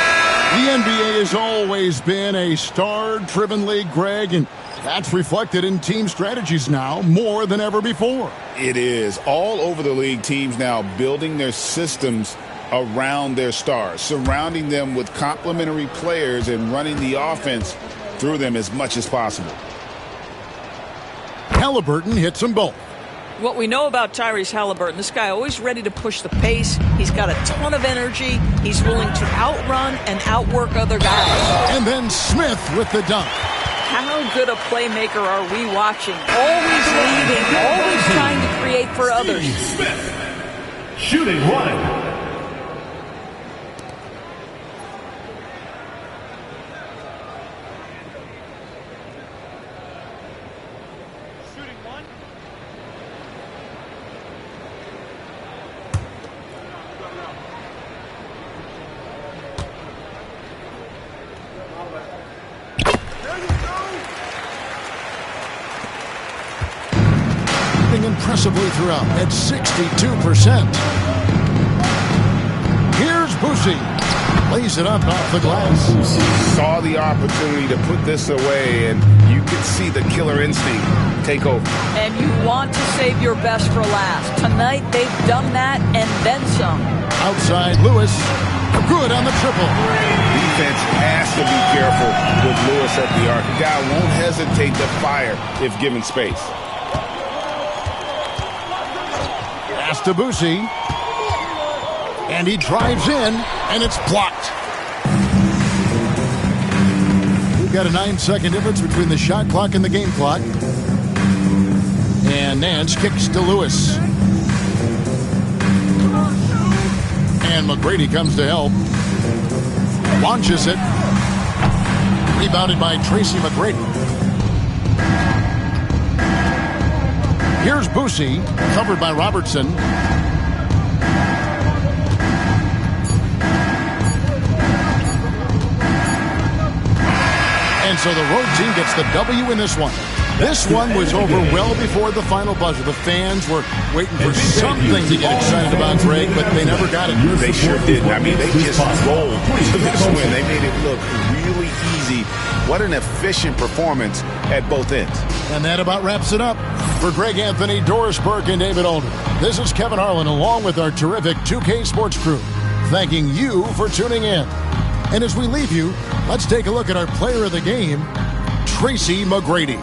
The NBA has always been a star-driven league, Greg, and that's reflected in team strategies now more than ever before. It is. All over the league, teams now building their systems around their stars, surrounding them with complementary players and running the offense through them as much as possible. Halliburton hits them both. What we know about Tyrese Halliburton, this guy always ready to push the pace. He's got a ton of energy. He's willing to outrun and outwork other guys. And then Smith with the dunk. How good a playmaker are we watching? Always leading, always trying to create for others. Smith, shooting one. Impressively throughout at 62%. Here's Boucher. Lays it up off the glass. Saw the opportunity to put this away, and you could see the killer instinct take over. And you want to save your best for last. Tonight, they've done that and then some. Outside Lewis. Good on the triple. Defense has to be careful with Lewis at the arc. The guy won't hesitate to fire if given space. Pass to Boucher. And he drives in, and it's blocked. We've got a 9-second difference between the shot clock and the game clock. And Nance kicks to Lewis. And McGrady comes to help. Launches it. Rebounded by Tracy McGrady. Here's Boucher, covered by Robertson. And so the road team gets the W in this one. This one was over well before the final buzzer. The fans were waiting for something to get excited about, Greg, but they never got it. They sure didn't. I mean, they just rolled to this win. They made it look really easy. What an efficient performance at both ends. And that about wraps it up. For Greg Anthony, Doris Burke, and David Alden, this is Kevin Harlan along with our terrific 2K Sports crew, thanking you for tuning in. And as we leave you, let's take a look at our player of the game, Tracy McGrady.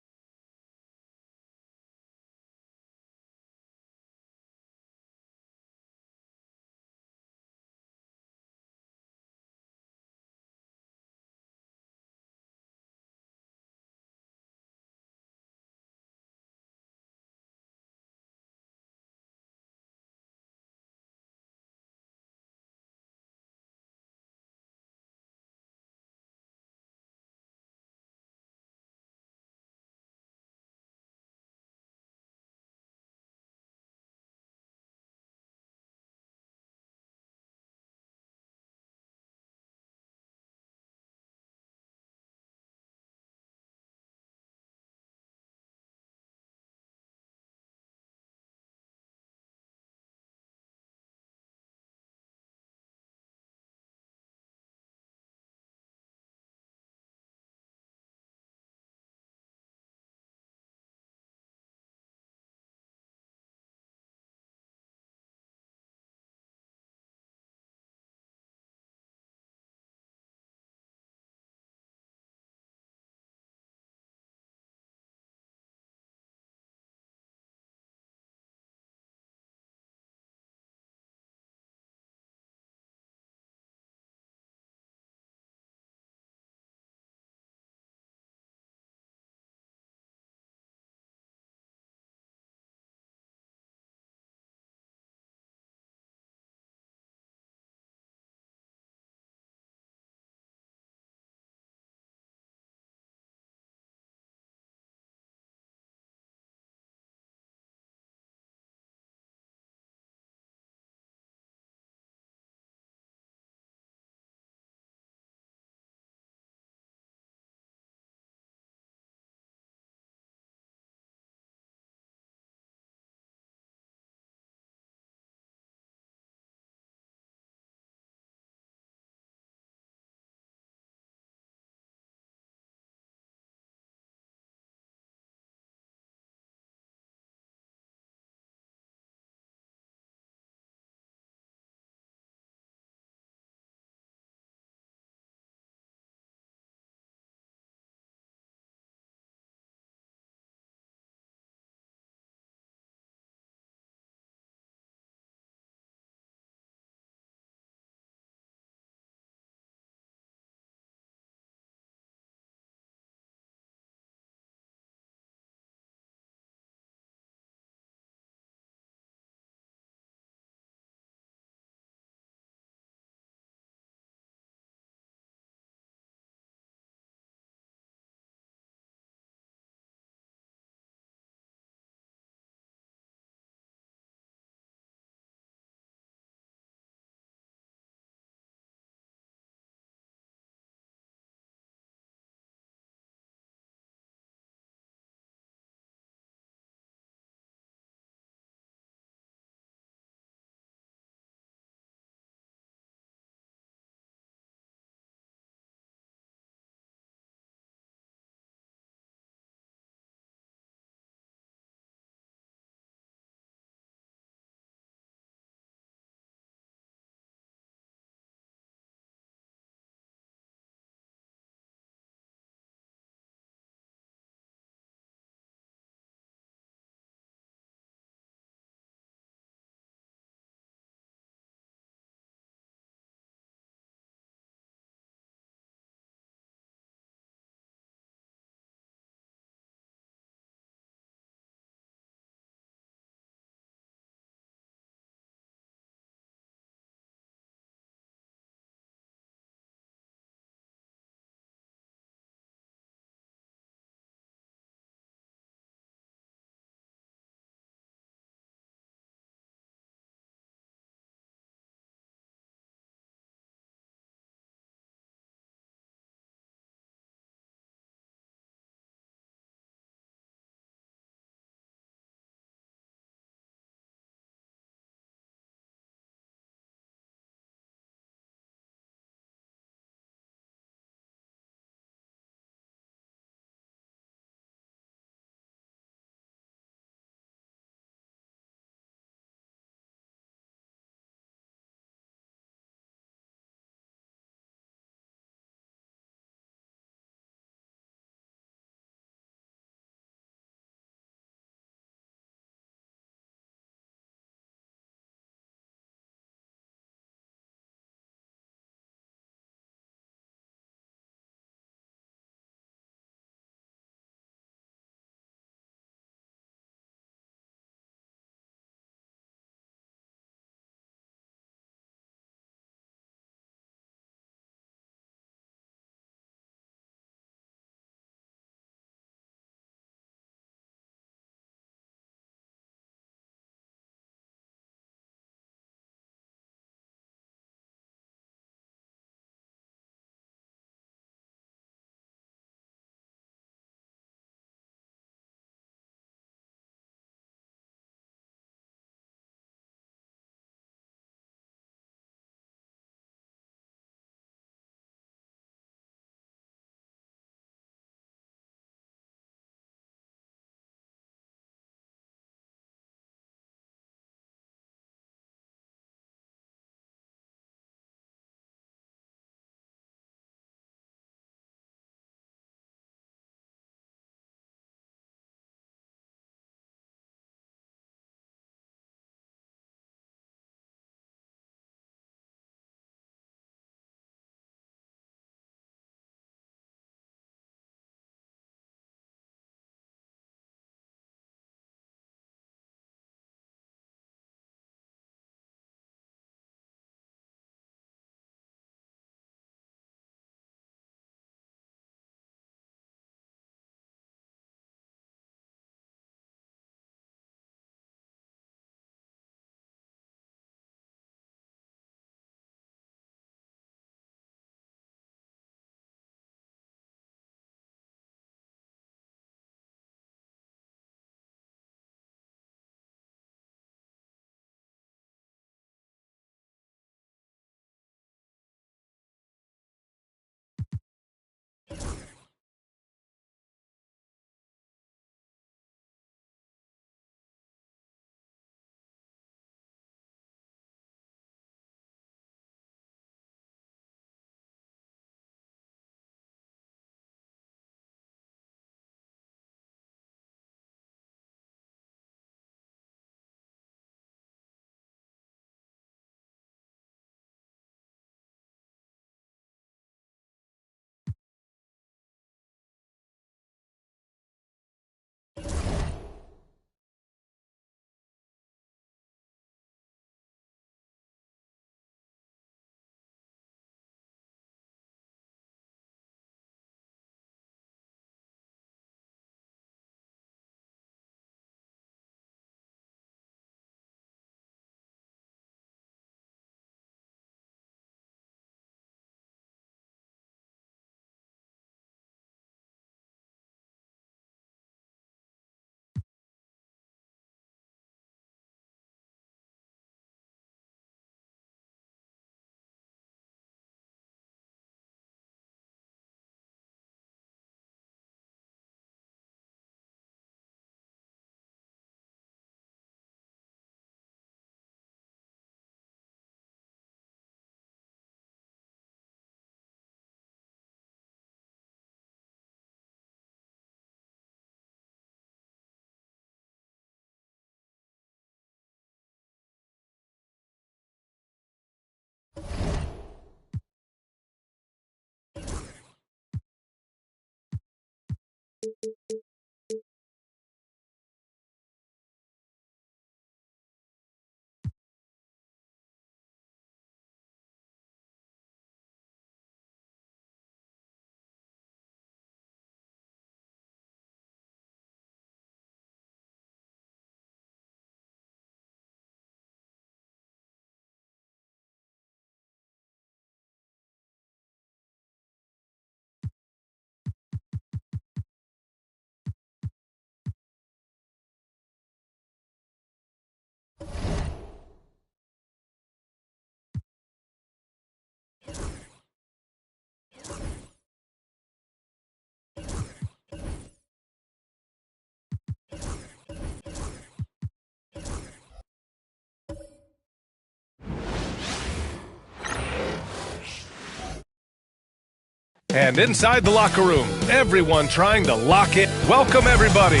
And inside the locker room, everyone trying to lock it. Welcome, everybody.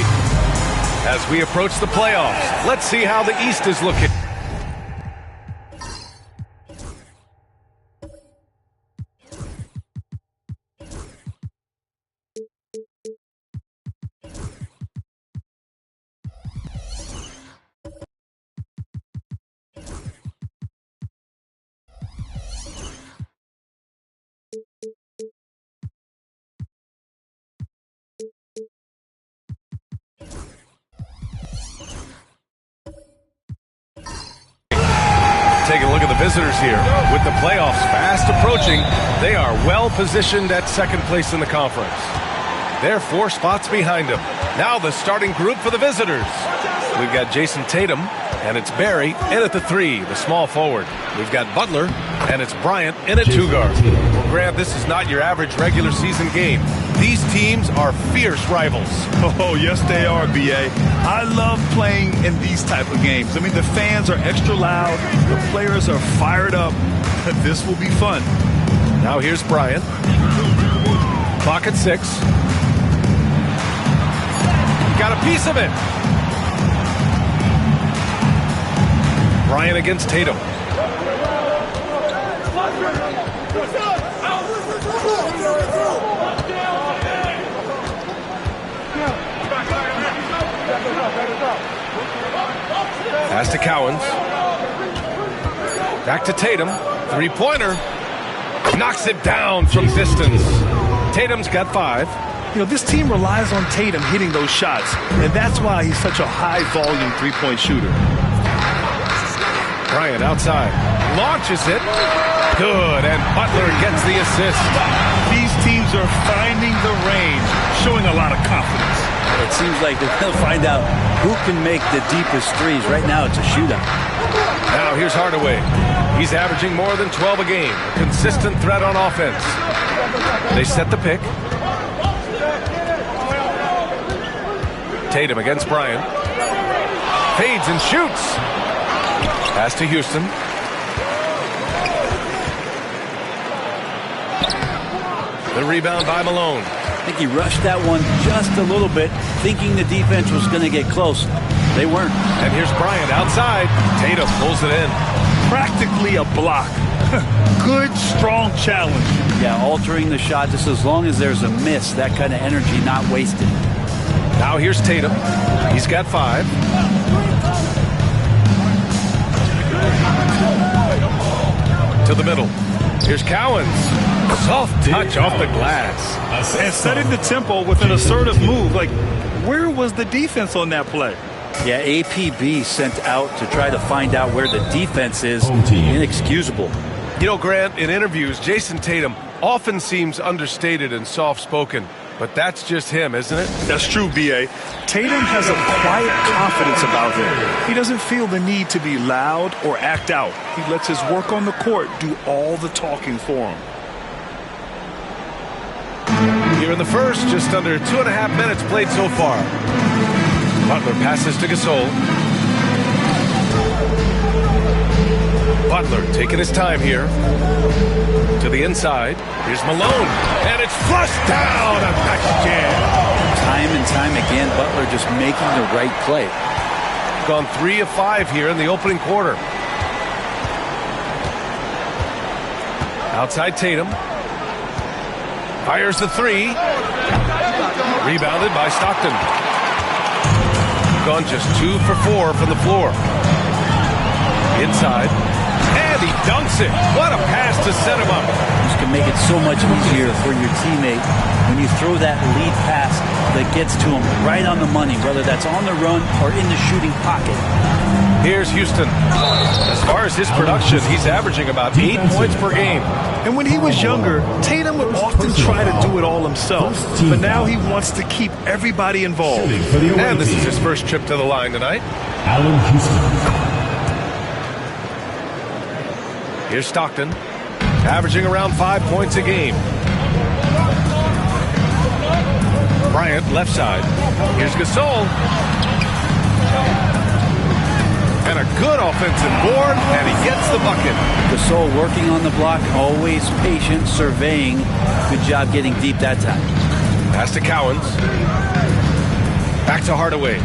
As we approach the playoffs, let's see how the East is looking. Take a look at the visitors here. With the playoffs fast approaching, they are well positioned at second place in the conference. They're 4 spots behind them. Now the starting group for the visitors. We've got Jason Tatum, and it's Barry in at the 3, the small forward. We've got Butler, and it's Bryant in at 2 guard. Well, Grant, this is not your average regular season game. These teams are fierce rivals. Oh, yes, they are, B.A. I love playing in these type of games. I mean, the fans are extra loud. The players are fired up. This will be fun. Now here's Bryant. Clock at 6. Got a piece of it. Bryant against Tatum. Pass to Cowens. Back to Tatum. 3-pointer. Knocks it down from distance. Tatum's got 5. You know, this team relies on Tatum hitting those shots, and that's why he's such a high-volume three-point shooter. Bryant outside. Launches it. Good, and Butler gets the assist. These teams are finding the range, showing a lot of confidence. It seems like they're going to find out who can make the deepest threes. Right now, it's a shootout. Now here's Hardaway. He's averaging more than 12 a game. A consistent threat on offense. They set the pick. Tatum against Bryant. Fades and shoots. Pass to Houston. The rebound by Malone. I think he rushed that one just a little bit, thinking the defense was going to get close. They weren't. And here's Bryant outside. Tatum pulls it in. Practically a block. Good, strong challenge. Yeah, altering the shot just as long as there's a miss. That kind of energy not wasted. Now here's Tatum. He's got 5. To the middle. Here's Cowens. Soft touch off the glass. And setting the tempo with an assertive move. Like, where was the defense on that play? Yeah, APB sent out to try to find out where the defense is. Inexcusable. You know, Grant, in interviews, Jason Tatum often seems understated and soft-spoken. But that's just him, isn't it? That's true, B.A. Tatum has a quiet confidence about him. He doesn't feel the need to be loud or act out. He lets his work on the court do all the talking for him. Here in the first, just under 2.5 minutes played so far. Butler passes to Gasol. Butler taking his time here. To the inside. Here's Malone. And it's flushed down. A nice jam. Time and time again, Butler just making the right play. Gone 3 of 5 here in the opening quarter. Outside Tatum. Fires the 3. Rebounded by Stockton. Gone just 2 for 4 from the floor. Inside. And he dunks it. What a pass to set him up. This can make it so much easier for your teammate when you throw that lead pass that gets to him right on the money, whether that's on the run or in the shooting pocket. Here's Houston. As far as his production, he's averaging about 8 points per game. And when he was younger, Tatum would often try to do it all himself. But now he wants to keep everybody involved. And this is his first trip to the line tonight. Allen Houston. Here's Stockton, averaging around 5 points a game. Bryant, left side. Here's Gasol. And a good offensive board, and he gets the bucket. Gasol working on the block, always patient, surveying. Good job getting deep that time. Pass to Cowens. Back to Hardaway.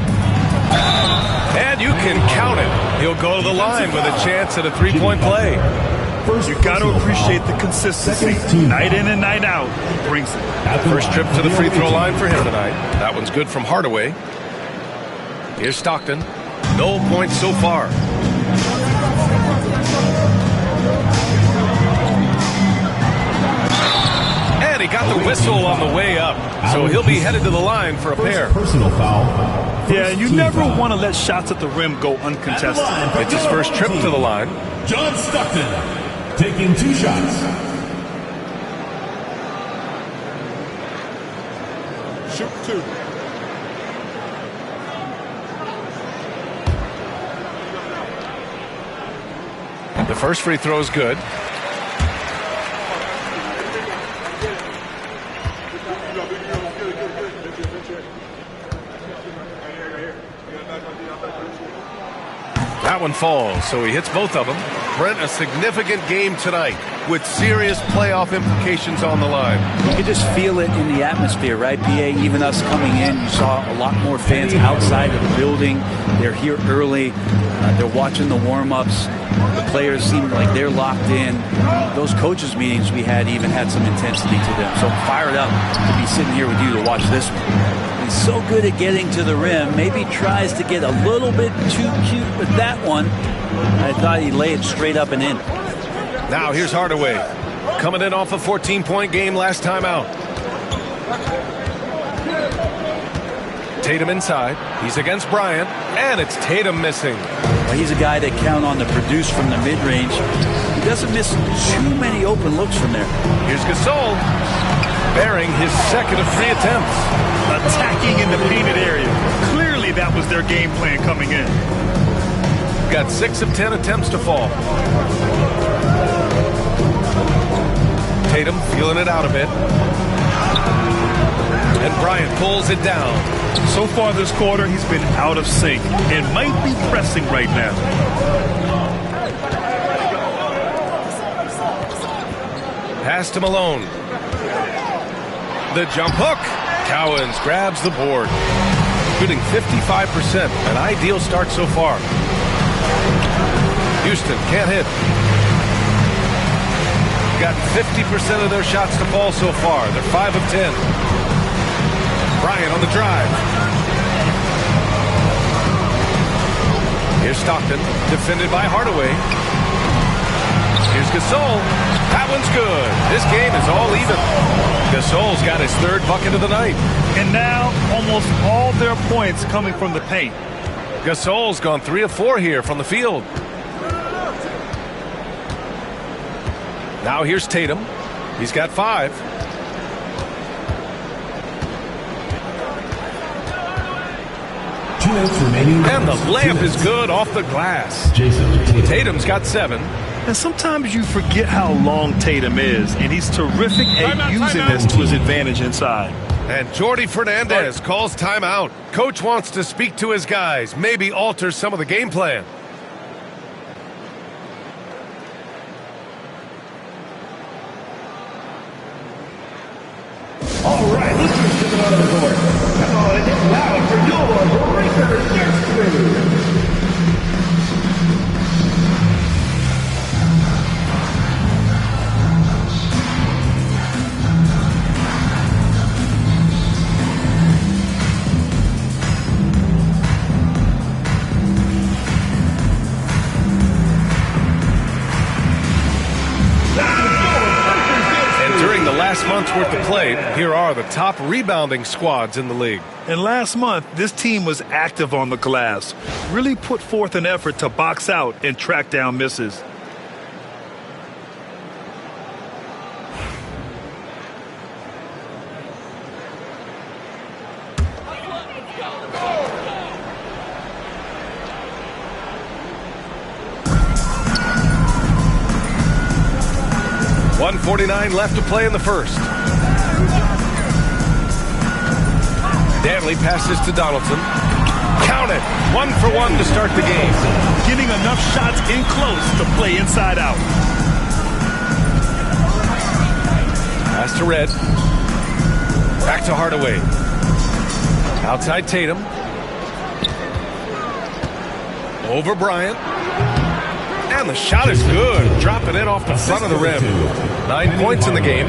And you can count it. He'll go to the line with a chance at a three-point play. You got to appreciate the consistency. Night in and night out, he brings it. First trip to the free throw line for him tonight. That one's good from Hardaway. Here's Stockton. No points so far. And he got the whistle on the way up. So he'll be headed to the line for a pair. Personal foul. Yeah, you never want to let shots at the rim go uncontested. It's his first trip to the line. John Stockton taking 2 shots. Shoot 2. The first free throw is good. That one falls, so he hits both of them. Brent, a significant game tonight with serious playoff implications on the line. You could just feel it in the atmosphere, right, PA? Even us coming in, you saw a lot more fans outside of the building. They're here early. They're watching the warm-ups. The players seem like they're locked in. Those coaches' meetings we had even had some intensity to them. So I'm fired up to be sitting here with you to watch this one. He's so good at getting to the rim. Maybe tries to get a little bit too cute with that one. I thought he'd lay it straight up and in. Now here's Hardaway. Coming in off a 14-point game last time out. Tatum inside. He's against Bryant. And it's Tatum missing. Well, he's a guy that count on to produce from the mid-range. He doesn't miss too many open looks from there. Here's Gasol. Bearing his second of 3 attempts. Attacking in the painted area. Clearly that was their game plan coming in. Got 6 of 10 attempts to fall. Tatum feeling it out a bit. And Bryant pulls it down. So far this quarter, he's been out of sync and might be pressing right now. Pass to Malone. The jump hook. Cowens grabs the board. Shooting 55%. An ideal start so far. Houston can't hit. Got 50% of their shots to fall so far. They're 5 of 10. Bryant on the drive. Here's Stockton, defended by Hardaway. Here's Gasol. That one's good. This game is all even. Gasol's got his 3rd bucket of the night. And now almost all their points coming from the paint. Gasol's gone 3 of 4 here from the field. Now here's Tatum. He's got 5. And the layup is good off the glass. Tatum's got 7. And sometimes you forget how long Tatum is, and he's terrific at using this to his advantage inside. And Jordi Fernandez calls timeout. Coach wants to speak to his guys, maybe alter some of the game plan. All right, let's just get it on the board. Come on and get loud for your Breaker Next Crew. month's worth of play, here are the top rebounding squads in the league. And last month, this team was active on the glass, really put forth an effort to box out and track down misses. .149 left to play in the first. Dantley passes to Donaldson. Count it. 1 for 1 to start the game. Getting enough shots in close to play inside out. Pass to Red. Back to Hardaway. Outside Tatum. Over Bryant. And the shot is good. Dropping it off the front of the rim. 9 points in the game.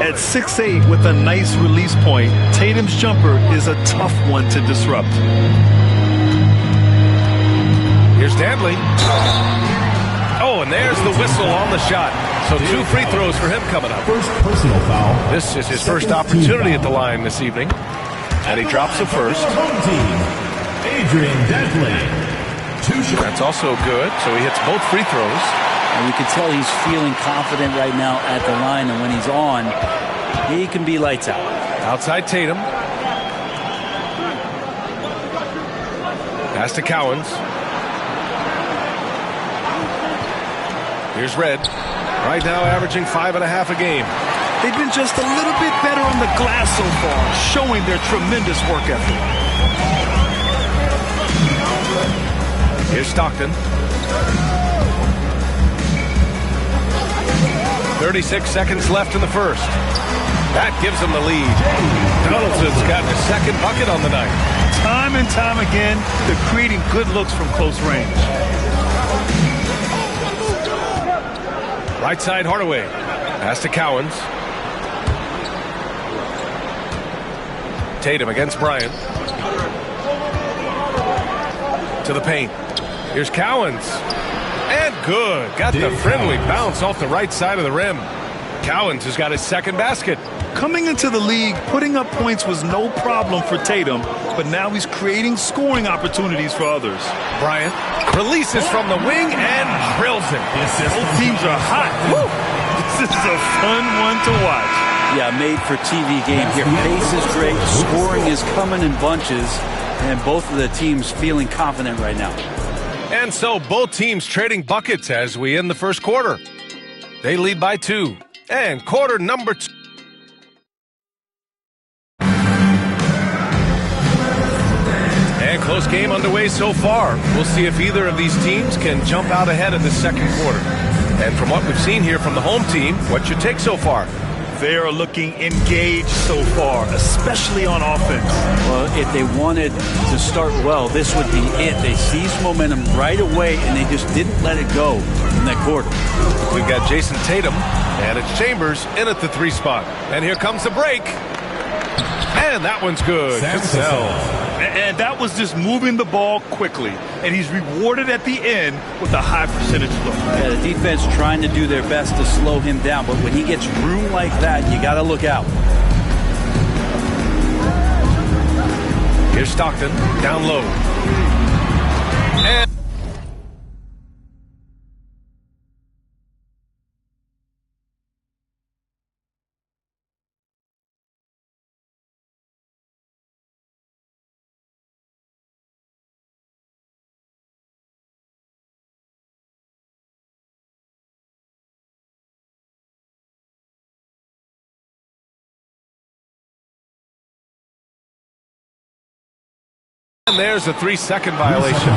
At 6'8" with a nice release point, Tatum's jumper is a tough one to disrupt. Here's Dantley. Oh, and there's the whistle on the shot. So 2 free throws for him coming up. First personal foul. This is his first opportunity at the line this evening. And he drops the first. Home team, Adrian Dantley. That's also good, so he hits both free throws. And you can tell he's feeling confident right now at the line, and when he's on, he can be lights out. Outside Tatum. Pass to Cowens. Here's Red. Right now averaging 5.5 a game. They've been just a little bit better on the glass so far, showing their tremendous work ethic. Here's Stockton. 36 seconds left in the first. That gives them the lead. Donaldson's gotten his second bucket on the night. Time and time again, they're creating good looks from close range. Right side Hardaway. Pass to Cowens. Tatum against Bryant. To the paint. Here's Cowens. And good. Got the friendly bounce off the right side of the rim. Cowens has got his second basket. Coming into the league, putting up points was no problem for Tatum, but now he's creating scoring opportunities for others. Bryant releases from the wing and drills it. Both teams are hot. Woo! This is a fun one to watch. Yeah, made for TV game here. Pace is great. Scoring is coming in bunches. And both of the teams feeling confident right now. And so both teams trading buckets as we end the first quarter. They lead by 2. And quarter number 2. And close game underway so far. We'll see if either of these teams can jump out ahead in the second quarter. And from what we've seen here from the home team, what's your take so far? They are looking engaged so far, especially on offense. Well, if they wanted to start well, this would be it. They seized momentum right away, and they just didn't let it go in that quarter. We've got Jason Tatum, and it's Chambers in at the 3 spot. And here comes the break. And that one's good. Cassell. And that was just moving the ball quickly. And he's rewarded at the end with a high percentage look. Yeah, the defense trying to do their best to slow him down. But when he gets room like that, you got to look out. Here's Stockton down low. And there's a 3-second violation.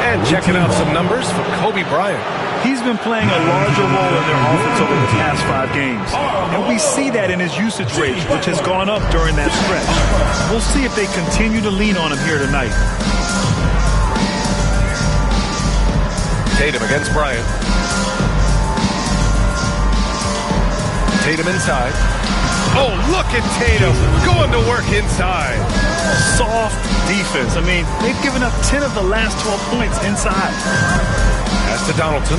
And checking out some numbers for Kobe Bryant. He's been playing a larger role in their offense over the past 5 games. And we see that in his usage rate, which has gone up during that stretch. We'll see if they continue to lean on him here tonight. Tatum against Bryant. Tatum inside. Oh, look at Tatum going to work inside. Soft defense. I mean, they've given up 10 of the last 12 points inside. Pass to Donaldson.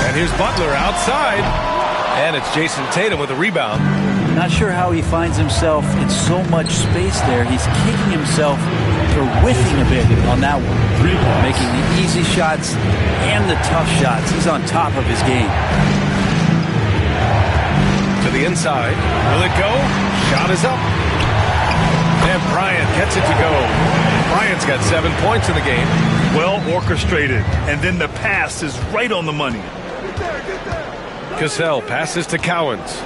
And here's Butler outside. And it's Jason Tatum with a rebound. Not sure how he finds himself in so much space there. He's kicking himself for whiffing a bit on that one. Making the easy shots and the tough shots. He's on top of his game. To the inside. Will it go? Shot is up. And Bryant gets it to go. Bryant's got 7 points in the game. Well orchestrated. And then the pass is right on the money. Cassell passes to Cowens.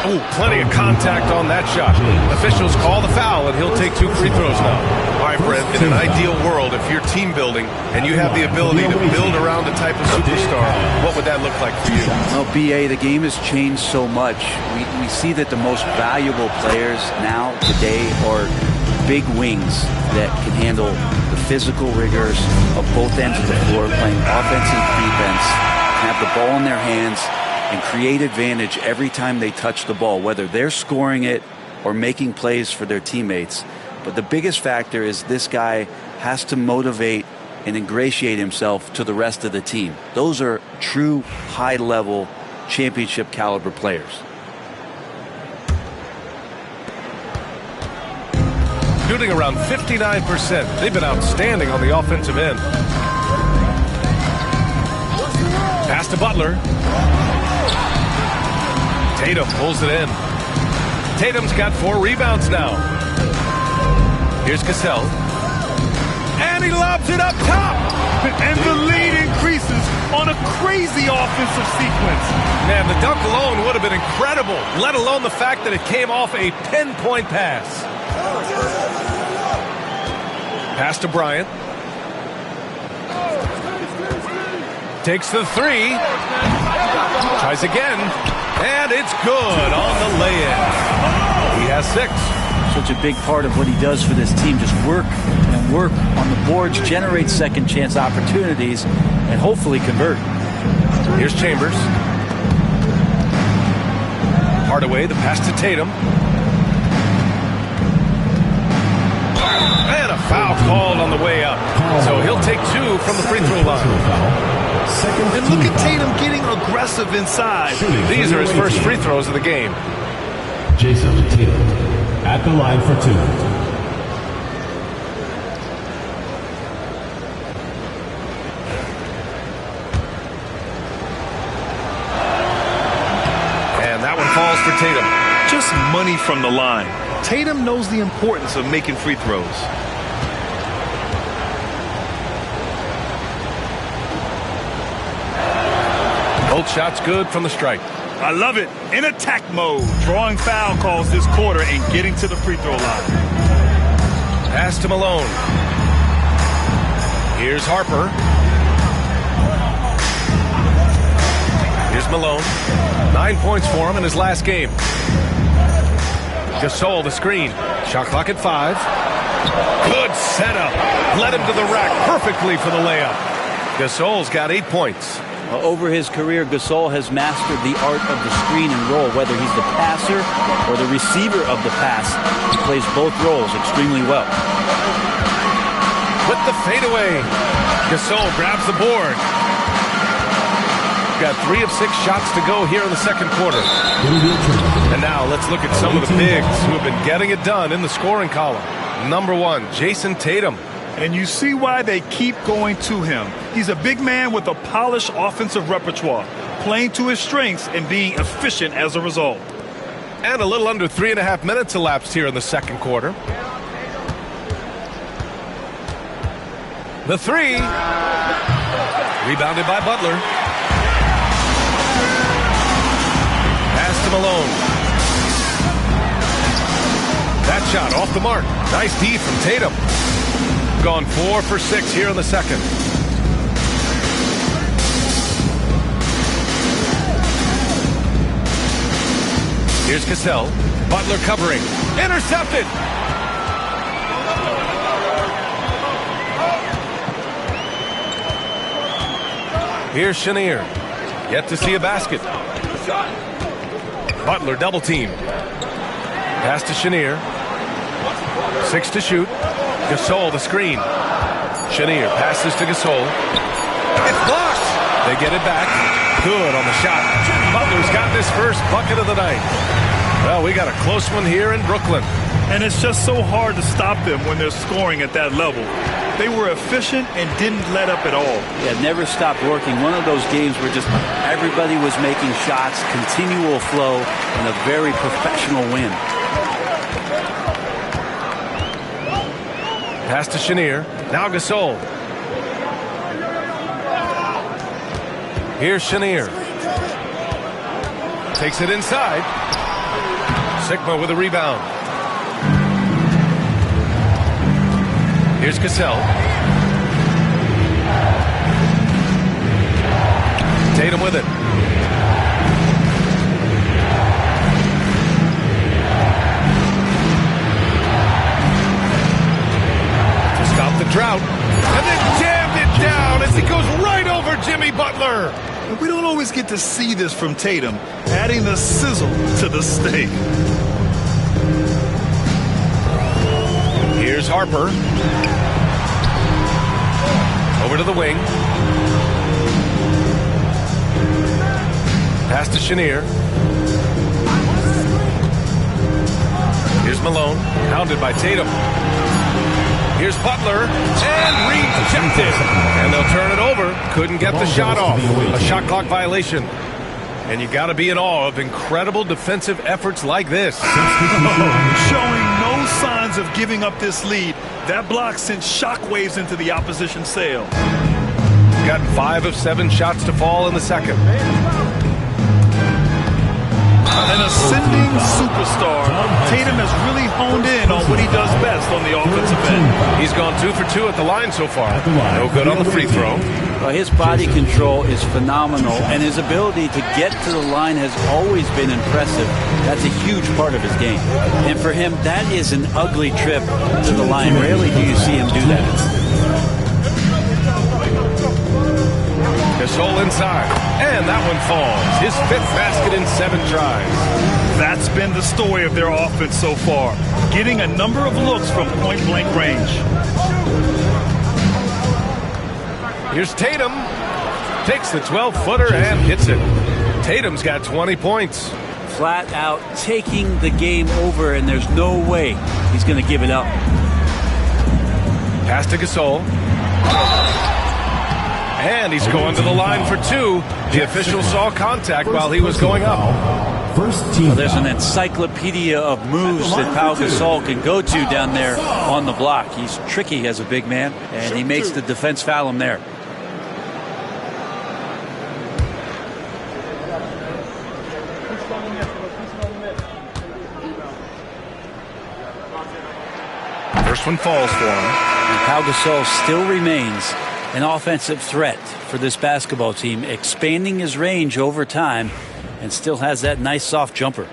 Oh, plenty of contact on that shot. Officials call the foul, and he'll take 2 free throws now. All right, Brent, in an ideal world, if you're team building and you have the ability to build around a type of superstar, what would that look like for you? Well, B.A., the game has changed so much. We see that the most valuable players now, today, are big wings that can handle the physical rigors of both ends of the floor, playing offense and defense, have the ball in their hands, and create advantage every time they touch the ball, whether they're scoring it or making plays for their teammates. But the biggest factor is this guy has to motivate and ingratiate himself to the rest of the team. Those are true high-level championship caliber players. Shooting around 59%. They've been outstanding on the offensive end. Pass to Butler. Tatum pulls it in. Tatum's got 4 rebounds now. Here's Cassell. And he lobs it up top. And the lead increases on a crazy offensive sequence. Man, the dunk alone would have been incredible, let alone the fact that it came off a pinpoint pass. Pass to Bryant. Takes the 3. Tries again. And it's good on the lay-in. He has 6. Such a big part of what he does for this team. Just work and work on the boards, generate second chance opportunities, and hopefully convert. Here's Chambers. Hardaway, the pass to Tatum. And a foul called on the way up. So he'll take 2 from the free throw line. And look at Tatum getting aggressive inside. These are his first free throws of the game. Jason Tatum at the line for 2. And that one falls for Tatum. Just money from the line. Tatum knows the importance of making free throws. Both shots good from the stripe. I love it. In attack mode. Drawing foul calls this quarter and getting to the free throw line. Pass to Malone. Here's Harper. Here's Malone. 9 points for him in his last game. Gasol, the screen. Shot clock at 5. Good setup. Led him to the rack perfectly for the layup. Gasol's got 8 points. Over his career, Gasol has mastered the art of the screen and roll, whether he's the passer or the receiver of the pass. He plays both roles extremely well. With the fadeaway, Gasol grabs the board. Got 3 of 6 shots to go here in the second quarter. And now let's look at some of the bigs who have been getting it done in the scoring column. Number 1, Jason Tatum. And you see why they keep going to him. He's a big man with a polished offensive repertoire, playing to his strengths and being efficient as a result. And a little under 3.5 minutes elapsed here in the second quarter. The 3. Rebounded by Butler. Pass to Malone. That shot off the mark. Nice D from Tatum. Gone 4 for 6 here in the second. Here's Cassell. Butler covering. Intercepted. Here's Chenier. Yet to see a basket. Butler double team. Pass to Chenier. 6 to shoot. Gasol the screen. Chenier passes to Gasol. It's blocked. They get it back. good on the shot. Butler's got this first bucket of the night. Well, we got a close one here in Brooklyn. And it's just so hard to stop them when they're scoring at that level. They were efficient and didn't let up at all. Yeah, never stopped working. One of those games where just everybody was making shots, continual flow, and a very professional win. Pass to Chenier. Now Gasol. Here's Chenier. Takes it inside. Sigma with a rebound. Here's Cassell. Tatum with it. To stop the drought. And then jammed it down as he goes right over Jimmy Butler. We don't always get to see this from Tatum, adding the sizzle to the steak. Here's Harper. Over to the wing. Pass to Chenier. Here's Malone, hounded by Tatum. Here's Butler, and rejected. And they'll turn it over. Couldn't get the shot off. A shot clock violation. And you got to be in awe of incredible defensive efforts like this. Showing no signs of giving up this lead. That block sent shockwaves into the opposition sail. Got 5 of 7 shots to fall in the second. An ascending superstar, Tatum has really honed in on what he does best on the offensive end. He's gone 2 for 2 at the line so far. No good on the free throw. Well, his body control is phenomenal, and his ability to get to the line has always been impressive. That's a huge part of his game. And for him, that is an ugly trip to the line. Rarely do you see him do that. Gasol inside, and that one falls. His 5th basket in 7 tries. That's been the story of their offense so far, getting a number of looks from point-blank range. Here's Tatum. Takes the 12-footer and hits it. Tatum's got 20 points. Flat out taking the game over, and there's no way he's going to give it up. Pass to Gasol. And he's going to the line for 2. The official saw contact while he was going up. Well, there's an encyclopedia of moves that Pau Gasol can go to down there on the block. He's tricky as a big man, and he makes the defense foul him there. First one falls for him. And Pau Gasol still remains an offensive threat for this basketball team, expanding his range over time and still has that nice soft jumper.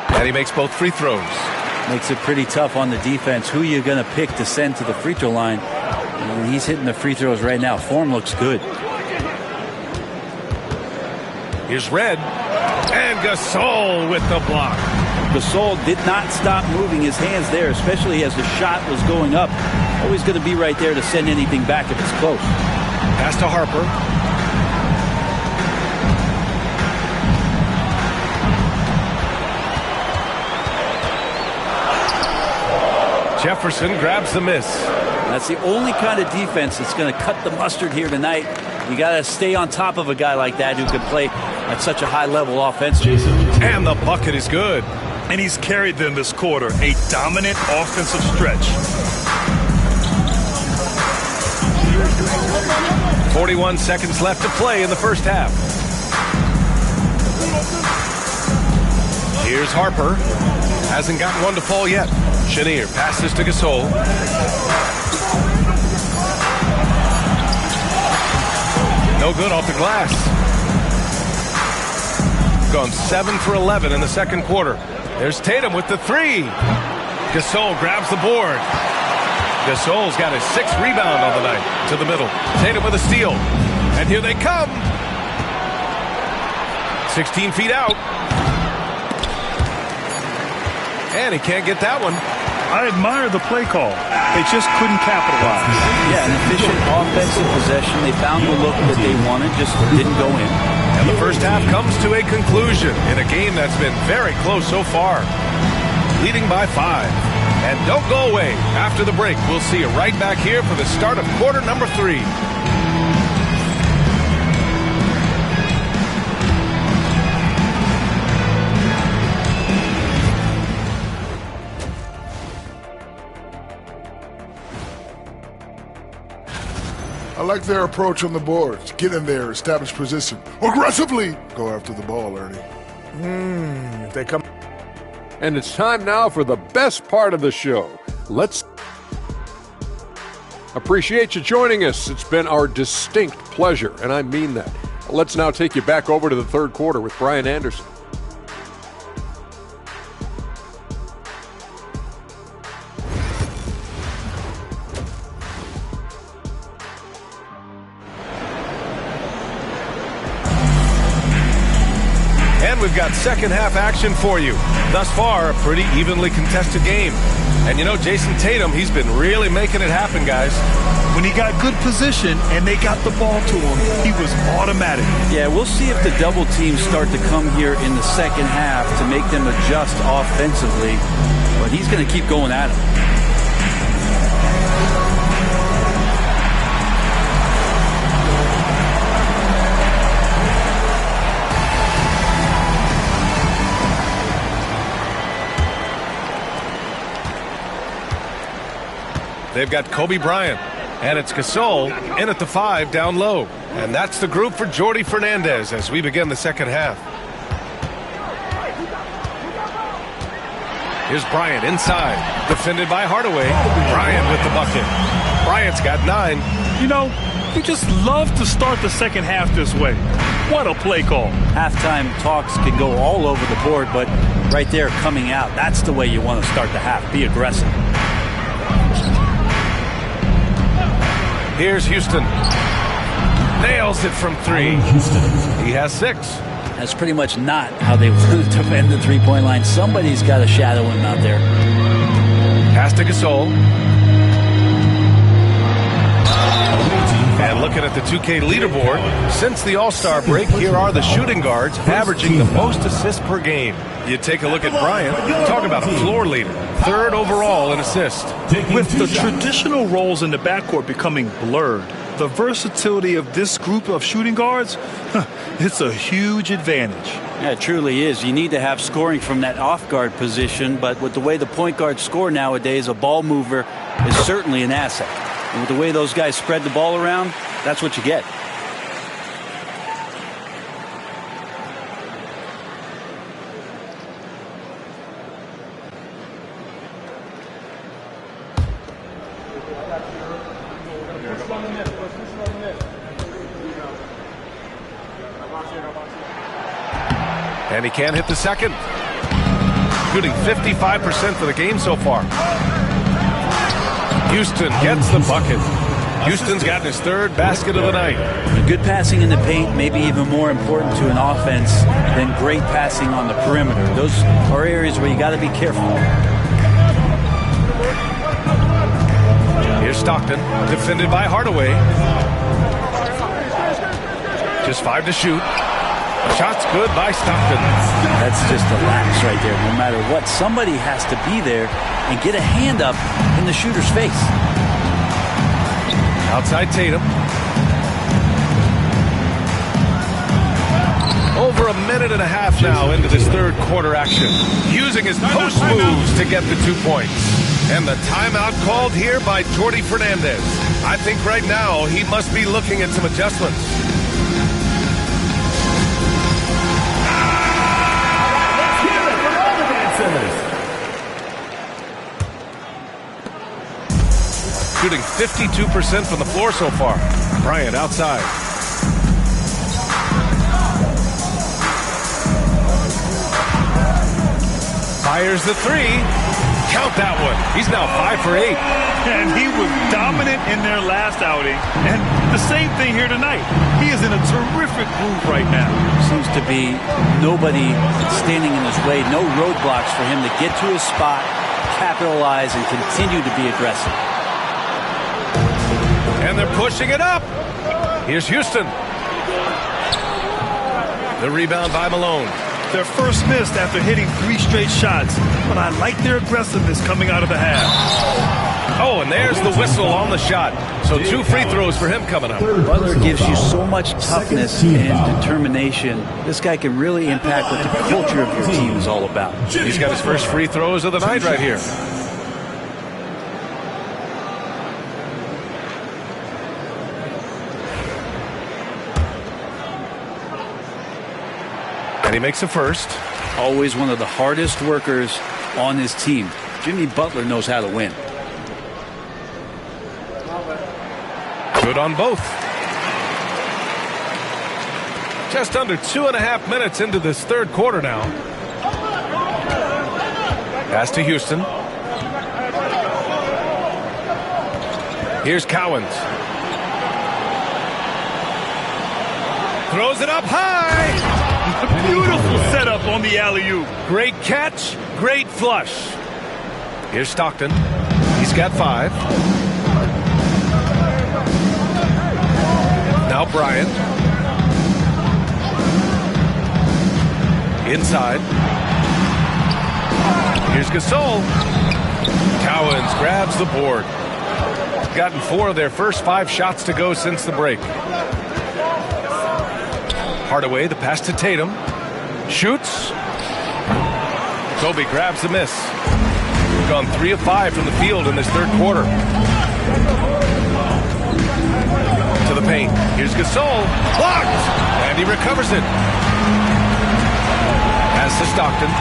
And he makes both free throws. Makes it pretty tough on the defense. Who are you going to pick to send to the free throw line? And he's hitting the free throws right now. Form looks good. Here's Red. And Gasol with the block. Gasol did not stop moving his hands there, especially as the shot was going up. Always going to be right there to send anything back if it's close. Pass to Harper. Jefferson grabs the miss. That's the only kind of defense that's going to cut the mustard here tonight. You got to stay on top of a guy like that who can play at such a high level offensively. And the bucket is good. And he's carried them this quarter. A dominant offensive stretch. 41 seconds left to play in the first half. Here's Harper. Hasn't gotten one to fall yet. Chenier passes to Gasol. No good off the glass. Gone 7 for 11 in the second quarter. There's Tatum with the 3. Gasol grabs the board. Gasol's got his 6th rebound on the night. To the middle. Tatum with a steal. And here they come. 16 feet out. And he can't get that one. I admire the play call. They just couldn't capitalize. Yeah, an efficient offensive possession. They found the look that they wanted, just didn't go in. And the first half comes to a conclusion in a game that's been very close so far. Leading by 5. And don't go away. After the break, we'll see you right back here for the start of quarter number 3. I like their approach on the boards. Get in there, establish position. Aggressively go after the ball, Ernie. If they come. And it's time now for the best part of the show. Let's appreciate you joining us. It's been our distinct pleasure, and I mean that. Let's now take you back over to the third quarter with Brian Anderson. And we've got second half action for you. Thus far, a pretty evenly contested game. And you know, Jason Tatum, he's been really making it happen, guys. When he got good position and they got the ball to him, he was automatic. Yeah, we'll see if the double teams start to come here in the second half to make them adjust offensively. But he's going to keep going at him. They've got Kobe Bryant, and it's Gasol in at the 5 down low. And that's the group for Jordi Fernandez as we begin the second half. Here's Bryant inside, defended by Hardaway. Bryant with the bucket. Bryant's got 9. You know, you just love to start the second half this way. What a play call. Halftime talks can go all over the board, but right there coming out, that's the way you want to start the half. Be aggressive. Here's Houston. Nails it from 3. He has 6. That's pretty much not how they want to defend the three-point line. Somebody's got to shadow him out there. Pass to Gasol. And looking at the 2K leaderboard, since the All-Star break, here are the shooting guards averaging the most assists per game. You take a look at Bryant, talk about a floor leader, 3rd overall in assists. With the traditional roles in the backcourt becoming blurred, the versatility of this group of shooting guards, it's a huge advantage. Yeah, it truly is. You need to have scoring from that off-guard position, but with the way the point guards score nowadays, a ball mover is certainly an asset. And with the way those guys spread the ball around, that's what you get. And he can't hit the second. Shooting 55% for the game so far. Houston gets the bucket. Houston's gotten his 3rd basket of the night. Good passing in the paint may be even more important to an offense than great passing on the perimeter. Those are areas where you got to be careful. Here's Stockton, defended by Hardaway. Just 5 to shoot. Shot's good by Stockton. That's just a lapse right there. No matter what, somebody has to be there and get a hand up in the shooter's face. Outside Tatum. Over a minute and a half now into this third quarter action. Using his post moves to get the 2 points. And the timeout called here by Jordi Fernandez. I think right now he must be looking at some adjustments. Shooting 52% from the floor so far. Bryant outside. Fires the 3. Count that one. He's now 5 for 8. And he was dominant in their last outing. And the same thing here tonight. He is in a terrific groove right now. Seems to be nobody standing in his way. No roadblocks for him to get to his spot capitalize and continue to be aggressive. And they're pushing it up. Here's Houston. The rebound by Malone. Their first missed after hitting 3 straight shots, but I like their aggressiveness coming out of the half. Oh, and there's the whistle on the shot. So 2 free throws for him coming up. Butler gives you so much toughness and determination. This guy can really impact what the culture of your team is all about. He's got his first free throws of the night right here. And he makes a first. Always one of the hardest workers on his team. Jimmy Butler knows how to win. Good on both. Just under 2.5 minutes into this third quarter now. Pass to Houston. Here's Cowens. Throws it up high. Beautiful setup on the alley-oop. Great catch, great flush. Here's Stockton. He's got 5. Now Bryant. Inside. Here's Gasol. Cowens grabs the board. Gotten 4 of their first 5 shots to go since the break. Hardaway, the pass to Tatum. Shoots. Kobe grabs the miss. Gone 3 of 5 from the field in this third quarter. To the paint. Here's Gasol. Blocked! And he recovers it. Pass to Stockton.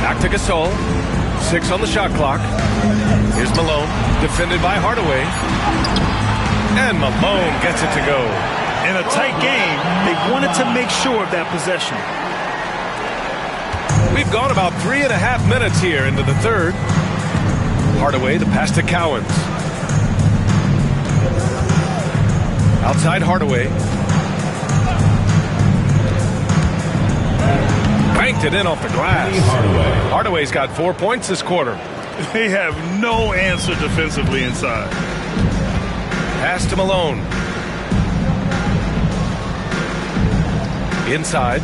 Back to Gasol. 6 on the shot clock. Here's Malone. Defended by Hardaway. And Malone gets it to go. In a tight game, they wanted to make sure of that possession. We've gone about 3.5 minutes here into the third. Hardaway, the pass to Cowens. Outside Hardaway. Banked it in off the glass. Hardaway's got 4 points this quarter. They have no answer defensively inside. Pass to Malone. Inside.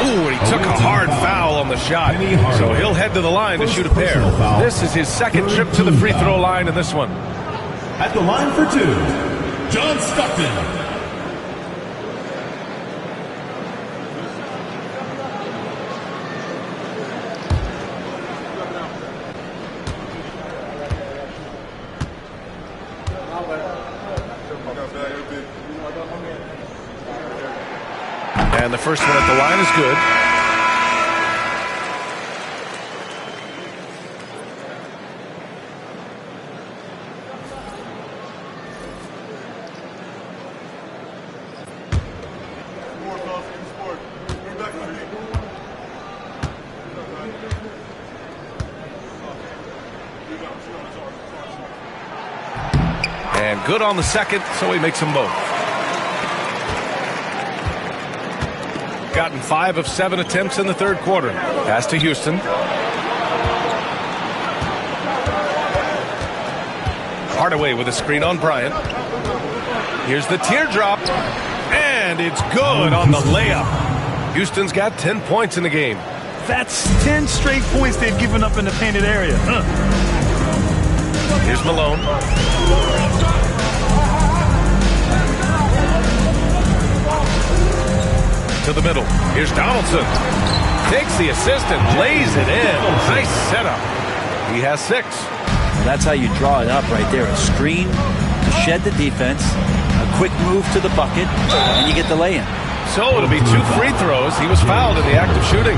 Ooh, and he took a hard foul on the shot. So he'll head to the line to shoot a pair. This is his second trip to the free throw line in this one. At the line for 2, John Stockton. And the first one at the line is good. And good on the second, so he makes them both. Gotten 5 of 7 attempts in the third quarter. Pass to Houston. Hardaway with a screen on Bryant. Here's the teardrop. And it's good on the layup. Houston's got 10 points in the game. That's 10 straight points they've given up in the painted area. Here's Malone. To the middle. Here's Donaldson. Takes the assist and lays it in. Nice setup. He has 6. That's how you draw it up right there. A screen to shed the defense, a quick move to the bucket, and you get the lay-in. So it'll be 2 free throws. He was fouled in the act of shooting.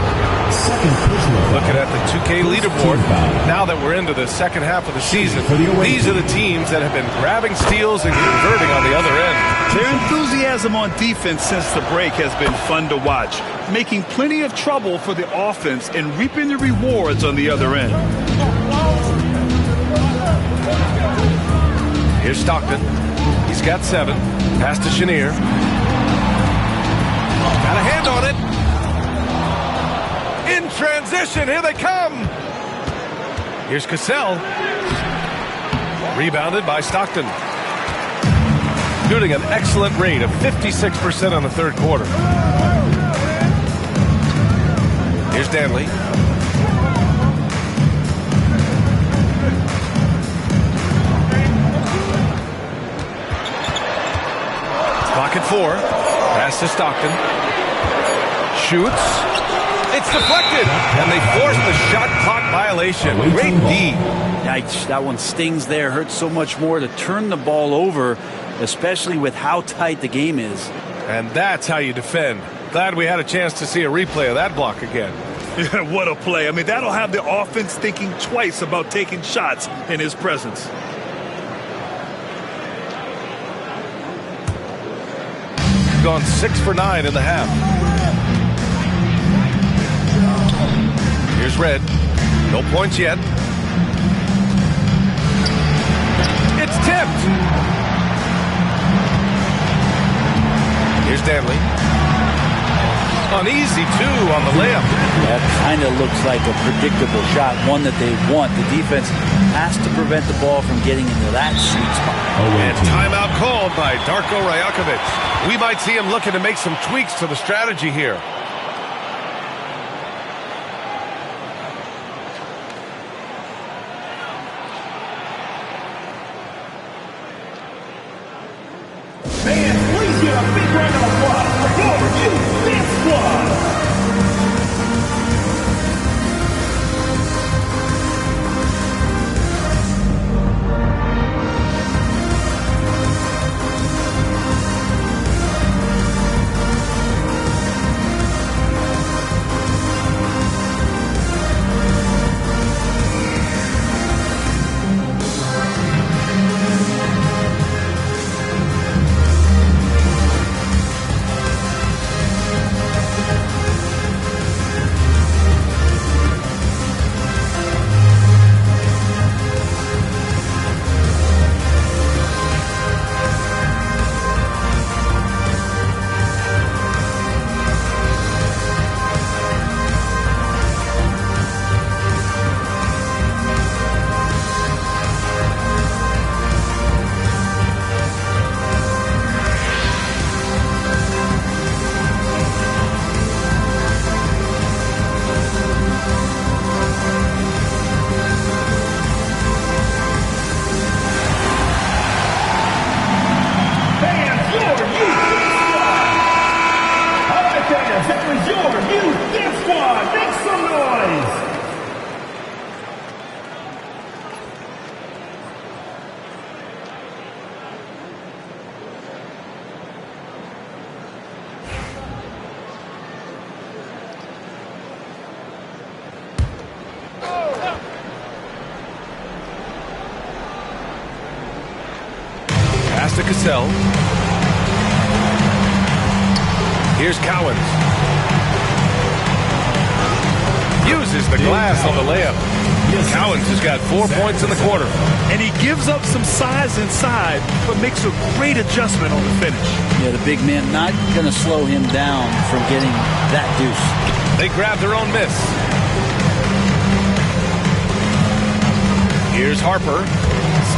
Looking at the 2K leaderboard, now that we're into the second half of the season, these are the teams that have been grabbing steals and converting on the other end. Their enthusiasm on defense since the break has been fun to watch, making plenty of trouble for the offense and reaping the rewards on the other end. Here's Stockton. He's got 7. Pass to Chenier. Got a hand on it. transition. Here they come. Here's Cassell. Rebounded by Stockton. Shooting an excellent rate of 56% on the third quarter. Here's Danley. Clock at 4. Pass to Stockton. Shoots. It's deflected, and they force the shot clock violation. Great D. Yikes, that one stings there. Hurts so much more to turn the ball over, especially with how tight the game is. And that's how you defend. Glad we had a chance to see a replay of that block again. Yeah, what a play. I mean, that'll have the offense thinking twice about taking shots in his presence. Gone 6 for 9 in the half. Here's Red. No points yet. It's tipped. Here's Danley. An easy 2 on the layup. That kind of looks like a predictable shot, one that they want. The defense has to prevent the ball from getting into that sweet spot. And timeout called by Darko Rajakovic. We might see him looking to make some tweaks to the strategy here. Please give a big round of applause for your youth dance squad. Pass to Cassell. Here's Cowens. Uses the glass on the layup. Cowens has got 4 points in the quarter. And he gives up some size inside, but makes a great adjustment on the finish. Yeah, the big man not going to slow him down from getting that deuce. They grab their own miss. Here's Harper,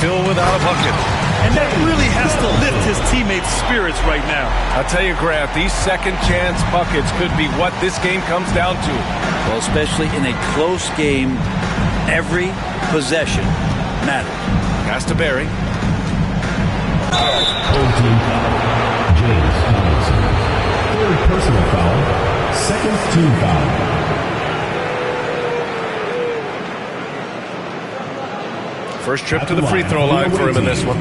still without a bucket. And that really has to lift his teammates' spirits right now. I'll tell you, Grant, these second chance buckets could be what this game comes down to. Well, especially in a close game, every possession matters. Pass to Barry. Home team foul. James Tomlinson. Third personal foul. Second team foul. First trip to the free throw line for him in this one.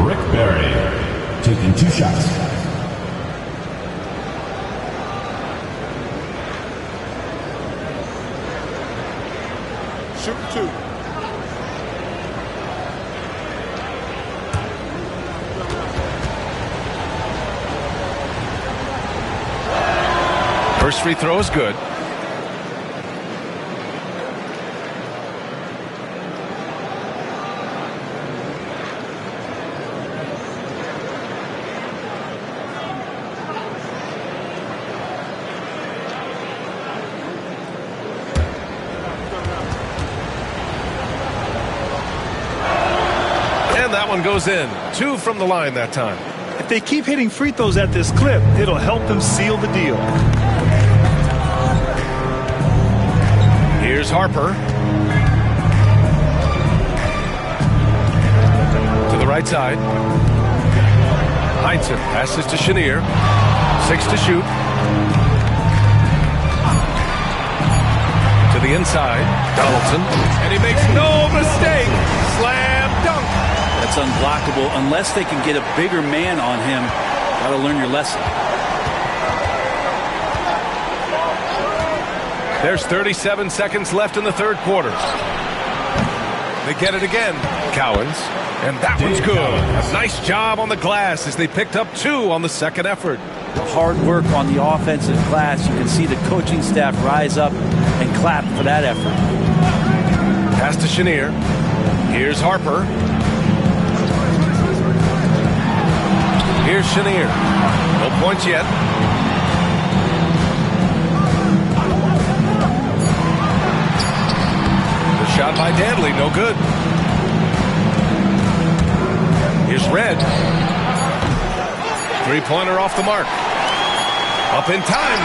Rick Barry taking 2 shots. Shoot 2. First free throw is good. that one goes in. 2 from the line that time. If they keep hitting free throws at this clip, it'll help them seal the deal. Here's Harper. To the right side. Heinsohn passes to Chenier. 6 to shoot. To the inside. Donaldson. And he makes no mistake. Slam dunk. That's unblockable unless they can get a bigger man on him. Got to learn your lesson. There's 37 seconds left in the third quarter. They get it again. Cowens. And that one's good. A nice job on the glass as they picked up 2 on the second effort. The hard work on the offensive glass. You can see the coaching staff rise up and clap for that effort. Pass to Chenier. Here's Harper. Here's Chenier. No points yet. The shot by Dantley, no good. Here's Red. Three-pointer off the mark. Up in time.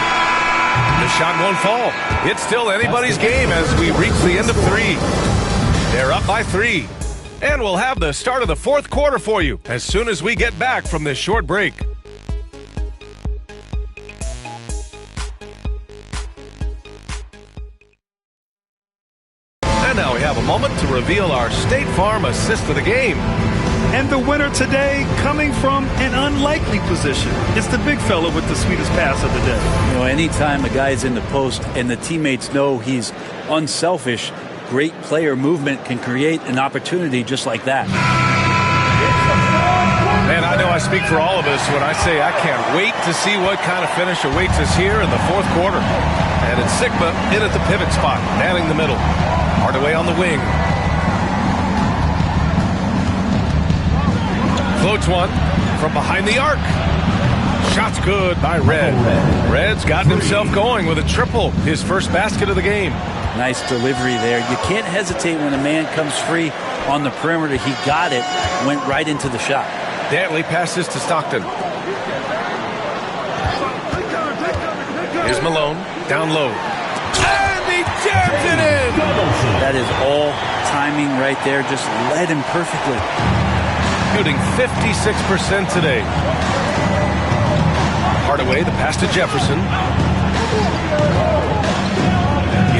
The shot won't fall. It's still anybody's game as we reach the end of 3. They're up by 3. And we'll have the start of the fourth quarter for you as soon as we get back from this short break. And now we have a moment to reveal our State Farm assist of the game. And the winner today coming from an unlikely position. It's the big fella with the sweetest pass of the day. You know, anytime a guy's in the post and the teammates know he's unselfish, great player movement can create an opportunity just like that. Man, I know I speak for all of us when I say I can't wait to see what kind of finish awaits us here in the fourth quarter. And it's Sigma in at the pivot spot, manning the middle. Hardaway on the wing. Floats one from behind the arc. Shot's good by Red. Red's gotten himself going with a triple, his first basket of the game. Nice delivery there. You can't hesitate when a man comes free on the perimeter. He got it, went right into the shot. Dantley passes to Stockton. Here's Malone, down low. And he jams it in! That is all timing right there. Just led him perfectly. Shooting 56% today. Hardaway, the pass to Jefferson.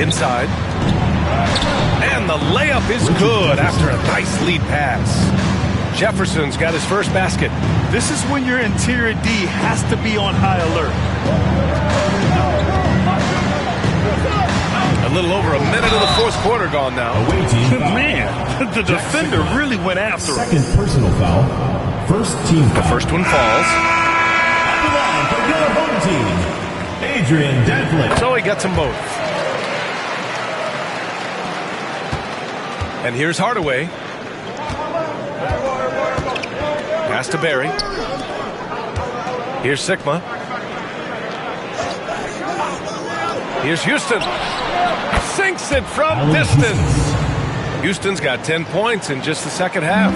Inside. And the layup is good after a nice lead pass. Jefferson's got his first basket. This is when your interior D has to be on high alert. A little over a minute of the fourth quarter gone now. Man, the defender really went after him. Second personal foul. First team foul. The first one falls. At the line for your home team, Adrian Dantley. So he gets them both. And here's Hardaway. Pass to Barry. Here's Sigma. Here's Houston. Sinks it from distance. Houston's got 10 points in just the second half.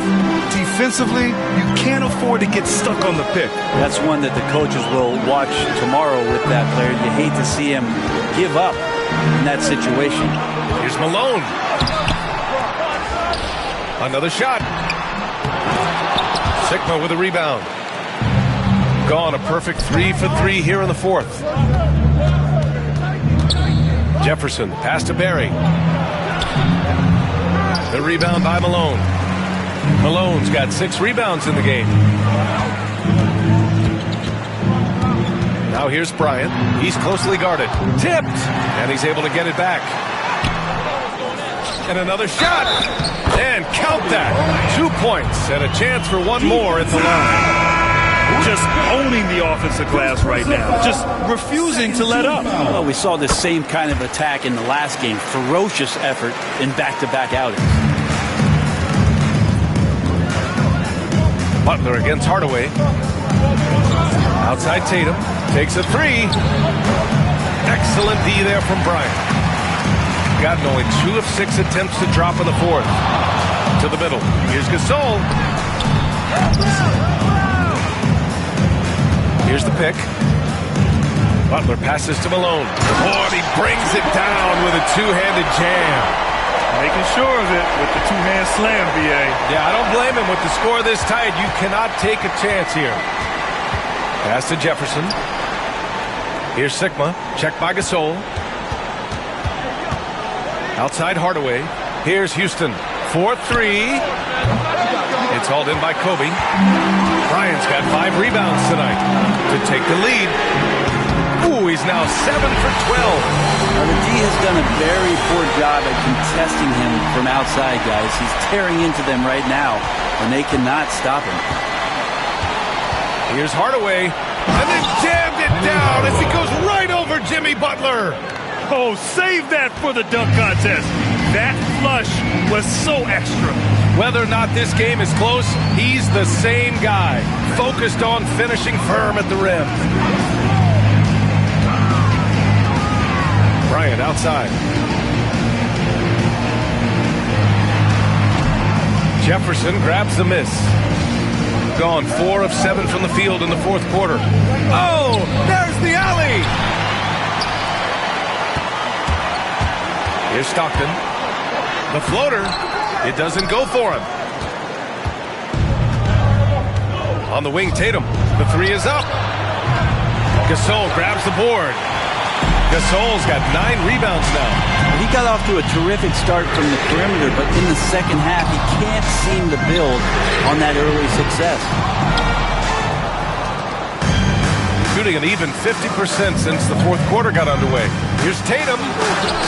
Defensively, you can't afford to get stuck on the pick. That's one that the coaches will watch tomorrow with that player. You hate to see him give up in that situation. Here's Malone. Another shot. Sigma with a rebound. Gone a perfect 3 for 3 here in the fourth. Jefferson, pass to Barry. The rebound by Malone. Malone's got 6 rebounds in the game. Now here's Bryant. He's closely guarded. Tipped! And he's able to get it back. And another shot! And count that! 2 points and a chance for one more at the line. Just owning the offensive glass right now. Just refusing to let up. Well, we saw the same kind of attack in the last game. Ferocious effort in back-to-back outings. Butler against Hardaway. Outside Tatum. Takes a 3. Excellent D there from Bryant. Gotten only 2 of 6 attempts to drop in the fourth. To the middle. Here's Gasol. Here's the pick. Butler passes to Malone. Oh, and he brings it down with a two-handed jam. Making sure of it with the two-hand slam, B.A. Yeah, I don't blame him. With the score this tight, you cannot take a chance here. Pass to Jefferson. Here's Sigma. Checked by Gasol. Outside Hardaway. Here's Houston. 4-3. It's hauled in by Kobe. Bryant's got 5 rebounds tonight to take the lead. Ooh, he's now 7 for 12. Now, the D has done a very poor job at contesting him from outside, guys. He's tearing into them right now, and they cannot stop him. Here's Hardaway, and then jammed it down as he goes right over Jimmy Butler. Oh, save that for the dunk contest. That flush was so extra. Whether or not this game is close, he's the same guy, focused on finishing firm at the rim. Bryant outside. Jefferson grabs the miss. Gone 4 of 7 from the field in the fourth quarter. Oh, there's the alley. Here's Stockton. The floater. It doesn't go for him. On the wing, Tatum. The 3 is up. Gasol grabs the board. Gasol's got 9 rebounds now. He got off to a terrific start from the perimeter, but in the second half, he can't seem to build on that early success. Shooting an even 50% since the fourth quarter got underway. Here's Tatum.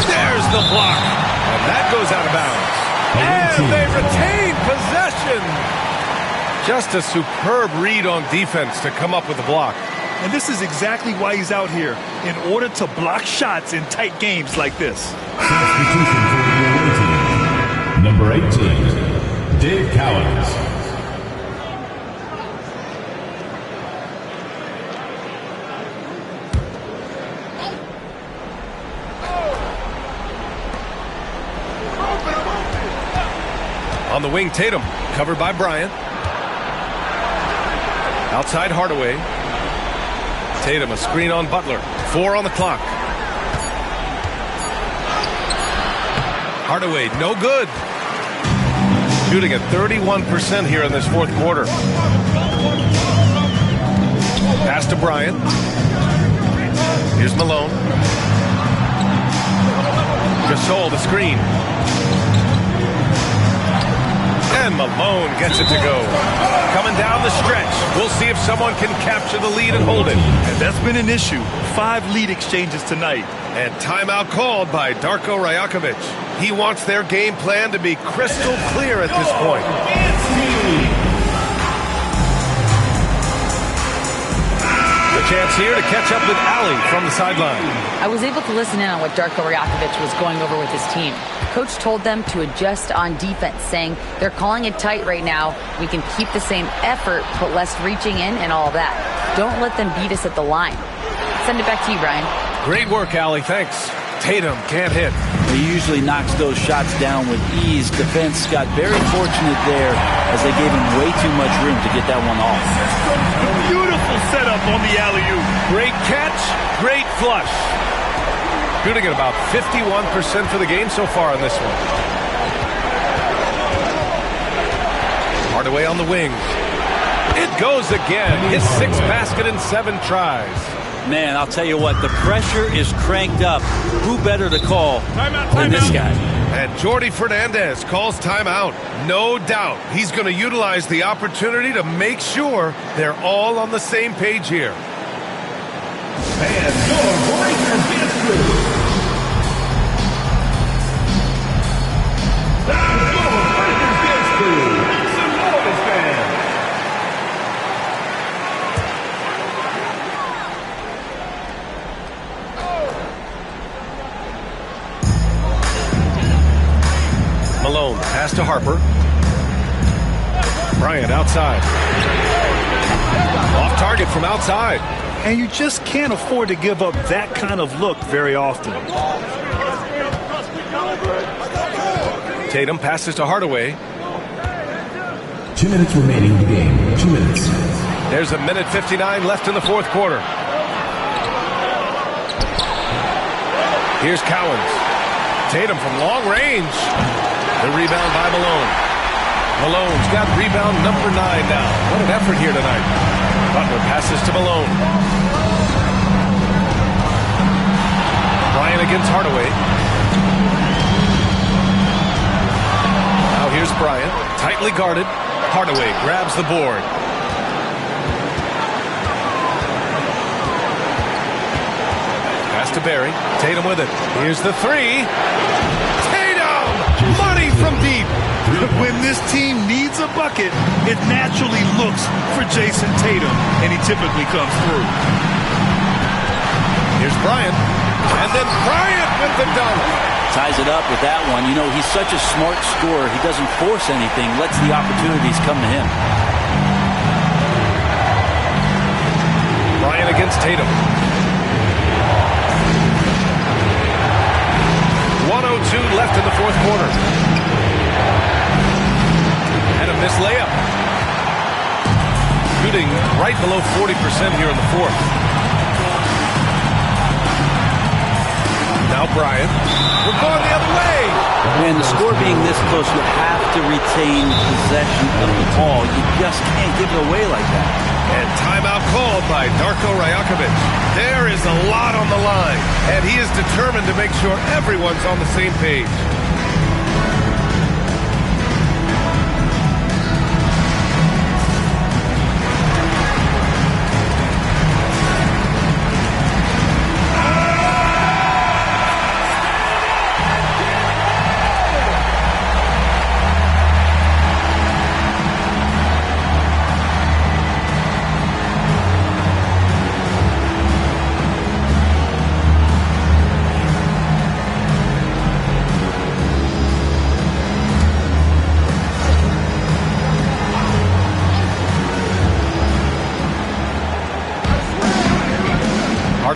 There's the block. And that goes out of bounds. And they retain possession. Just a superb read on defense to come up with the block. And this is exactly why he's out here, in order to block shots in tight games like this. Substitution for the away team. Number 18, Dave Cowens. On the wing, Tatum, covered by Bryant. Outside Hardaway. Tatum, a screen on Butler. 4 on the clock. Hardaway, no good. Shooting at 31% here in this fourth quarter. Pass to Bryant. Here's Malone. Gasol, the screen. And Malone gets it to go. Coming down the stretch. We'll see if someone can capture the lead and hold it. And that's been an issue. 5 lead exchanges tonight. And timeout called by Darko Rajakovic. He wants their game plan to be crystal clear at this point. The chance here to catch up with Ali from the sideline. I was able to listen in on what Darko Rajakovic was going over with his team. Coach told them to adjust on defense, saying they're calling it tight right now. We can keep the same effort, put less reaching in and all that. Don't let them beat us at the line. Send it back to you, Brian. Great work, Ali. Thanks. Tatum can't hit. He usually knocks those shots down with ease. Defense got very fortunate there as they gave him way too much room to get that one off. Beautiful setup on the alley-oop. Great catch, great flush. Shooting at about 51% for the game so far on this one. Hardaway on the wing. It goes again. His 6th basket in 7 tries. Man, I'll tell you what, the pressure is cranked up. Who better to call than this guy? And Jordi Fernandez calls timeout. No doubt he's going to utilize the opportunity to make sure they're all on the same page here. And your Lakers dance crew. That's your Lakers dance crew. Make some noise, fans. Malone, pass to Harper. Bryant outside. Off target from outside. And you just can't afford to give up that kind of look very often. Tatum passes to Hardaway. 2 minutes remaining in the game. 2 minutes. There's a minute 59 left in the fourth quarter. Here's Cowens. Tatum from long range. The rebound by Malone. Malone's got rebound number 9 now. What an effort here tonight. Butler passes to Malone. Bryant against Hardaway. Now here's Bryant. Tightly guarded. Hardaway grabs the board. Pass to Barry. Tatum with it. Here's the three. Tatum! Money from deep. When this team needs a bucket, it naturally looks for Jason Tatum, and he typically comes through. Here's Bryant. And then Bryant with the dunk. Ties it up with that one. You know, he's such a smart scorer. He doesn't force anything, lets the opportunities come to him. Bryant against Tatum. 1:02 left in the fourth quarter. And a missed layup. Shooting right below 40% here in the fourth. Now Bryant. We're going the other way. Man, the score being this close, you have to retain possession of the ball. You just can't give it away like that. And timeout called by Darko Rajakovic. There is a lot on the line, and he is determined to make sure everyone's on the same page.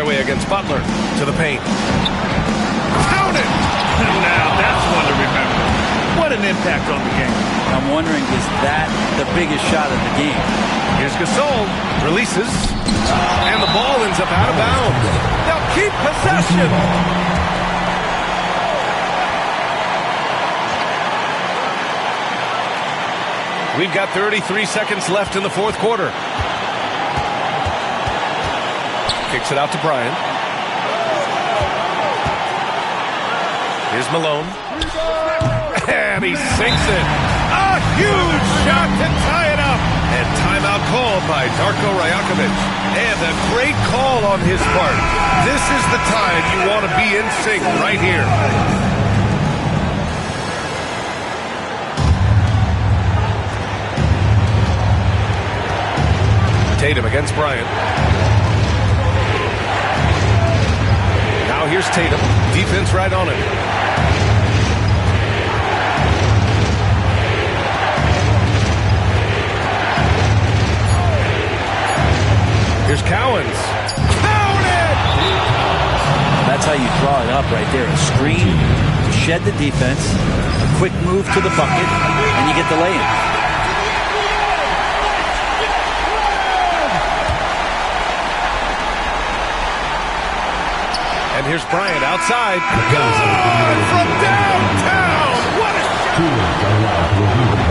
Against Butler to the paint. Count it! Now that's one to remember. What an impact on the game. I'm wondering, is that the biggest shot of the game? Here's Gasol. Releases. And the ball ends up out of bounds. They'll keep possession. We've got 33 seconds left in the fourth quarter. Kicks it out to Bryant. Here's Malone. And he sinks it. A huge shot to tie it up. And timeout called by Darko Rajakovic. And a great call on his part. This is the time you want to be in sync right here. Tatum against Bryant. Now here's Tatum. Defense right on him. Here's Cowens. Count it! That's how you draw it up right there. A screen to shed the defense, a quick move to the bucket, and you get the lay-in. And here's Bryant outside. Good from downtown. What a shot!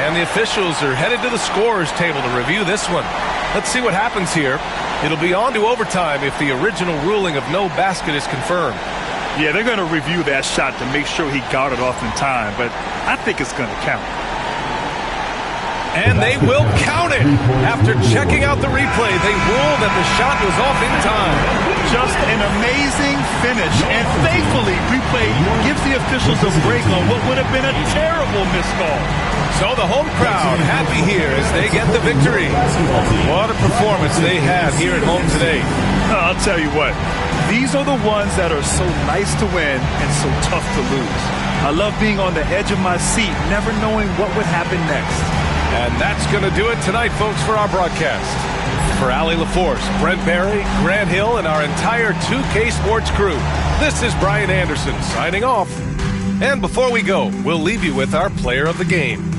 And the officials are headed to the scorer's table to review this one. Let's see what happens here. It'll be on to overtime if the original ruling of no basket is confirmed. Yeah, they're going to review that shot to make sure he got it off in time, but I think it's going to count. And they will count it. After checking out the replay, they rule that the shot was off in time. Just an amazing finish. And thankfully, replay gives the officials a break on what would have been a terrible missed call. So the home crowd happy here as they get the victory. What a performance they have here at home today. I'll tell you what. These are the ones that are so nice to win and so tough to lose. I love being on the edge of my seat, never knowing what would happen next. And that's going to do it tonight, folks, for our broadcast. For Allie LaForce, Brent Barry, Grant Hill, and our entire 2K Sports crew, this is Brian Anderson signing off. And before we go, we'll leave you with our player of the game.